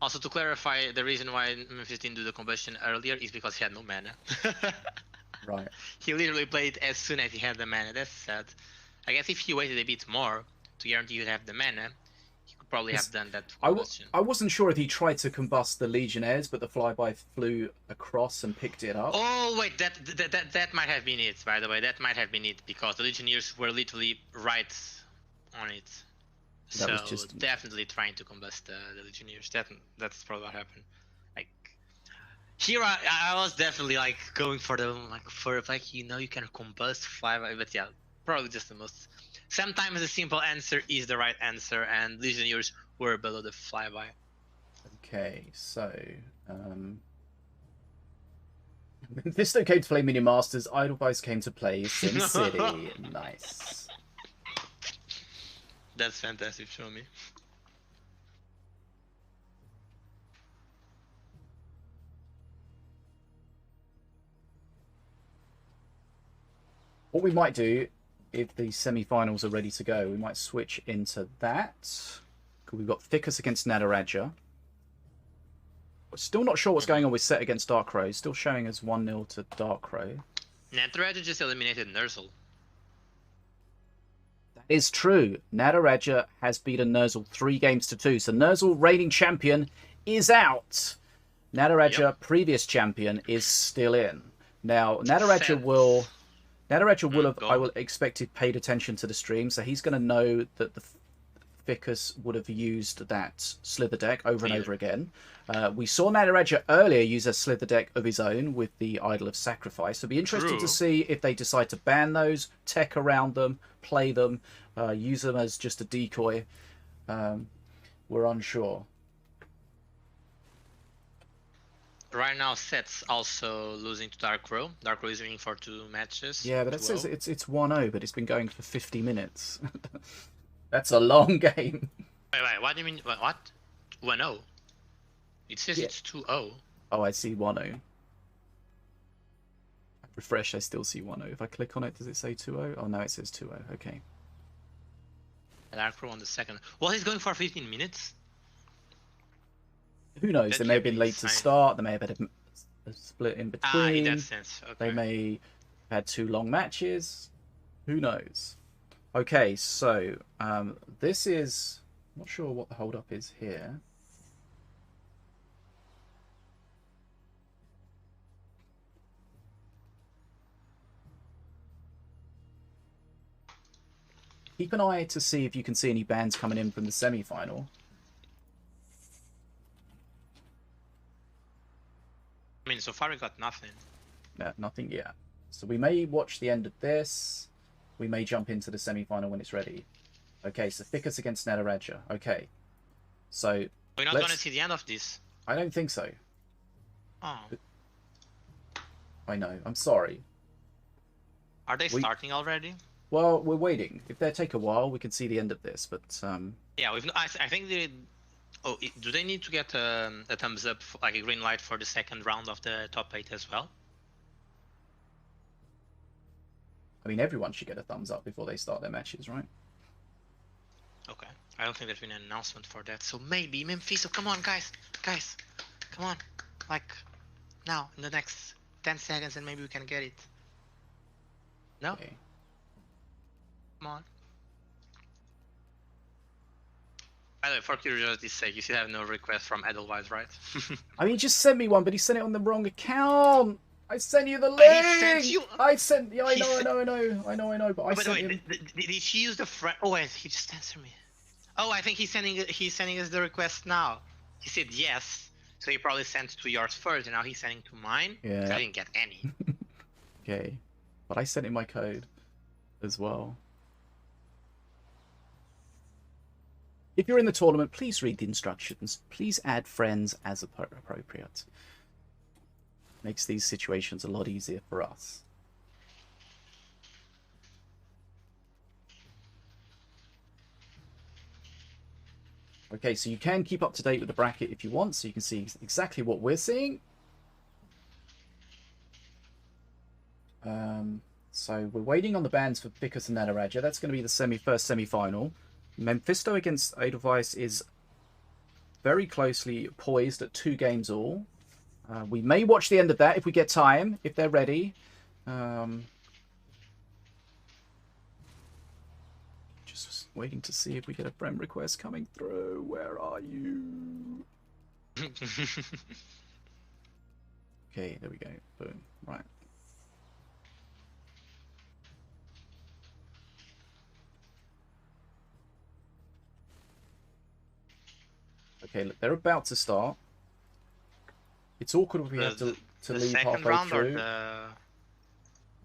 Also, to clarify, the reason why Memphis didn't do the combustion earlier is because he had no mana. Right. He literally played as soon as he had the mana. That's sad. I guess if he waited a bit more to guarantee you'd have the mana, he could probably have done that combustion. I wasn't sure if he tried to combust the Legionnaires, but the flyby flew across and picked it up. Oh wait, that might have been it. By the way, that might have been it, because the Legionnaires were literally right on it. So definitely trying to combust the Legionnaires. That's probably what happened. Here I was definitely going for the you can combust flyby, but yeah, probably just the most. Sometimes the simple answer is the right answer, and Legionnaires were below the flyby. Okay, so Memfisto came to play Minion Masters. Idlevice came to play Sim City. Nice. That's fantastic. Show me. What we might do, if the semi-finals are ready to go, we might switch into that. We've got Ficus against Nataraja. We're still not sure what's going on with Set against Dark Crow. Still showing us 1-0 to Dark Crow. Nataraja just eliminated Nerzl. That is true. Nataraja has beaten Nerzl 3-2. So Nerzl, reigning champion, is out. Nataraja, previous champion, is still in. Now, Nataraja will have, I will expect, to paid attention to the stream, so he's going to know that the Ficus would have used that Slither deck over and over again. We saw Nataraja earlier use a Slither deck of his own with the Idol of Sacrifice. So it'll be interesting to see if they decide to ban those, tech around them, play them, use them as just a decoy. We're unsure. right now Set's also losing to Dark Row. Dark Row is winning for 2 matches. Yeah, but it 2-0. says it's 1-0, but it's been going for 50 minutes. That's a long game. Wait, what do you mean? What? 1-0? It says it's 2-0. Oh, I see 1-0. Refresh, I still see 1-0. If I click on it, does it say 2-0? Oh, no, it says 2-0. Okay. Dark Row on the second. Well, he's going for 15 minutes. Who knows? That They may have can been be late to fine. start. They may have had a split in Ah, in between. that sense. Okay. They may have had 2 long matches. Who knows? Okay, so this is... I'm not sure what the hold-up is here. Keep an eye to see if you can see any bans coming in from the semi-final. I mean, so far we got nothing. No, nothing yet. So we may watch the end of this. We may jump into the semi-final when it's ready. Okay, so Ficus against Nataraja. Okay. So We're not gonna see the end of this. I don't think so. Oh. I know. I'm sorry. Are they starting already? Well, we're waiting. If they take a while, we can see the end of this. But Yeah, I think they. Oh, do they need to get a thumbs up, like a green light for the second round of the top 8 as well? I mean, everyone should get a thumbs up before they start their matches, right? Okay. I don't think there's been an announcement for that. So maybe Memfisto, come on, guys, come on, like now in the next 10 seconds, and maybe we can get it. No. Okay. Come on. By the way, for curiosity's sake, you still have no request from Edelweiss, right? I mean, he just sent me one, but he sent it on the wrong account. I sent you the link. He sent you. I sent. Yeah, I know. But I By the sent way, him. did she use the friend? Oh wait, he just answered me. Oh, I think he's sending us the request now. He said yes, so he probably sent to yours first, and now he's sending to mine. Yeah. I didn't get any. Okay, but I sent him my code as well. If you're in the tournament, please read the instructions. Please add friends as appropriate. Makes these situations a lot easier for us. Okay, so you can keep up to date with the bracket if you want, so you can see exactly what we're seeing. So we're waiting on the bans for Ficus and Nataraja. That's going to be the first semi-final. Memfisto against Edelweiss is very closely poised at 2 games all. We may watch the end of that if we get time, if they're ready. Just waiting to see if we get a friend request coming through. Where are you? Okay, there we go. Boom. Right. Okay, look, they're about to start. It's awkward if we have to leave halfway round through.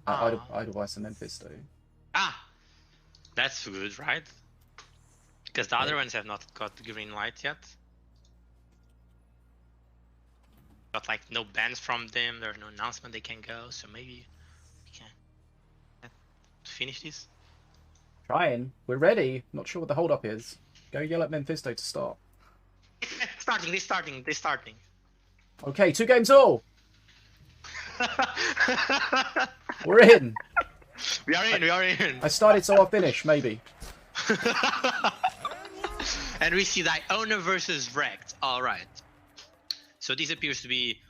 or the... Edelweiss and Memfisto. Ah, that's good, right? Because the other ones have not got the green light yet. Got like no bans from them. There's no announcement they can go. So maybe we can finish this. Trying. We're ready. Not sure what the hold-up is. Go yell at Memfisto to start. They're starting. Okay, 2 games all. We're in. We are in. I started, so I'll finish, maybe. And we see Iona versus Wrecked. Alright. So this appears to be...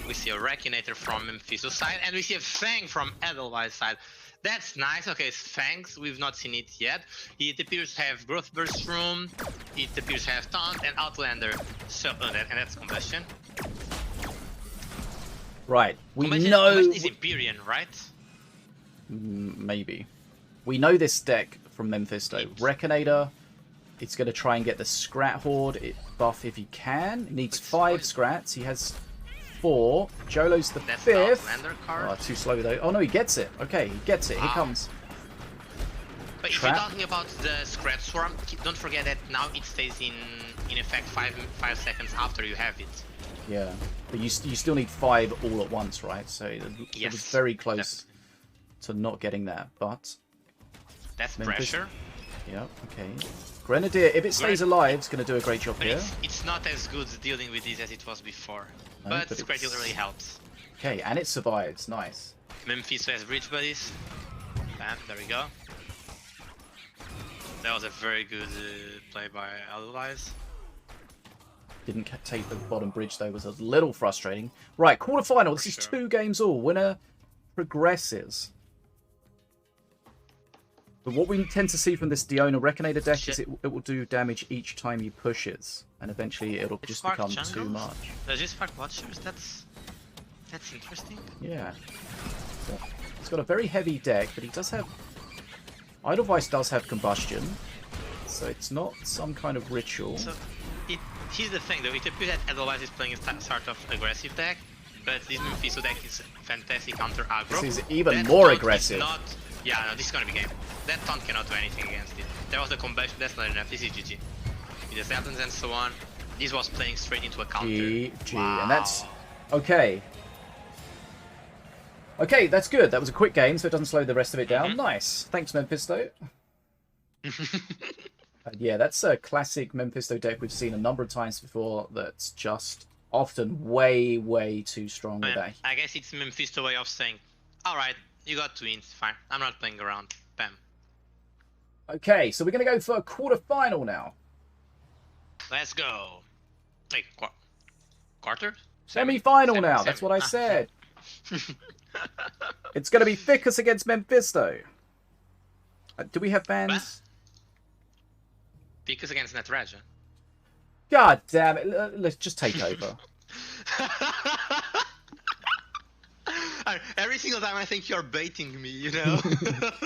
we see a Reckinator from Memfisto side, and we see a Fang from Edelweiss side. That's nice. Okay, Fangs, we've not seen it yet. It appears to have Growth Burst Room, it appears to have Taunt and Outlander. So, and that's Combustion. Right, we Combustion know... is Empyrean, right? Maybe. We know this deck from Memfisto. Reckinator, it's going to try and get the Scrat Horde buff if he can. It needs 5 Scrats. He has 4. Jolo's the 5th. Oh, too slow though. Oh no, he gets it. Okay, he gets it. Here comes. But if you're talking about the Scratch Swarm, don't forget that now it stays in effect 5 seconds after you have it. Yeah, but you still need 5 all at once, right? So it was very close to not getting that, but... That's pressure. Yeah, okay. Grenadier, if it stays alive, is going to do a great job here. It's not as good dealing with this as it was before, No, but Great Deal really helps. Okay, and it survives. Nice. Memfisto has bridge buddies. Bam, there we go. That was a very good play by Allies. Didn't take the bottom bridge though, was a little frustrating. Right, quarterfinal. This is 2 games all. Winner progresses. But what we tend to see from this Diona Reconator deck is it will do damage each time you pushes, and eventually it'll just become too much. Does it spark Watchers? That's interesting. Yeah. So, he's got a very heavy deck, but he does have... Edelweiss does have Combustion, so it's not some kind of ritual. So, here's the thing though, it appears that Edelweiss is playing a sort of aggressive deck, but this Memfisto deck is fantastic counter aggro. This is even more aggressive. Yeah, no, this is gonna be game. That taunt cannot do anything against it. There was the combustion, that's not enough, this is GG. It just happens and so on. This was playing straight into a counter. GG, wow. And that's... Okay. Okay, that's good. That was a quick game, so it doesn't slow the rest of it down. Nice. Thanks, Memfisto. Yeah, that's a classic Memfisto deck we've seen a number of times before that's just often way, way too strong with that. I guess it's Memfisto way of saying, alright, you got 2 wins, fine. I'm not playing around. Bam. Okay, so we're going to go for a quarter-final now. Let's go. Hey, quarter? Semi-final now, that's what I said. It's going to be Ficus against Memfisto. Do we have bans? Ficus against Nataraja. God damn it, let's just take over. Every single time I think you're baiting me, you know?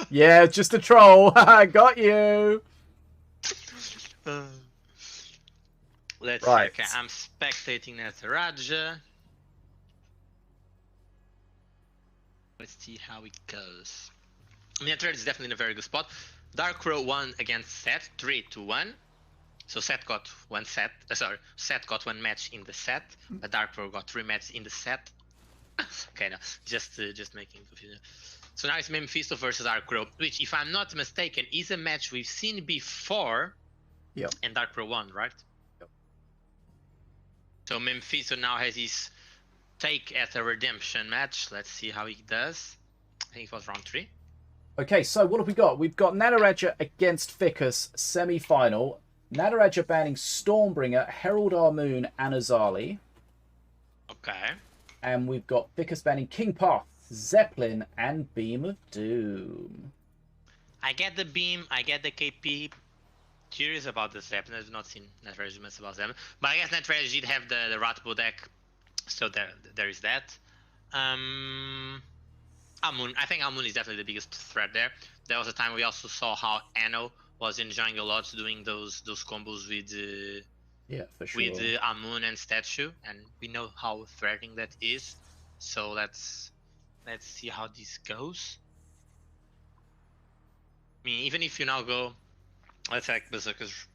Yeah, just a troll. Got you. Let's see. Okay, I'm spectating Nataraja. Let's see how it goes. Nataraja is definitely in a very good spot. Dark Crow won against Set 3-1. So Set got one set. Set got 1 match in the set, but Dark Crow got 3 matches in the set. Okay, no, just making confusion. So now it's Memfisto versus Dark Crow, which, if I'm not mistaken, is a match we've seen before. Yep. And Dark Crow won, right? Yep. So Memfisto now has his take at a redemption match. Let's see how he does. I think it was round 3. Okay, so what have we got? We've got Nataraja against Ficus, semi-final. Nataraja banning Stormbringer, Herald Our Moon, and Azali. Okay. And we've got Ficus banning King Path, Zeppelin, and Beam of Doom. I get the Beam, I get the KP. Curious about the Zeppelin. I've not seen Nataraja mess about Zeppelin. But I guess Nataraja did have the Ratbo deck, so there is that. Amun. I think Amun is definitely the biggest threat there. There was a time we also saw how Anno was enjoying a lot doing those combos with yeah, for sure. With Amun and Statue, and we know how threatening that is. So let's see how this goes. I mean, even if you now go, let's like Berserker's,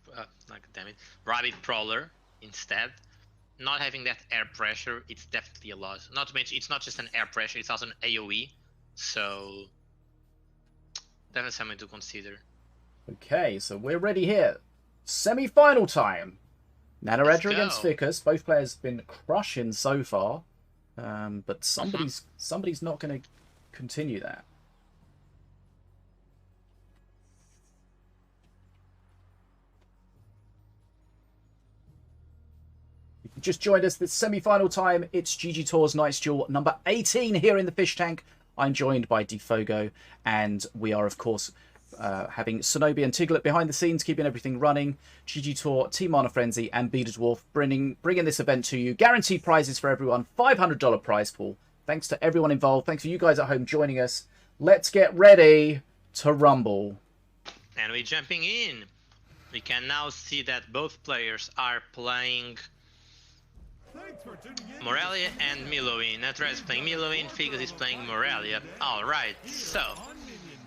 like damn it, Rabbit Prowler instead. Not having that air pressure, it's definitely a loss. Not to mention, it's not just an air pressure; it's also an AOE. So definitely something to consider. Okay, so we're ready here. Semi-final time. Nataraja against Ficus. Both players have been crushing so far, but somebody's not going to continue that. If you just joined us, this semi-final time. It's GGtoor's Night's Duel number 18 here in the fish tank. I'm joined by DfogoX, and we are, of course, having Sinobii and Tiglet behind the scenes, keeping everything running. GGtoor, Team Mana Frenzy, and BetaDwarf bringing this event to you. Guaranteed prizes for everyone. $500 prize pool. Thanks to everyone involved. Thanks for you guys at home joining us. Let's get ready to rumble. And we're jumping in. We can now see that both players are playing Morelia and Miloin. Nataraja is playing Miloin, Ficus is playing Morelia. Alright, so.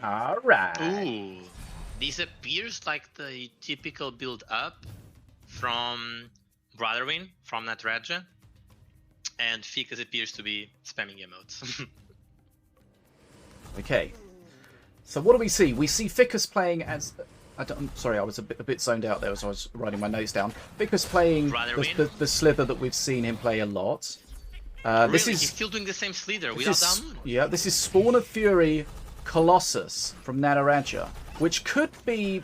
Alright. Ooh. This appears like the typical build up from Brotherwin, from Nataraja. and Ficus appears to be spamming emotes. Okay. So what do we see? We see Ficus playing as... I'm sorry, I was a bit zoned out there as I was writing my notes down. Ficus playing the slither that we've seen him play a lot. Really? This is, he's still doing the same slither without down moon? Yeah, this is Spawn of Fury Colossus from Nataraja, which could be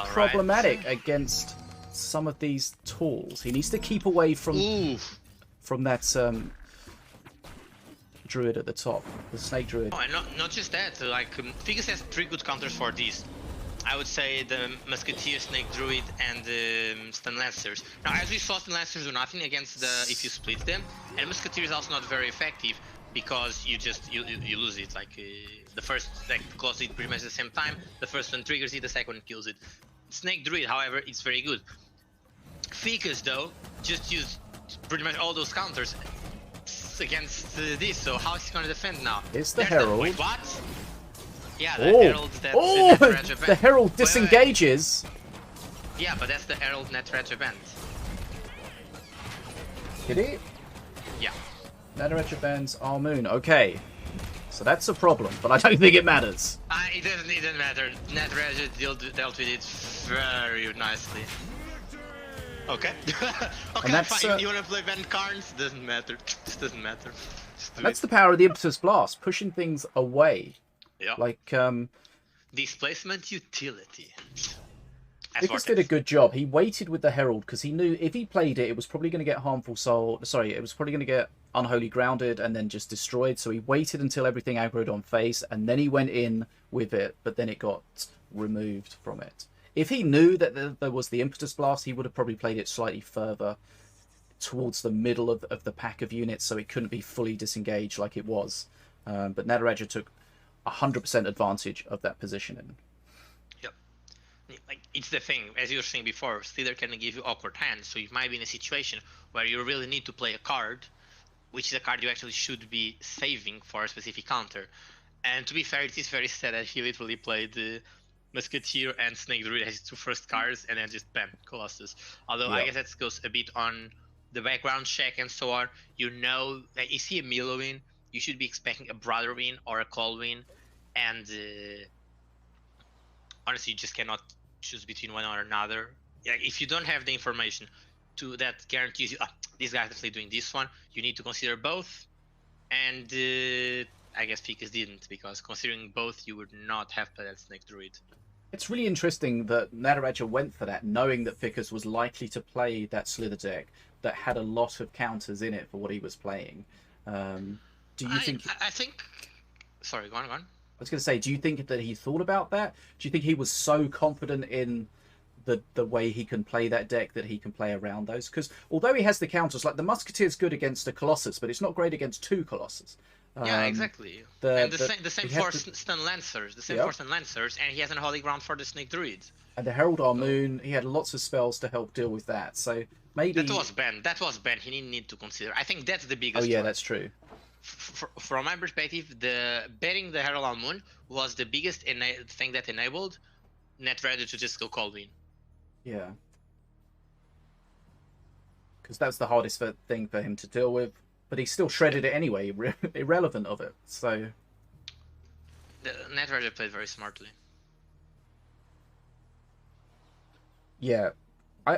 problematic against some of these tools. He needs to keep away from that druid at the top, the snake druid. Oh, and not just that, like Ficus has 3 good counters for these. I would say the Musketeer, Snake Druid, and the Stun Lancers. Now, as we saw, Stun Lancers do nothing against the if you split them, and Musketeer is also not very effective because you lose it. Like the first close it pretty much at the same time. The first one triggers it, the second one kills it. Snake Druid, however, is very good. Ficus though just used pretty much all those counters against this. So how is he gonna defend now? It's the Herald. Wait, what? Yeah, the Herald that Nataraja banned. The Herald disengages. Yeah, but that's the Herald Nataraja banned. Did he? Yeah. Nataraja bans our moon. Okay. So that's a problem, but I don't think it matters. It doesn't matter. Nataraja dealt with it very nicely. Okay. Okay, fine. You wanna play Ben Carnes? Doesn't matter. Just doesn't matter. That's the power of the Impetus Blast, pushing things away. Yeah. Like, displacement utility. Ficus did a good job. He waited with the Herald because he knew if he played it, it was probably going to get Harmful Soul. Sorry, it was probably going to get Unholy Grounded and then just destroyed. So he waited until everything aggroed on face and then he went in with it, but then it got removed from it. If he knew that there was the Impetus Blast, he would have probably played it slightly further towards the middle of the pack of units so it couldn't be fully disengaged like it was. But Nataraja took 100% advantage of that positioning. Yep. Like, it's the thing, as you were saying before, Slither can give you awkward hands, so you might be in a situation where you really need to play a card, which is a card you actually should be saving for a specific counter. And to be fair, it is very sad that he literally played Musketeer and Snake Druid as his 2 first cards, and then just bam, Colossus. Although I guess that goes a bit on the background check and so on. You know, like, you see a Milo win, you should be expecting a Brother win or a Call win, and honestly, you just cannot choose between one or another. Like, if you don't have the information that guarantees you, this guy's definitely doing this one, you need to consider both. And I guess Ficus didn't, because considering both, you would not have played that Snake Druid. It's really interesting that Nataraja went for that, knowing that Ficus was likely to play that Slither deck that had a lot of counters in it for what he was playing. Do you think? I think. Sorry, go on. I was going to say, do you think that he thought about that? Do you think he was so confident in the way he can play that deck that he can play around those? Because although he has the counters, like the Musketeer's good against a Colossus, but it's not great against 2 Colossus. Yeah, exactly. And the same for Stun Lancers, and he has an Holy Ground for the Snake Druid. And the Herald Our Moon, he had lots of spells to help deal with that. So maybe that was banned. He didn't need to consider. I think that's the biggest. Oh yeah, one. That's true. From my perspective, the betting the Herald Our Moon was the biggest thing that enabled Nataraja to just go Call win. Yeah. Because that's the hardest thing for him to deal with. But he still shredded it anyway, irrelevant of it. So Nataraja played very smartly. Yeah,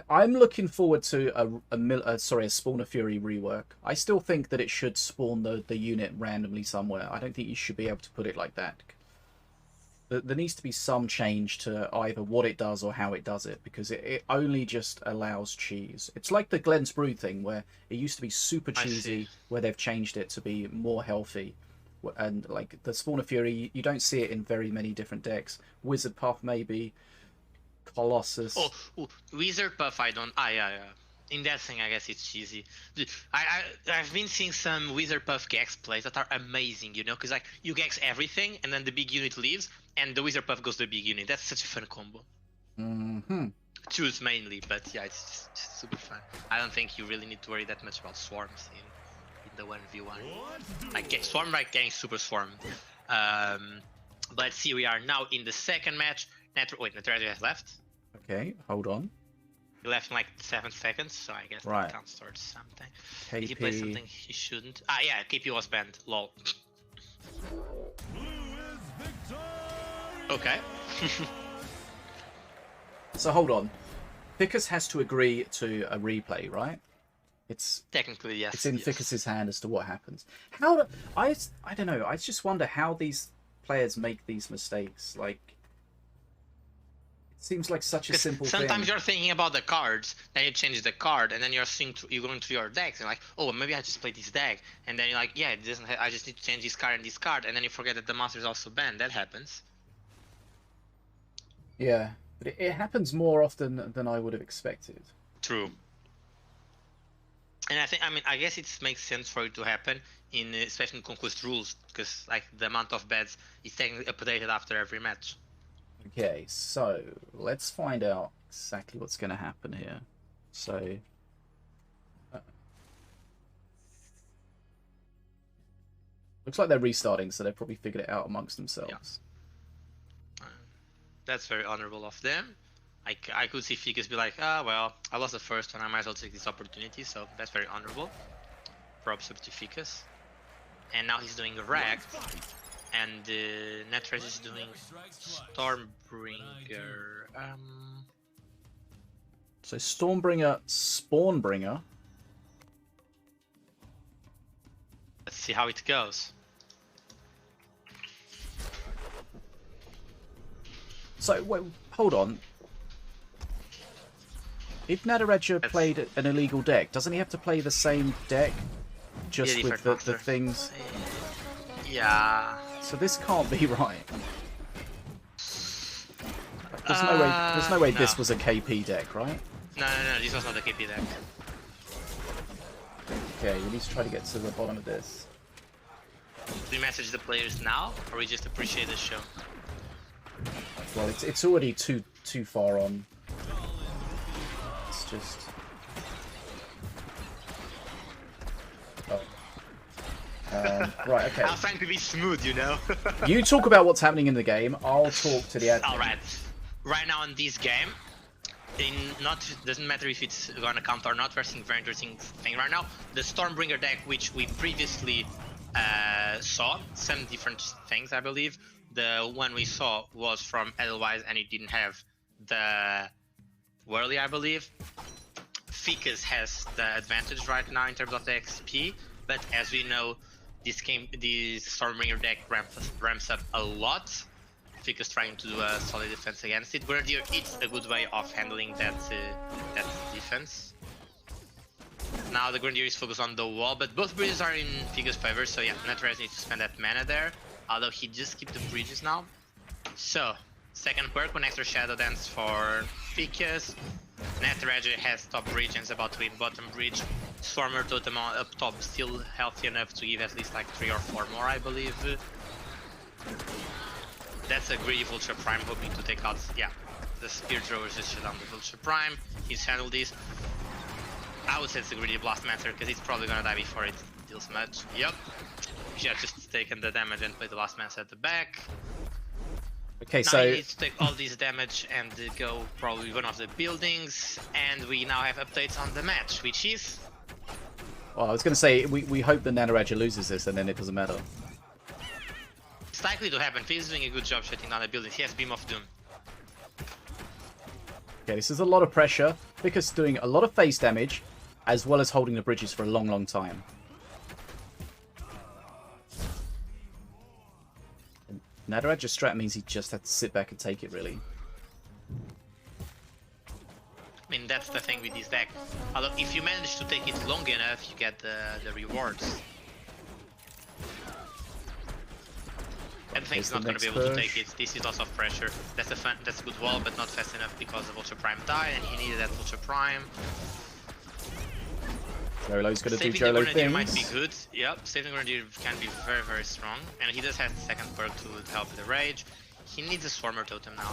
I'm looking forward to a Spawn of Fury rework. I still think that it should spawn the unit randomly somewhere. I don't think you should be able to put it like that. There needs to be some change to either what it does or how it does it, because it only just allows cheese. It's like the Glenn's Brew thing, where it used to be super cheesy, where they've changed it to be more healthy. And like the Spawn of Fury, you don't see it in very many different decks. Wizard Puff maybe, Colossus. Oh, Wizard Puff I don't... yeah. In that thing, I guess it's cheesy. I've been seeing some Wizard Puff Gex plays that are amazing, you know, because like you Gex everything and then the big unit leaves and the Wizard Puff goes to the big unit. That's such a fun combo. Choose mainly, but yeah, it's just super fun. I don't think you really need to worry that much about swarms in the 1v1. Like Swarm right getting super swarmed. Let's see, we are now in the second match. Nataraja has left. Okay, hold on. He left in like 7 seconds, so I guess Right. that counts towards something. KP. Did he play something he shouldn't? Ah, yeah, KP was banned. Lol. Okay. So hold on. Ficus has to agree to a replay, right? It's Technically, yes. it's in yes. Ficus's hand as to what happens. How do, I don't know. I just wonder how these players make these mistakes. Like, it seems like such a 'Cause simple sometimes thing. you're thinking about the cards, then you change the card, and then you're going through your decks, and like, oh, maybe I just play this deck, and then you're like, yeah, it doesn't. I just need to change this card and this card, and then you forget that the monster is also banned. That happens. Yeah, but it happens more often than I would have expected. True. And I guess it makes sense for it to happen in especially in Conquest rules, because like the amount of beds is technically updated after every match. Okay, so let's find out exactly what's going to happen here. So, looks like they're restarting, so they've probably figured it out amongst themselves. That's very honorable of them. I could see Ficus be like, ah, well, I lost the first one, I might as well take this opportunity, so that's very honorable. Props up to Ficus. And now he's doing Racked, and Nataraja is doing Stormbringer. So Stormbringer, Spawnbringer. Let's see how it goes. So, wait, hold on. If Nataraja played an illegal deck, doesn't he have to play the same deck? Just Yeah, with different the monster. things? Yeah. So this can't be right. There's no way no. this was a KP deck, right? No, this was not a KP deck. Okay, we need to try to get to the bottom of this. Do we message the players now, or we just appreciate the show? Well, it's already too far on. It's just... Oh. Right, okay. I was trying to be smooth, you know? You talk about what's happening in the game. I'll talk to the admin. Alright. Right now in this game, doesn't matter if it's gonna count or not, we're seeing a very interesting thing right now. The Stormbringer deck, which we previously saw, some different things, I believe. The one we saw was from Edelweiss, and it didn't have the Whirly, I believe. Ficus has the advantage right now in terms of the XP, but as we know, this Stormbringer deck ramps up a lot. Ficus trying to do a solid defense against it. Grenadier, it's a good way of handling that defense. Now the Grenadier is focused on the wall, but both bridges are in Ficus' favor, so yeah, Nataraja needs to spend that mana there. Although he just keeps the bridges now. So, second perk, one extra Shadow Dance for Ficus. Nataraja has top bridge and is about to win bottom bridge. Swarmer Totem up top, still healthy enough to give at least like 3 or 4 more, I believe. That's a greedy Vulture Prime, hoping to take out, yeah, the Spear Throwers just shut down the Vulture Prime. He's handled this. I would say it's a greedy Blastmancer, because he's probably gonna die before it deals much. Yup. Yeah, just taken the damage and play the last man at the back. Okay, now so he needs to take all this damage and go probably one of the buildings, and we now have updates on the match, which is... well, I was going to say, we hope that Nataraja loses this and then it doesn't matter. It's likely to happen. He's doing a good job shutting down the buildings. He has Beam of Doom. Okay, this is a lot of pressure. Ficus doing a lot of face damage, as well as holding the bridges for a long, long time. Nataraja's strat means he just had to sit back and take it, really. I mean, that's the thing with this deck. Although, if you manage to take it long enough, you get the rewards. I think he's not going to be able to take it. This is lots of pressure. That's a good wall, but not fast enough because the Vulture Prime died, and he needed that Vulture Prime. Jolo's going to do Saving the Jolo Grenadier things. might be good. Yep, Saving the Grenadier can be very, very strong. And he does have the second perk to help with the Rage. He needs a Swarmer Totem now.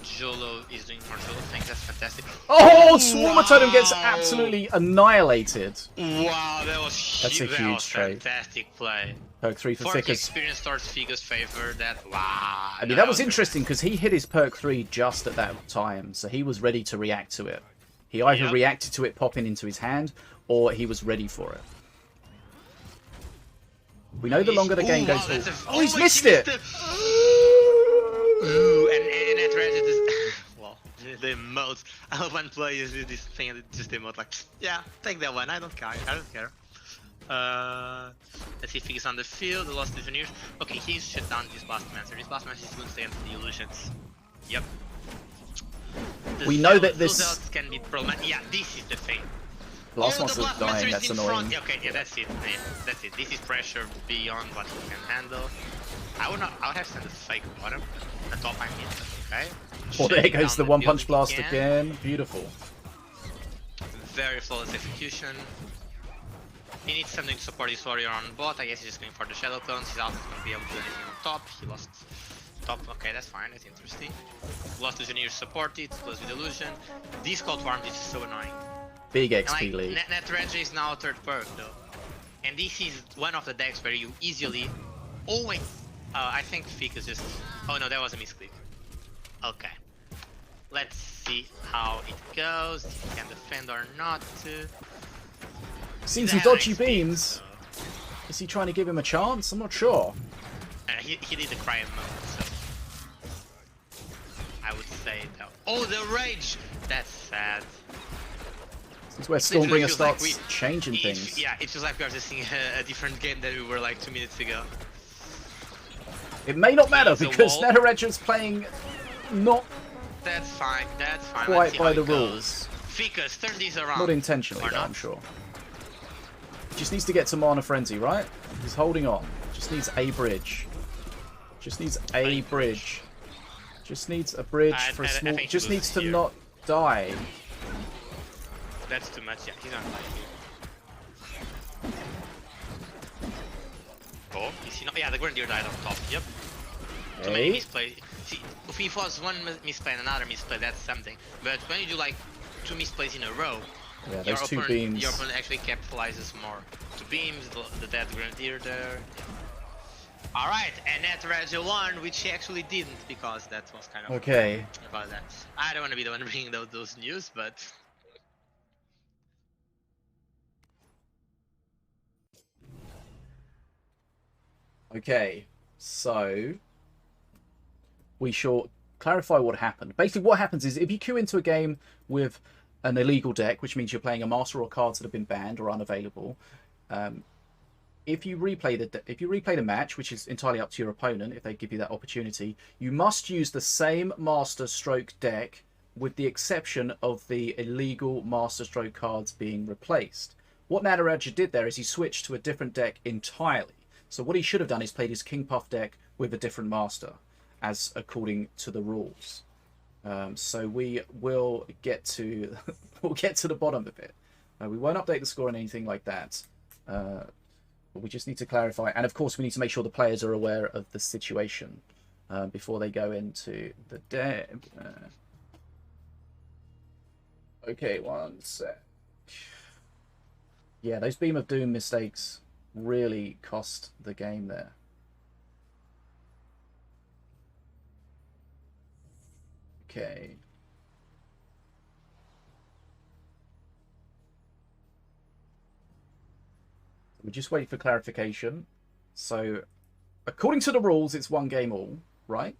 Jolo is doing more Jolo things, that's fantastic. Oh, Swarmer Totem gets absolutely annihilated. Wow, that was huge. That's a that huge was trade. Fantastic play. Perk 3 for Fork Ficus. experience towards Ficus' favor. Wow. I mean, that was interesting because he hit his perk 3 just at that time, so he was ready to react to it. He either Yep. reacted to it popping into his hand, or he was ready for it. We know the longer the game goes... Wow, oh, he's missed it! Ooh, and Nataraja just... well, the emotes. I love when players do this thing and just emote like, yeah, take that one, I don't care, I don't care. Let's see if Ficus on the field, the lost Legionnaires. Okay, he's shut down this Blast Master. This Blast Master is going to stay against the illusions. Yep. We know that this... Those can be problematic. Yeah, this is the thing. Blast the Monster's Blast dying, Master that's is in annoying. front. Okay, yeah, that's it. Yeah, that's it. This is pressure beyond what he can handle. I would have sent a fake bottom. The top I mean, okay? Oh, there Shutting goes the down one build punch if he blast can. again. Beautiful. Very flawless execution. He needs something to support his warrior on bot. I guess he's just going for the shadow clones. He's also going to be able to do anything on top. He lost top. Okay, that's fine. That's interesting. Lost Legionnaires supported. Close with illusion. This cold farm is so annoying. Big And XP lead. Nataraja is now a third perk though. And this is one of the decks where you easily always... I think Ficus just... Oh no, that was a misclick. Okay. Let's see how it goes. If he can defend or not. Seen He's some a dodgy XP, beams. Is he trying to give him a chance? I'm not sure. he did the cry mode, so... I would say that... Oh, the rage! That's sad. This is where Literally Stormbringer feels like starts changing things. Yeah, it feels like we are just seeing a different game than we were like 2 minutes ago. It may not matter He's a because wall. Nataraja's playing not That's fine, that's fine. Let's quite see by how the it goes. rules. Ficus, turn these around. Not intentionally, Or though, not? I'm sure. Just needs to get to Mana Frenzy, right? He's holding on. Just needs a bridge. Just needs a bridge. Just needs a bridge for a I small... think he Just needs loses to here. not die. That's too much, yeah, he's not like Oh, is he not? Yeah, the Grenadier died on top, yep. Too many Hey. misplay. See, if it was one misplay and another misplay, that's something. But when you do like 2 misplays in a row, Yeah, your those two opponent, beams. your opponent actually capitalizes more. 2 beams, the dead Grenadier there. Alright, and Nataraja won, which he actually didn't, because that was kind of Okay. about that. I don't want to be the one bringing those news, but... Okay. So... we shall clarify what happened. Basically, what happens is if you queue into a game with an illegal deck, which means you're playing a master or cards that have been banned or unavailable, if you replay the match, which is entirely up to your opponent, if they give you that opportunity, you must use the same master stroke deck, with the exception of the illegal master stroke cards being replaced. What Nataraja did there is he switched to a different deck entirely. So what he should have done is played his King Puff deck with a different master, as according to the rules. So we will get to we'll get to the bottom of it. We won't update the score and anything like that. But we just need to clarify, and of course we need to make sure the players are aware of the situation before they go into the deck. Okay, one sec. Yeah, those Beam of Doom mistakes really cost the game there. Okay. We just wait for clarification. So, according to the rules, it's 1 game all, right?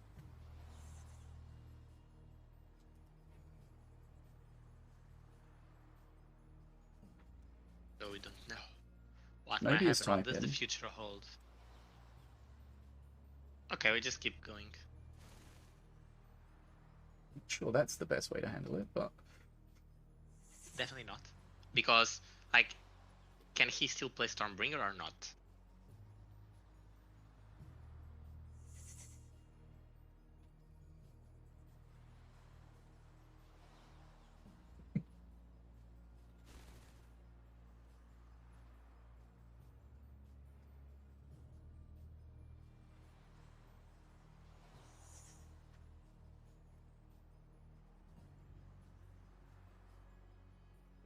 No, we don't know. What Maybe might it's happen? What does the typing. future hold? Okay, we just keep going. Sure, that's the best way to handle it, but... Definitely not. Because, like, can he still play Stormbringer or not?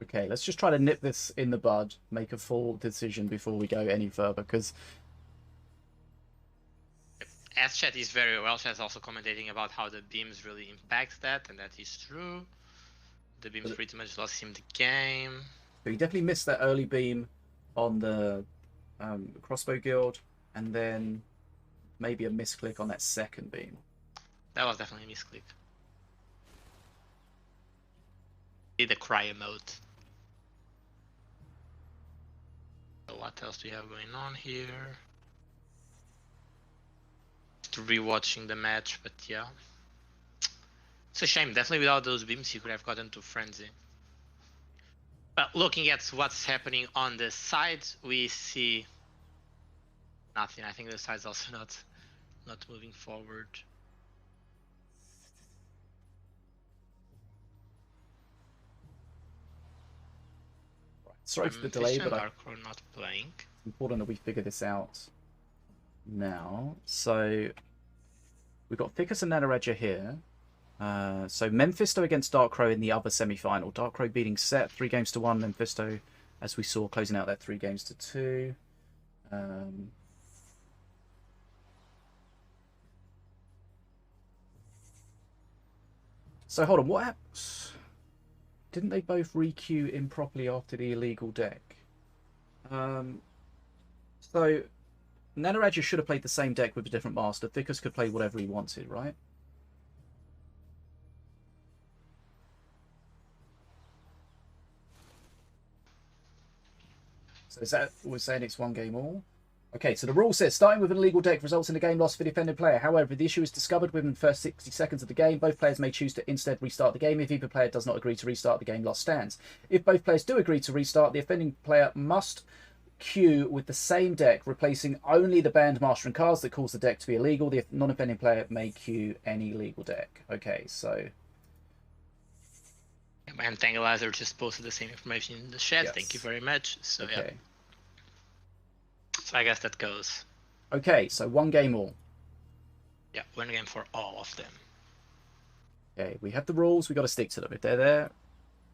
Okay, let's just try to nip this in the bud, make a full decision before we go any further, because... As chat is very well, chat is also commentating about how the beams really impact that, and that is true. The beams pretty much lost him the game. So he definitely missed that early beam on the crossbow guild, and then maybe a misclick on that second beam. That was definitely a misclick. Did the cry emote. So what else do we have going on here? Just rewatching the match, but yeah. It's a shame. Definitely without those beams, he could have gotten to frenzy. But looking at what's happening on the side, we see nothing. I think the side's also not moving forward. Sorry for the delay, but Darkrow not playing. It's important that we figure this out now. So we've got Ficus and Nataraja here. So Memfisto against Darkrow in the other semi-final. Darkrow beating Set 3-1. Memfisto, as we saw, closing out that 3-2. So hold on, what happens? Didn't they both re-queue improperly after the illegal deck? So Nataraja should have played the same deck with a different master. Ficus could play whatever he wanted, right? So is that we're saying it's one game all? Okay, so the rule says starting with an illegal deck results in a game loss for the offending player. However, if the issue is discovered within the first 60 seconds of the game, both players may choose to instead restart the game. If either player does not agree to restart, the game loss stands. If both players do agree to restart, the offending player must queue with the same deck, replacing only the banned mastering cards that cause the deck to be illegal. The non-offending player may queue any legal deck. Okay, so... And Tangleizer just posted the same information in the chat. Yes. Thank you very much. So okay. yeah. So I guess that goes. Okay, so one game all. Yeah, one game for all of them. Okay, we have the rules. We've got to stick to them. If they're there,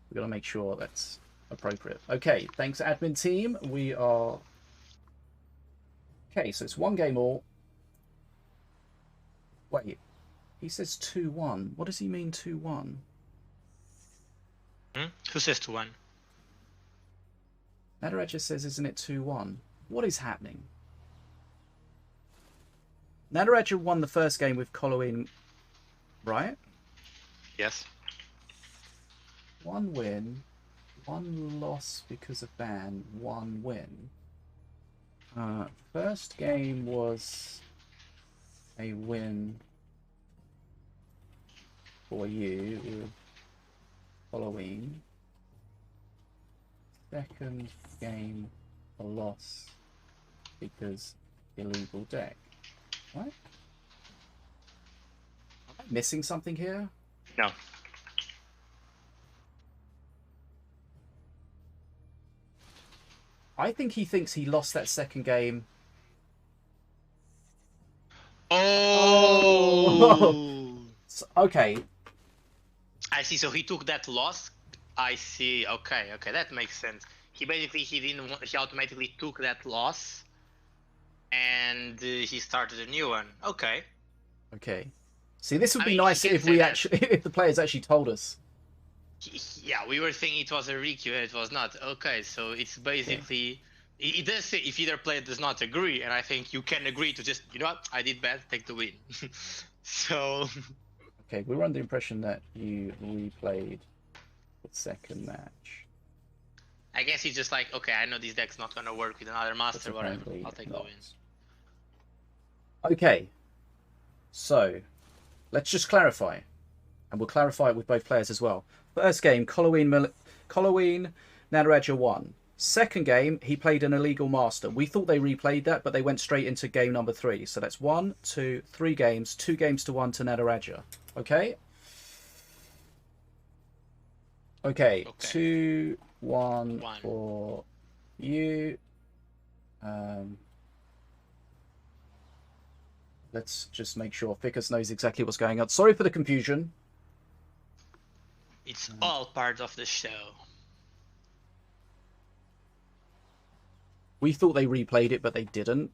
we've got to make sure that's appropriate. Okay, thanks, admin team. We are... Okay, so it's one game all. Wait, he says 2-1. What does he mean 2-1? Who says 2-1? Nataraja says, isn't it 2-1? What is happening? Nataraja won the first game with Halloween, right? Yes. 1 win, 1 loss because of ban, 1 win. First game was a win for you with Halloween. Second game, a loss because illegal deck. What? Am I missing something here? No. I think he thinks he lost that second game. Oh! Okay. I see. So he took that loss. I see. Okay, that makes sense. He automatically took that loss, and he started a new one. Okay. Okay. See, this would be nice if we actually, if the players actually told us. Yeah, we were thinking it was a requeue, and it was not. Okay, so it's basically it does say if either player does not agree, and I think you can agree to just, you know what, I did bad, take the win. So. Okay, we were under the impression that you replayed the second match. I guess he's just like, okay, I know this deck's not gonna work with another master, whatever. I'll take the wins. Okay, so let's just clarify, and we'll clarify it with both players as well. First game, Halloween Nataraja won. Second game, he played an illegal master. We thought they replayed that, but they went straight into game number 3. So that's 1, 2, 3 games, 2-1 to Nataraja. Okay? Okay, 2-1 for you. Let's just make sure Ficus knows exactly what's going on. Sorry for the confusion. It's all part of the show. We thought they replayed it, but they didn't.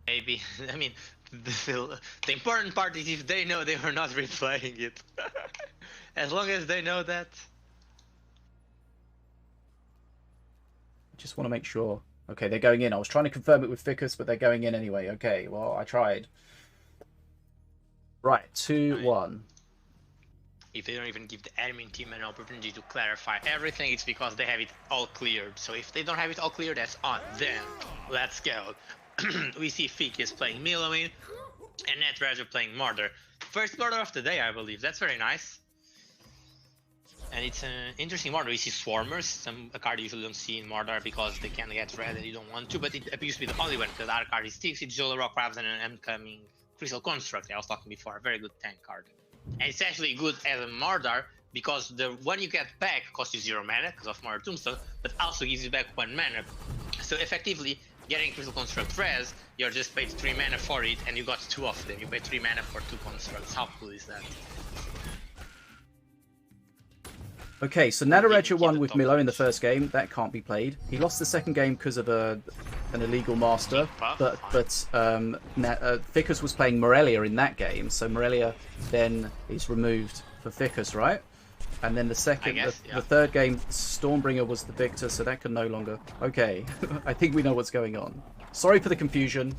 Maybe. I mean, the important part is if they know they were not replaying it. As long as they know that. Just want to make sure. Okay, they're going in. I was trying to confirm it with Ficus, but they're going in anyway. Okay, well, I tried. Right, 2-1. If they don't even give the admin team an opportunity to clarify everything, it's because they have it all cleared. So if they don't have it all cleared, that's on them. Let's go. We see Fikys playing Miloin and Nataraja playing Murder. First murder of the day, I believe. That's very nice. And it's an interesting murder. We see Swarmers, a card you usually don't see in Murder because they can get red and you don't want to, but it appears to be the only one because the other card is Sticks, it's Jola Rock Crabs and an incoming Crystal Construct I was talking before. A very good tank card. And it's actually good as a Murder because the one you get back costs you 0 mana because of Murder Tombstone, but also gives you back 1 mana. So effectively, getting Crystal Construct res, you're just paid 3 mana for it and you got 2 of them. You pay 3 mana for 2 constructs. How cool is that? Okay, so Nataraja won with Milo in the first game. That can't be played. He lost the second game because of an illegal master. But Ficus was playing Morelia in that game, so Morelia then is removed for Ficus, right? And then the second, the third game, Stormbringer was the victor, so that can no longer. Okay, I think we know what's going on. Sorry for the confusion.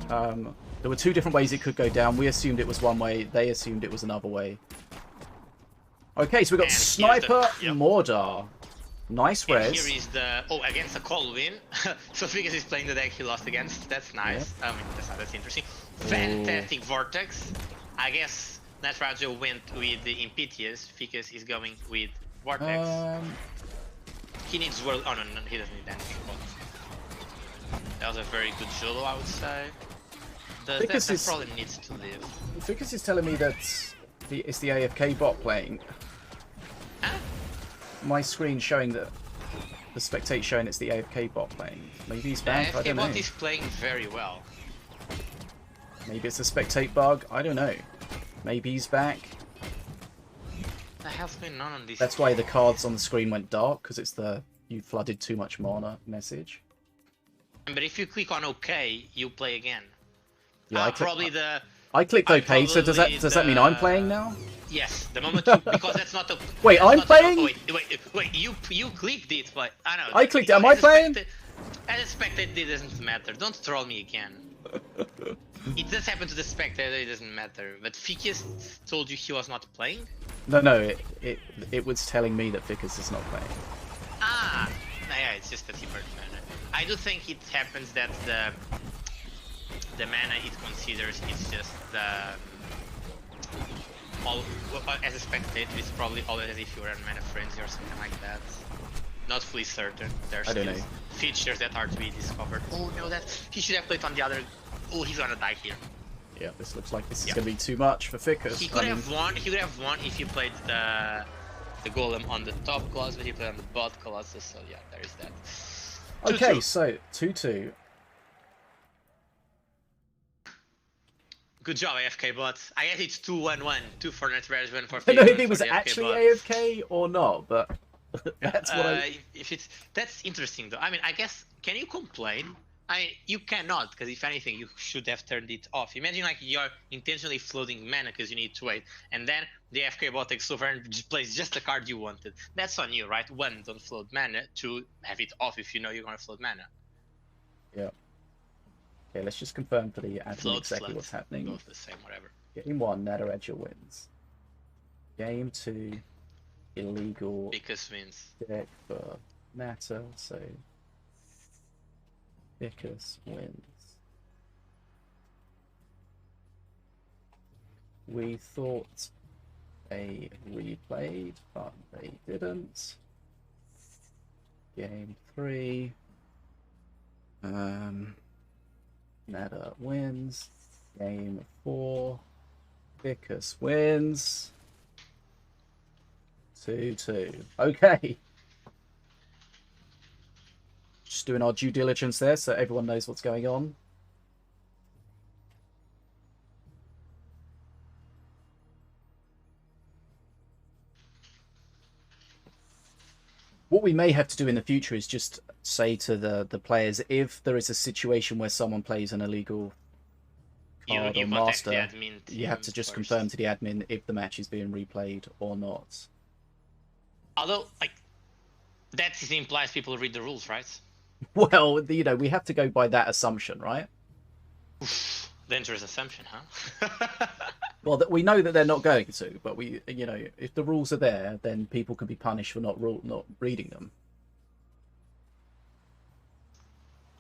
There were 2 different ways it could go down. We assumed it was one way. They assumed it was another way. Okay, so we've got Sniper Mordar. Nice res. Here is the... Oh, against a call win. So Ficus is playing the deck he lost against. That's nice. I mean, that's interesting. Fantastic Vortex. I guess Nataraja went with the Impetuous. Ficus is going with Vortex. He needs World... Oh, no, he doesn't need damage. That was a very good Jolo, I would say. That problem needs to live. Ficus is telling me that it's the AFK bot playing. Huh? My screen showing that the spectate showing it's the AFK bot playing. Maybe he's back. I don't know. The AFK bot is playing very well. Maybe it's a spectate bug. I don't know. Maybe he's back. What the hell's going on this? That's why the cards on the screen went dark, because it's the you flooded too much mana message. But if you click on OK, you play again. Yeah, I clicked OK. So does that mean I'm playing now? Yes, the moment you, because that's not a. Wait, I'm playing. Wait, you clicked it, but I know. I clicked it. Am I playing? As a spectator, it doesn't matter. Don't troll me again. It does happen to the spectator. It doesn't matter. But Fikys told you he was not playing. No. It was telling me that Fikys is not playing. Ah, yeah. It's just that he burned mana. I do think it happens that the mana it considers is just the. As a spectator, it's probably always as if you were in Mana Frenzy or something like that. Not fully certain. There's still features that are to be discovered. Oh no, that he should have played on the other. Oh, he's gonna die here. Yeah, this looks like this is gonna be too much for Ficus. He could have won. He could have won if he played the golem on the top class, but he played on the bot colossus. So yeah, there is that. Okay, so 2-2. Good job, AFK bot. I guess it's 2-1-1. 2 for Nataraja, 1 for Ficus. I don't know if it was actually AFK or not, but that's what that's interesting though. I mean, I guess, can you complain? You cannot, because if anything, you should have turned it off. Imagine like you're intentionally floating mana because you need to wait, and then the AFK bot takes over and plays just the card you wanted. That's on you, right? 1, don't float mana. 2, have it off if you know you're gonna float mana. Yeah. Okay, let's just confirm for the admin exactly what's happening. Both the same, whatever. Game 1, Nataraja wins. Game 2, illegal. Ficus wins. Deck for Nata, so Ficus wins. We thought they replayed, but they didn't. Game 3. Nata wins. Game 4. Ficus wins. 2-2. Okay. Just doing our due diligence there so everyone knows what's going on. What we may have to do in the future is just say to the players, if there is a situation where someone plays an illegal card you or contact the master, admin you have to just first. confirm to the admin if the match is being replayed or not. Although, like, that implies people read the rules, right? Well, you know, we have to go by that assumption, right? Dangerous assumption, huh? Well, we know that they're not going to, but we, you know, if the rules are there, then people can be punished for not reading them.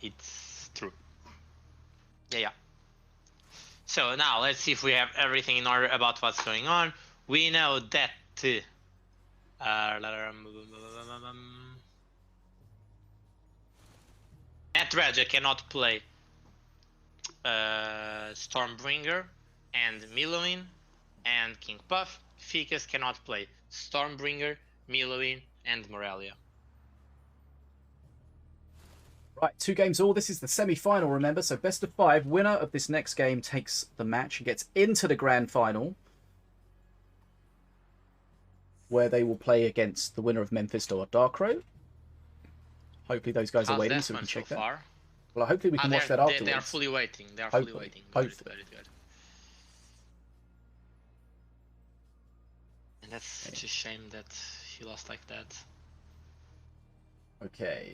It's true. Yeah. So now let's see if we have everything in order about what's going on. We know that Nataraja cannot play Stormbringer and Miloin and King Puff. Ficus cannot play Stormbringer, Miloin, and Morelia. Right, 2 games all. This is the semi-final, remember? So best of 5. Winner of this next game takes the match and gets into the grand final, where they will play against the winner of Memfisto or Darkrow. Hopefully those guys are waiting so we can check that. Far? Well, hopefully we can watch that afterwards. They are fully waiting. They are Hopefully. fully waiting. Hopefully. Good. And that's such a shame that he lost like that. Okay.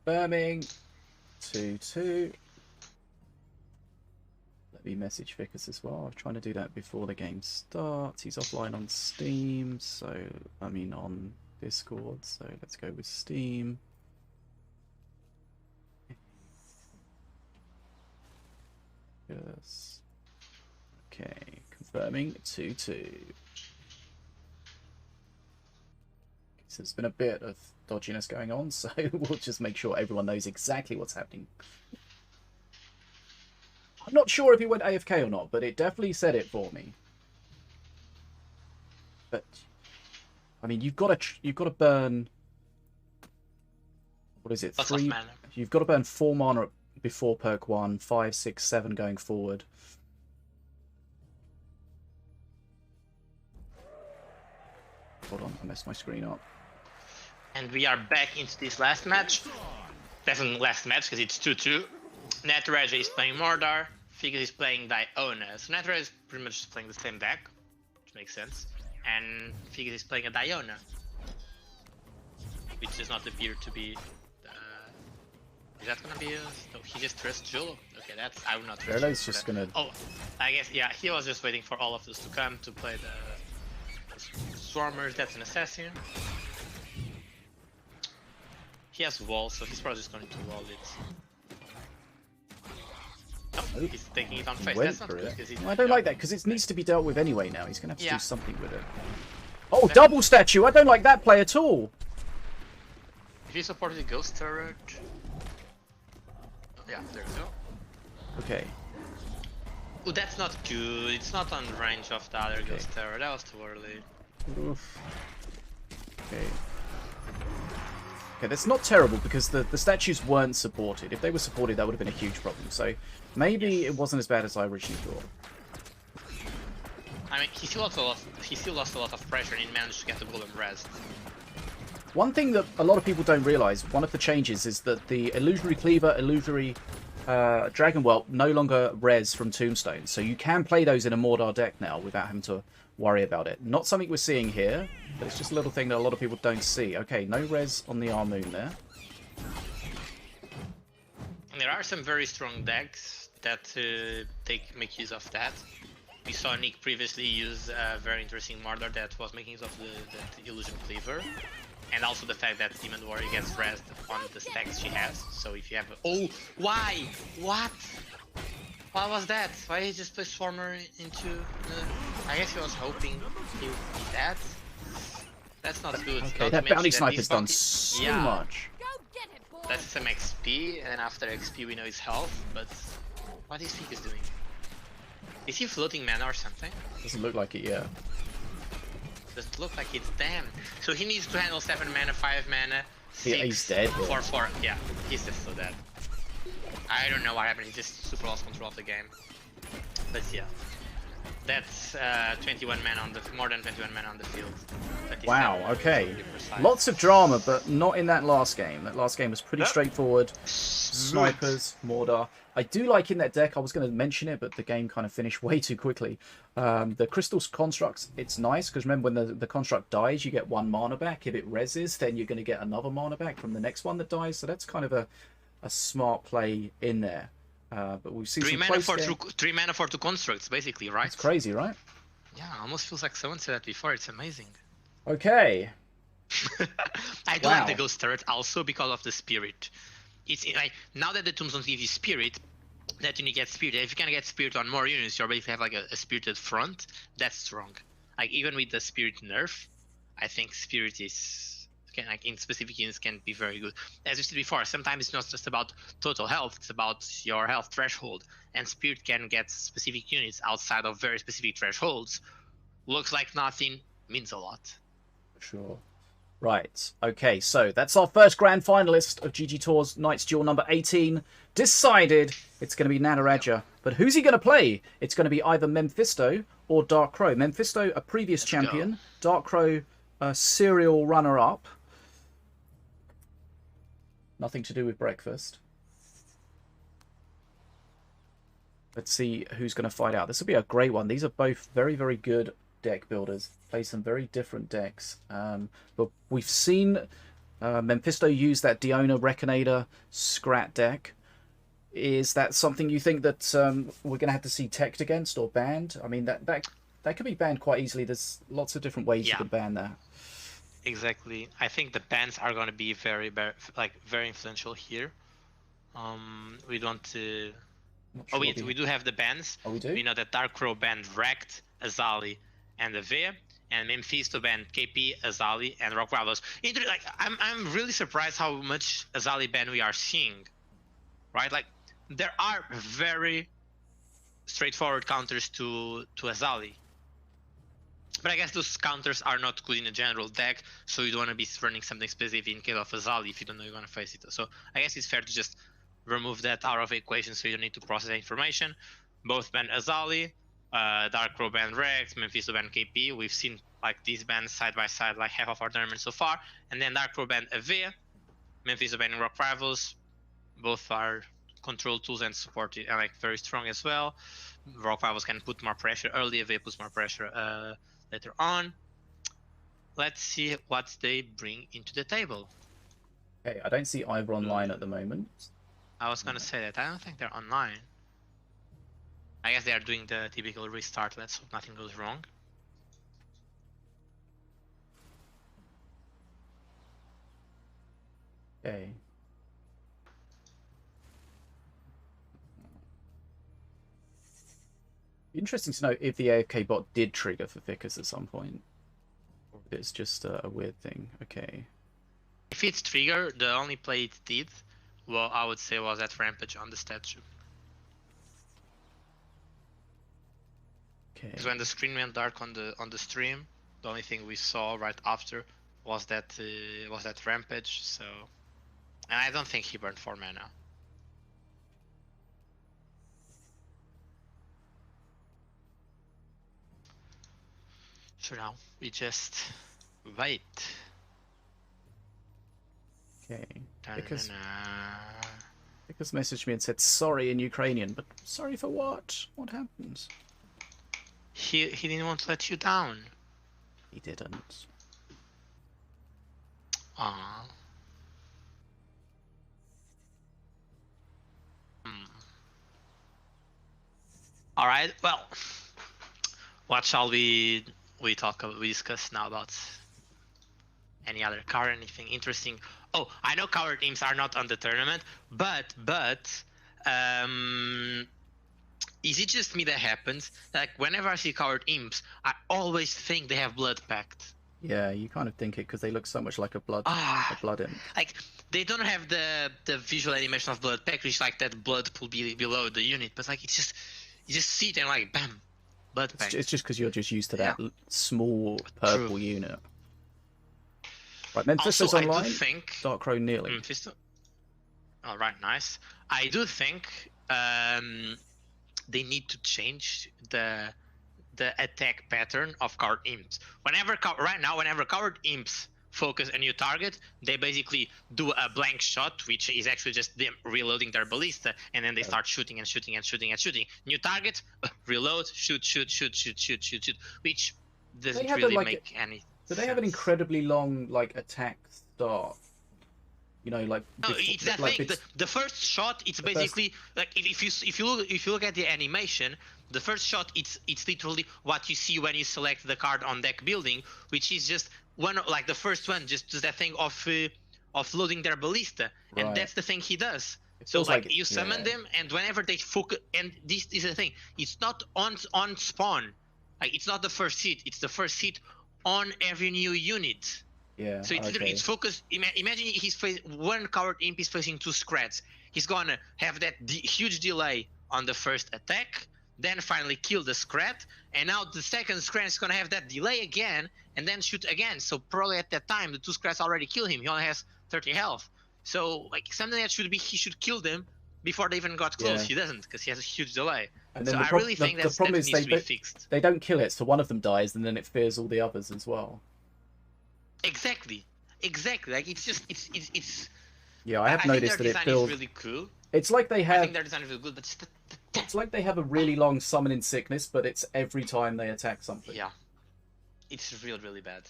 Confirming. 2-2. Let me message Ficus as well. I'm trying to do that before the game starts. He's offline on Steam, so I mean on Discord, so let's go with Steam. Yes. Okay, confirming 2-2. So there's been a bit of dodginess going on, so we'll just make sure everyone knows exactly what's happening. I'm not sure if he went AFK or not, but it definitely said it for me. But I mean, you've got to burn. What is it? Lots 3. of mana. You've got to burn 4 mana before perk 1, 5, 6, 7 going forward. Hold on, I messed my screen up. And we are back into this last match. Definitely last match because it's 2-2. Nataraja is playing Mordor. Ficus is playing Diona. So Nataraja is pretty much just playing the same deck, which makes sense. And Ficus is playing a Diona, which does not appear to be. Is that gonna be a? No, he just trusts Jewel. Okay, that's I would not trust. Is just gonna. Oh, I guess yeah. He was just waiting for all of us to come to play the Swarmers. That's an assassin. He has wall, so he's probably just going to wall it. Oh, he's taking it on face. That's not good. I don't like that because it needs to be dealt with anyway now. He's going to have to do something with it. Oh, Definitely. Double statue! I don't like that play at all! If he supported the ghost turret... Yeah, there we go. Okay. Oh, that's not good. It's not on range of the other ghost turret. That was too early. Oof. Okay. Okay, that's not terrible because the statues weren't supported. If they were supported, that would have been a huge problem. So maybe it wasn't as bad as I originally thought. I mean, he still lost a lot of pressure and he managed to get the golem res. One thing that a lot of people don't realise, one of the changes is that the Illusory Cleaver, Illusory Dragon Whelp no longer res from Tombstone. So you can play those in a Mordor deck now without having to worry about it. Not something we're seeing here, but it's just a little thing that a lot of people don't see. Okay, no res on the Armoon there. And there are some very strong decks that make use of that. We saw Nick previously use a very interesting Mordor that was making use of the Illusion Cleaver. And also the fact that Demon Warrior gets rezzed on the stacks she has. So if you have oh, why? What? What was that? Why did he just play Swarmer into the... I guess he was hoping he would be that. That's not good. Okay, that bounty sniper's done so much. That's some XP, and then after XP we know his health, but... What is Ficus doing? Is he floating mana or something? Doesn't look like it yet. Doesn't look like it's damn. So he needs to handle 7 mana, 5 mana, 6, Yeah, he's dead. 4. Yeah, he's just so dead. I don't know what happened, he just super lost control of the game. But yeah. That's 21 men on the more than 21 men on the field. 27 Wow, to be okay. precise. Lots of drama, but not in that last game. That last game was pretty Nope. straightforward. Smooth. Snipers, mortar. I do like in that deck, I was going to mention it, but the game kind of finished way too quickly. The Crystal Constructs, it's nice, because remember when the construct dies, you get 1 mana back. If it reses, then you're going to get another mana back from the next one that dies. So that's kind of a smart play in there. But we've seen 3 some mana close for game. 3 mana for 2 constructs, basically, right? It's crazy, right? Yeah, almost feels like someone said that before. It's amazing. Okay. I do Wow. like the ghost turret also because of the spirit. It's like now that the tombs don't give you spirit, that you get spirit. If you can get spirit on more units, you already have like a spirited front. That's strong. Like even with the spirit nerf, I think spirit is like in specific units can be very good. As we said before, sometimes it's not just about total health; it's about your health threshold. And spirit can get specific units outside of very specific thresholds. Looks like nothing, means a lot. Sure. Right. Okay, so that's our first grand finalist of GGtoor's Knights Duel number 18. Decided it's going to be Nataraja. But who's he going to play? It's going to be either Memfisto or Dark Crow. Memfisto, a previous champion. Dark Crow, a serial runner-up. Nothing to do with breakfast. Let's see who's going to fight out. This will be a great one. These are both very, very good deck builders. Play some very different decks. But we've seen Memfisto use that Diona Reconator Scrat deck. Is that something you think that we're going to have to see teched against or banned? I mean, that could be banned quite easily. There's lots of different ways you can ban that. Exactly. I think the bans are going to be very influential here. We don't. Sure we do have the bans. Oh, we do? We know that Dark Crow banned Rekt, Azali, and Avea, and Memfisto banned KP, Azali, and Rock Bravos. Like I'm really surprised how much Azali ban we are seeing. Right? Like there are very straightforward counters to Azali. But I guess those counters are not good in a general deck, so you don't want to be running something specific in case of Azali if you don't know you're going to face it. So I guess it's fair to just remove that out of the equation so you don't need to process information. Both ban Azali, Dark Crow ban Rex, Memfisto ban KP. We've seen like these bans side by side like half of our tournament so far. And then Dark Crow ban Avea, Memfisto banning Rock Rivals. Both are control tools and support and like very strong as well. Rock Rivals can put more pressure early, Avea puts more pressure later on. Let's see what they bring into the table. Okay, I don't see either online at the moment. I was gonna say that. I don't think they're online. I guess they are doing the typical restart. Let's hope nothing goes wrong. Okay. Interesting to know if the AFK bot did trigger for Ficus at some point. Or if it's just a weird thing. Okay. If it's trigger, the only play it did, well, I would say was that rampage on the statue. Okay. Because when the screen went dark on the stream, the only thing we saw right after was that rampage. So, and I don't think he burned 4 mana. So now we just wait. Okay. Because Ficus messaged me and said sorry in Ukrainian, but sorry for what? What happened? he didn't want to let you down. He didn't. Ah. All right. Well, what shall we discuss now about? Any other card, anything interesting? Oh, I know coward teams are not on the tournament, but is it just me that happens? Like whenever I see coward imps, I always think they have blood pact. Yeah, you kind of think it because they look so much like a blood imp. Like they don't have the visual animation of blood pact, which is like that blood pool below the unit, but like it's just you just see it and like bam, blood pact. It's just because you're just used to that small purple unit. Right, Memfisto's also, online. I do think Dark Crow nearly. Memfisto. All right, nice. I do think they need to change the the attack pattern of coward imps. Right now, whenever coward imps focus a new target, they basically do a blank shot, which is actually just them reloading their ballista, and then they start shooting and shooting and shooting and shooting. New target, reload, shoot, which doesn't really make any Do they have an incredibly long attack start? You know, like no, it's that thing. The first shot, it's basically like if you look at the animation, the first shot it's literally what you see when you select the card on deck building, which is just one the first one, just that thing of loading their ballista, and that's the thing he does. So you summon them, and whenever they focus, and this is the thing, it's not on spawn, it's not the first hit, it's the first hit on every new unit. Yeah. So it's focused. Imagine one coward imp is facing 2 scrats. He's gonna have that huge delay on the first attack, then finally kill the scrat, and now the second scrat is gonna have that delay again, and then shoot again. So probably at that time the 2 scrats already kill him. He only has 30 health. So something that should be he should kill them before they even got close. He doesn't, because he has a huge delay. And then I really think that needs to be fixed. They don't kill it, so one of them dies, and then it fears all the others as well. Exactly. Like it's. Yeah, I have noticed that it feels really cool. It's like they have. I think their design is really good, but it's like they have a really long summoning sickness, but it's every time they attack something. Yeah, it's really bad,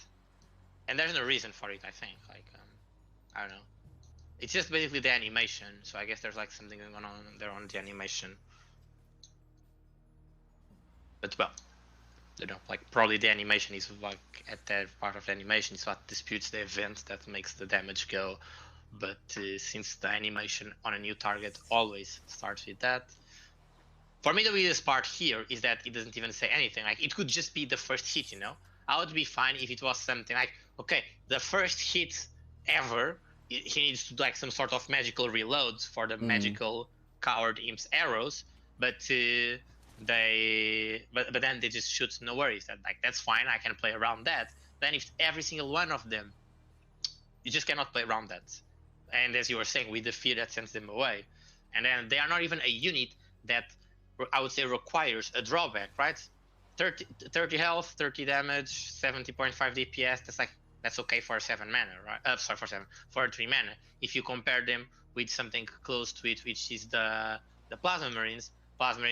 and there's no reason for it. I think I don't know. It's just basically the animation. So I guess there's something going on there on the animation. But well, probably the animation is at that part of the animation is what disputes the event that makes the damage go. But since the animation on a new target always starts with that, for me the weirdest part here is that it doesn't even say anything. It could just be the first hit, you know? I would be fine if it was something okay, the first hit ever, he needs to do some sort of magical reloads for the magical coward imp's arrows, but then they just shoot, no worries. That's fine, I can play around that. Then if every single one of them, you just cannot play around that. And as you were saying, with the fear that sends them away. And then they are not even a unit that I would say requires a drawback, right? 30 health, 30 damage, 70.5 DPS, that's okay for 7 mana, right? For 3 mana. If you compare them with something close to it, which is the Plasma Marines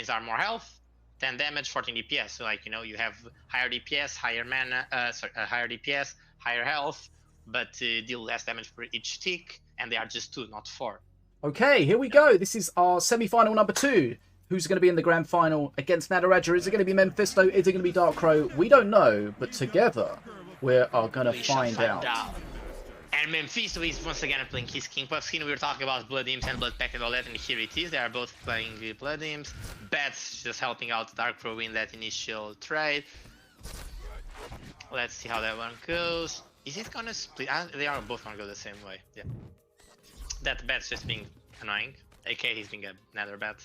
are more health, 10 damage, 14 DPS. So you have higher DPS, higher mana, higher DPS, higher health, but deal less damage per each tick, and they are just 2, not 4. Okay, here we go. This is our semi-final number 2. Who's going to be in the grand final against Nataraja? Is it going to be Memfisto? Is it going to be Dark Crow? We don't know, but together we are going to find out. And Memfisto is once again playing his King Puff skin. We were talking about Blood Imps and Blood Pact and all that, and here it is. They are both playing Blood Imps. Bats just helping out Dark Crow in that initial trade. Let's see how that one goes. Is it gonna split? They are both gonna go the same way. Yeah. That Bat's just being annoying. AK, he's being another Bat.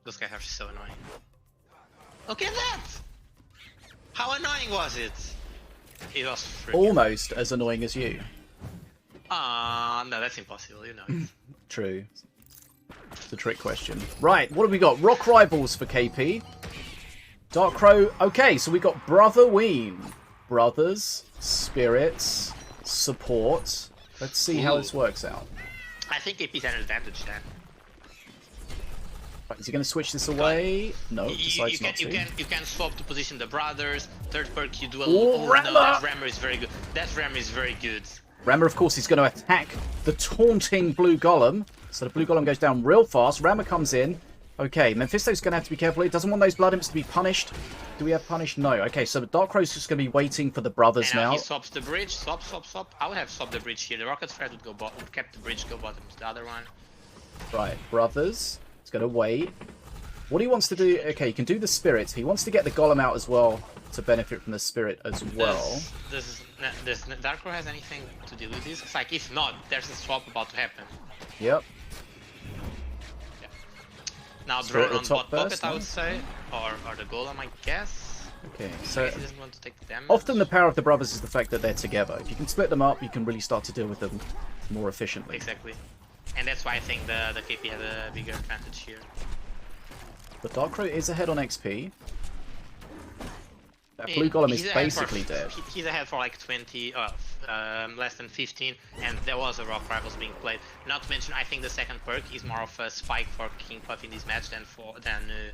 Those guys are so annoying. Look at that! How annoying was it? It was freaking almost as annoying as you. No, that's impossible, you know. True. It's a trick question. Right, what have we got? Rock Rivals for KP. Dark Crow. Okay, so we got Brother Ween. Brothers, spirits, support. Let's see how this works out. I think KP's an advantage then. Right, is he going to switch this away? No, decides not to. You can swap to position the brothers. Third perk you do a Rammer! No, that Rammer is very good. That Rammer is very good. Rammer, of course, is going to attack the taunting Blue Golem. So the Blue Golem goes down real fast. Rammer comes in. Okay, Memfisto's going to have to be careful. He doesn't want those Blood Imps to be punished. Do we have punish? No. Okay, so Dark Crow's just going to be waiting for the brothers and now. He swaps the bridge. Swap. I would have swapped the bridge here. The Rocket Threat would go bottom. Kept the bridge, go bottom to the other one. Right, brothers. He's going to wait. What he wants to do... Okay, he can do the spirit. He wants to get the Golem out as well to benefit from the spirit as well. Does Dark Crow has anything to deal with this? It's if not, there's a swap about to happen. Yep. Yeah. Now drone on bot pocket, I would say, or the Golem, I guess. Okay, so he doesn't want to take the damage. Often the power of the brothers is the fact that they're together. If you can split them up, you can really start to deal with them more efficiently. Exactly. And that's why I think the KP has a bigger advantage here. But Dark Crow is ahead on XP. That blue golem is He's ahead basically dead. He's ahead for like 20, less than 15, and there was a Rock Rivals being played. Not to mention, I think the second perk is more of a spike for King Puff in this match than for the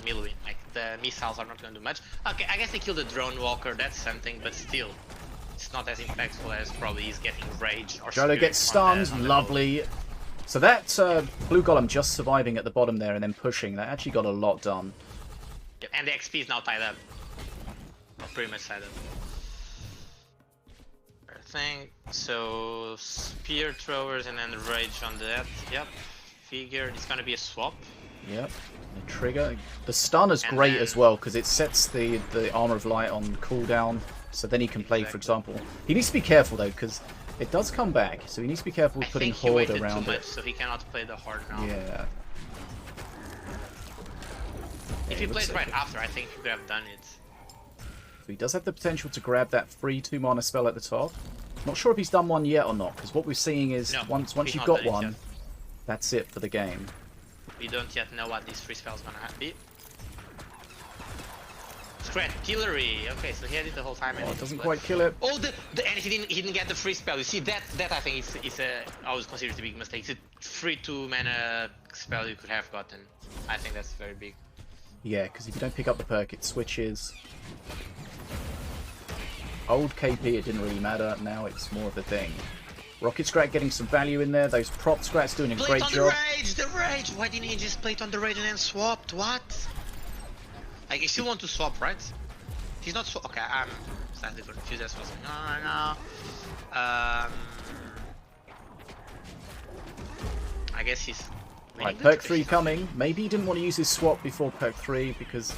Milwin. Like the missiles are not going to do much. Okay, I guess they killed the drone walker. That's something, but still, it's not as impactful as probably he's getting rage or. Jolo gets stunned. Lovely. So that blue golem just surviving at the bottom there and then pushing, that actually got a lot done. Yep, and the XP is now tied up. Pretty much tied up. So spear throwers and then rage on that. Yep. Figure it's gonna be a swap. Yep. The trigger. The stun is great as well because it sets the armor of light on cooldown. So then he can play, for example. He needs to be careful though because it does come back. So he needs to be careful with putting Horde around it. So he cannot play the Horde now. Yeah. If he played right after, I think he could have done it. So he does have the potential to grab that free 2-mana spell at the top. Not sure if he's done one yet or not, because what we're seeing is once you've got one, that's it for the game. We don't yet know what this free spell is gonna be. Scratch, Killery. Okay, so he had it the whole time. Oh, it doesn't quite kill it. Oh, and he didn't get the free spell. You see that I think is a I always consider it a big mistake. It's a free 2-mana spell you could have gotten. I think that's very big. Yeah, because if you don't pick up the perk, it switches. Old KP, it didn't really matter. Now it's more of a thing. Rocket Scrat getting some value in there. Those prop Scrats doing a great job. The rage! Why didn't he just play it on the rage and then swapped? What? Like, you still want to swap, right? He's not swap. Okay, I'm slightly confused. That's what's going on right now. I guess he's. Right, perk 3 coming. Maybe he didn't want to use his swap before perk 3 because...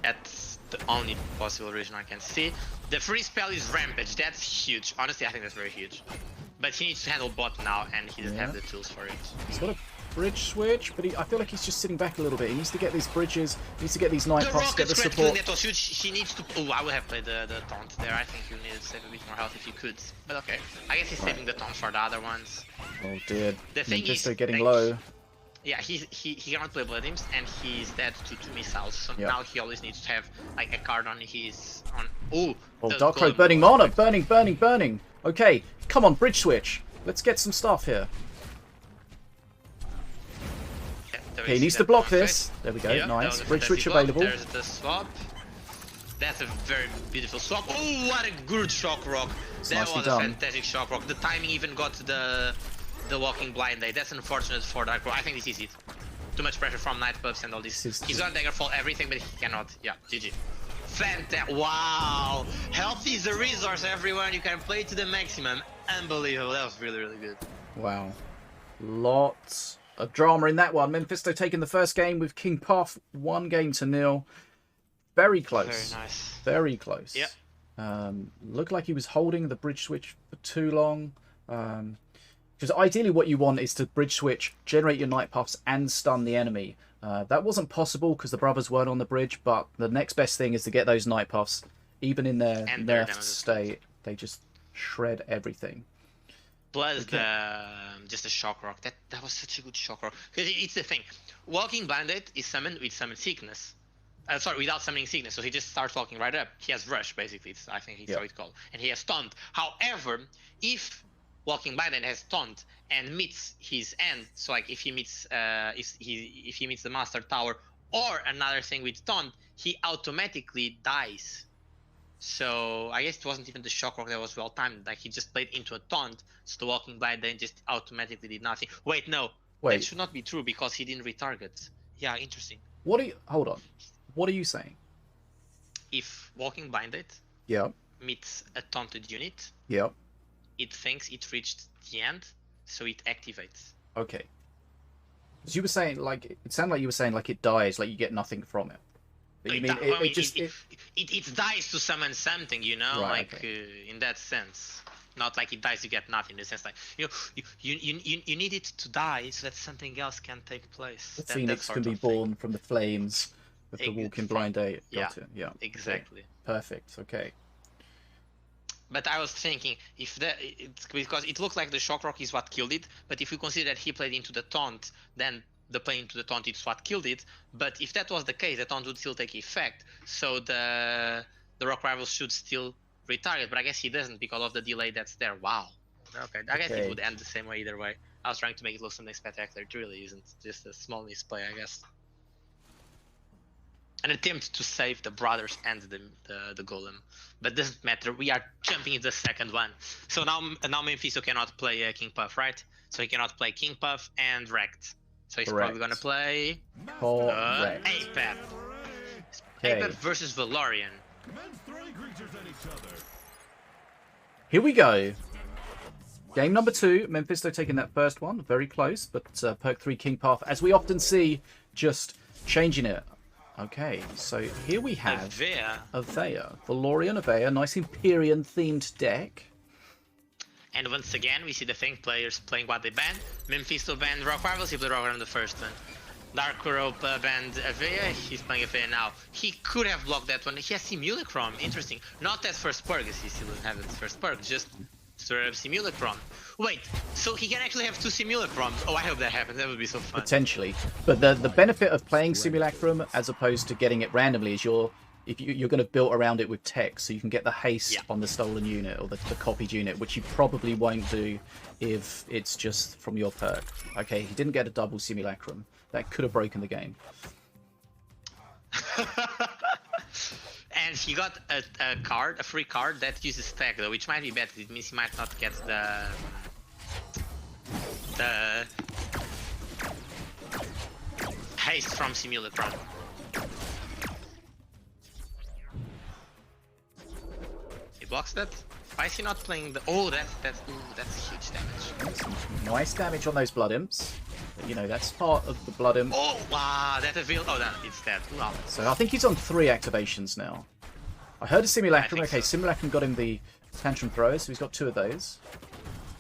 That's the only possible reason I can see. The free spell is Rampage. That's huge. Honestly, I think that's very huge. But he needs to handle bot now, and he doesn't have the tools for it. He's got a bridge switch, but I feel like he's just sitting back a little bit. He needs to get these bridges, he needs to get these night puffs, get the support. That was huge. He needs to... Oh, I would have played the taunt there. I think you need to save a bit more health if you could. But okay. I guess he's saving the taunt for the other ones. Oh dear. The thing is, getting low. Yeah, he cannot play Blood Imps, and he's dead to 2 missiles. So now he always needs to have like a card on his Oh, Dark Crow burning mana, burning. Okay, come on, bridge switch. Let's get some stuff here. Yeah, okay, he needs to block this. There we go, yeah, nice. Bridge switch available. There's the swap. That's a very beautiful swap. Oh, what a good shock rock. That was a fantastic shock rock. The timing even got the walking blind day. That's unfortunate for Dark Crow. I think this is it. Too much pressure from night puffs and all this. He's got Daggerfall, everything, but he cannot. Yeah, GG. Fantastic. Wow. Health is a resource, everyone. You can play to the maximum. Unbelievable. That was really, really good. Wow. Lots of drama in that one. Memfisto taking the first game with King Puff. 1-0. Very close. Very nice. Very close. Yeah. Looked like he was holding the bridge switch for too long. Because ideally what you want is to bridge switch, generate your night puffs, and stun the enemy. That wasn't possible because the brothers weren't on the bridge, but the next best thing is to get those night puffs. Even in their nerfed state, they just shred everything. Plus just a shock rock. That was such a good shock rock. Because it's the thing. Walking Blinded is summoned with Summon Sickness. Sorry, without summoning Sickness, so he just starts walking right up. He has Rush, basically. I think he's how it's called. And he has Taunt. However, if Walking Blinded has Taunt and meets his end, so like if he meets if he meets the Master Tower or another thing with Taunt, he automatically dies. So I guess it wasn't even the shock rock that was well timed. Like he just played into a taunt, so the Walking Blind then just automatically did nothing. Wait, no, that should not be true because he didn't retarget. Yeah, interesting. Hold on. What are you saying? If Walking Blinded meets a taunted unit, it thinks it reached the end, so it activates. Okay. So you were saying like it sounded like you were saying like it dies, like you get nothing from it. But you mean it dies to summon something, you know, right, like in that sense. Not like it dies, you get nothing. In the sense like you need it to die so that something else can take place. The Phoenix can be born from the flames of the Walking Blind Day. Got it. Yeah. Exactly. Okay. Perfect. Okay. But I was thinking if because it looked like the shock rock is what killed it. But if we consider that he played into the taunt, then the plane into the taunt is what killed it. But if that was the case, the taunt would still take effect. So the rock rival should still retarget. But I guess he doesn't because of the delay that's there. Wow. Okay, I guess it would end the same way either way. I was trying to make it look something spectacular. It really isn't. Just a small misplay, I guess. An attempt to save the brothers and the golem, but doesn't matter. We are jumping into the second one. So now Memfisto cannot play King Puff, right? So he cannot play King Puff and Wrecked. So he's probably gonna play Apep. Apep versus Valorian. Here we go. Game number 2, Memfisto taking that first one, very close, but perk 3 King Path, as we often see, just changing it. Okay, so here we have Avea. Valorian Avea, nice Empyrean themed deck. And once again, we see the Fang players playing what they banned. Memfisto banned Rock Rivals, he played Rock Rival on the first one. Dark Rope banned Avea, he's playing Avea now. He could have blocked that one. He has Simulacrum, interesting. Not that first perk, as he still doesn't have that first perk, just sort of Simulacrum. Wait, so he can actually have 2 Simulacrums. Oh, I hope that happens. That would be so fun. Potentially. But the benefit of playing Simulacrum as opposed to getting it randomly is you're going to build around it with tech, so you can get the haste on the stolen unit or the copied unit, which you probably won't do if it's just from your perk. Okay, he didn't get a double Simulacrum. That could have broken the game. And he got a free card that uses tech though, which might be better. It means he might not get the haste from Simulacrum. He blocks that. Why is he not playing the? Oh, that's huge damage. Some nice damage on those Blood Imps. But, you know, that's part of the Blood Imp. Oh wow, that revealed. Oh, no, it's dead. Wow. So I think he's on 3 activations now. I heard a Simulacrum. Okay, so. Simulacrum got him the Tantrum Thrower, so he's got 2 of those.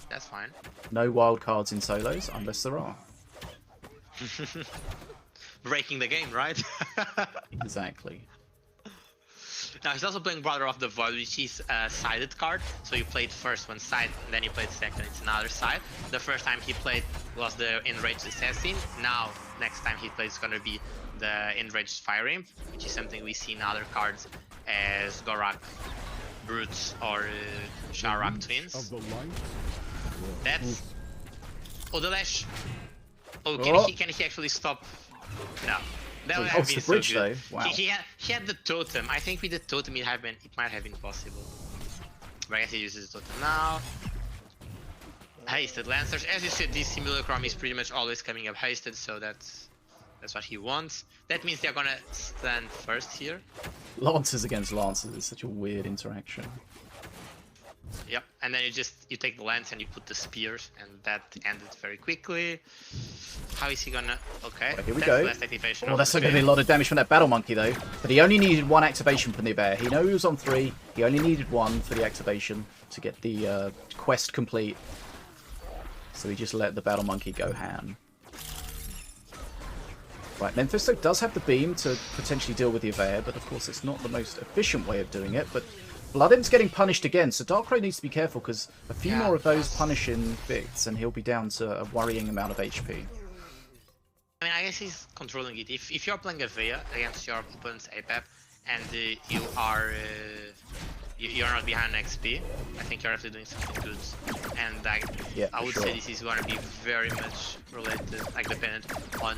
That's fine. No wild cards in solos, unless there are. Breaking the game, right? Exactly. Now he's also playing Brother of the Void, which is a sided card. So you played first one side, and then you played second, it's another side. The first time he played was the Enraged Assassin. Now, next time he plays is gonna be the Enraged Fire Imp, which is something we see in other cards as Gorak Brutes or Sharak Twins. That's... Oh, the Lash! Oh, can he actually stop? No. That would have been the so bridge, good. though. Wow. He had the totem. I think with the totem it might have been possible. But I guess he uses the totem now. Hasted Lancers. As you said, this Simulacrum is pretty much always coming up hasted, so that's what he wants. That means they're gonna stand first here. Lancers against Lancers is such a weird interaction. Yep, and then you take the lance and you put the spears, and that ended very quickly. How is he gonna? Okay, right, here we go. Last activation. Oh, that's going to be a lot of damage from that Battle Monkey though. But he only needed 1 activation from the bear. He knew he was on 3. He only needed 1 for the activation to get the quest complete. So he just let the Battle Monkey go ham. Right, Memfisto does have the beam to potentially deal with the Avea, but of course it's not the most efficient way of doing it. But Blood Imp's getting punished again, so Darkrai needs to be careful because a few more of those punishing bits and he'll be down to a worrying amount of HP. I mean, I guess he's controlling it. If you're playing Avea against your opponent's Apep and you're not behind XP, I think you're actually doing something good. And I would say this is going to be very much related, like dependent on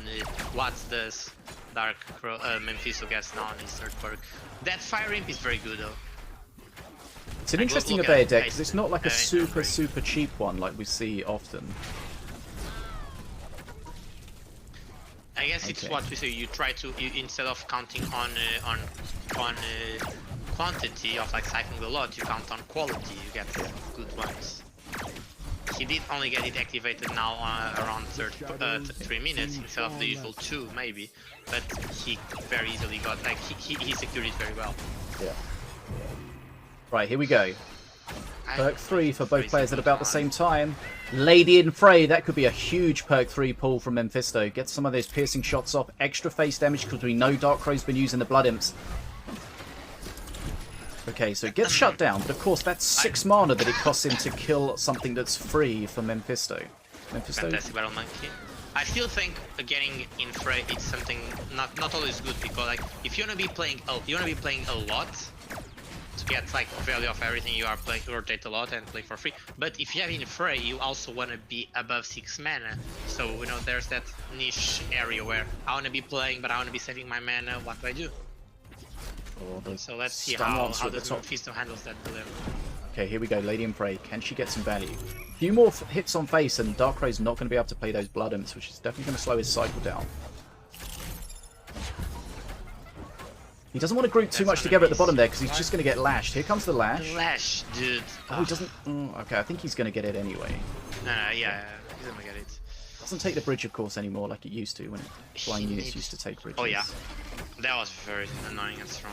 what does Memfisto gets now on his third perk. That Fire Imp is very good though. It's an interesting Avea deck because it's not like a super cheap one like we see often. I guess it's what we say. You try to instead of counting on quantity of like siphoning a lot, you count on quality. You get good ones. He did only get it activated now around 3 minutes instead of the usual 2 maybe, but he very easily got like he secured it very well. Yeah. Right, here we go. Perk 3 for both players at about the same time. Lady in Fray, that could be a huge perk 3 pull from Memfisto. Get some of those piercing shots off. Extra face damage because we know Darkrai's been using the Blood Imps. Okay, so it gets shut down, but of course that's 6 mana that it costs him to kill something that's free for Memfisto. Memfisto. Fantastic Battle Monkey. I still think getting in fray is something not always good, because like if you wanna be playing a lot to get like value of everything you are playing, rotate a lot and play for free. But if you have in fray, you also wanna be above 6 mana. So you know there's that niche area where I wanna be playing, but I wanna be saving my mana. What do I do? So let's see how does Memfisto handles that dilemma. Okay, here we go. Lady in Fray. Can she get some value? A few more hits on face, and Darkray's not going to be able to play those Blood Imps, which is definitely going to slow his cycle down. He doesn't want to group too much together at the bottom there, because he's just going to get lashed. Here comes the lash. Lash, dude. Oh, he doesn't... okay, I think he's going to get it anyway. Yeah, he's going to get it. Doesn't take the bridge, of course, anymore like it used to when flying units used to take bridges. Oh, yeah. That was very annoying and strong.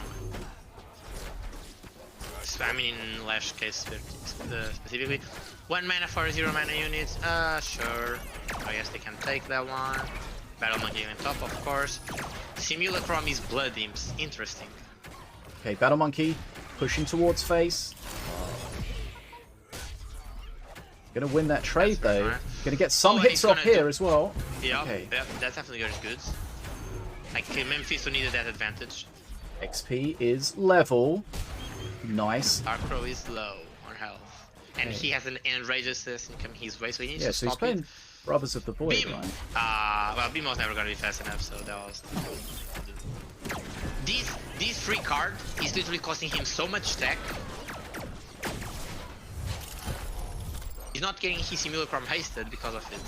I mean, in Lash case specifically. 1 mana for a 0 mana unit. Sure. I guess they can take that one. Battle Monkey on top, of course. Simulacrum is Blood Imps. Interesting. Okay, Battle Monkey pushing towards face. Gonna win that trade though. Right. Gonna get some hits off here as well. Yeah, okay. Yeah, that's definitely good. Like Memfisto needed that advantage. XP is level. Nice. Darkrow is low on health. And he has an enrage assassin coming his way, so he needs to so he's stop playing it. Brothers of the Void, Beam! right? Well, Beam was never gonna be fast enough, so that was... This free card is literally costing him so much stack. He's not getting his Simulacrum hasted because of it.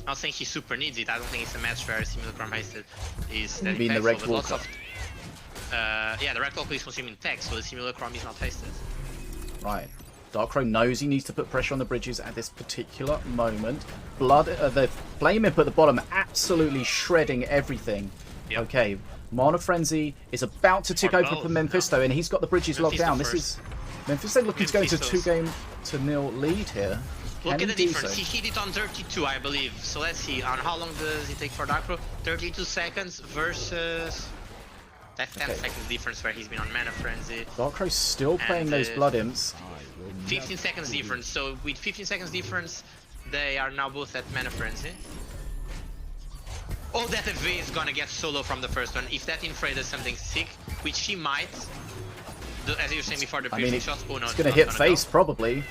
I'm not saying he super needs it. I don't think it's a match where Simulacrum hasted is that being the impactful, Wrecked but lots Walker. of... yeah, the Wrecked Walker is consuming tech, so the Simulacrum is not hasted. Right. Darkrow knows he needs to put pressure on the bridges at this particular moment. The Flame Imp at the bottom absolutely shredding everything. Yep. Okay, Mana Frenzy is about to tick over for Memfisto, and he's got the bridges locked down. First. This is Memfisto looking to go into Memphisto's. 2-0 lead here. Look Can at the he do difference. so? He hit it on 32, I believe. So let's see. On how long does it take for Darkrow? 32 seconds versus... That's 10 seconds difference where he's been on Mana Frenzy. Darkrow's still playing those Blood Imps. 15 seconds difference. So with 15 seconds difference, they are now both at Mana Frenzy. Oh, that AV is gonna get solo from the first one. If that Infray does something sick, which he might, as you were saying before, the previous shots. Oh no, it's gonna hit face probably.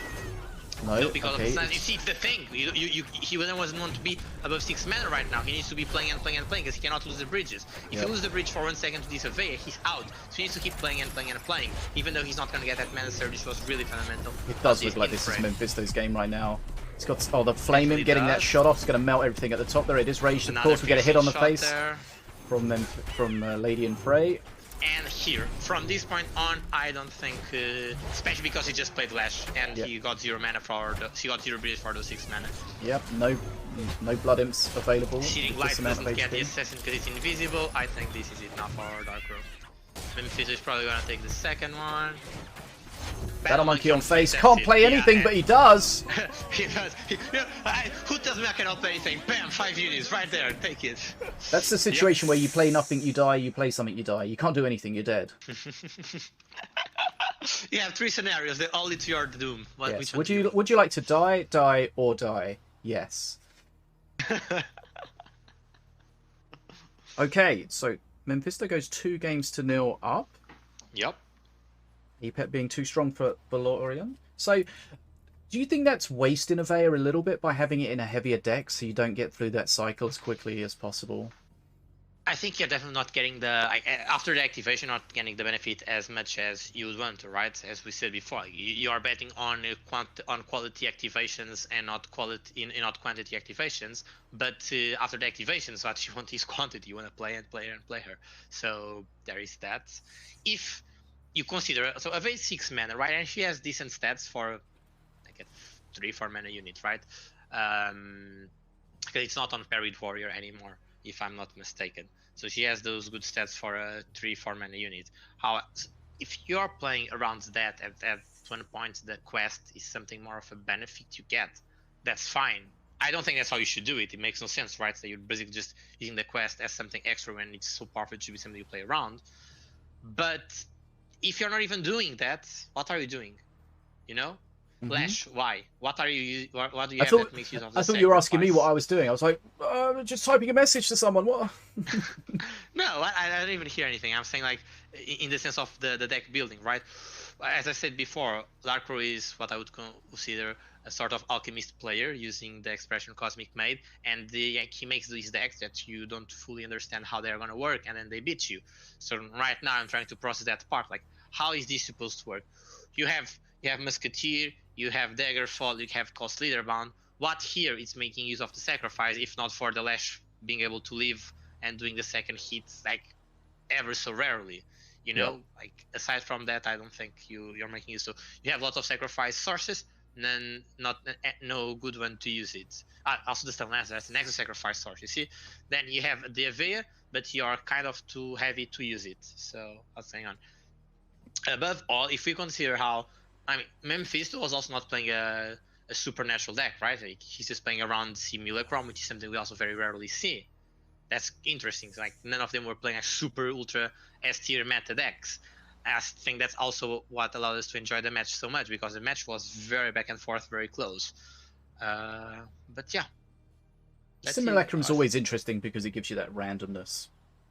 No, because okay. of the stun. You see, it's the thing. He doesn't want to be above 6 mana right now. He needs to be playing and playing and playing because he cannot lose the bridges. If you lose the bridge for 1 second to this Avea, he's out. So he needs to keep playing and playing and playing. Even though he's not gonna get that mana surge, which was really fundamental. It does look like this is Memfisto's game right now. It's got the Flame Imp getting that shot off. It's going to melt everything at the top. There it is. Raged, of course. We get a hit on the face there. from Lady in Fray. And here, from this point on, I don't think, especially because he just played Lash and he got 0 mana for he got 0 bridge for those 6 mana. Yep, no Blood Imps available. Searing Light doesn't get the assassin because it's invisible. I think this is it now for Darkrow. Memfisto is probably gonna take the second one. Battle Monkey on face. Can't play anything, but he does. He does. Who tells me I cannot play anything? Bam, 5 units right there. Take it. That's the situation where you play nothing, you die. You play something, you die. You can't do anything, you're dead. You have 3 scenarios. They all lead to your doom. Yes. Would you like to die, or die? Yes. Okay, so Memfisto goes 2-0 up. Yep. Epet being too strong for Valorian. So, do you think that's wasting Avea a little bit by having it in a heavier deck so you don't get through that cycle as quickly as possible? I think you're definitely not getting the after the activation, not getting the benefit as much as you would want to, right? As we said before, you are betting on quality activations and not quantity activations. But after the activations, what you want is quantity. You want to play and play and play her. So there is that. If you consider Avea is 6 mana, right? And she has decent stats for like a 3-4 mana unit, right? Because it's not on parried warrior anymore, if I'm not mistaken. So she has those good stats for a 3-4 mana unit. If you're playing around that at one point, the quest is something more of a benefit you get. That's fine. I don't think that's how you should do it. It makes no sense, right? So you're basically just using the quest as something extra when it's so powerful. It should be something you play around. But if you're not even doing that, what are you doing? You know? Lash, why? What are you? What do you I have thought, that makes use of I the thought you were asking me sacrifice? what I was doing. I was like, just typing a message to someone. What? No, I don't even hear anything. I'm saying like in the sense of the deck building, right? As I said before, Darkrow is what I would consider a sort of alchemist player using the expression Cosmic Made, and he makes these decks that you don't fully understand how they're gonna work, and then they beat you. So right now I'm trying to process that part. Like, how is this supposed to work? You have Musketeer, you have Daggerfall, you have Cost Leader Bound. What here is making use of the sacrifice, if not for the Lash being able to live and doing the second hit like ever so rarely? You know, like aside from that, I don't think you're making use. So you have lots of sacrifice sources, then no good one to use it. Also the Stalnaz, that's an extra sacrifice source. You see, then you have the Avea, but you are kind of too heavy to use it. So what's going on? Above all, if we consider how, I mean, Memfisto was also not playing a supernatural deck, right? Like, he's just playing around Simulacrum, which is something we also very rarely see. That's interesting. Like, none of them were playing a super ultra S tier meta decks. I think that's also what allowed us to enjoy the match so much, because the match was very back and forth, very close. But yeah. Simulacrum is always interesting because it gives you that randomness.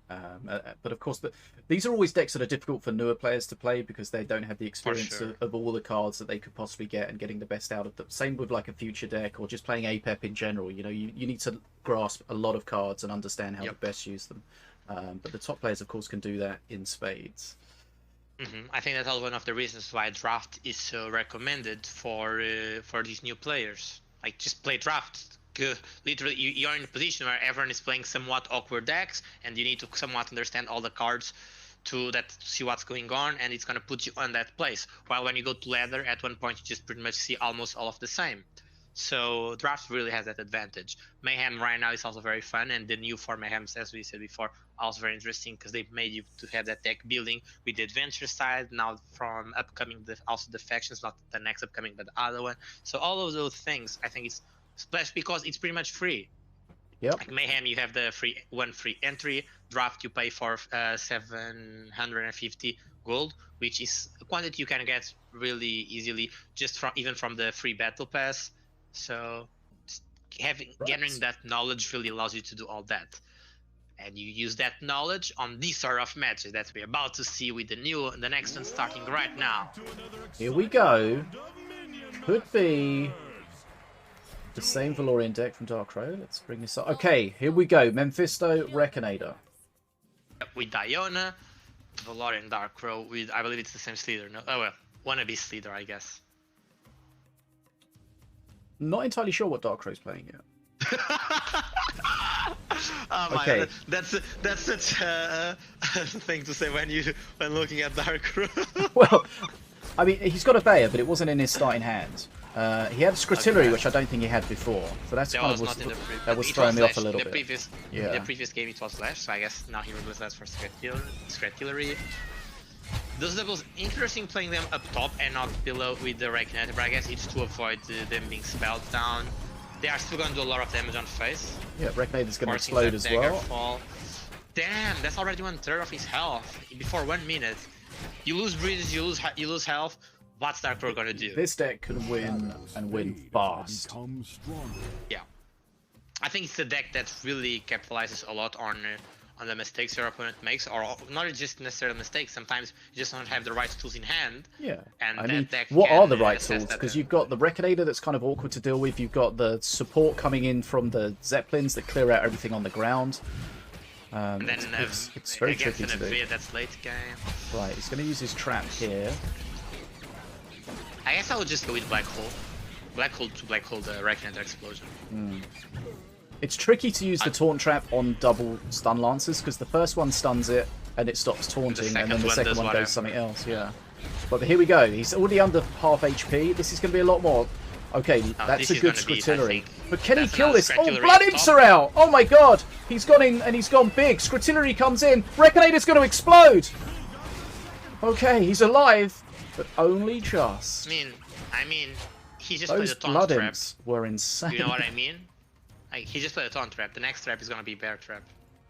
But of course, these are always decks that are difficult for newer players to play because they don't have the experience of all the cards that they could possibly get and getting the best out of them. Same with like a future deck or just playing APEP in general. You know, you need to grasp a lot of cards and understand how to best use them. But the top players, of course, can do that in spades. I think that's also one of the reasons why draft is so recommended for these new players. Like, just play draft. Literally, you're in a position where everyone is playing somewhat awkward decks, and you need to somewhat understand all the cards to see what's going on, and it's gonna put you on that place. While when you go to ladder, at one point you just pretty much see almost all of the same. So draft really has that advantage. Mayhem right now is also very fun, and the new four Mayhems, as we said before, also very interesting because they made you to have that deck building with the adventure side. Now from upcoming, also the factions, not the next upcoming, but the other one. So all of those things, I think it's especially because it's pretty much free. Yep. Like Mayhem, you have the one free entry. Draft, you pay for 750 gold, which is a quantity you can get really easily just from the free battle pass. So gathering that knowledge really allows you to do all that, and you use that knowledge on these sort of matches that we're about to see with the next one starting right now. Here we go. Could be the same Valorian deck from Darkrow. Let's bring this up. Okay, here we go. Memfisto, Reconator. With Diona, Valorian Darkrow, with, I believe it's the same Slither. No, oh well, wannabe Slither, I guess. Not entirely sure what Darkrow's playing yet. Oh my Okay. God. That's such a thing to say when looking at Darkrow. Well, I mean, he's got a Bayer, but it wasn't in his starting hand. He had Scrotillery, which I don't think he had before. So that's kind of that was throwing me off a little bit. In the previous game it was Slash, so I guess now he removes that for Scrotillery. Those doubles, interesting playing them up top and not below with the Reconator, but I guess it's to avoid them being spelled down. They are still going to do a lot of damage on face. Yeah, Reconator's going to explode as well. Fall. Damn, that's already 1/3 of his health before 1 minute. You lose breezes, you lose health. What's Darkrow gonna do? This deck can win and win fast. Yeah, I think it's a deck that really capitalizes a lot on the mistakes your opponent makes, or not just necessarily mistakes. Sometimes you just don't have the right tools in hand. Yeah, and I mean, deck what are the right tools? Because you've got the Reconator that's kind of awkward to deal with. You've got the support coming in from the Zeppelins that clear out everything on the ground. And then it's very tricky to do. That's late game. Right, he's going to use his trap here. I guess I would just go with Black Hole. Black Hole to Black Hole the Reconator explosion. It's tricky to use the taunt trap on double stun lancers because the first one stuns it and it stops taunting, and then the second one does something else. Yeah, but here we go. He's already under half HP. This is going to be a lot more. Okay, that's a good Scrotillery. But can he kill this? Oh, Blood Imps are out! Oh my god! He's gone in and he's gone big. Scrotillery comes in. Reconator's going to explode! Okay, he's alive, but only just. I mean, he just Those played a taunt Blood trap. Imps were insane. You know what I mean? Like, he just played a taunt trap. The next trap is going to be Bear Trap.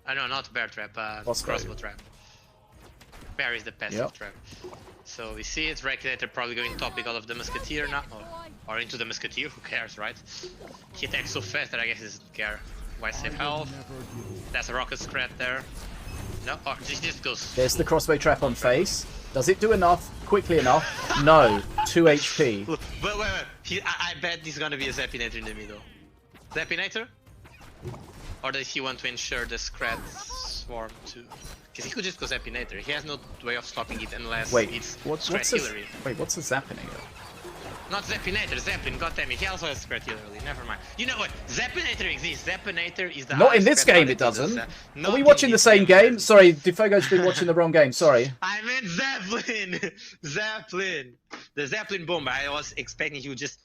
No, not Bear Trap, crossbow trap. Bear is the passive trap. So we see it. Regulator probably going top because of the Musketeer now. Or into the Musketeer, who cares, right? He attacks so fast that I guess he doesn't care. Why save health? That's a rocket scrat there. No, oh, just goes. There's the crossbow trap on face. Does it do enough? Quickly enough? No. 2 HP. Look, wait. I bet there's gonna be a Zappinator in the middle. Zappinator? Or does he want to ensure the Scrat swarm too? Because he could just go Zappinator. He has no way of stopping it unless it's what's a Zappinator? Not Zappinator, Zeppelin, goddammit, he also has Scrat Hillary, never mind. You know what? Zappinator exists. Zappinator is the Not in this game, it doesn't. Are we watching the same game? Sorry, DfogoX been watching the wrong game, sorry. I meant Zeppelin! Zeppelin! The Zeppelin bomber. I was expecting he would just,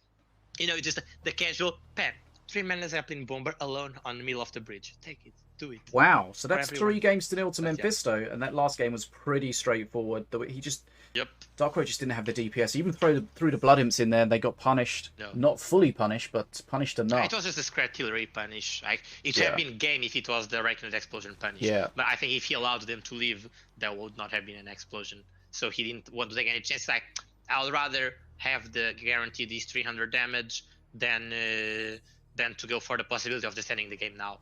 you know, just the casual pen. 3-mana Zeppelin bomber alone on the middle of the bridge. Take it. Do it. Wow, so that's 3 games to 0 to Memfisto, and that last game was pretty straightforward. He just... Yep. Darkroad just didn't have the DPS. Even threw the Blood Imps in there, and they got punished. No. Not fully punished, but punished enough. It was just a Scrat Hillary punish. Like, it would have been game if it was the Reckoning Explosion punish. Yeah. But I think if he allowed them to leave, there would not have been an explosion. So he didn't want to take any chance. Like, I would rather have the guarantee these 300 damage than to go for the possibility of just ending the game now.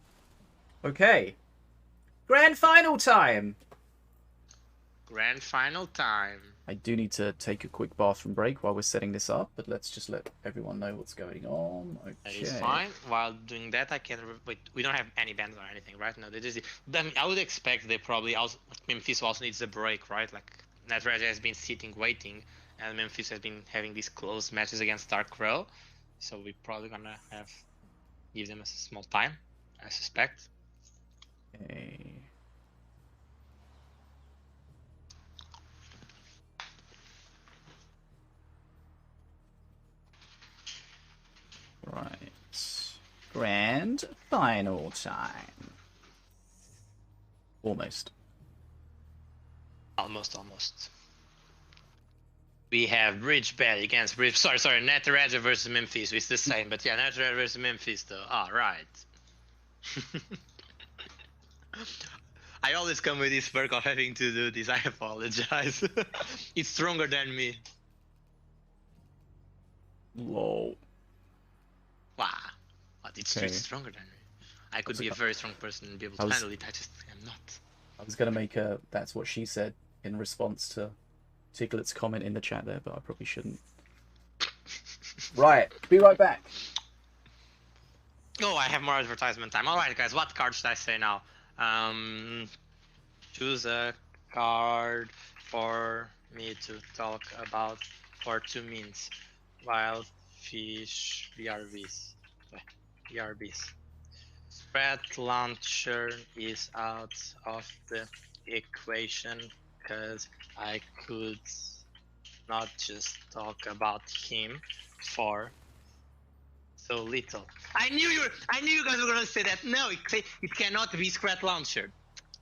Okay. Grand final time! Grand final time. I do need to take a quick bathroom break while we're setting this up, but let's just let everyone know what's going on. Okay. That is fine. While doing that, I can... Wait, we don't have any bans or anything, right? No, they just... Then I would expect they probably... Memfisto also needs a break, right? Like, Nataraja has been sitting, waiting, and Memfisto has been having these close matches against Darkroad. So we're probably gonna give them a small time, I suspect. Okay. Right. Grand final time. Almost. Almost. We have Bridge Bad against Bridge... Sorry, Nataraja versus Memfisto. It's the same, but yeah, Nataraja versus Memfisto. Alright. I always come with this perk of having to do this. I apologize. It's stronger than me. Lol. Wow. But it's really stronger than me. I could be a very strong person and be able to handle it. I just am not. I was going to make a that's what she said in response to Tiglet's comment in the chat there, but I probably shouldn't. Right. Be right back. Oh, I have more advertisement time. Alright, guys. What card should I say now? Choose a card for me to talk about for 2 minutes. Wild fish BRBs. Spread launcher is out of the equation because I could not just talk about him for so little. I knew you guys were gonna say that. No, it cannot be Scrat Launcher.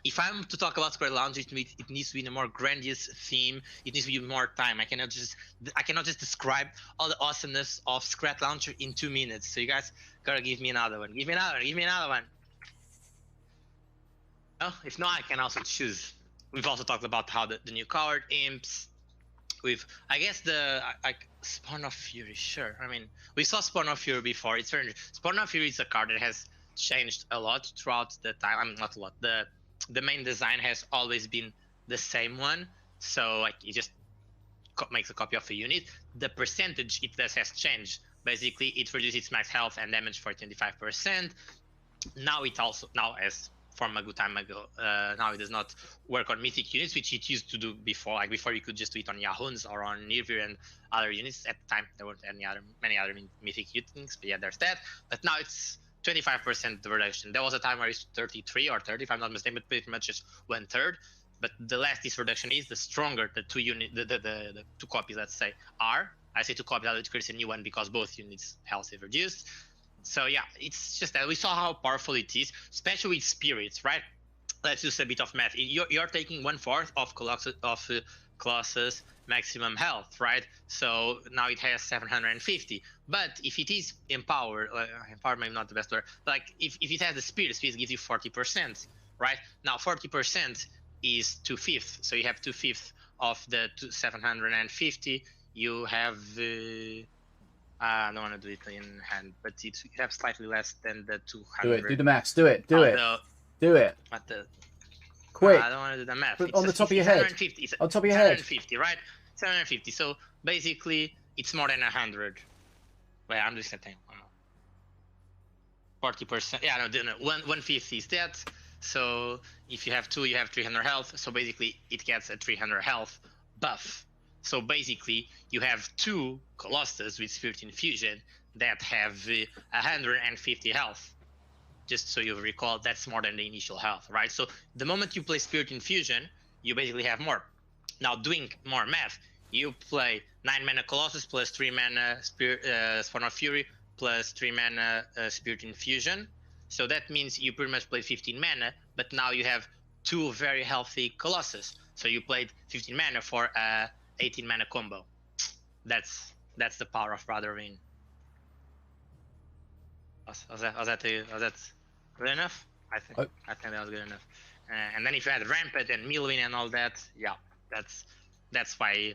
If I'm to talk about Scrat Launcher, it needs to be in a more grandiose theme. It needs to be more time. I cannot just describe all the awesomeness of Scrat Launcher in 2 minutes. So you guys gotta give me another one. Give me another one. Oh, if not, I can also choose. We've also talked about how the new card imps. I guess Spawn of Fury, sure. I mean, we saw Spawn of Fury before. It's very Spawn of Fury is a card that has changed a lot throughout the time. I mean, not a lot. The main design has always been the same one. So like, it just makes a copy of a unit. The percentage it does has changed. Basically, it reduces its max health and damage for 25%. Now as from a good time ago, now it does not work on mythic units, which it used to do before. Like before, you could just do it on Yahuns or on Nirvir and other units. At the time, there weren't many other mythic units, but yeah, there's that. But now it's 25% reduction. There was a time where it's 33 or 30, if I'm not mistaken, but pretty much just 1/3. But the less this reduction is, the stronger the the 2 copies, let's say, are. I say 2 copies, I'll create a new one because both units' health is reduced. So yeah, it's just that we saw how powerful it is, especially with spirits, right? Let's do a bit of math. You're taking 1/4 of Colossus' maximum health, right? So now it has 750. But if it is empowered maybe not the best word, but like if it has the spirit gives you 40%, right? Now 40% is 2/5, so you have 2/5 of the 750, you have I don't want to do it in hand, but you have slightly less than the 200. Do it. Do the maths. Do it. Do it. Do it. What the? Quick. I don't want to do the math. But on the top of your head. On top of your head. 750, right? 750. So basically, it's more than 100. Wait, I'm just saying. 40%. Yeah, no. 150 is that. So if you have 2, you have 300 health. So basically, it gets a 300 health buff. So basically, you have 2 Colossus with Spirit Infusion that have 150 health. Just so you recall, that's more than the initial health, right? So the moment you play Spirit Infusion, you basically have more. Now, doing more math, you play 9 mana Colossus plus 3 mana Spawn of Fury plus 3 mana Spirit Infusion. So that means you pretty much played 15 mana, but now you have 2 very healthy Colossus. So you played 15 mana for 18 mana combo. That's the power of Brother Win. Was that good enough? I think that was good enough. And then if you had Rampant and Millwin and all that, yeah, that's why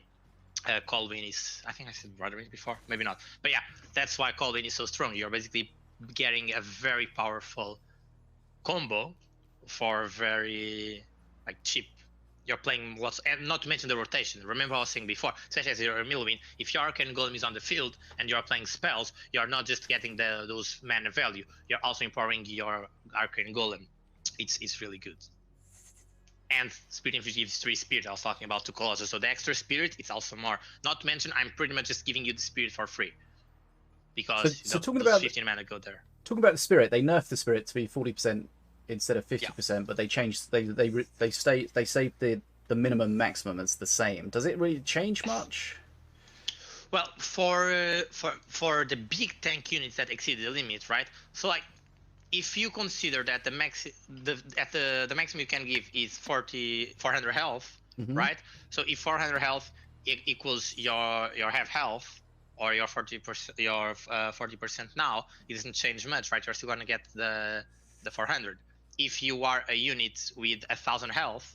Colwyn is. I think I said Brother Win before, maybe not, but yeah, that's why Colwyn is so strong. You're basically getting a very powerful combo for very cheap. You're playing lots, and not to mention the rotation. Remember I was saying before, especially as you're a Millwin, if your Arcane Golem is on the field and you're playing spells, you're not just getting those mana value, you're also empowering your Arcane Golem. It's really good. And Spirit Infusion gives 3 spirit. I was talking about 2 Colossus, so the extra spirit, it's also more. Not to mention, I'm pretty much just giving you the spirit for free. Because so talking about 15 mana go there. Talking about the spirit, they nerfed the spirit to be 40% instead of 50%, but they changed. They saved the minimum maximum as the same. Does it really change much? Well, for the big tank units that exceed the limit, right? So if you consider that the maximum you can give is 400 health, right? So if 400 health equals your half health or your 40%, your 40% now, it doesn't change much, right? You're still gonna get the 400. If you are a unit with 1,000 health,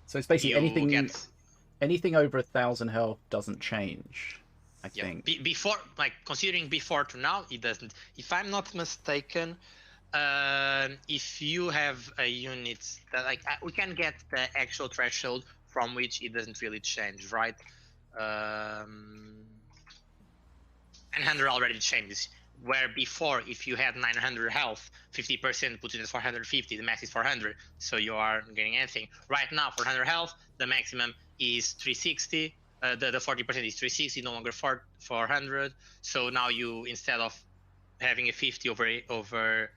so it's basically anything over 1,000 health doesn't change. I think before, considering before to now, it doesn't. If I'm not mistaken, if you have a unit that we can get the actual threshold from which it doesn't really change, right? And 100 already changes. Where before, if you had 900 health, 50% puts it at 450, the max is 400, so you aren't getting anything. Right now, 400 health, the maximum is 360, the 40% is 360, no longer 400, so now you, instead of having a 50 over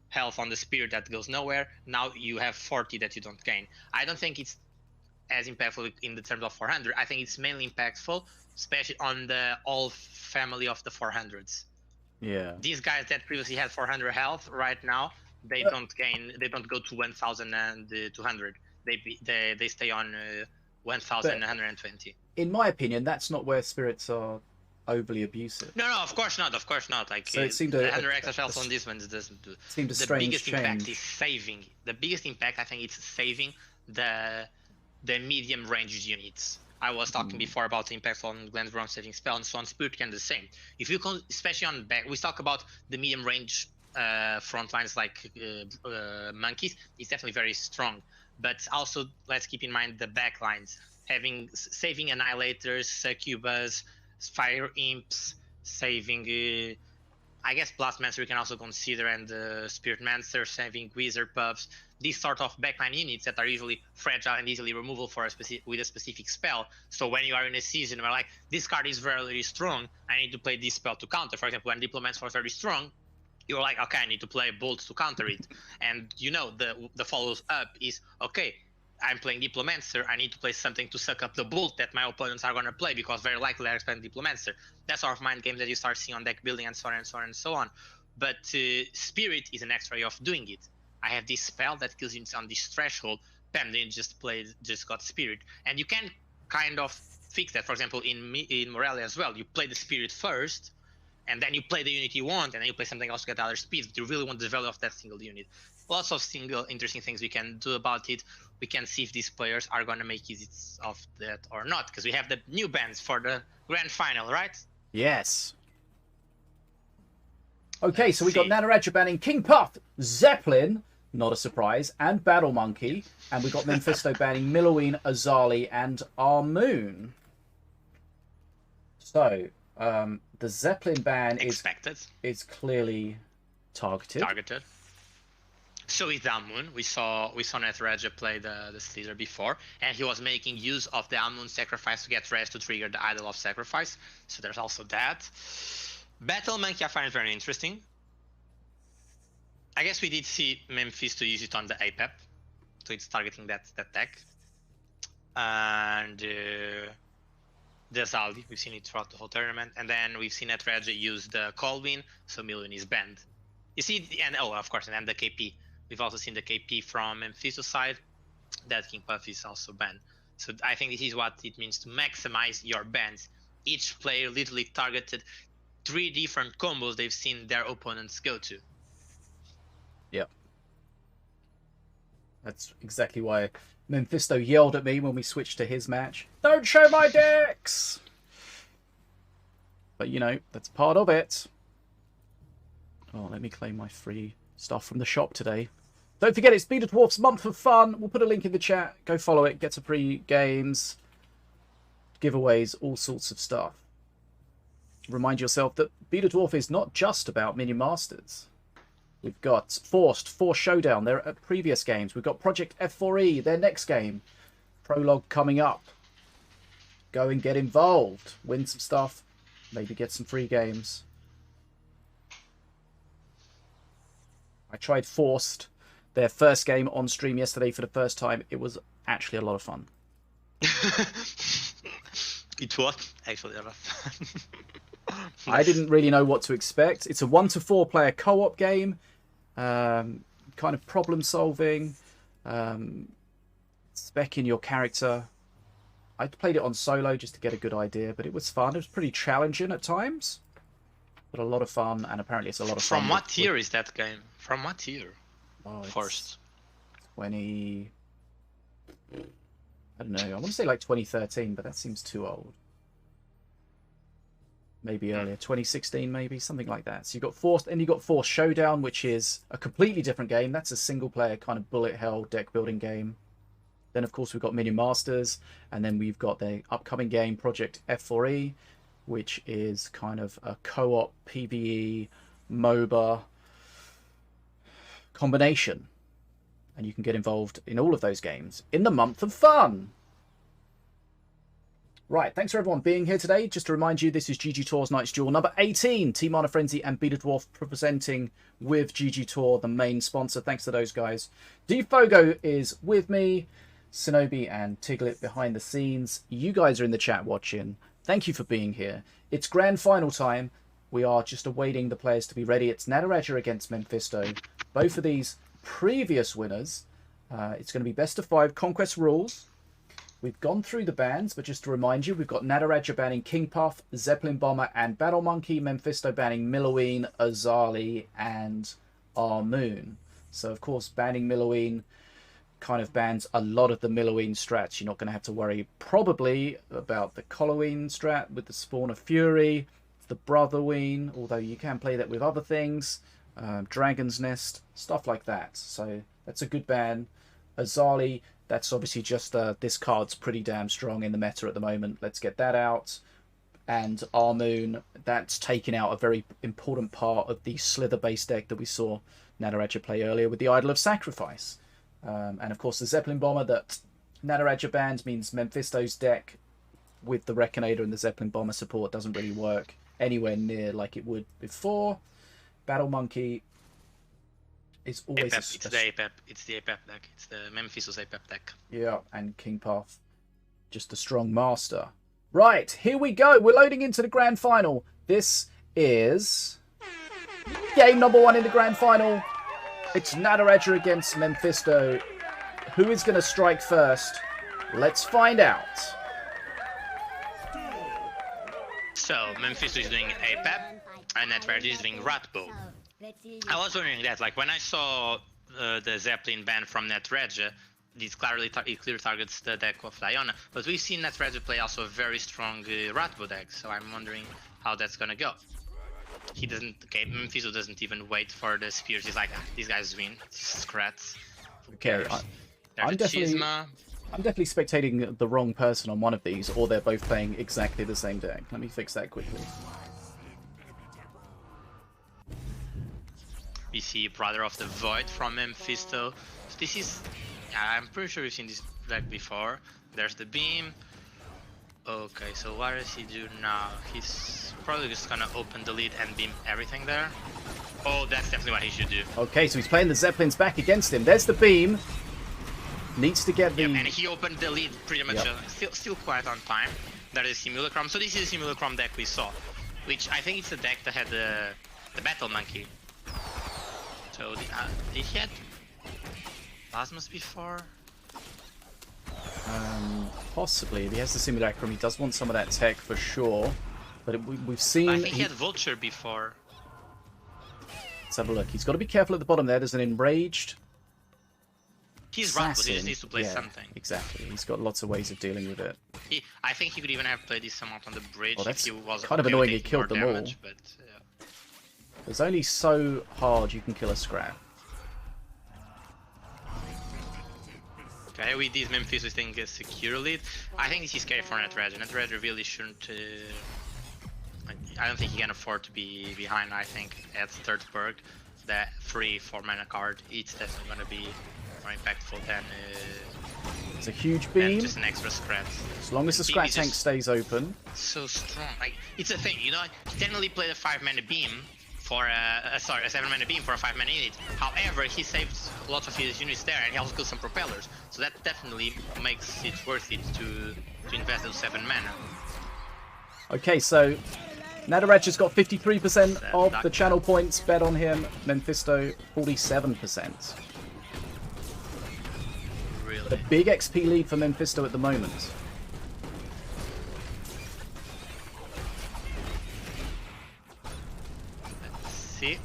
health on the spirit that goes nowhere, now you have 40 that you don't gain. I don't think it's as impactful in the terms of 400, I think it's mainly impactful, especially on the all family of the 400s. Yeah. These guys that previously had 400 health, right now they don't go to 1,200. They stay on 1,120. In my opinion, that's not where spirits are overly abusive. No, of course not. So it seemed 100 extra health on these ones doesn't do. Seemed a strange biggest change. Impact is saving. The biggest impact, I think, it's saving the medium ranged units. I was talking before about the impact on Glenn's Bronze saving spell, and so on Spirit can do the same. If you especially on back, we talk about the medium range front lines like monkeys. It's definitely very strong, but also let's keep in mind the back lines. Saving annihilators, succubas, fire imps, saving I guess Blastmancer we can also consider, and Spirit Mancer, saving wizard puffs. These sort of backline units that are usually fragile and easily removable for with a specific spell. So when you are in a season where this card is very strong, I need to play this spell to counter. For example, when Diplomancer was very strong, you're like, okay, I need to play Bolt to counter it. And the follows up is, okay, I'm playing Diplomancer, I need to play something to suck up the Bolt that my opponents are going to play, because very likely they're expecting Diplomancer. That's sort of mind games that you start seeing on deck building and so on and so on and so on. But Spirit is an extra way of doing it. I have this spell that kills units on this threshold, bam, then just got Spirit. And you can kind of fix that. For example, in Morelia as well, you play the Spirit first, and then you play the unit you want, and then you play something else to get other speeds, but you really want the value of that single unit. Lots of single interesting things we can do about it. We can see if these players are going to make use of that or not, because we have the new bans for the grand final, right? Yes. Okay, so we got Nataraja banning King Puff, Zeppelin, not a surprise, and Battle Monkey, and we got Memfisto banning Milloween, Azali, and Armoon. So, the Zeppelin ban is clearly targeted. So is the Armoon. We saw Nataraja play the Caesar before, and he was making use of the Armoon sacrifice to get rest to trigger the Idol of Sacrifice. So there's also that. Battle Monkey I find very interesting. I guess we did see Memfisto use it on the APEP, so it's targeting that deck. And the Zaldi, we've seen it throughout the whole tournament, and then we've seen Nataraja use the Colwyn, so Milloween is banned. You see, and of course, and then the KP. We've also seen the KP from Memfisto's side. That King Puff is also banned. So I think this is what it means to maximize your bans. Each player literally targeted 3 different combos they've seen their opponents go to. Yep. That's exactly why Memfisto yelled at me when we switched to his match. Don't show my decks! But, you know, that's part of it. Oh, let me claim my free stuff from the shop today. Don't forget, it's BetaDwarf's Month of Fun. We'll put a link in the chat. Go follow it. Get some free games, giveaways, all sorts of stuff. Remind yourself that BetaDwarf is not just about Minion Masters. We've got Force Showdown, their previous games. We've got Project F4E, their next game. Prologue coming up. Go and get involved. Win some stuff. Maybe get some free games. I tried Forced, their first game on stream yesterday for the first time. It was actually a lot of fun. It was actually a lot of fun. I didn't really know what to expect. It's a 1 to 4 player co-op game. Kind of problem solving. Specking your character. I played it on solo just to get a good idea, but it was fun. It was pretty challenging at times. But a lot of fun, and apparently it's a lot of fun. From what year is that game? From what year? Oh, First. 20... I don't know. I want to say like 2013, but that seems too old. Maybe earlier. 2016, maybe. Something like that. So you got Force, and you got Force Showdown, which is a completely different game. That's a single-player kind of bullet hell deck-building game. Then, of course, we've got Minion Masters, and then we've got the upcoming game, Project F4E, which is kind of a co-op PvE MOBA combination. And you can get involved in all of those games in the month of fun. Right, thanks for everyone being here today. Just to remind you, this is GGtoor's Night's Duel number 18. Team Mana Frenzy and BetaDwarf presenting with GGtoor, the main sponsor. Thanks to those guys. DfogoX is with me. Sinobii and Tiglet behind the scenes. You guys are in the chat watching. Thank you for being here. It's grand final time. We are just awaiting the players to be ready. It's Nataraja against Memfisto. Both of these previous winners. It's going to be best of 5 conquest rules. We've gone through the bans, but just to remind you, we've got Nataraja banning King Puff, Zeppelin Bomber, and Battle Monkey. Memfisto banning Milloween, Azali, and Armoon. So, of course, banning Milloween kind of bans a lot of the Milloween strats. You're not going to have to worry probably about the Colloween strat with the Spawn of Fury, the Brotherween, although you can play that with other things, Dragon's Nest, stuff like that. So that's a good ban. Azali, that's obviously just this card's pretty damn strong in the meta at the moment. Let's get that out. And Armoon, that's taken out a very important part of the Slither-based deck that we saw Nataraja play earlier with the Idol of Sacrifice. And of course the Zeppelin Bomber that Nataraja bans means Memfisto's deck with the Reconator and the Zeppelin Bomber support doesn't really work anywhere near like it would before. Battle Monkey is always it's the APEP. It's the APEP deck. It's the Memfisto's APEP deck. Yeah, and King Puff, just a strong master. Right, here we go. We're loading into the grand final. This is game number 1 in the grand final. It's Nataraja against Memfisto. Who is going to strike first? Let's find out. So, Memfisto is doing APEP. And Nataraja is doing rat bow. So, let's hear you I was wondering that, like when I saw the Zeppelin ban from Nataraja, this it clearly targets the deck of Diana, but we've seen Nataraja play also a very strong Ratbo deck, so I'm wondering how that's gonna go. He doesn't, okay, Memfisto doesn't even wait for the spears, he's like, ah, these guys win, scrats. Okay, I'm definitely spectating the wrong person on one of these, or they're both playing exactly the same deck. Let me fix that quickly. We see Brother of the Void from Memfisto. So this is, I'm pretty sure we've seen this deck before. There's the beam. Okay, so what does he do now? He's probably just gonna open the lead and beam everything there. Oh, that's definitely what he should do. Okay, so he's playing the Zeppelins back against him. There's the beam. Needs to get the... Yep, and he opened the lead pretty much, still quite on time. That is Simulacrum. So this is the Simulacrum deck we saw, which I think it's a deck that had the Battle Monkey. So did he had Plasmas before? Possibly. If he has the Simulacrum, he does want some of that tech for sure. But we've seen... I think he had Vulture before. Let's have a look. He's got to be careful at the bottom there. There's an Enraged... He's right, but he just needs to play something. Exactly. He's got lots of ways of dealing with it. I think he could even have played this somewhat on the bridge if he was kind of annoying he killed them all. But, yeah. There's only so hard you can kill a scrap. Okay, with this Memfisto thing a secure lead. I think this is scary for Nataraja. Nataraja really shouldn't... I don't think he can afford to be behind. I think at third perk, that free 4-mana card, it's definitely going to be more impactful than... it's a huge beam. Just an extra scratch. As long as the scratch tank stays open. So strong. Like, it's a thing, you know. He technically played a 5-mana beam for a 7-mana beam for a 5-mana unit. However, he saved lots of his units there, and he also killed some propellers. So that definitely makes it worth it to invest those 7 mana. Okay, so Nataraja's got 53% of the channel points bet on him. Memfisto 47%. Really? A big XP lead for Memfisto at the moment. Let's see.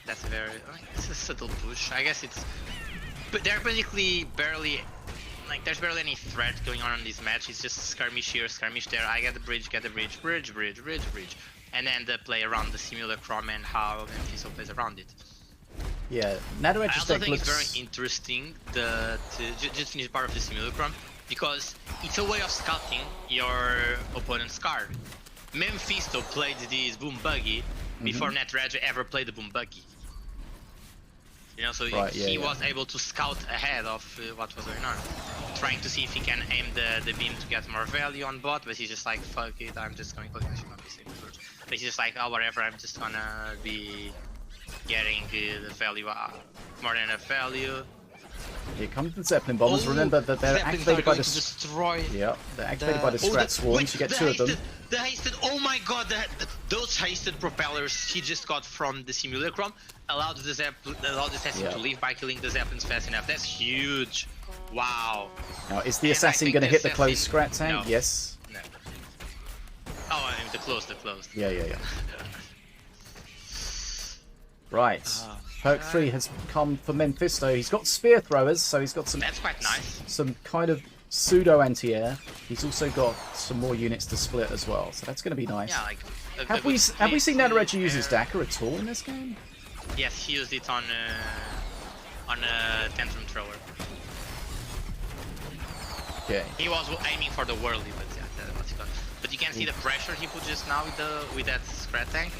That's very... it's a subtle push. I guess it's... But they're basically barely... Like, there's barely any threat going on in this match. It's just skirmish here, skirmish there. I get the bridge, bridge. And then the play around the Simulacrum and how Memfisto plays around it. Yeah, Nataraja's I also deck think looks... it's very interesting to just finish part of the Simulacrum, because it's a way of scouting your opponent's card. Memfisto played this Boom Buggy before Nataraja ever played the Boom Buggy. You know, so he was able to scout ahead of what was going on, trying to see if he can aim the beam to get more value on bot, but he's just like, fuck it, I'm just going... But he's just like, oh, whatever, I'm just gonna be getting the value, more than enough value. Here comes the Zeppelin bombers. Remember that they're activated by the... destroy. Yeah, they're activated by the Scrat Swarms. You get 2 of them. The hasted, oh my god, those hasted propellers he just got from the Simulacrum allowed the assassin to leave by killing the Zeppelins fast enough. That's huge. Wow. Now, is the assassin going to hit the closed Scrat tank? No. Yes. No. Oh, I mean, the closed. Yeah. Right. Perk 3 has come for Memfisto. He's got spear throwers, so he's got some... That's quite nice. Some kind of pseudo anti-air. He's also got some more units to split as well, so that's going to be nice. Yeah, like... Have we seen Nataraja use his Dagger at all in this game? Yes, he used it on a Tantrum Thrower. Okay. He was aiming for the Whirly, but yeah, that's what he got. But you can see the pressure he put just now with that Scrat tank.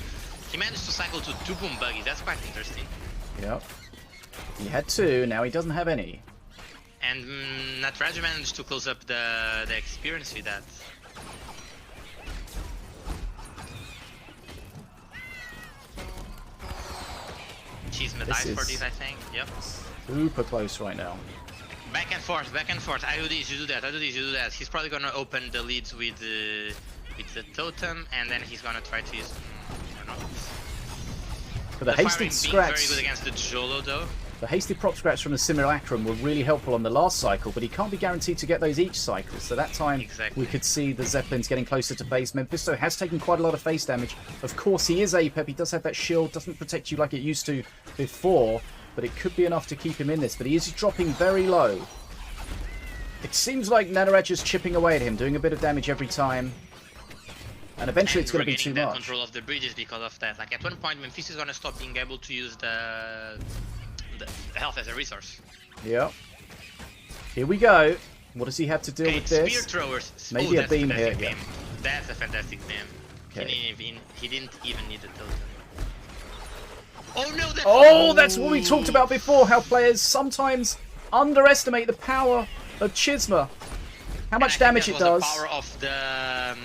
He managed to cycle to 2 Boom Buggies, that's quite interesting. Yep. He had 2, now he doesn't have any. And Nataraja managed to close up the experience with that. She's dice for this, I think. Yep. Super close right now. Back and forth. I do this, you do that. You do that. He's probably gonna open the leads with the totem, and then he's gonna try to use... I don't know. For the hasted Scrats... very good against the Jolo, though. The hasted prop scraps from the Simulacrum were really helpful on the last cycle, but he can't be guaranteed to get those each cycle. So that time we could see the Zeppelins getting closer to face. Memfisto has taken quite a lot of face damage. Of course, he is APEP. He does have that shield. Doesn't protect you like it used to before, but it could be enough to keep him in this. But he is dropping very low. It seems like Nataraja's chipping away at him, doing a bit of damage every time. And eventually it's going to be too much. Control of the bridges because of that. Like at one point, Memfisto is going to stop being able to use the health as a resource. Yep. Here we go. What does he have to deal with this? Spear throwers. Maybe a beam here. Beam. That's a fantastic beam. Okay. He didn't even need the tilt. Oh no! That's what we talked about before. How players sometimes underestimate the power of Chizma. How much damage it does. The power of the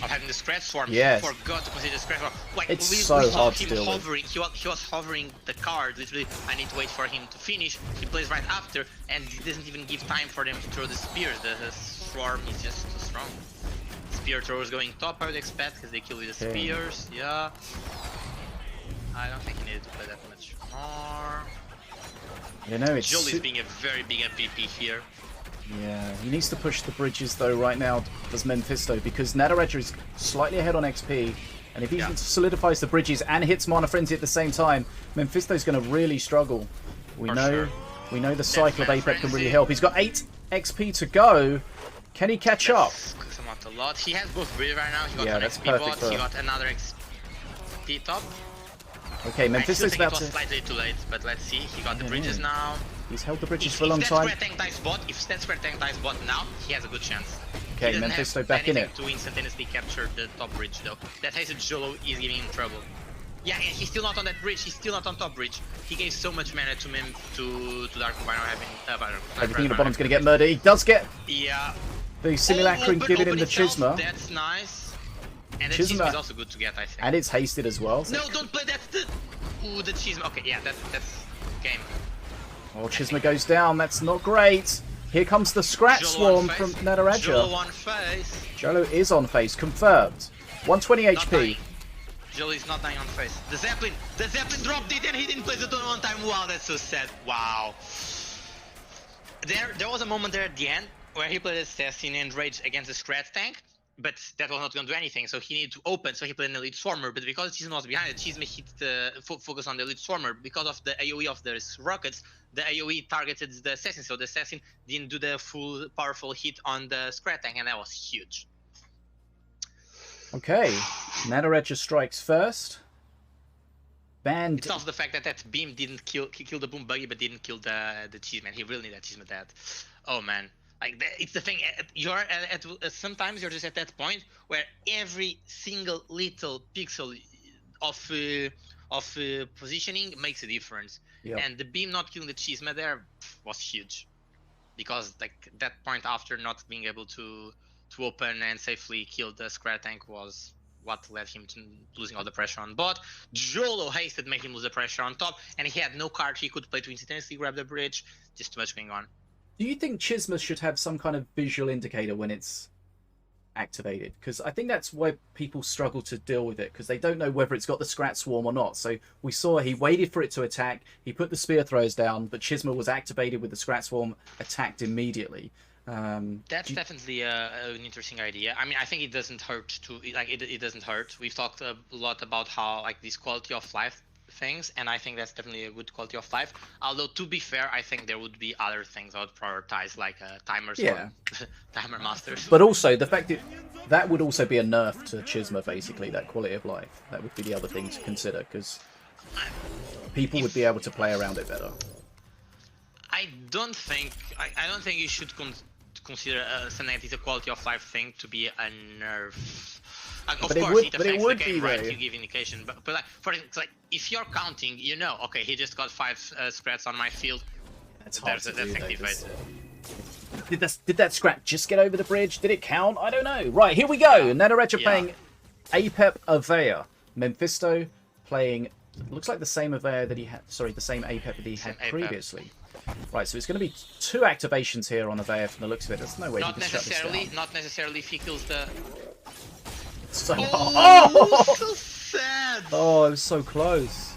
of having the scratch swarm. Yes. He forgot to consider the scratch swarm. Like, it's we so saw hard to him deal hovering. He was hovering the card. Literally, I need to wait for him to finish. He plays right after, and he doesn't even give time for them to throw the spears. The swarm is just too strong. Spear throwers going top, I would expect, because they kill with the spears. Yeah. I don't think he needed to play that much more. You know, it's Joel is being a very big MVP here. Yeah, he needs to push the bridges though right now, does Memfisto, because Nataraja is slightly ahead on XP, and if he solidifies the bridges and hits Mana Frenzy at the same time, Memfisto's going to really struggle. We know the cycle of APEP can really help. He's got 8 XP to go. Can he catch up? A lot. He has both bridges right now. He got an XP bot, he got another XP top. Okay, Memfisto's about to... It was slightly too late, but let's see. He got the bridges now. He's held the bridges for a long time. If that's where tank dies bot now, he has a good chance. Okay, Memfisto back in it. To instantaneously capture the top bridge though. That hasted Jolo is giving him trouble. Yeah, and he's still not on that bridge. He's still not on top bridge. He gave so much mana to Mem to Dark by not having. Everything in the bottom's going to get murdered. He does get. Yeah. The Simulacrum giving him the Chizma. That's nice. And the Chizma is also good to get, I think. And it's hasted as well. So. No, don't play that. Ooh, the Chizma. Okay, yeah, that's game. Oh, Chizma goes down. That's not great. Here comes the Scratch Swarm from Nataraja. Jolo on face. Jolo is on face, confirmed. 120 HP. Jolo is not dying on face. The Zeppelin dropped it and he didn't play the turn one time. Wow, that's so sad. Wow. There was a moment there at the end where he played Assassin and Rage against the Scratch tank, but that was not going to do anything, so he needed to open, so he played an Elite Swarmer, but because Chizma was behind it, Chizma hit the focus on the Elite Swarmer. Because of the AoE of the rockets, the AoE targeted the Assassin, so the Assassin didn't do the full powerful hit on the Scratch tank, and that was huge. Okay, Nataraja strikes first. Banned. It's also the fact that that beam didn't kill the boom buggy, but didn't kill the Chizma. He really needed Chizma dead. Oh man. Like, it's the thing, you're sometimes you're just at that point where every single little pixel of positioning makes a difference. Yep. And the beam not killing the Chizma there was huge. Because like that point after not being able to open and safely kill the Scratch tank was what led him to losing all the pressure on bot. Jolo hasted made him lose the pressure on top, and he had no card he could play to instantaneously grab the bridge. Just too much going on. Do you think Chizma should have some kind of visual indicator when it's activated? Because I think that's why people struggle to deal with it, because they don't know whether it's got the Scratch Swarm or not. So we saw he waited for it to attack, he put the spear throws down, but Chizma was activated with the Scratch Swarm, attacked immediately. That's definitely an interesting idea. I mean, I think it doesn't hurt to it doesn't hurt. We've talked a lot about how like this quality of life things, and I think that's definitely a good quality of life. Although to be fair, I think there would be other things I would prioritize, like timers, timer masters. But also the fact that would also be a nerf to Chizma, basically, that quality of life. That would be the other thing to consider, because people would be able to play around it better. I don't think you should consider something that is a quality of life thing to be a nerf. Of course, it affects the game, right? You give indication, but like, for instance, like if you're counting, you know, okay, he just got 5 scraps on my field. That's hard to do, activated. Did that scrap just get over the bridge? Did it count? I don't know. Right, here we go. Nataraja playing APEP Avea. Memfisto playing, looks like the same Avea that he had. Sorry, the same APEP that he had previously. Right, so it's going to be 2 activations here on Avea from the looks of it. There's no way he can shut this down. Not necessarily Ficus the. So oh, so sad. Oh, it was so close.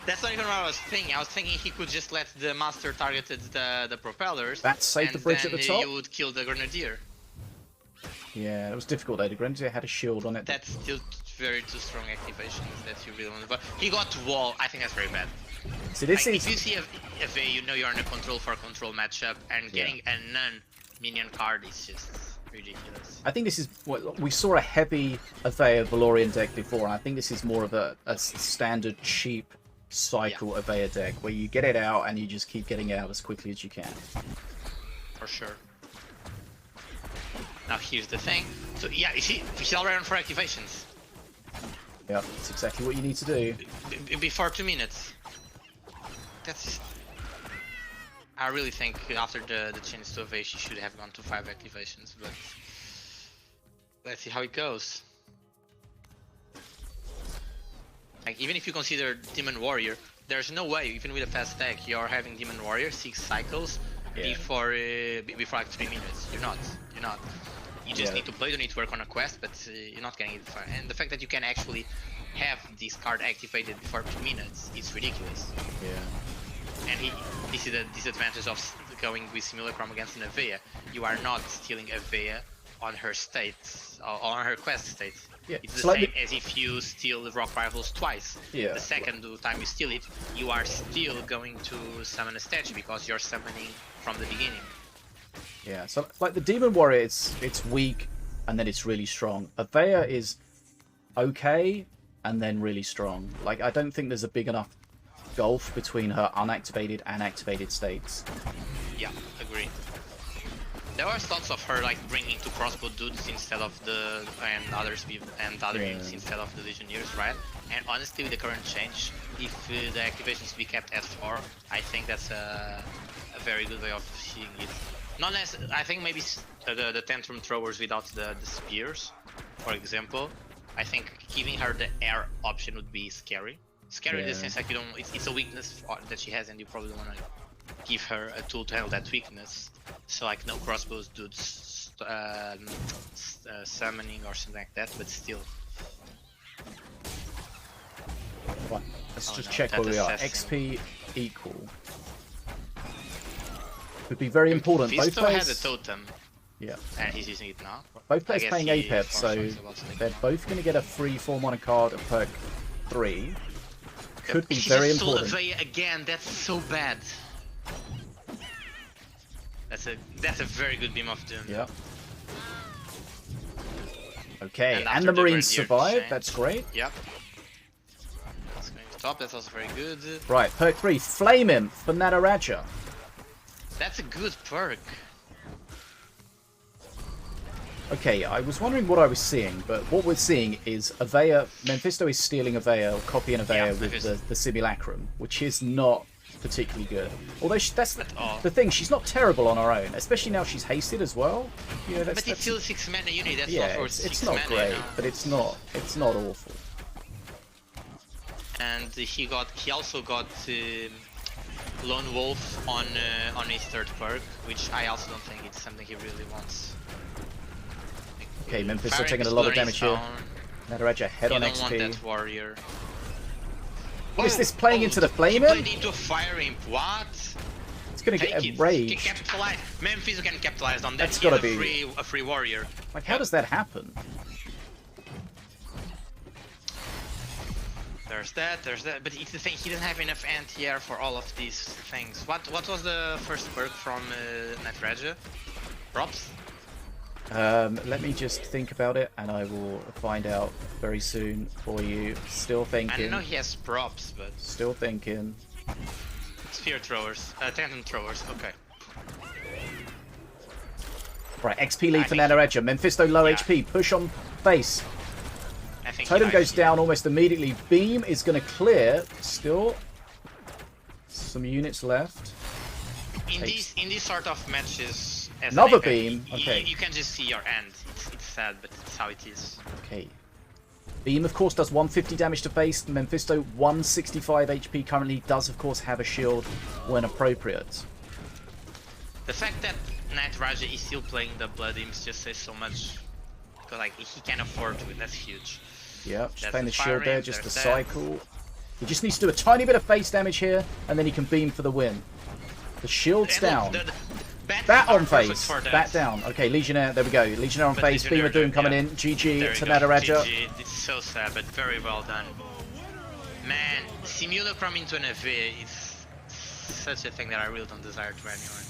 That's not even what I was thinking. I was thinking he could just let the master targeted the propellers. That saved the bridge at the top. You would kill the grenadier. Yeah, it was difficult though. The Grenadier had a shield on it. That's still very too strong activations that you really want. But he got wall. I think that's very bad. See, this Like, is if you see a V, you know you're in a control for control matchup, and getting a non-minion card is just ridiculous. I think this is what we saw a heavy Avea Valorian deck before, and I think this is more of a standard cheap cycle Avea deck where you get it out and you just keep getting it out as quickly as you can. For sure. Now here's the thing. So yeah, she's already on 4 activations. Yeah, that's exactly what you need to do. Before 2 minutes. That's just... I really think after the change to Avea she should have gone to 5 activations, but let's see how it goes. Like, even if you consider Demon Warrior, there's no way, even with a fast tech, you're having Demon Warrior 6 cycles before like 3 minutes. You're not. You just need to play, you need to work on a quest, but you're not getting it far. And the fact that you can actually have this card activated before 2 minutes is ridiculous. Yeah. And this is the disadvantage of going with Simulacrum against an Avea. You are not stealing Avea on her states, or on her quest states. Yeah. It's the same as if you steal the Rock Rivals twice. Yeah. The second time you steal it, you are still going to summon a statue because you're summoning from the beginning. Yeah, so like the Demon Warrior, it's weak and then it's really strong. Avea is okay and then really strong. Like, I don't think there's a big enough gulf between her unactivated and activated states. Yeah, agree. There were thoughts of her like bringing 2 crossbow dudes instead of other units instead of the Legionnaires, right? And honestly, with the current change, if the activations be kept at 4, I think that's a very good way of seeing it. Not less, I think maybe the Tantrum Throwers without the spears, for example. I think giving her the air option would be scary. Scary in the sense that you don't. It's a weakness that she has, and you probably don't want to give her a tool to handle that weakness. So like no crossbows dudes summoning or something like that, but still. Right, let's just check where we are. XP equal. Would be very important. Both players had a totem. Yeah. And he's using it now. Both players playing APEP, so they're both going to get a free 4-mana card at perk 3. Could be very important. Avea again, that's so bad. That's a very good Beam of Doom. Yeah. Okay, and the Marines survive. That's great. Yep. That's going to top. That's also very good. Right, perk 3, Flame Imp for Nataraja. That's a good perk. Okay, I was wondering what I was seeing, but what we're seeing is Avea, Memfisto is stealing Avea, or copying Avea with the Simulacrum, which is not particularly good. Although that's the thing, she's not terrible on her own, especially now she's hasted as well. You know, but it's still 6 mana unit, that's yeah, not for it's not mana, great, you know? but it's not awful. And he also got Lone Wolf on his 3rd perk, which I also don't think it's something he really wants. Okay, Memfisto taking a lot of damage here. Nataraja head on XP. Want that warrior. What is this playing into the Flame Imp? Played into a Fire Imp, what? It's gonna get enraged. Capitalize. Memfisto can capitalize on that. That's gotta be a free warrior. Like, how does that happen? There's that, but it's the thing, he doesn't have enough anti-air for all of these things. What was the first perk from Nataraja? Props? Let me just think about it, and I will find out very soon for you. Still thinking. I know he has props, but... Still thinking. Spear throwers. Tantrum throwers, okay. Right, XP lead for Nataraja. Memfisto low HP, push on face. Totem goes down almost immediately. Beam is going to clear. Still some units left. In these sort of matches, as another beam. Okay. You can just see your end. It's sad, but it's how it is. Okay. Beam, of course, does 150 damage to face. Memfisto 165 HP currently. Does, of course, have a shield when appropriate. The fact that Nataraja is still playing the Blood Imps just says so much. Because like he can afford to. That's huge. Yeah, just playing the shield there, just the cycle. He just needs to do a tiny bit of face damage here, and then he can beam for the win. The shield's down. Bat on face. Bat down. Okay, Legionnaire. There we go. Legionnaire on face. Beam of Doom coming in. GG to Nataraja. GG. It's so sad, but very well done. Man, Simulacrum into an AV is such a thing that I really don't desire to anyone.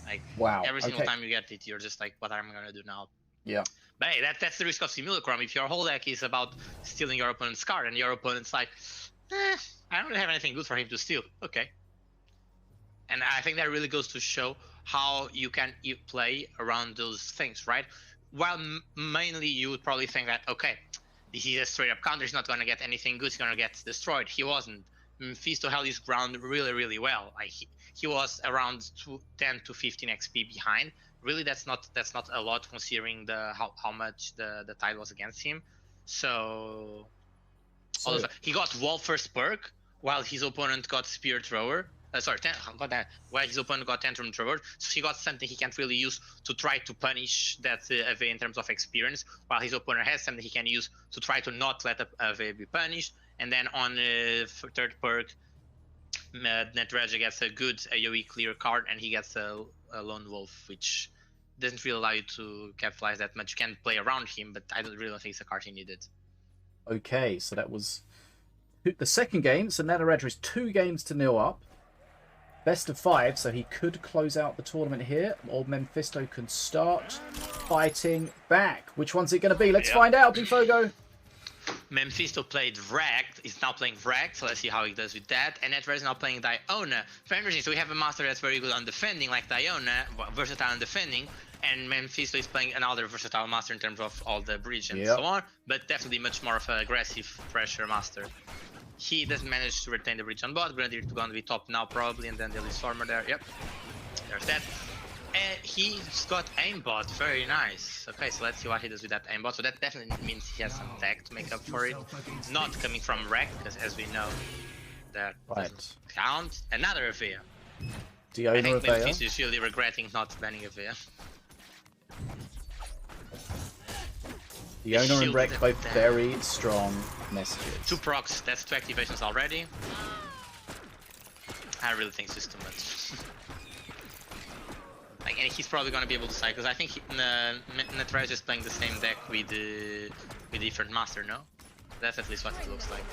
Like, wow. Every single time you get it, you're just like, what am I gonna do now? Yeah. But hey, that's the risk of Simulacrum. If your whole deck is about stealing your opponent's card, and your opponent's like, I don't have anything good for him to steal. Okay. And I think that really goes to show how you can play around those things, right? While mainly you would probably think that, okay, this is a straight up counter, he's not gonna get anything good, he's gonna get destroyed. He wasn't. Memfisto held his ground really, really well. Like he was around 10 to 15 XP behind. Really, that's not a lot considering how much the tide was against him. So he got wall first perk while his opponent got spear thrower. While his opponent got tantrum thrower, so he got something he can't really use to try to punish that AV in terms of experience, while his opponent has something he can use to try to not let AV be punished. And then on third perk, Nataraja gets a good AoE clear card, and he gets a lone wolf, which doesn't really allow you to capitalize that much. You can play around him, but I don't really think it's a card he needed. Okay, so that was the second game. So Nataraja is 2 games to 0 up. Best of 5, so he could close out the tournament here, or Memfisto can start fighting back. Which one's it going to be? Let's find out, Dfogo. Memfisto played Wrecked, he's now playing Wrecked, so let's see how he does with that. And Nataraja is now playing Diona. Very interesting, so we have a master that's very good on defending, like Diona, versatile on defending, and Memfisto is playing another versatile master in terms of all the bridge and so on, but definitely much more of an aggressive pressure master. He doesn't manage to retain the bridge on bot. Grenadier going to be top now probably, and then the Stormer there. Yep, there's that. And he's got aimbot, very nice. Okay, so let's see what he does with that aimbot. So that definitely means he has some tech to make up for it. Not coming from Wreck, because as we know, that doesn't count. Another Avea. I think Memfisto is really regretting not banning Avea. The owner and Wreck both very strong messages. 2 procs, that's 2 activations already. I really think this is too much. Like, and he's probably gonna be able to cycle, because I think Nataraja is playing the same deck with different master, no? That's at least what it looks like.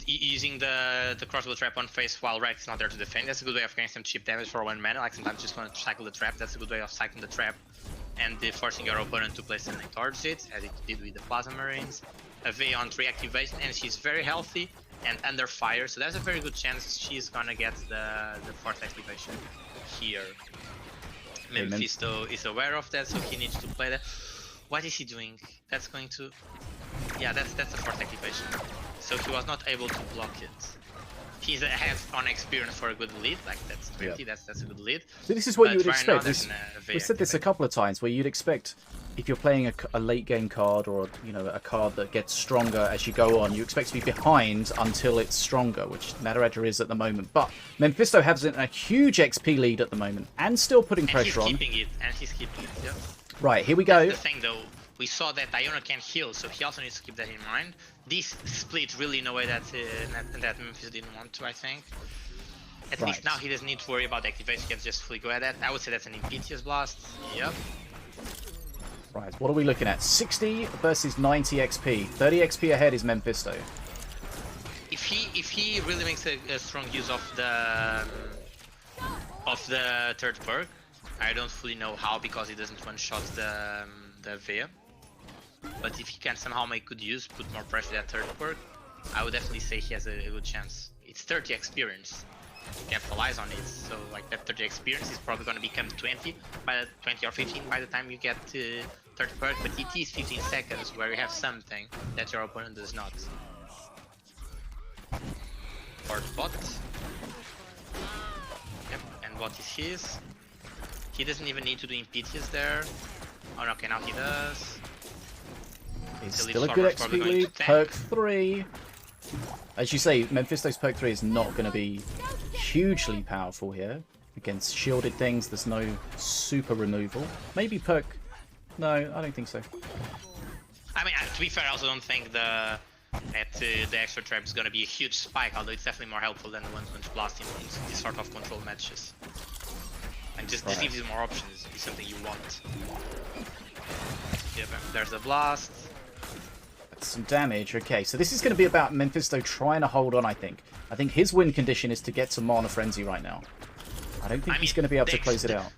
Using the crossbow trap on face while Wreck is not there to defend, that's a good way of getting some cheap damage for 1 mana. Like sometimes just want to cycle the trap, that's a good way of cycling the trap and forcing your opponent to play something towards it, as it did with the Plasma Marines. A V on 3 activation, and she's very healthy and under fire, so there's a very good chance she's gonna get the 4th activation here. Memfisto is aware of that, so he needs to play that. What is he doing? That's going to... Yeah, that's the 4th activation. So he was not able to block it. He's ahead on experience for a good lead, like that's 20, that's a good lead. So this is what you would expect. We've said this a couple of times, where you'd expect, if you're playing a late game card, or a card that gets stronger as you go on, you expect to be behind until it's stronger, which Nataraja is at the moment. But Memfisto has a huge XP lead at the moment, and still putting pressure on. And he's keeping it, yeah. Right, here we go. That's the thing though, we saw that Diona can heal, so he also needs to keep that in mind. This split really in a way that Memfisto didn't want to, I think. At least now he doesn't need to worry about the activation, he can just fully go at that. I would say that's an Impetuous Blast, yep. Right, what are we looking at? 60 versus 90 XP. 30 XP ahead is Memfisto. If he really makes a strong use of the 3rd perk, I don't fully know how, because he doesn't one-shot the Vea. But if he can somehow make good use, put more pressure at 3rd perk, I would definitely say he has a good chance. It's 30 experience. Capitalize on it, so like that 30 experience is probably going to become 20 or 15 by the time you get to 3rd perk, but it is 15 seconds where you have something that your opponent does not. 4th bot. Yep, and what is his? He doesn't even need to do Impetuous there. Oh no, okay, now he does. It's still a good XP lead. Perk 3. As you say, Memfisto's perk 3 is not going to be hugely powerful here. Against shielded things, there's no super removal. Maybe perk... No, I don't think so. I mean, to be fair, I also don't think the that the extra trap is gonna be a huge spike, although it's definitely more helpful than the one-punch blast in these sort of control matches. And just gives you more options, is something you want. Yep, there's the blast. That's some damage. Okay, so this is going to be about Memfisto trying to hold on, I think. I think his win condition is to get to Mana Frenzy right now. I don't think he's going to be able to close it out.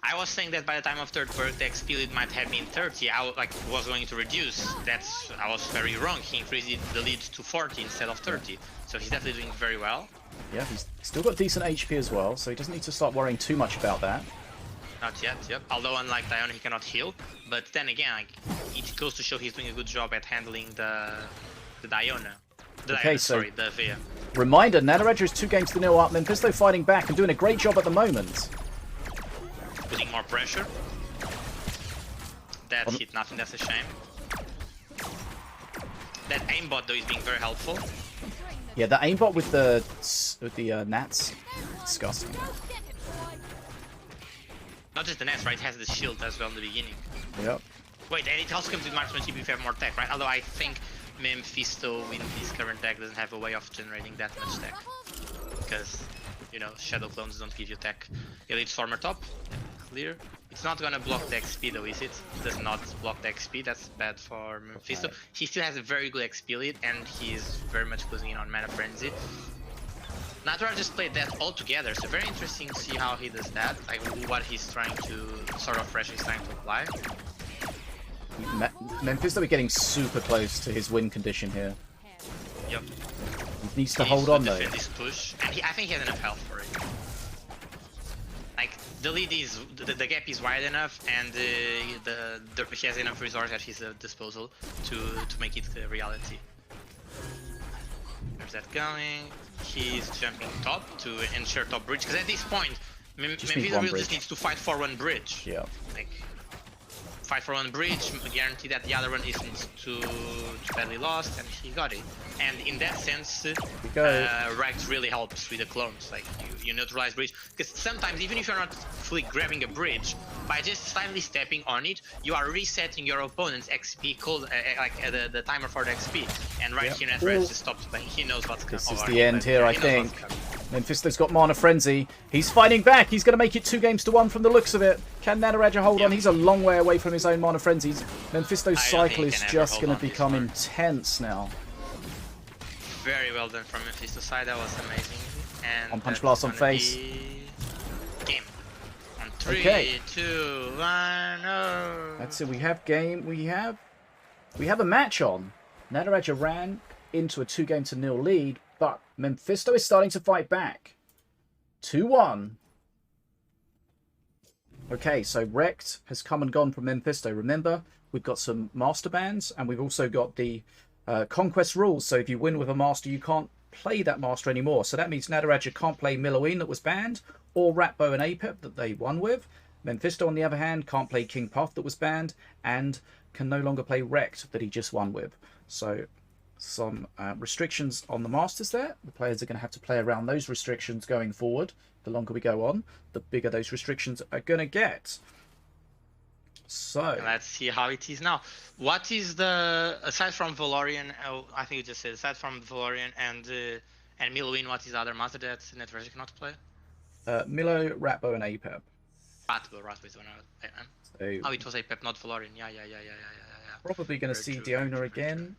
I was saying that by the time of third perk, the XP lead might have been 30. I was going to reduce. I was very wrong. He increased the lead to 40 instead of 30. So he's definitely doing very well. Yeah, he's still got decent HP as well, so he doesn't need to start worrying too much about that. Not yet, yep. Although unlike Tjaenig, he cannot heal. But then again, it goes to show he's doing a good job at handling the Diona. The Via. Reminder, Nataraja is 2 games to 0 up. Memfisto fighting back and doing a great job at the moment. Putting more pressure. That hit nothing, that's a shame. That aimbot though is being very helpful. Yeah, the aimbot with the Nats, disgusting. Not just the Nats, right? It has the shield as well in the beginning. Yep. Wait, and it also comes with marksman if you have more tech, right? Although I think Memfisto in his current deck doesn't have a way of generating that much tech. Because, you know, Shadow Clones don't give you tech. Elite Stormer top, clear. It's not gonna block the XP though, is it? It does not block the XP, that's bad for Memfisto. Right. He still has a very good XP lead and he's very much closing in on Mana Frenzy. Nataraja just played that all together, so very interesting to see how he does that, like what he's trying to, sort of pressure he's trying to apply. Memfisto is getting super close to his win condition here. Yep. He needs to hold on though. This push, and I think he has enough health for it. Like the lead is, the gap is wide enough, and he has enough resources at his disposal to make it a reality. There's that going. He's jumping top to ensure top bridge, because at this point, Memfisto really just needs to fight for one bridge. Yeah. Like, fight for one bridge, guarantee that the other one isn't too badly lost, and he got it. And in that sense, Rect really helps with the clones. Like you neutralize bridge, because sometimes even if you're not fully grabbing a bridge, by just slightly stepping on it, you are resetting your opponent's XP, the timer for the XP. And here, Nataraja just stops playing. He knows what's coming. This is the end here, I think. Memfisto's got Mana Frenzy. He's fighting back. He's going to make it 2 games to 1 from the looks of it. Can Nataraja hold on? He's a long way away from his own Mana Frenzies. Memfisto's cycle is just going to become intense now. Very well done from Memfisto's side. That was amazing. And on punch blast on face. Game. On 3, 2, 1, oh. That's it. We have game. We have a match on. Nataraja ran into a 2-0 lead, but Memfisto is starting to fight back. 2-1. Okay, so Rect has come and gone from Memfisto. Remember, we've got some master bans, and we've also got the conquest rules. So if you win with a master, you can't play that master anymore. So that means Nataraja can't play Miloine that was banned, or Ratbow and Apep that they won with. Memfisto, on the other hand, can't play King Puff that was banned, and can no longer play Rect that he just won with. So some restrictions on the masters there. The players are going to have to play around those restrictions going forward. The longer we go on, the bigger those restrictions are going to get. So let's see how it is now. What is the, aside from Valorian, I think you just said, aside from Valorian and Miloine, what is the other master that Nataraja cannot play? Milo, Ratbow, and Apep. Ratbow is one out. Oh, it was Apep, not Valorian. Yeah. Probably going to see Diona again.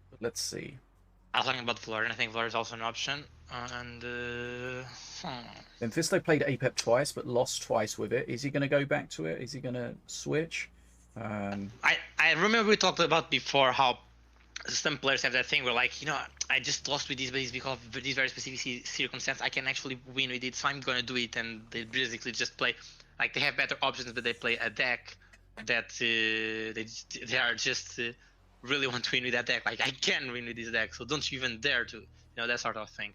But let's see. I was talking about Valorian. I think Valorian is also an option. And Memfisto played Apep twice, but lost twice with it. Is he going to go back to it? Is he going to switch? I remember we talked about before how some players have that thing where, like, you know, I just lost with this, but it's because of this very specific circumstance. I can actually win with it, so I'm going to do it. And they basically just play, like, they have better options, but they play a deck that they are just really want to win with that deck. Like, I can win with this deck, so don't you even dare to, you know, that sort of thing.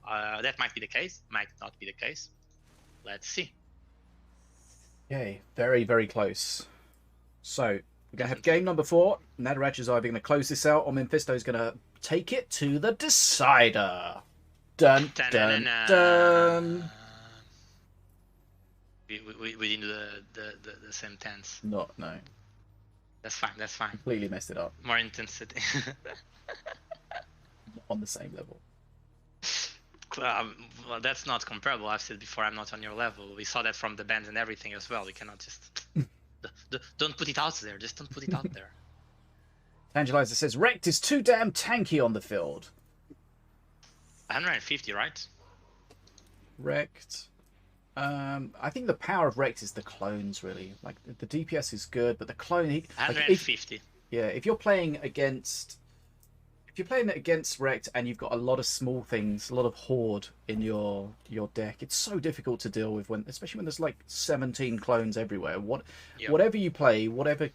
That might be the case, might not be the case. Let's see. Okay, very, very close. So we're going to have game number 4. Nataraja is either going to close this out, or Memfisto is going to take it to the decider. Dun, dun, dun. We didn't do the same tense. No. That's fine. That's fine. Completely messed it up More intensity. on the same level. Well, that's not comparable. I've said before, I'm not on your level. We saw that from the bans and everything as well. We cannot just don't put it out there. Just don't put it out there. Tangelizer says Rect is too damn tanky on the field. 150, right? Rect. I think the power of Rect is the clones, really. Like the DPS is good, but the clone. 150. If you're playing against Rect and you've got a lot of small things, a lot of horde in your deck, it's so difficult to deal with especially when there's like 17 clones everywhere. Whatever you play, whatever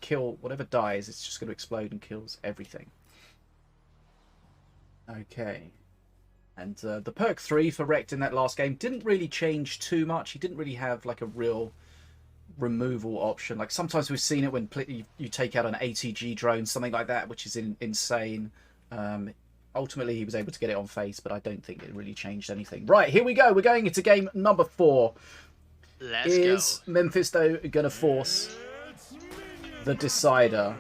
dies, it's just going to explode and kills everything. Okay. And the perk 3 for Rect in that last game didn't really change too much. He didn't really have like a real removal option. Like sometimes we've seen it when you take out an ATG drone, something like that, which is insane. Ultimately, he was able to get it on face, but I don't think it really changed anything. Right, here we go. We're going into game number 4. Is Memfisto going to force the decider?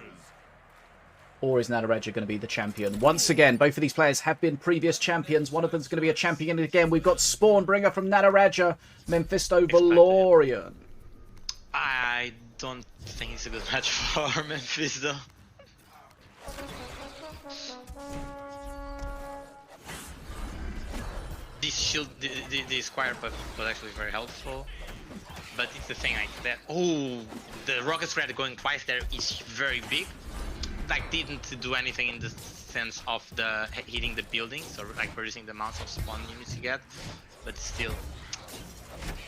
Or is Nataraja going to be the champion? Once again, both of these players have been previous champions. One of them is going to be a champion again. We've got Spawnbringer from Nataraja, Memfisto Valorian. I don't think it's a good match for Memfisto. This shield, the square buff was actually very helpful. But it's the thing like that. Oh, the rocket spread going twice there is very big. Like didn't do anything in the sense of the hitting the building, so like reducing the amount of spawn units you get, but still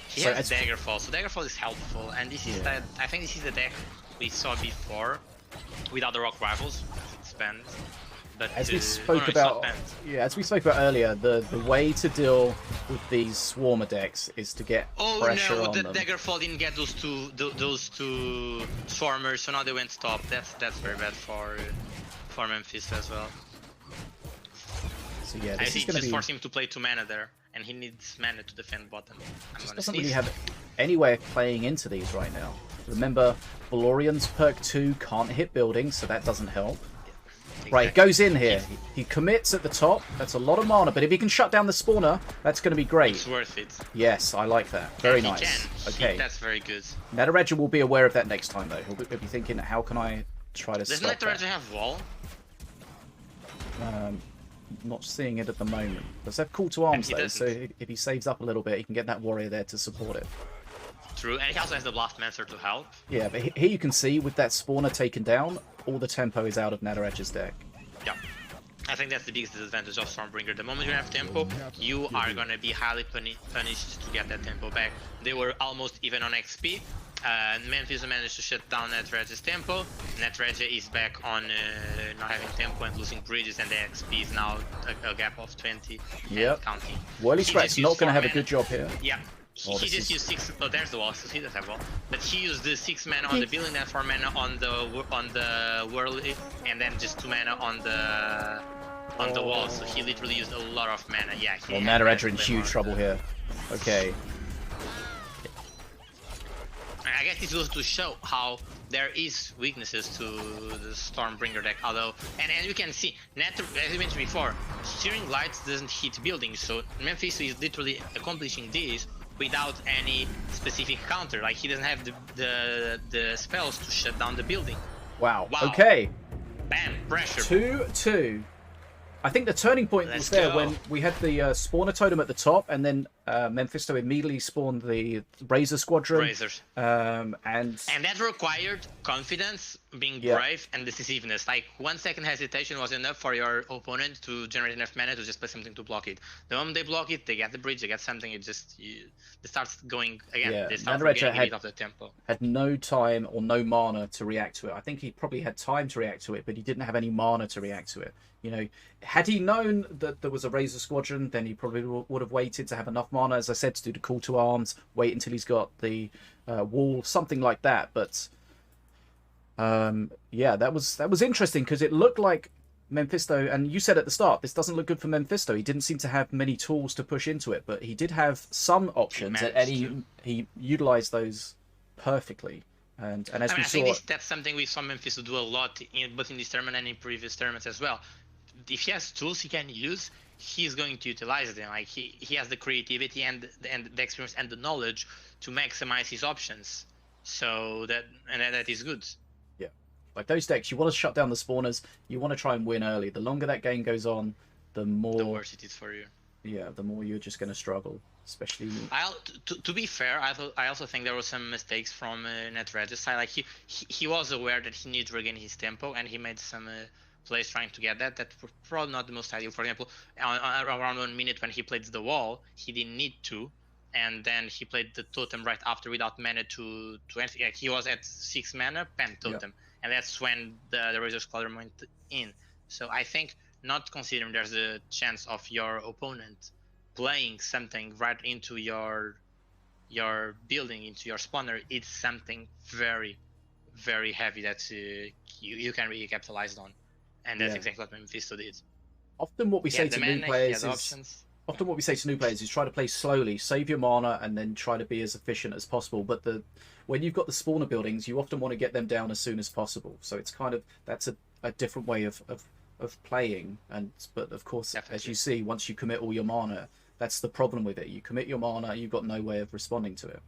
he has Daggerfall, so Daggerfall is helpful, and this is that I think this is the deck we saw before without the rock rivals. It's banned, but as we spoke about earlier, the way to deal with these swarmer decks is to get pressure on them. Oh no, the Daggerfall didn't get those two swarmers, so now they went top. That's very bad for Memfisto as well. So yeah, I think just force him to play 2 mana there, and he needs mana to defend bottom. Just doesn't really have any way of playing into these right now. Remember, Valorian's perk 2 can't hit buildings, so that doesn't help. Exactly. Right, goes in here. He commits at the top. That's a lot of mana, but if he can shut down the spawner, that's going to be great. It's worth it. Yes, I like that. Very nice. Okay, that's very good. Nataraja will be aware of that next time, though. He'll be thinking, how can I try to stop that? Does Nataraja have wall? Not seeing it at the moment. Does have call to arms, though, so if he saves up a little bit, he can get that warrior there to support it. True, and he also has the Blastmancer to help. Yeah, but here you can see, with that spawner taken down, all the tempo is out of Nataraja's deck. Yeah. I think that's the biggest disadvantage of Stormbringer. The moment you have tempo, you are going to be highly punished to get that tempo back. They were almost even on XP. Memfisto managed to shut down Nataraja's tempo. Nataraja is back on not having tempo and losing bridges, and the XP is now a gap of 20 and counting. Whirly Scrat's not going to have a good job here. Yeah. He just used 6. Oh, there's the wall. So he does have wall, but he used the 6 mana on the building, then 4 mana on the whirly, and then just 2 mana on the wall. So he literally used a lot of mana. Yeah. Well, Nataraja in huge trouble here. Okay. I guess this goes to show how there is weaknesses to the Stormbringer deck, although, and you can see, as I mentioned before, Searing Lights doesn't hit buildings, so Memfisto is literally accomplishing this without any specific counter. Like, he doesn't have the spells to shut down the building. Wow. Okay. Bam, pressure. 2-2. I think the turning point was there when we had the spawner totem at the top, and then Memfisto immediately spawned the Razor Squadron. Razors. And that required confidence, being brave, and decisiveness. Like, 1 second hesitation was enough for your opponent to generate enough mana to just play something to block it. The moment they block it, they get the bridge, they get something, it starts going again. Yeah. They start getting rid of the tempo. Had no time or no mana to react to it. I think he probably had time to react to it, but he didn't have any mana to react to it. You know, had he known that there was a Razor Squadron, then he probably would have waited to have enough mana, as I said, to do the call to arms, wait until he's got the wall, something like that. But yeah, that was interesting, because it looked like Memfisto, and you said at the start, this doesn't look good for Memfisto. He didn't seem to have many tools to push into it, but he did have some options, and he utilized those perfectly. And as we I saw, think that's something we saw Memfisto do a lot, both in this tournament and in previous tournaments as well. If he has tools he can use, he's going to utilize them. Like he has the creativity and the experience and the knowledge to maximize his options. So that is good. yeah, like those decks, you want to shut down the spawners. You want to try and win early. The longer that game goes on, the worse it is for you. Yeah, the more you're just going to struggle. Especially. To be fair, I also think there were some mistakes from Nataraja's side. Like he was aware that he needed to regain his tempo, and he made some plays trying to get that. That were probably not the most ideal. For example, around 1 minute when he played the wall, he didn't need to, and then he played the totem right after without mana to anything. Like he was at 6 mana, pen totem, and that's when the Razor Squadron went in. So I think, not considering there's a chance of your opponent playing something right into your building, into your spawner, it's something very, very heavy that you can really capitalize on, and that's exactly what Memfisto did. Often what we say to new players is try to play slowly, save your mana, and then try to be as efficient as possible. But when you've got the spawner buildings, you often want to get them down as soon as possible. So it's kind of, that's a different way of playing. But of course, as you see, once you commit all your mana, that's the problem with it. You commit your mana, you've got no way of responding to it.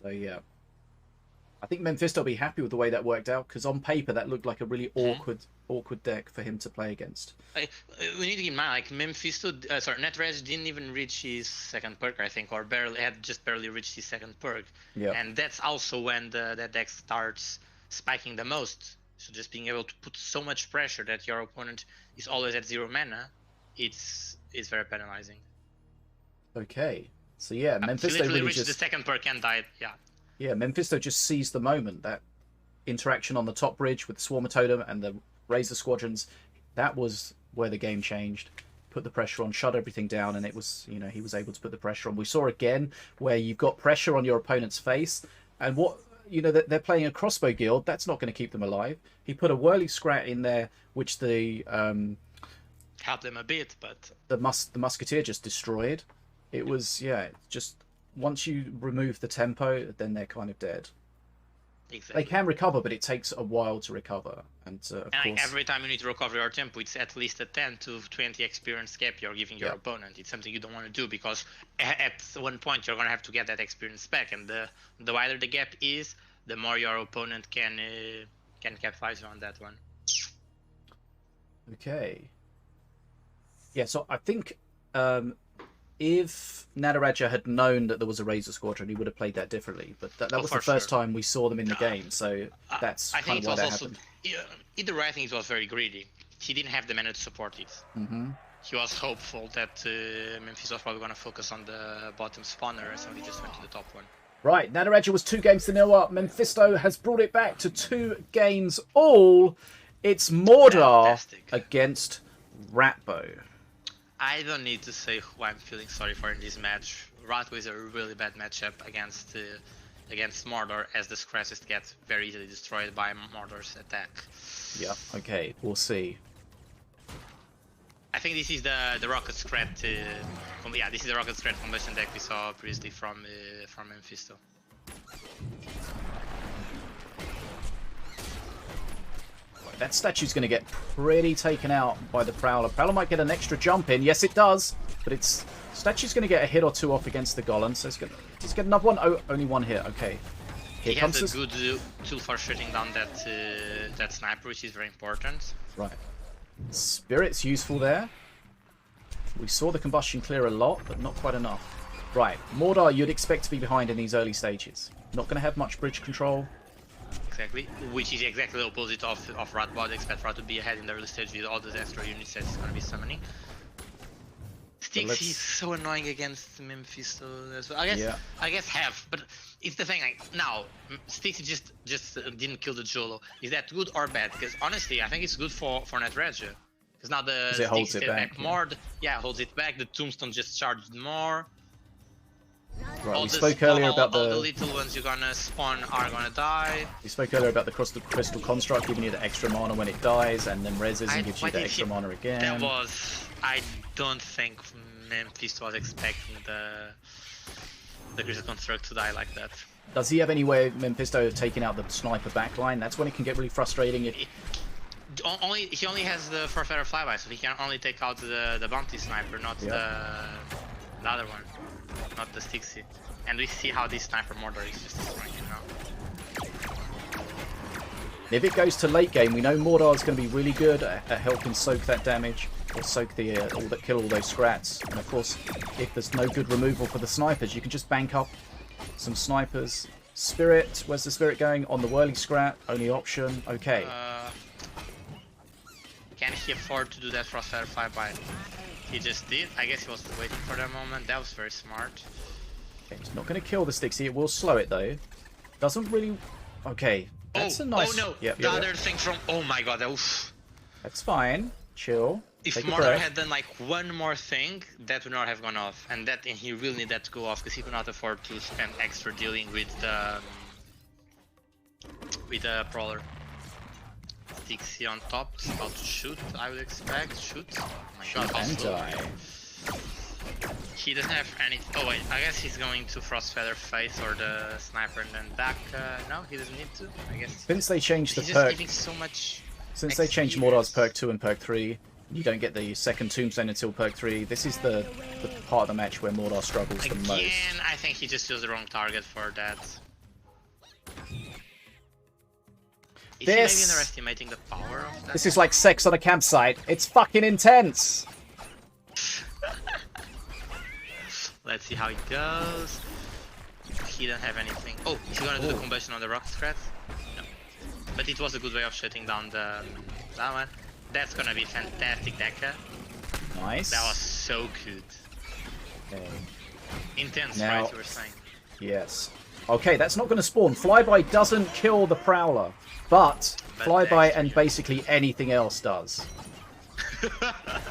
So yeah, I think Memfisto will be happy with the way that worked out, because on paper that looked like a really awkward deck for him to play against. We need to keep in mind, like Nataraja didn't even reach his second perk, I think, or just barely reached his second perk. Yeah. And that's also when that deck starts spiking the most. So just being able to put so much pressure that your opponent is always at 0 mana, it's very penalizing. Okay, so yeah, Memfisto really reached the second perk and died. Yeah, Memfisto just seized the moment. That interaction on the top bridge with the Swarmer Totem and the Razor Squadrons, that was where the game changed. Put the pressure on, shut everything down, and it was, he was able to put the pressure on. We saw again where you've got pressure on your opponent's face, and they're playing a crossbow guild. That's not going to keep them alive. He put a Whirly Scrat in there, which the helped them a bit, but the Musketeer just destroyed. It was just once you remove the tempo, then they're kind of dead. Exactly. They can recover, but it takes a while to recover, and of course, every time you need to recover your tempo, it's at least a 10 to 20 experience gap you're giving your opponent. It's something you don't want to do, because at one point you're going to have to get that experience back, and the wider the gap is, the more your opponent can capitalize on that one. Okay. Yeah, so I think if Nataraja had known that there was a Razor Squadron, he would have played that differently. But that was the first time we saw them in the game, so that's kind of why that happened. Either way, I think it was very greedy. He didn't have the mana to support it. Mm-hmm. He was hopeful that Memfisto was probably going to focus on the bottom spawner, so he just went to the top one. Right, Nataraja was 2-0 up. Memfisto has brought it back to 2 games all. It's Mordor against Ratbo. I don't need to say who I'm feeling sorry for in this match. Ratbo is a really bad matchup against Mordor, as the scratches get very easily destroyed by Mordor's attack. Yeah, okay, we'll see. I think this is the Rocket Scrat. This is the Rocket Scrat combustion deck we saw previously from Memfisto. That statue's going to get pretty taken out by the Prowler. Prowler might get an extra jump in. Yes, it does. But statue's going to get a hit or two off against the Golem. So let's get another one. Oh, only one hit. Okay. He has a good tool for shutting down that sniper, which is very important. Right. Spirit's useful there. We saw the combustion clear a lot, but not quite enough. Right. Mordor, you'd expect to be behind in these early stages. Not going to have much bridge control. Exactly, which is exactly the opposite of Ratbo. I expect Rat to be ahead in the early stage with all the extra units that he's going to be summoning. Styx is so annoying against Memfisto as well. I guess half, but it's the thing. Like now, Styx just didn't kill the Jolo. Is that good or bad? Because honestly, I think it's good for Nataraja. Because now the Styx stayed back more. Holds it back. The Tombstone just charged more. Right, we spoke earlier about all the little ones you're gonna spawn are gonna die. We spoke earlier about the Crystal Construct giving you the extra mana when it dies, and then reses and gives you the extra mana again. I don't think Memfisto was expecting the Crystal Construct to die like that. Does he have any way, Memfisto, of taking out the sniper backline? That's when it can get really frustrating. He only has the Forfetter flyby, so he can only take out the bounty sniper, not the other one, not the Stixie. And we see how this sniper mortar is just destroying him now. If it goes to late game, we know Mordar's going to be really good at helping soak that damage, or soak the kill all those scrats. And of course, if there's no good removal for the snipers, you can just bank up some snipers. Spirit, where's the Spirit going? On the whirling scrat, only option. Okay. Can he afford to do that Frostfire flyby? He just did. I guess he was waiting for that moment. That was very smart. Okay, it's not going to kill the Stixie. It will slow it though. Doesn't really. Okay. That's a nice. Oh no! Yep, the other thing from. Oh my god! Oof. That's fine. Chill. If Mortar had done like one more thing, that would not have gone off, and he really needed that to go off because he could not afford to spend extra dealing with the Prowler. Stixie on top, is about to shoot. I would expect. Shoot. Oh my god! Also, he doesn't have any. Oh wait, I guess he's going to Frostfeather face or the sniper and then back. No, he doesn't need to. I guess. Since they changed the he's perk. Just giving so much. Since they changed Mordar's perk 2 and perk 3, you don't get the second Tombstone until perk 3. This is the part of the match where Mordar struggles the most. Again, I think he just chose the wrong target for that. Is he maybe underestimating the power of that? This is like sex on a campsite. It's fucking intense! Let's see how it goes. He doesn't have anything. Oh, is he gonna do the combustion on the rock scrat? No. But it was a good way of shutting down that one. That's gonna be fantastic, Deca. Nice. That was so good. Okay. Intense, now, right? You were saying. Yes. Okay, that's not going to spawn. Flyby doesn't kill the Prowler, but Flyby and basically anything else does.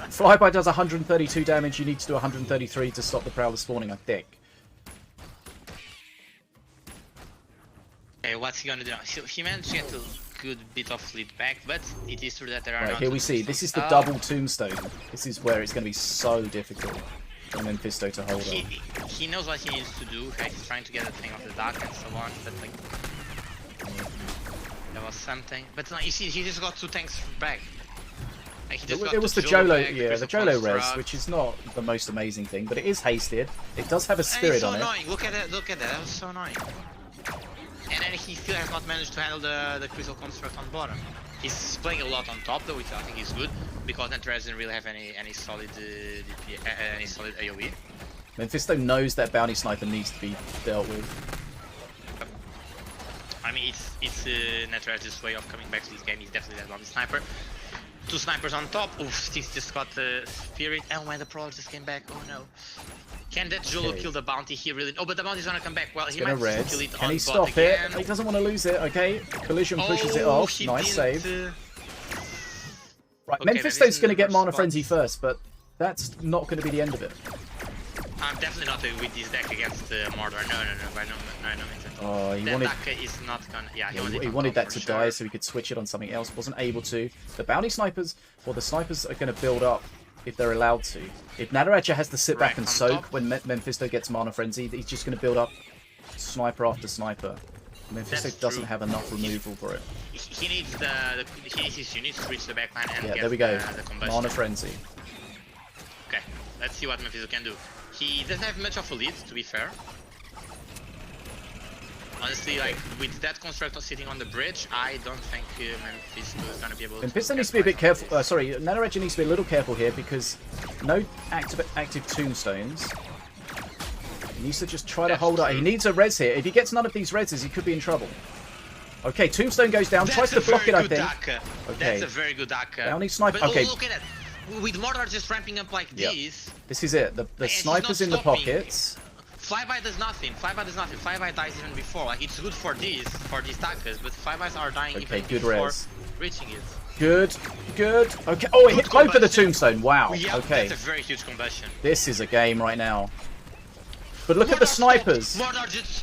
Flyby does 132 damage. You need to do 133 to stop the Prowler spawning, I think. Okay, what's he gonna do? He managed to get a good bit of lead back, but it is true that there are right, here we see. This is the double tombstone. This is where it's going to be so difficult for Memfisto to hold on. He knows what he needs to do. Okay? He's trying to get the thing off the dock and so on, but like there was something. But like, you see, he just got 2 tanks back. Like, it was the Jolo, yeah, the Jolo res, which is not the most amazing thing, but it is hasted. It does have a spirit on it. It's so annoying. Look at that! Look at that! That was so annoying. And then he still has not managed to handle the Crystal Construct on bottom. He's playing a lot on top though, which I think is good, because Nataraja doesn't really have any solid DP, any solid AoE. Memfisto knows that Bounty Sniper needs to be dealt with. I mean, it's Nataraja's way of coming back to this game. He's definitely that Bounty Sniper. 2 snipers on top. Oof, he's just got the Spirit. Oh man, the Prowler just came back. Oh no. Can that Jolo kill the bounty? He really. Oh, but the bounty's gonna come back. Well, he might kill it. Can he stop it? He doesn't want to lose it. Okay, collision pushes it off. Nice save. Right, okay, Memfisto's going to get Mana Frenzy first, but that's not going to be the end of it. I'm definitely not with this deck against Mordor. No, by no means at all. Oh, that deck is not gonna. Yeah, he wanted that to die so he could switch it on something else. Wasn't able to. The bounty snipers, well, the snipers are going to build up if they're allowed to. If Nataraja has to sit back and soak when Memfisto gets Mana Frenzy, he's just going to build up sniper after sniper. Memfisto doesn't have enough removal for it. He needs his units to reach the backline and get there we go. The Mana Frenzy. Okay, let's see what Memfisto can do. He doesn't have much of a lead, to be fair. Honestly, like, with that constructor sitting on the bridge, I don't think Memfisto is going to be able to... Memfisto needs to be a bit careful. Nataraja needs to be a little careful here because no active tombstones. He needs to just try to hold up. He needs a res here. If he gets none of these reses, he could be in trouble. Okay, tombstone goes down. Tries to block it, I think. Okay. That's a very good Akka. Bounty sniper. But okay. Look at that. With Mordor just ramping up like this... This is it. The sniper's in the pockets. Flyby does nothing. Flyby dies even before. Like, it's good for these Dakas, but Flybys are dying even before reaching it. Good. Okay. Oh, it hit both of the tombstone. Wow. Yeah, okay. That's a very huge combustion. This is a game right now. But look at the snipers. Mordor just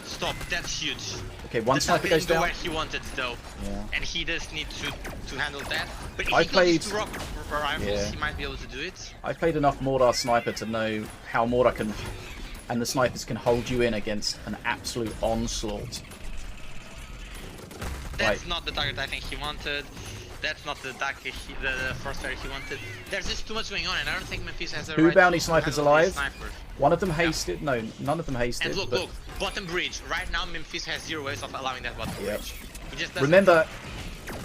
stopped. That's huge. Okay, one sniper goes down. Where he wanted though. Yeah. And he does need to handle that. But if he played 2 rock rifles, he might be able to do it. I played enough Mordar sniper to know how Mordar can and the snipers can hold you in against an absolute onslaught. That's not the target I think he wanted. That's not the first target he wanted. There's just too much going on, and I don't think Memfisto has the Two right bounty to snipers handle these alive. snipers. One of them hasted. No, none of them hasted. And look, but... look, bottom bridge. Right now, Memfisto has 0 ways of allowing that bottom bridge. He just doesn't.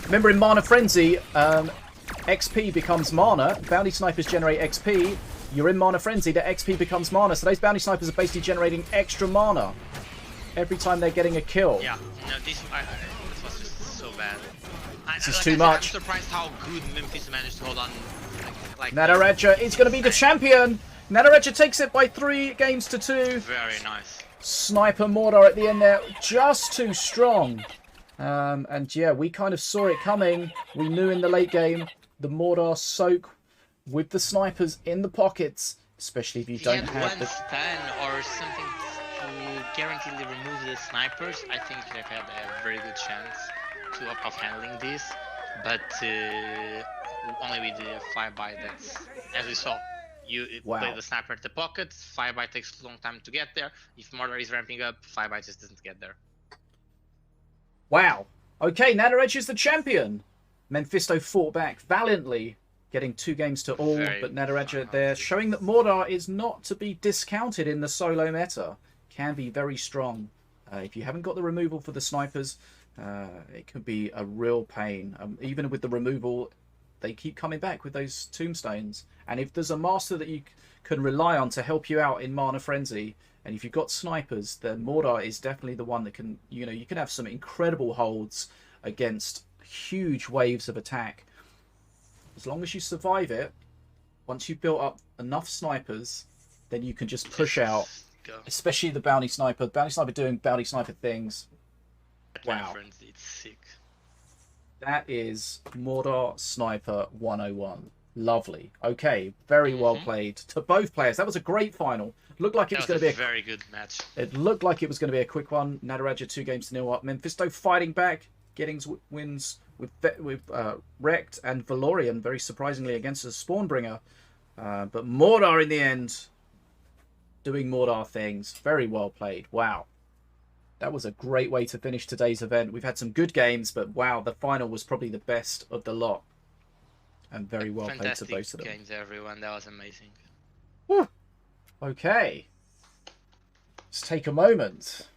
Remember in Mana Frenzy, XP becomes mana. Bounty snipers generate XP. You're in Mana Frenzy, the XP becomes mana. So those bounty snipers are basically generating extra mana every time they're getting a kill. Yeah, no, this was just so bad. This is too much. I'm surprised how good Memfisto managed to hold on. Nataraja is going to be the champion. Nataraja takes it by 3 games to 2. Very nice. Sniper Mordor at the end there, just too strong. And yeah, we kind of saw it coming. We knew in the late game the Mordor soak with the snipers in the pockets, especially if you don't have the stun or something to guaranteedly remove the snipers. I think they've had a very good chance of handling this, but only with the flyby. That's, as we saw, you play the sniper at the pockets. Flyby takes a long time to get there. If Mordor is ramping up, flyby just doesn't get there. Wow. Okay, Nataraja is the champion. Memfisto fought back valiantly, getting 2 games to all, but Nataraja there showing that Mordor is not to be discounted in the solo meta. Can be very strong. If you haven't got the removal for the snipers, it can be a real pain. Even with the removal, they keep coming back with those tombstones. And if there's a master that you can rely on to help you out in Mana Frenzy, and if you've got snipers, then Mordor is definitely the one that can, you can have some incredible holds against huge waves of attack. As long as you survive it, once you've built up enough snipers, then you can just push out, especially the bounty sniper. Bounty sniper doing bounty sniper things. Wow. It's sick. That is Mordor Sniper 101. Lovely. Okay, very well played to both players. That was a great final. Looked like it was going to be a very good match. It looked like it was going to be a quick one. Nataraja 2 games to 0 up. Memfisto fighting back, getting wins with Rekt and Valorian, very surprisingly against a Spawnbringer. But Mordor in the end, doing Mordor things. Very well played. Wow. That was a great way to finish today's event. We've had some good games, but wow, the final was probably the best of the lot. And very well played to both of them. Games, everyone. That was amazing. Whew. Okay. Let's take a moment.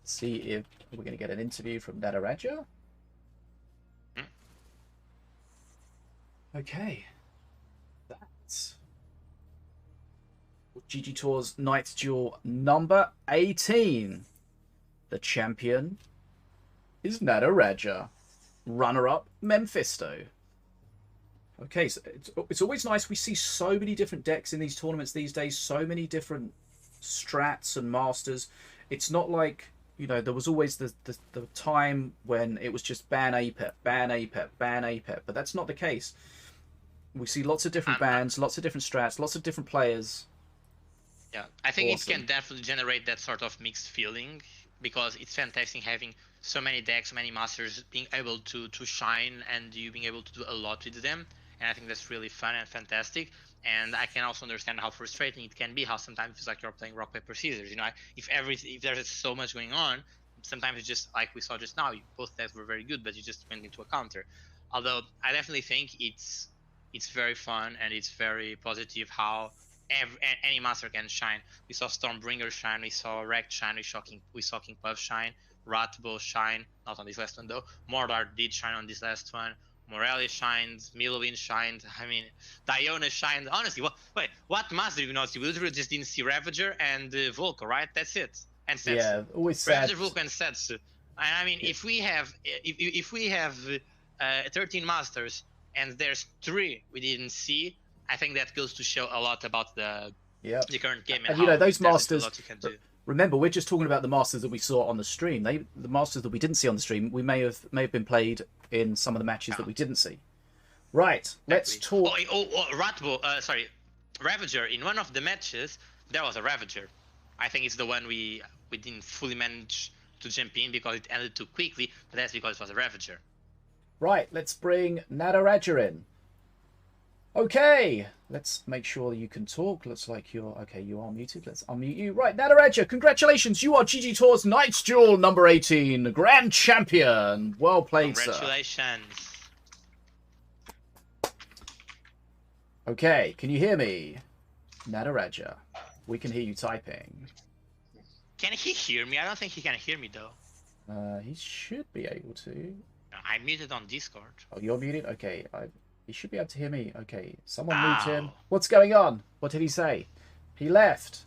See if we're going to get an interview from Nataraja. Okay. That's GGtoor's Night Duel number 18. The champion is Nataraja. Runner-up, Memfisto. Okay, so it's always nice. We see so many different decks in these tournaments these days. So many different strats and masters. It's not like, there was always the time when it was just ban APEP, ban APEP, ban APEP. But that's not the case. We see lots of different bans, lots of different strats, lots of different players. Yeah, I think it can definitely generate that sort of mixed feeling, because it's fantastic having so many decks, so many masters being able to shine, and you being able to do a lot with them. And I think that's really fun and fantastic. And I can also understand how frustrating it can be, how sometimes it's like you're playing rock, paper, scissors. If there's so much going on, sometimes it's just like we saw just now, both decks were very good, but you just went into a counter. Although I definitely think it's very fun and it's very positive how any master can shine. We saw Stormbringer shine, we saw Rekt shine, we saw King Puff shine, Ratbo shine, not on this last one though. Mordor did shine on this last one. Morelia shines, Milowin shined. I mean, Diona shined. Honestly, what master did we not see? We literally just didn't see Ravager and Volko, right? That's it. And Setsu. Yeah, always sad. Ravager, Volko, and Setsu. And I mean, if we have 13 masters and there's 3 we didn't see, I think that goes to show a lot about the current game. And those masters. Remember, we're just talking about the masters that we saw on the stream. The masters that we didn't see on the stream, we may have been played in some of the matches that we didn't see. Right, let's talk. Ravager. In one of the matches, there was a Ravager. I think it's the one we didn't fully manage to jump in because it ended too quickly, but that's because it was a Ravager. Right, let's bring Nataraja in. Okay, let's make sure you can talk. Looks like you're... Okay, you are muted. Let's unmute you. Right, Nataraja, congratulations. You are GGtoor's Night's Duel number 18, Grand Champion. Well played, sir. Congratulations. Okay, can you hear me? Nataraja, we can hear you typing. Can he hear me? I don't think he can hear me though. He should be able to. I'm muted on Discord. Oh, you're muted? Okay, he should be able to hear me. Okay, someone mute him. Ow. What's going on? What did he say? He left.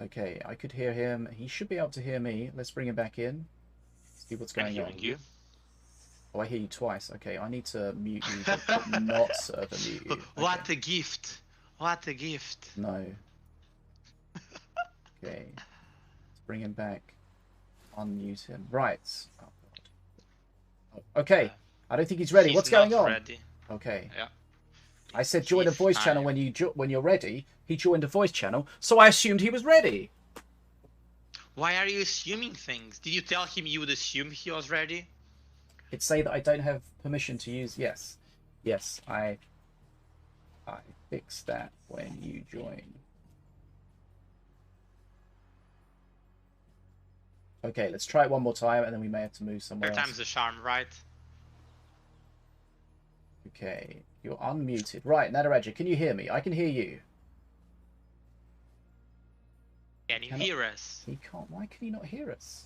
Okay, I could hear him. He should be able to hear me. Let's bring him back in. See what's I'm going on. hearing you. Oh, I hear you twice. Okay, I need to mute you, but not server mute you. Okay. What a gift! What a gift! No. Okay. Let's bring him back. Unmute him. Right. Oh, God. Okay. I don't think he's ready. What's going on? Ready. Okay. Yeah. I said join a He's voice fine. channel when you're ready. He joined a voice channel, so I assumed he was ready. Why are you assuming things? Did you tell him you would assume he was ready? It say that I don't have permission to use. Yes. Yes, I fixed that when you join. Okay, let's try it one more time, and then we may have to move somewhere Third else. time's the charm, right? Okay, you're unmuted. Right, Nataraja, can you hear me? I can hear you. Can you Cannot- hear us? He can't. Why can he not hear us?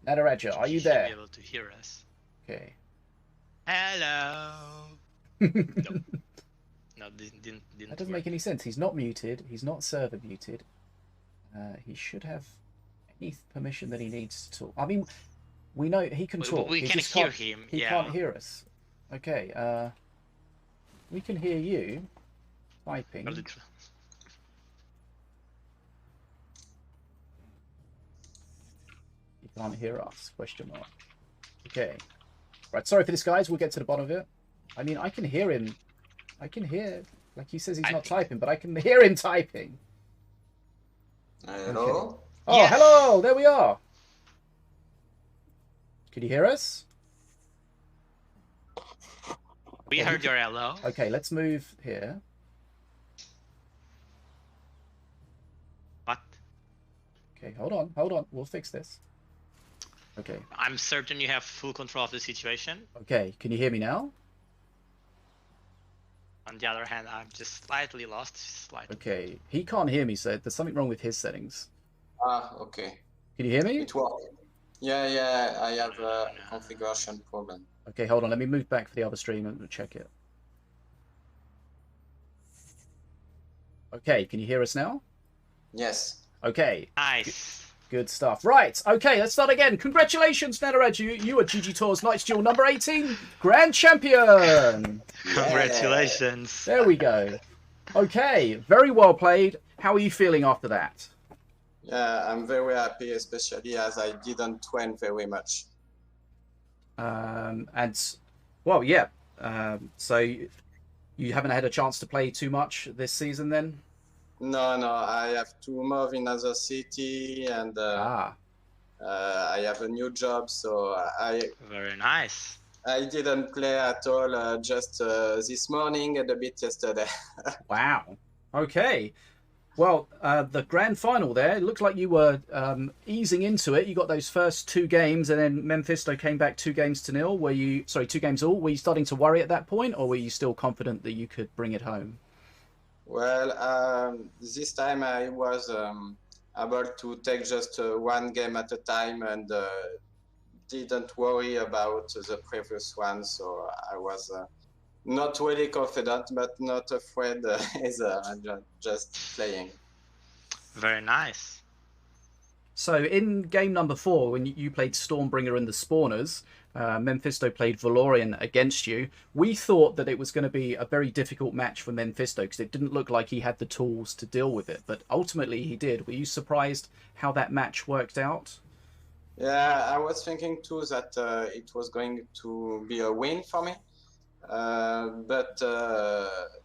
Nataraja, are you He should there? be able to hear us. Okay. Hello. No, didn't. That doesn't work. make any sense. He's not muted. He's not server muted. He should have any permission that he needs to talk. I mean, we know he can talk. We He can just hear can't- him. He Yeah. can't hear us. Okay. We can hear you typing. A little. He can't hear us? Question mark. Okay. Right. Sorry for this, guys. We'll get to the bottom of it. I mean, I can hear him. I can hear, like he says, he's not typing, but I can hear him typing. Hello? Oh, Yes. hello! There we are. Can you hear us? We heard your hello. Okay, let's move here. What? Okay, hold on. We'll fix this. Okay, I'm certain you have full control of the situation. okay. Can you hear me now? On the other hand, I'm just slightly lost. Slightly. Okay, he can't hear me, so there's something wrong with his settings. Ah, okay. Can you hear me? It works. Yeah, I have a configuration problem. Okay, hold on. Let me move back for the other stream and check it. Okay, can you hear us now? Yes. Okay, Nice. good stuff. Right, okay, let's start again. Congratulations, Nataraja. You are GGtoor's Night's Duel number 18, Grand Champion. Congratulations. There we go. Okay, very well played. How are you feeling after that? Yeah, I'm very happy, especially as I didn't win very much. And, well, yeah. So you haven't had a chance to play too much this season then? No, I have to move in another city, and I have a new job, so Very nice. I didn't play at all, just this morning and a bit yesterday. Wow. Okay. Well, the grand final there, it looked like you were easing into it. You got those first two games, and then Memfisto came back 2-0. Were you, sorry, 2 games all? Were you starting to worry at that point, or were you still confident that you could bring it home? Well, this time I was able to take just one game at a time and didn't worry about the previous one, so I was not really confident, but not afraid either. I'm just playing. Very nice. So in game number 4, when you played Stormbringer and the Spawners, Memfisto played Valorian against you. We thought that it was going to be a very difficult match for Memfisto because it didn't look like he had the tools to deal with it, but ultimately he did. Were you surprised how that match worked out? Yeah, I was thinking too that it was going to be a win for me, but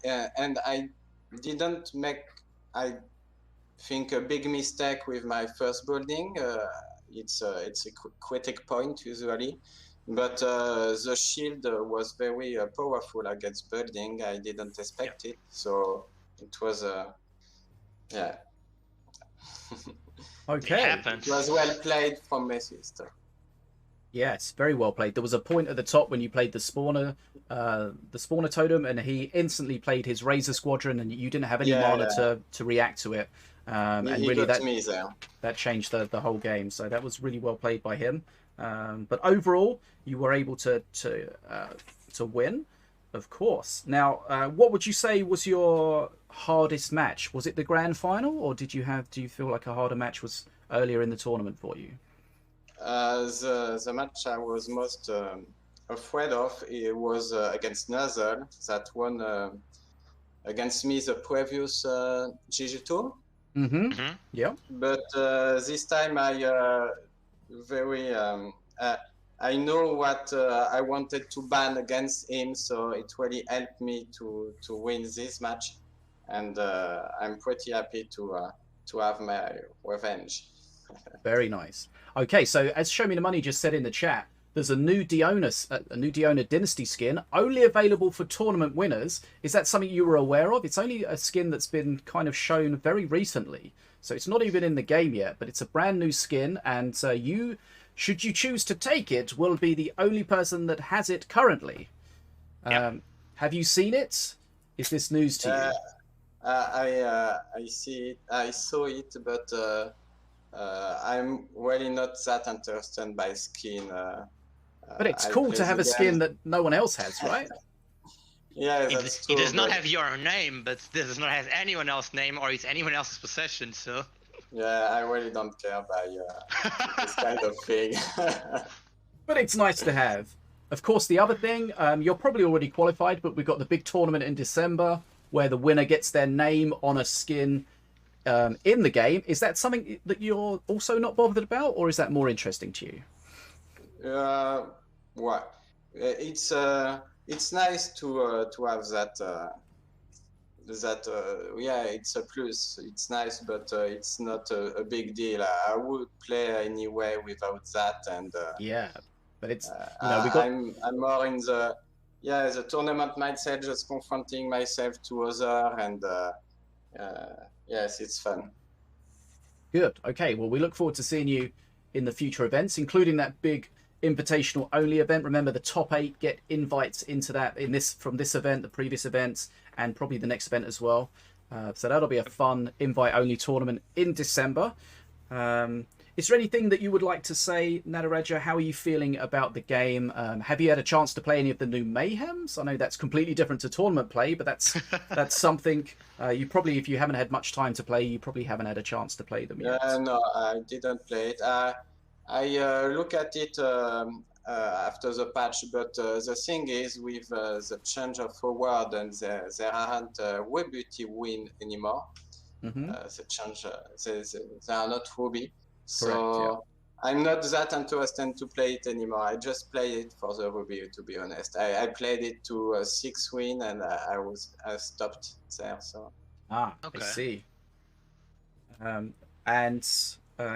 and I didn't make, I think, a big mistake with my first building. It's a critic point usually, But the shield was very powerful against building. I didn't expect it, so it was yeah. Okay. It happens. It was well played from Memfisto. Yes, very well played. There was a point at the top when you played the spawner totem, and he instantly played his Razor Squadron, and you didn't have any mana to react to it. And He really, got me there. that changed the whole game. So that was really well played by him. But overall, you were able to win, of course. Now, what would you say was your hardest match? Was it the grand final, or do you feel like a harder match was earlier in the tournament for you? The match I was most afraid of, it was against Nerzl, that won against me the previous GGtoor. Yeah. But this time I know what I wanted to ban against him, so it really helped me to win this match, and I'm pretty happy to have my revenge. Very nice. Okay, so as Show Me the Money just said in the chat, there's a new Diona Dynasty skin only available for tournament winners. Is that something you were aware of? It's only a skin that's been kind of shown very recently, so it's not even in the game yet, but it's a brand new skin, and you, should you choose to take it, will be the only person that has it currently. Yep. Have you seen it? Is this news to you? I see it. I saw it, but I'm really not that interested by skin. But it's cool to have a skin that no one else has, right? Yeah, that's true. It does not have your name, but this does not have anyone else's name or it's anyone else's possession, so... Yeah, I really don't care by this kind of thing. But it's nice to have. Of course, the other thing, you're probably already qualified, but we've got the big tournament in December where the winner gets their name on a skin in the game. Is that something that you're also not bothered about, or is that more interesting to you? What? It's nice to have that. Yeah, it's a plus. It's nice, but it's not a big deal. I would play anyway without that, and yeah, but it's I'm more in the tournament mindset, just confronting myself to other, and yes, it's fun. Good. Okay. Well, we look forward to seeing you in the future events, including that big invitational only event. Remember, the top 8 get invites into that from this event, the previous events, and probably the next event as well. So that'll be a fun invite only tournament in December. Is there anything that you would like to say, Nataraja? How are you feeling about the game? Have you had a chance to play any of the new Mayhems? I know that's completely different to tournament play, but that's something you probably, if you haven't had much time to play, you probably haven't had a chance to play them yet. No, I didn't play it. I look at it after the patch, but the thing is with the change of forward, and there aren't Webuty win anymore. The change, they are not Ruby. So correct, yeah. I'm not that interested to play it anymore. I just play it for the Ruby, to be honest. I played it to 6 win, and I stopped there. So okay. I see. And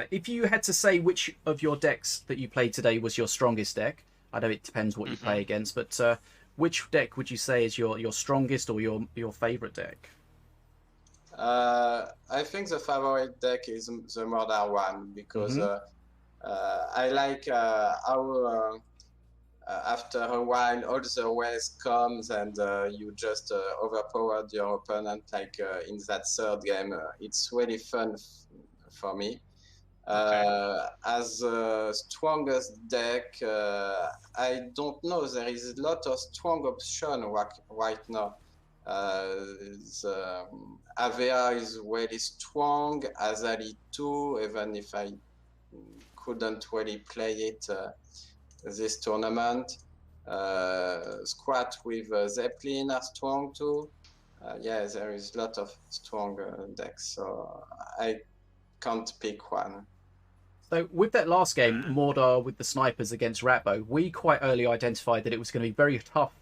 if you had to say which of your decks that you played today was your strongest deck, I know it depends what you play against, but which deck would you say is your strongest or your favorite deck? I think the favorite deck is the Murder one, because I like how after a while all the waves comes, and you just overpowered your opponent, like in that third game. It's really fun for me. As the strongest deck, I don't know. There is a lot of strong option right now. The Avea is really strong, Azali too, even if I couldn't really play it this tournament. Squat with Zeppelin are strong too. Yeah, there is a lot of strong decks, so I can't pick one. So with that last game, Mordor with the snipers against Ratbo, we quite early identified that it was going to be very tough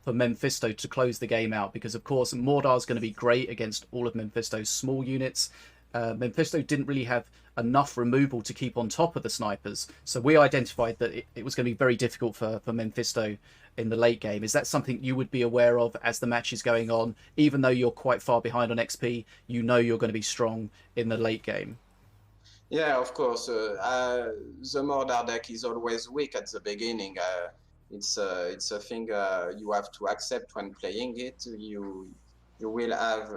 for Memfisto to close the game out, because of course Mordor is going to be great against all of Memfisto's small units, Memfisto didn't really have enough removal to keep on top of the snipers. So we identified that it was going to be very difficult for Memfisto in the late game. Is that something you would be aware of as the match is going on? Even though you're quite far behind on XP, you know you're going to be strong in the late game. Yeah, of course. The murder deck is always weak at the beginning. It's a thing you have to accept when playing it. You will have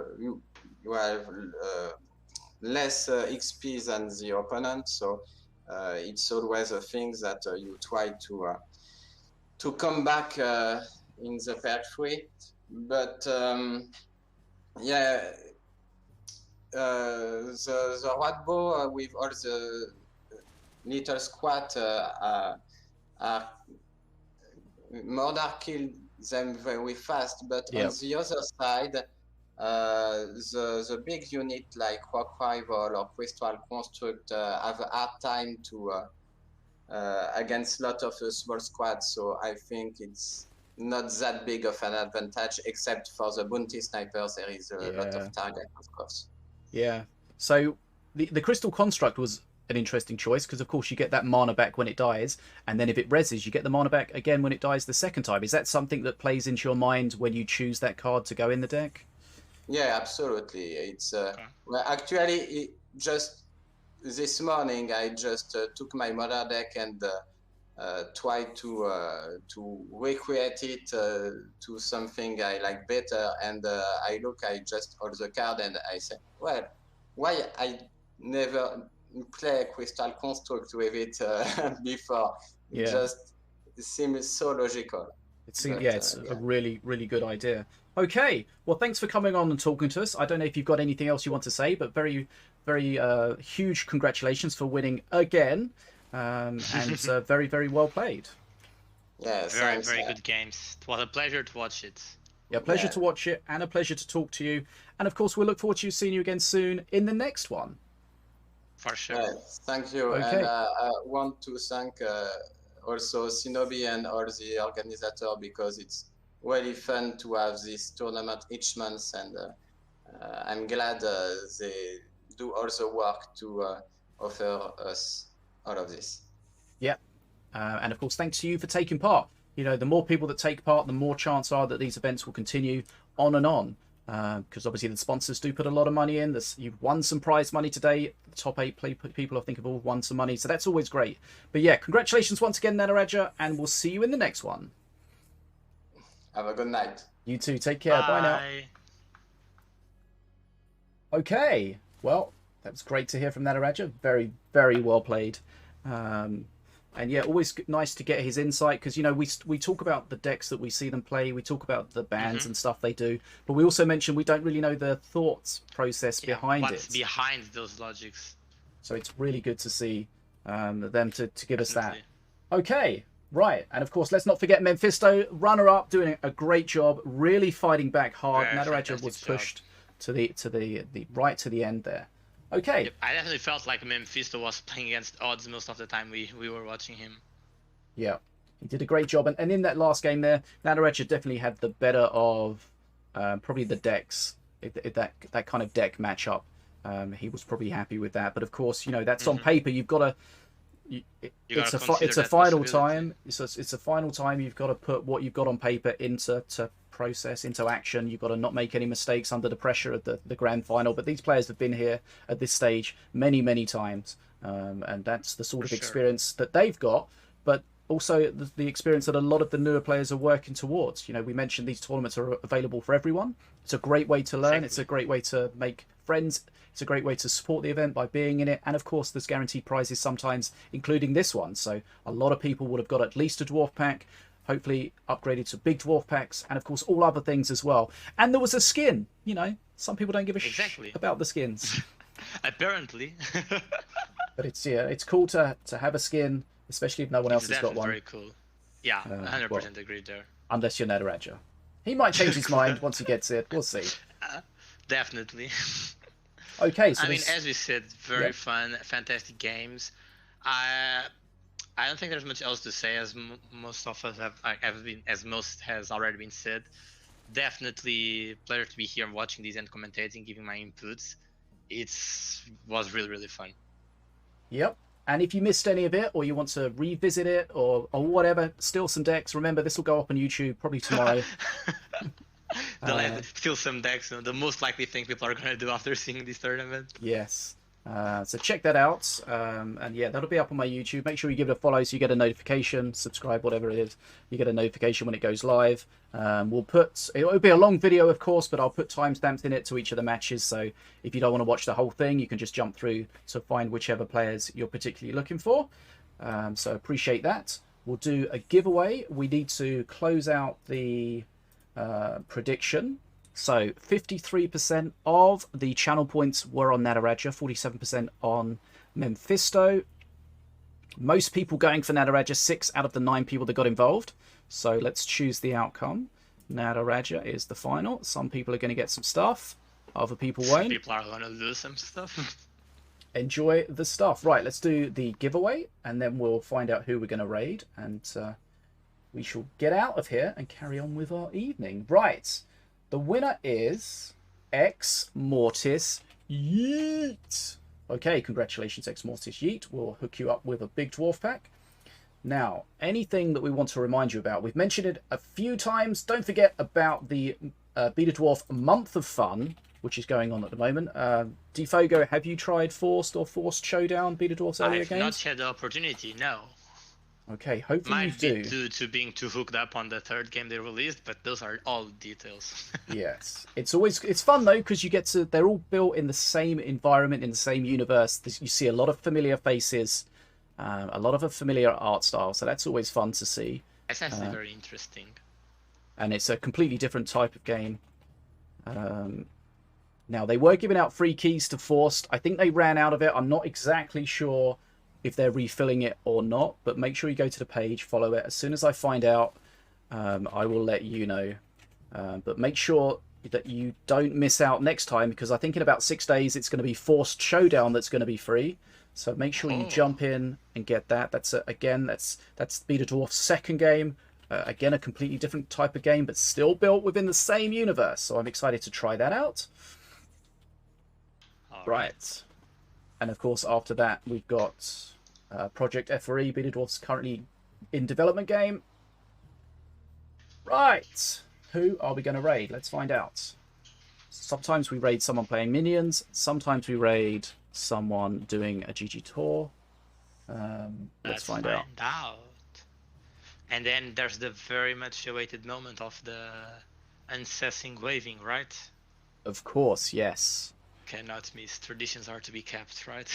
less XP than the opponent, so it's always a thing that you try to come back in the patch 3. But yeah. The Radbo with all the little squat murder killed them very fast, but on the other side, the big unit like Rock Rival or Crystal Construct have a hard time to against a lot of small squads, so I think it's not that big of an advantage, except for the bounty snipers. There is a lot of target, of course. Yeah. So the Crystal Construct was an interesting choice because, of course, you get that mana back when it dies, and then if it reses, you get the mana back again when it dies the second time. Is that something that plays into your mind when you choose that card to go in the deck? Yeah, absolutely. It's well, actually, just this morning I just took my mana deck and tried to recreate it to something I like better, and I just all the card and I said, well, why I never play Crystal Construct with it before? It just seems so logical. It's a really, really good idea. Okay, well, thanks for coming on and talking to us. I don't know if you've got anything else you want to say, but very, very huge congratulations for winning again. And very, very well played. Yeah, very, very good games. It was a pleasure to watch it. Yeah, pleasure to watch it and a pleasure to talk to you. And of course, we'll look forward to seeing you again soon in the next one. For sure. Thank you. Okay. And I want to thank also Sinobii and all the organizers, because it's really fun to have this tournament each month, and I'm glad they do all the work to offer us all of this. Yeah, and of course, thanks to you for taking part. You know, the more people that take part, the more chance are that these events will continue on and on. Because obviously the sponsors do put a lot of money in. You've won some prize money today. The top 8 people I think have all won some money, so that's always great. But yeah, congratulations once again, Nataraja, and we'll see you in the next one. Have a good night. You too. Take care. Bye now. Okay. Well, that was great to hear from Nataraja. Very, very well played. And yeah, always nice to get his insight, because, you know, we talk about the decks that we see them play, we talk about the bans and stuff they do, but we also mention we don't really know the thoughts process behind what's it. behind those logics. So it's really good to see them to give us that. Okay, right. And of course, let's not forget Memfisto, runner-up, doing a great job, really fighting back hard. Nataraja was pushed to the right to the end there. Okay. Yep, I definitely felt like Memfisto was playing against odds most of the time we were watching him. Yeah, he did a great job. And in that last game there, Nataraja definitely had the better of probably the decks, that kind of deck matchup. He was probably happy with that. But of course, you know, that's on paper. You've got to... It's a final time. It's a final time. You've got to put what you've got on paper into process, into action. You've got to not make any mistakes under the pressure of the grand final. But these players have been here at this stage many times, and that's the sort of experience that they've got. But also the experience that a lot of the newer players are working towards. You know, we mentioned these tournaments are available for everyone. It's a great way to learn. It's a great way to make friends. It's a great way to support the event by being in it. And of course, there's guaranteed prizes sometimes, including this one. So a lot of people would have got at least a dwarf pack, hopefully upgraded to big dwarf packs, and of course all other things as well. And there was a skin. You know, some people don't give a shit about the skins. Apparently. But it's cool to have a skin, especially if no one else has got one. Very cool. Yeah, 100% agreed there. Unless you're Nataraja. He might change his mind once he gets it. We'll see. Definitely. Okay, so I mean, as we said, very fun, fantastic games. I don't think there's much else to say, as most of us most has already been said. Definitely pleasure to be here watching these and commentating, giving my inputs. was really fun. Yep. And if you missed any of it, or you want to revisit it, or whatever, steal some decks. Remember, this will go up on YouTube probably tomorrow. Still some decks, the most likely thing people are gonna do after seeing this tournament. Yes. So check that out. And yeah, that'll be up on my YouTube. Make sure you give it a follow so you get a notification. Subscribe, whatever it is. You get a notification when it goes live. It'll be a long video, of course, but I'll put timestamps in it to each of the matches. So if you don't want to watch the whole thing, you can just jump through to find whichever players you're particularly looking for. So appreciate that. We'll do a giveaway. We need to close out the prediction. So 53% of the channel points were on Nataraja, 47% on Memfisto. Most people going for Nataraja, 6 out of the 9 people that got involved. So let's choose the outcome. Nataraja is the final. Some people are going to get some stuff. Other people won't. Some people are going to lose some stuff. Enjoy the stuff. Right, let's do the giveaway, and then we'll find out who we're going to raid. And we shall get out of here and carry on with our evening. Right. The winner is Ex Mortis Yeet. Okay, congratulations, Ex Mortis Yeet. We'll hook you up with a big dwarf pack. Now, anything that we want to remind you about, we've mentioned it a few times. Don't forget about the BetaDwarf Month of Fun, which is going on at the moment. Dfogo, have you tried Forced or Forced Showdown, BetaDwarf's earlier games? I've not had the opportunity, no. Okay, hopefully you do. Might be due to being too hooked up on the third game they released, but those are all details. Yes, it's fun though, because they're all built in the same environment, in the same universe. You see a lot of familiar faces, a lot of a familiar art style, so that's always fun to see. That's actually very interesting. And it's a completely different type of game. Now, they were giving out free keys to Forced. I think they ran out of it. I'm not exactly sure if they're refilling it or not, but make sure you go to the page, follow it. As soon as I find out, I will let you know. But make sure that you don't miss out next time, because I think in about 6 days it's going to be Forced Showdown that's going to be free. So make sure you jump in and get that. That's again, that's BetaDwarf's second game. Again, a completely different type of game, but still built within the same universe. So I'm excited to try that out. All right. And of course, after that, we've got Project FRE, BetaDwarf's currently in development game. Right. Who are we going to raid? Let's find out. Sometimes we raid someone playing minions. Sometimes we raid someone doing a GGtoor. Let's find out. And then there's the very much awaited moment of the unceasing waving, right? Of course, yes. Cannot miss. Traditions are to be kept, right?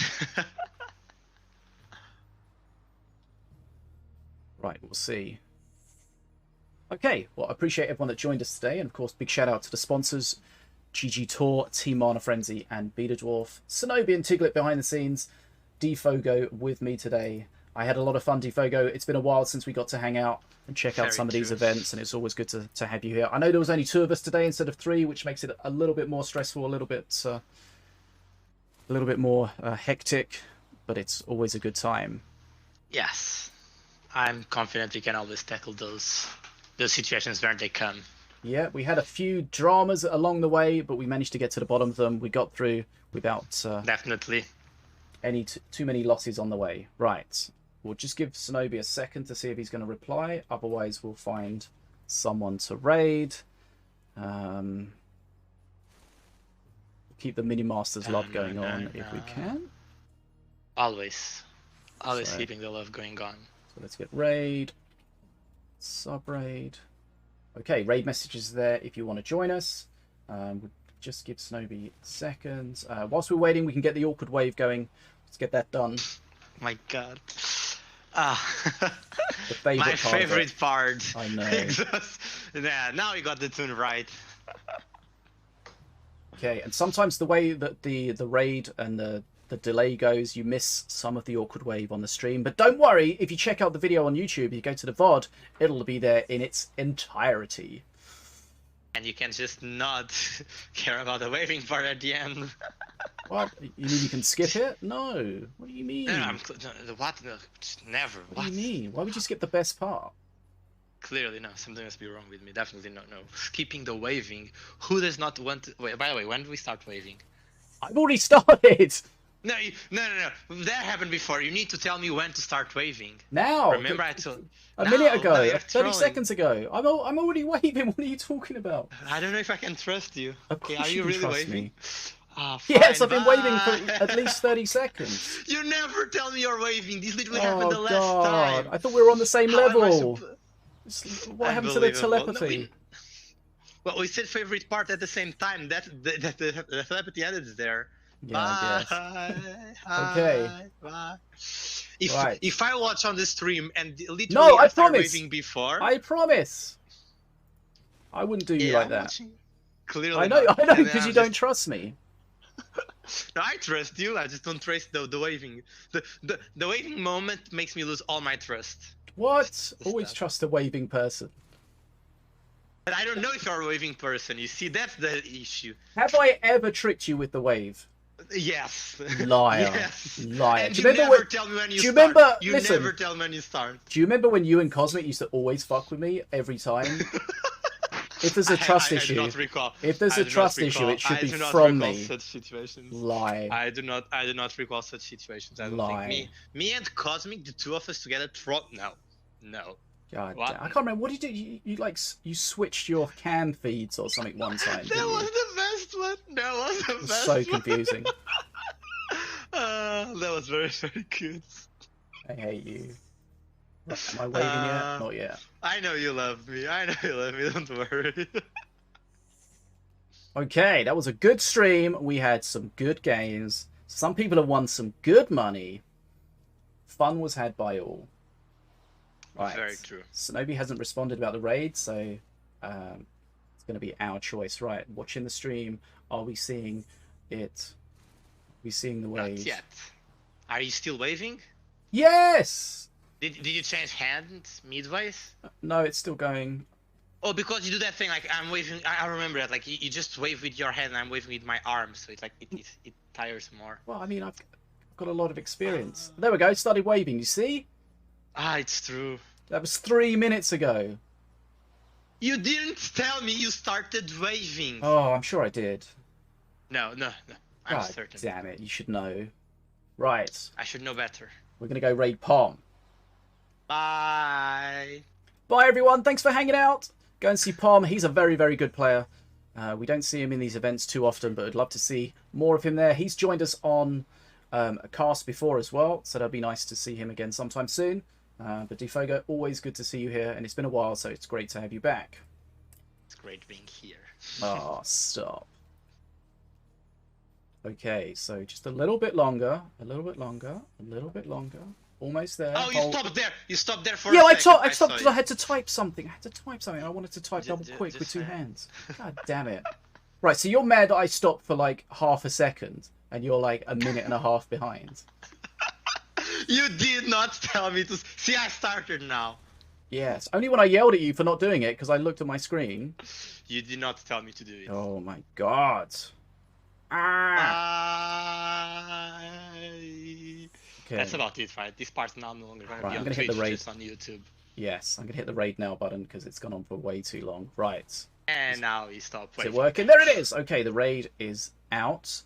Right, we'll see. Okay, well, I appreciate everyone that joined us today, and of course, big shout out to the sponsors, GGtoor, Team Mana Frenzy, and BetaDwarf. Sinobii and Tiglet behind the scenes, Dfogo with me today. I had a lot of fun, Dfogo. It's been a while since we got to hang out and check out some of these events, and it's always good to have you here. I know there was only 2 of us today instead of 3, which makes it a little bit more stressful, a little bit more hectic, but it's always a good time. Yes. I'm confident we can always tackle those situations where they come. Yeah, we had a few dramas along the way, but we managed to get to the bottom of them. We got through without definitely any too many losses on the way. Right. We'll just give Sinobii a second to see if he's going to reply. Otherwise, we'll find someone to raid. Keep the Minion Masters love going on if we can. Always keeping the love going on. So let's get raid, sub-raid. Okay, raid messages there if you want to join us. We'll just give Sinobii seconds. Whilst we're waiting, we can get the awkward wave going. Let's get that done. My God. The favorite part. I know. Yeah, now we got the tune right. Okay, and sometimes the way that the raid and the delay goes, you miss some of the awkward wave on the stream. But don't worry, if you check out the video on YouTube, you go to the VOD, it'll be there in its entirety. And you can just not care about the waving part at the end. What? You mean you can skip it? No. What do you mean? No, what? No, never. What do you mean? Why would you skip the best part? Clearly, no. Something must be wrong with me. Definitely no. Skipping the waving. Who does not want to... Wait, by the way, when do we start waving? I've already started. No, no. That happened before. You need to tell me when to start waving. Now. Remember, I told. A minute No, ago. you're 30 trolling. seconds ago. I'm already waving. What are you talking about? I don't know if I can trust you. Of Okay, course are you you can really trust waving? me. Ah, Yes, fine, I've been waving for bye. at least 30 seconds. You never tell me you're waving. This literally Oh happened the last god. time. I thought we were on the same How am I level. suppo- What happened to the Unbelievable. No, telepathy? well, we said favorite part at the same time. The telepathy ended there. Yeah, I guess. Bye. Okay. Bye. Right. If I watch on the stream and literally No, I start promise. waving before, I promise. I wouldn't do you yeah, like I'm that. watching. Clearly, I know, not. And because then you I'm don't just- trust me. No, I trust you. I just don't trust the waving. The waving moment makes me lose all my trust. What? Always that. trust a waving person. But I don't know if you're a waving person. You see, that's the issue. Have I ever tricked you with the wave? Yes. Liar. Yes. Liar. And Do you you remember never when- tell me when you do you start. remember- You listen. never tell me when you start. Do you remember when you and Cosmic used to always fuck with me every time? If there's a trust I issue, do not recall. if there's I a do not trust issue, recall- it should I be do not from recall me. Such situations. Lie. I do not recall such situations. I don't Lie. think me and Cosmic, the two of us together, no. God What? damn. I can't remember. What did you do? You switched your cam feeds or something one time. That didn't was you? the best one. That was the It was best so one. confusing. That was very, very good. I hate you. Am I waving yet? Not yet. I know you love me. Don't worry. Okay, that was a good stream. We had some good games. Some people have won some good money. Fun was had by all. Right. Very true. Sinobii hasn't responded about the raid, so it's going to be our choice. Right, watching the stream. Are we seeing it? Are we seeing the wave? Not yet. Are you still waving? Yes! Did you change hands midways? No, it's still going. Oh, because you do that thing like I'm waving. I remember that. Like you just wave with your hand, and I'm waving with my arm, so it's like it tires more. Well, I mean, I've got a lot of experience. There we go. Started waving. You see? Ah, it's true. That was 3 minutes ago. You didn't tell me you started waving. Oh, I'm sure I did. No. I'm God certain. damn it! You should know. Right. I should know better. We're gonna go raid Palm. Bye. Bye everyone. Thanks for hanging out. Go and see Palm. He's a very, very good player. We don't see him in these events too often, but I'd love to see more of him there. He's joined us on a cast before as well, so that'll be nice to see him again sometime soon. But Dfogo, always good to see you here, and it's been a while, so it's great to have you back. It's great being here. Oh, stop. Okay, so just a little bit longer, a little bit longer, a little bit longer. Almost there. Oh, you Hold- stopped there. You stopped there for Yeah, a I second. stopped saw because you. I had to type something. I wanted to type double Ju- quick just with two saying. hands. God damn it. Right, so you're mad that I stopped for like half a second, and you're like a minute and a half behind. You did not tell me to. See, I started now. Yes, only when I yelled at you for not doing it because I looked at my screen. You did not tell me to do it. Oh my god. Ah. Okay. That's about it, right? This part's now no longer going to Right, be I'm on gonna hit Twitch, the raid. just on YouTube. Yes, I'm gonna hit the raid now button because it's gone on for way too long. Right. And now we stop. Is it working? There it is! Okay, the raid is out.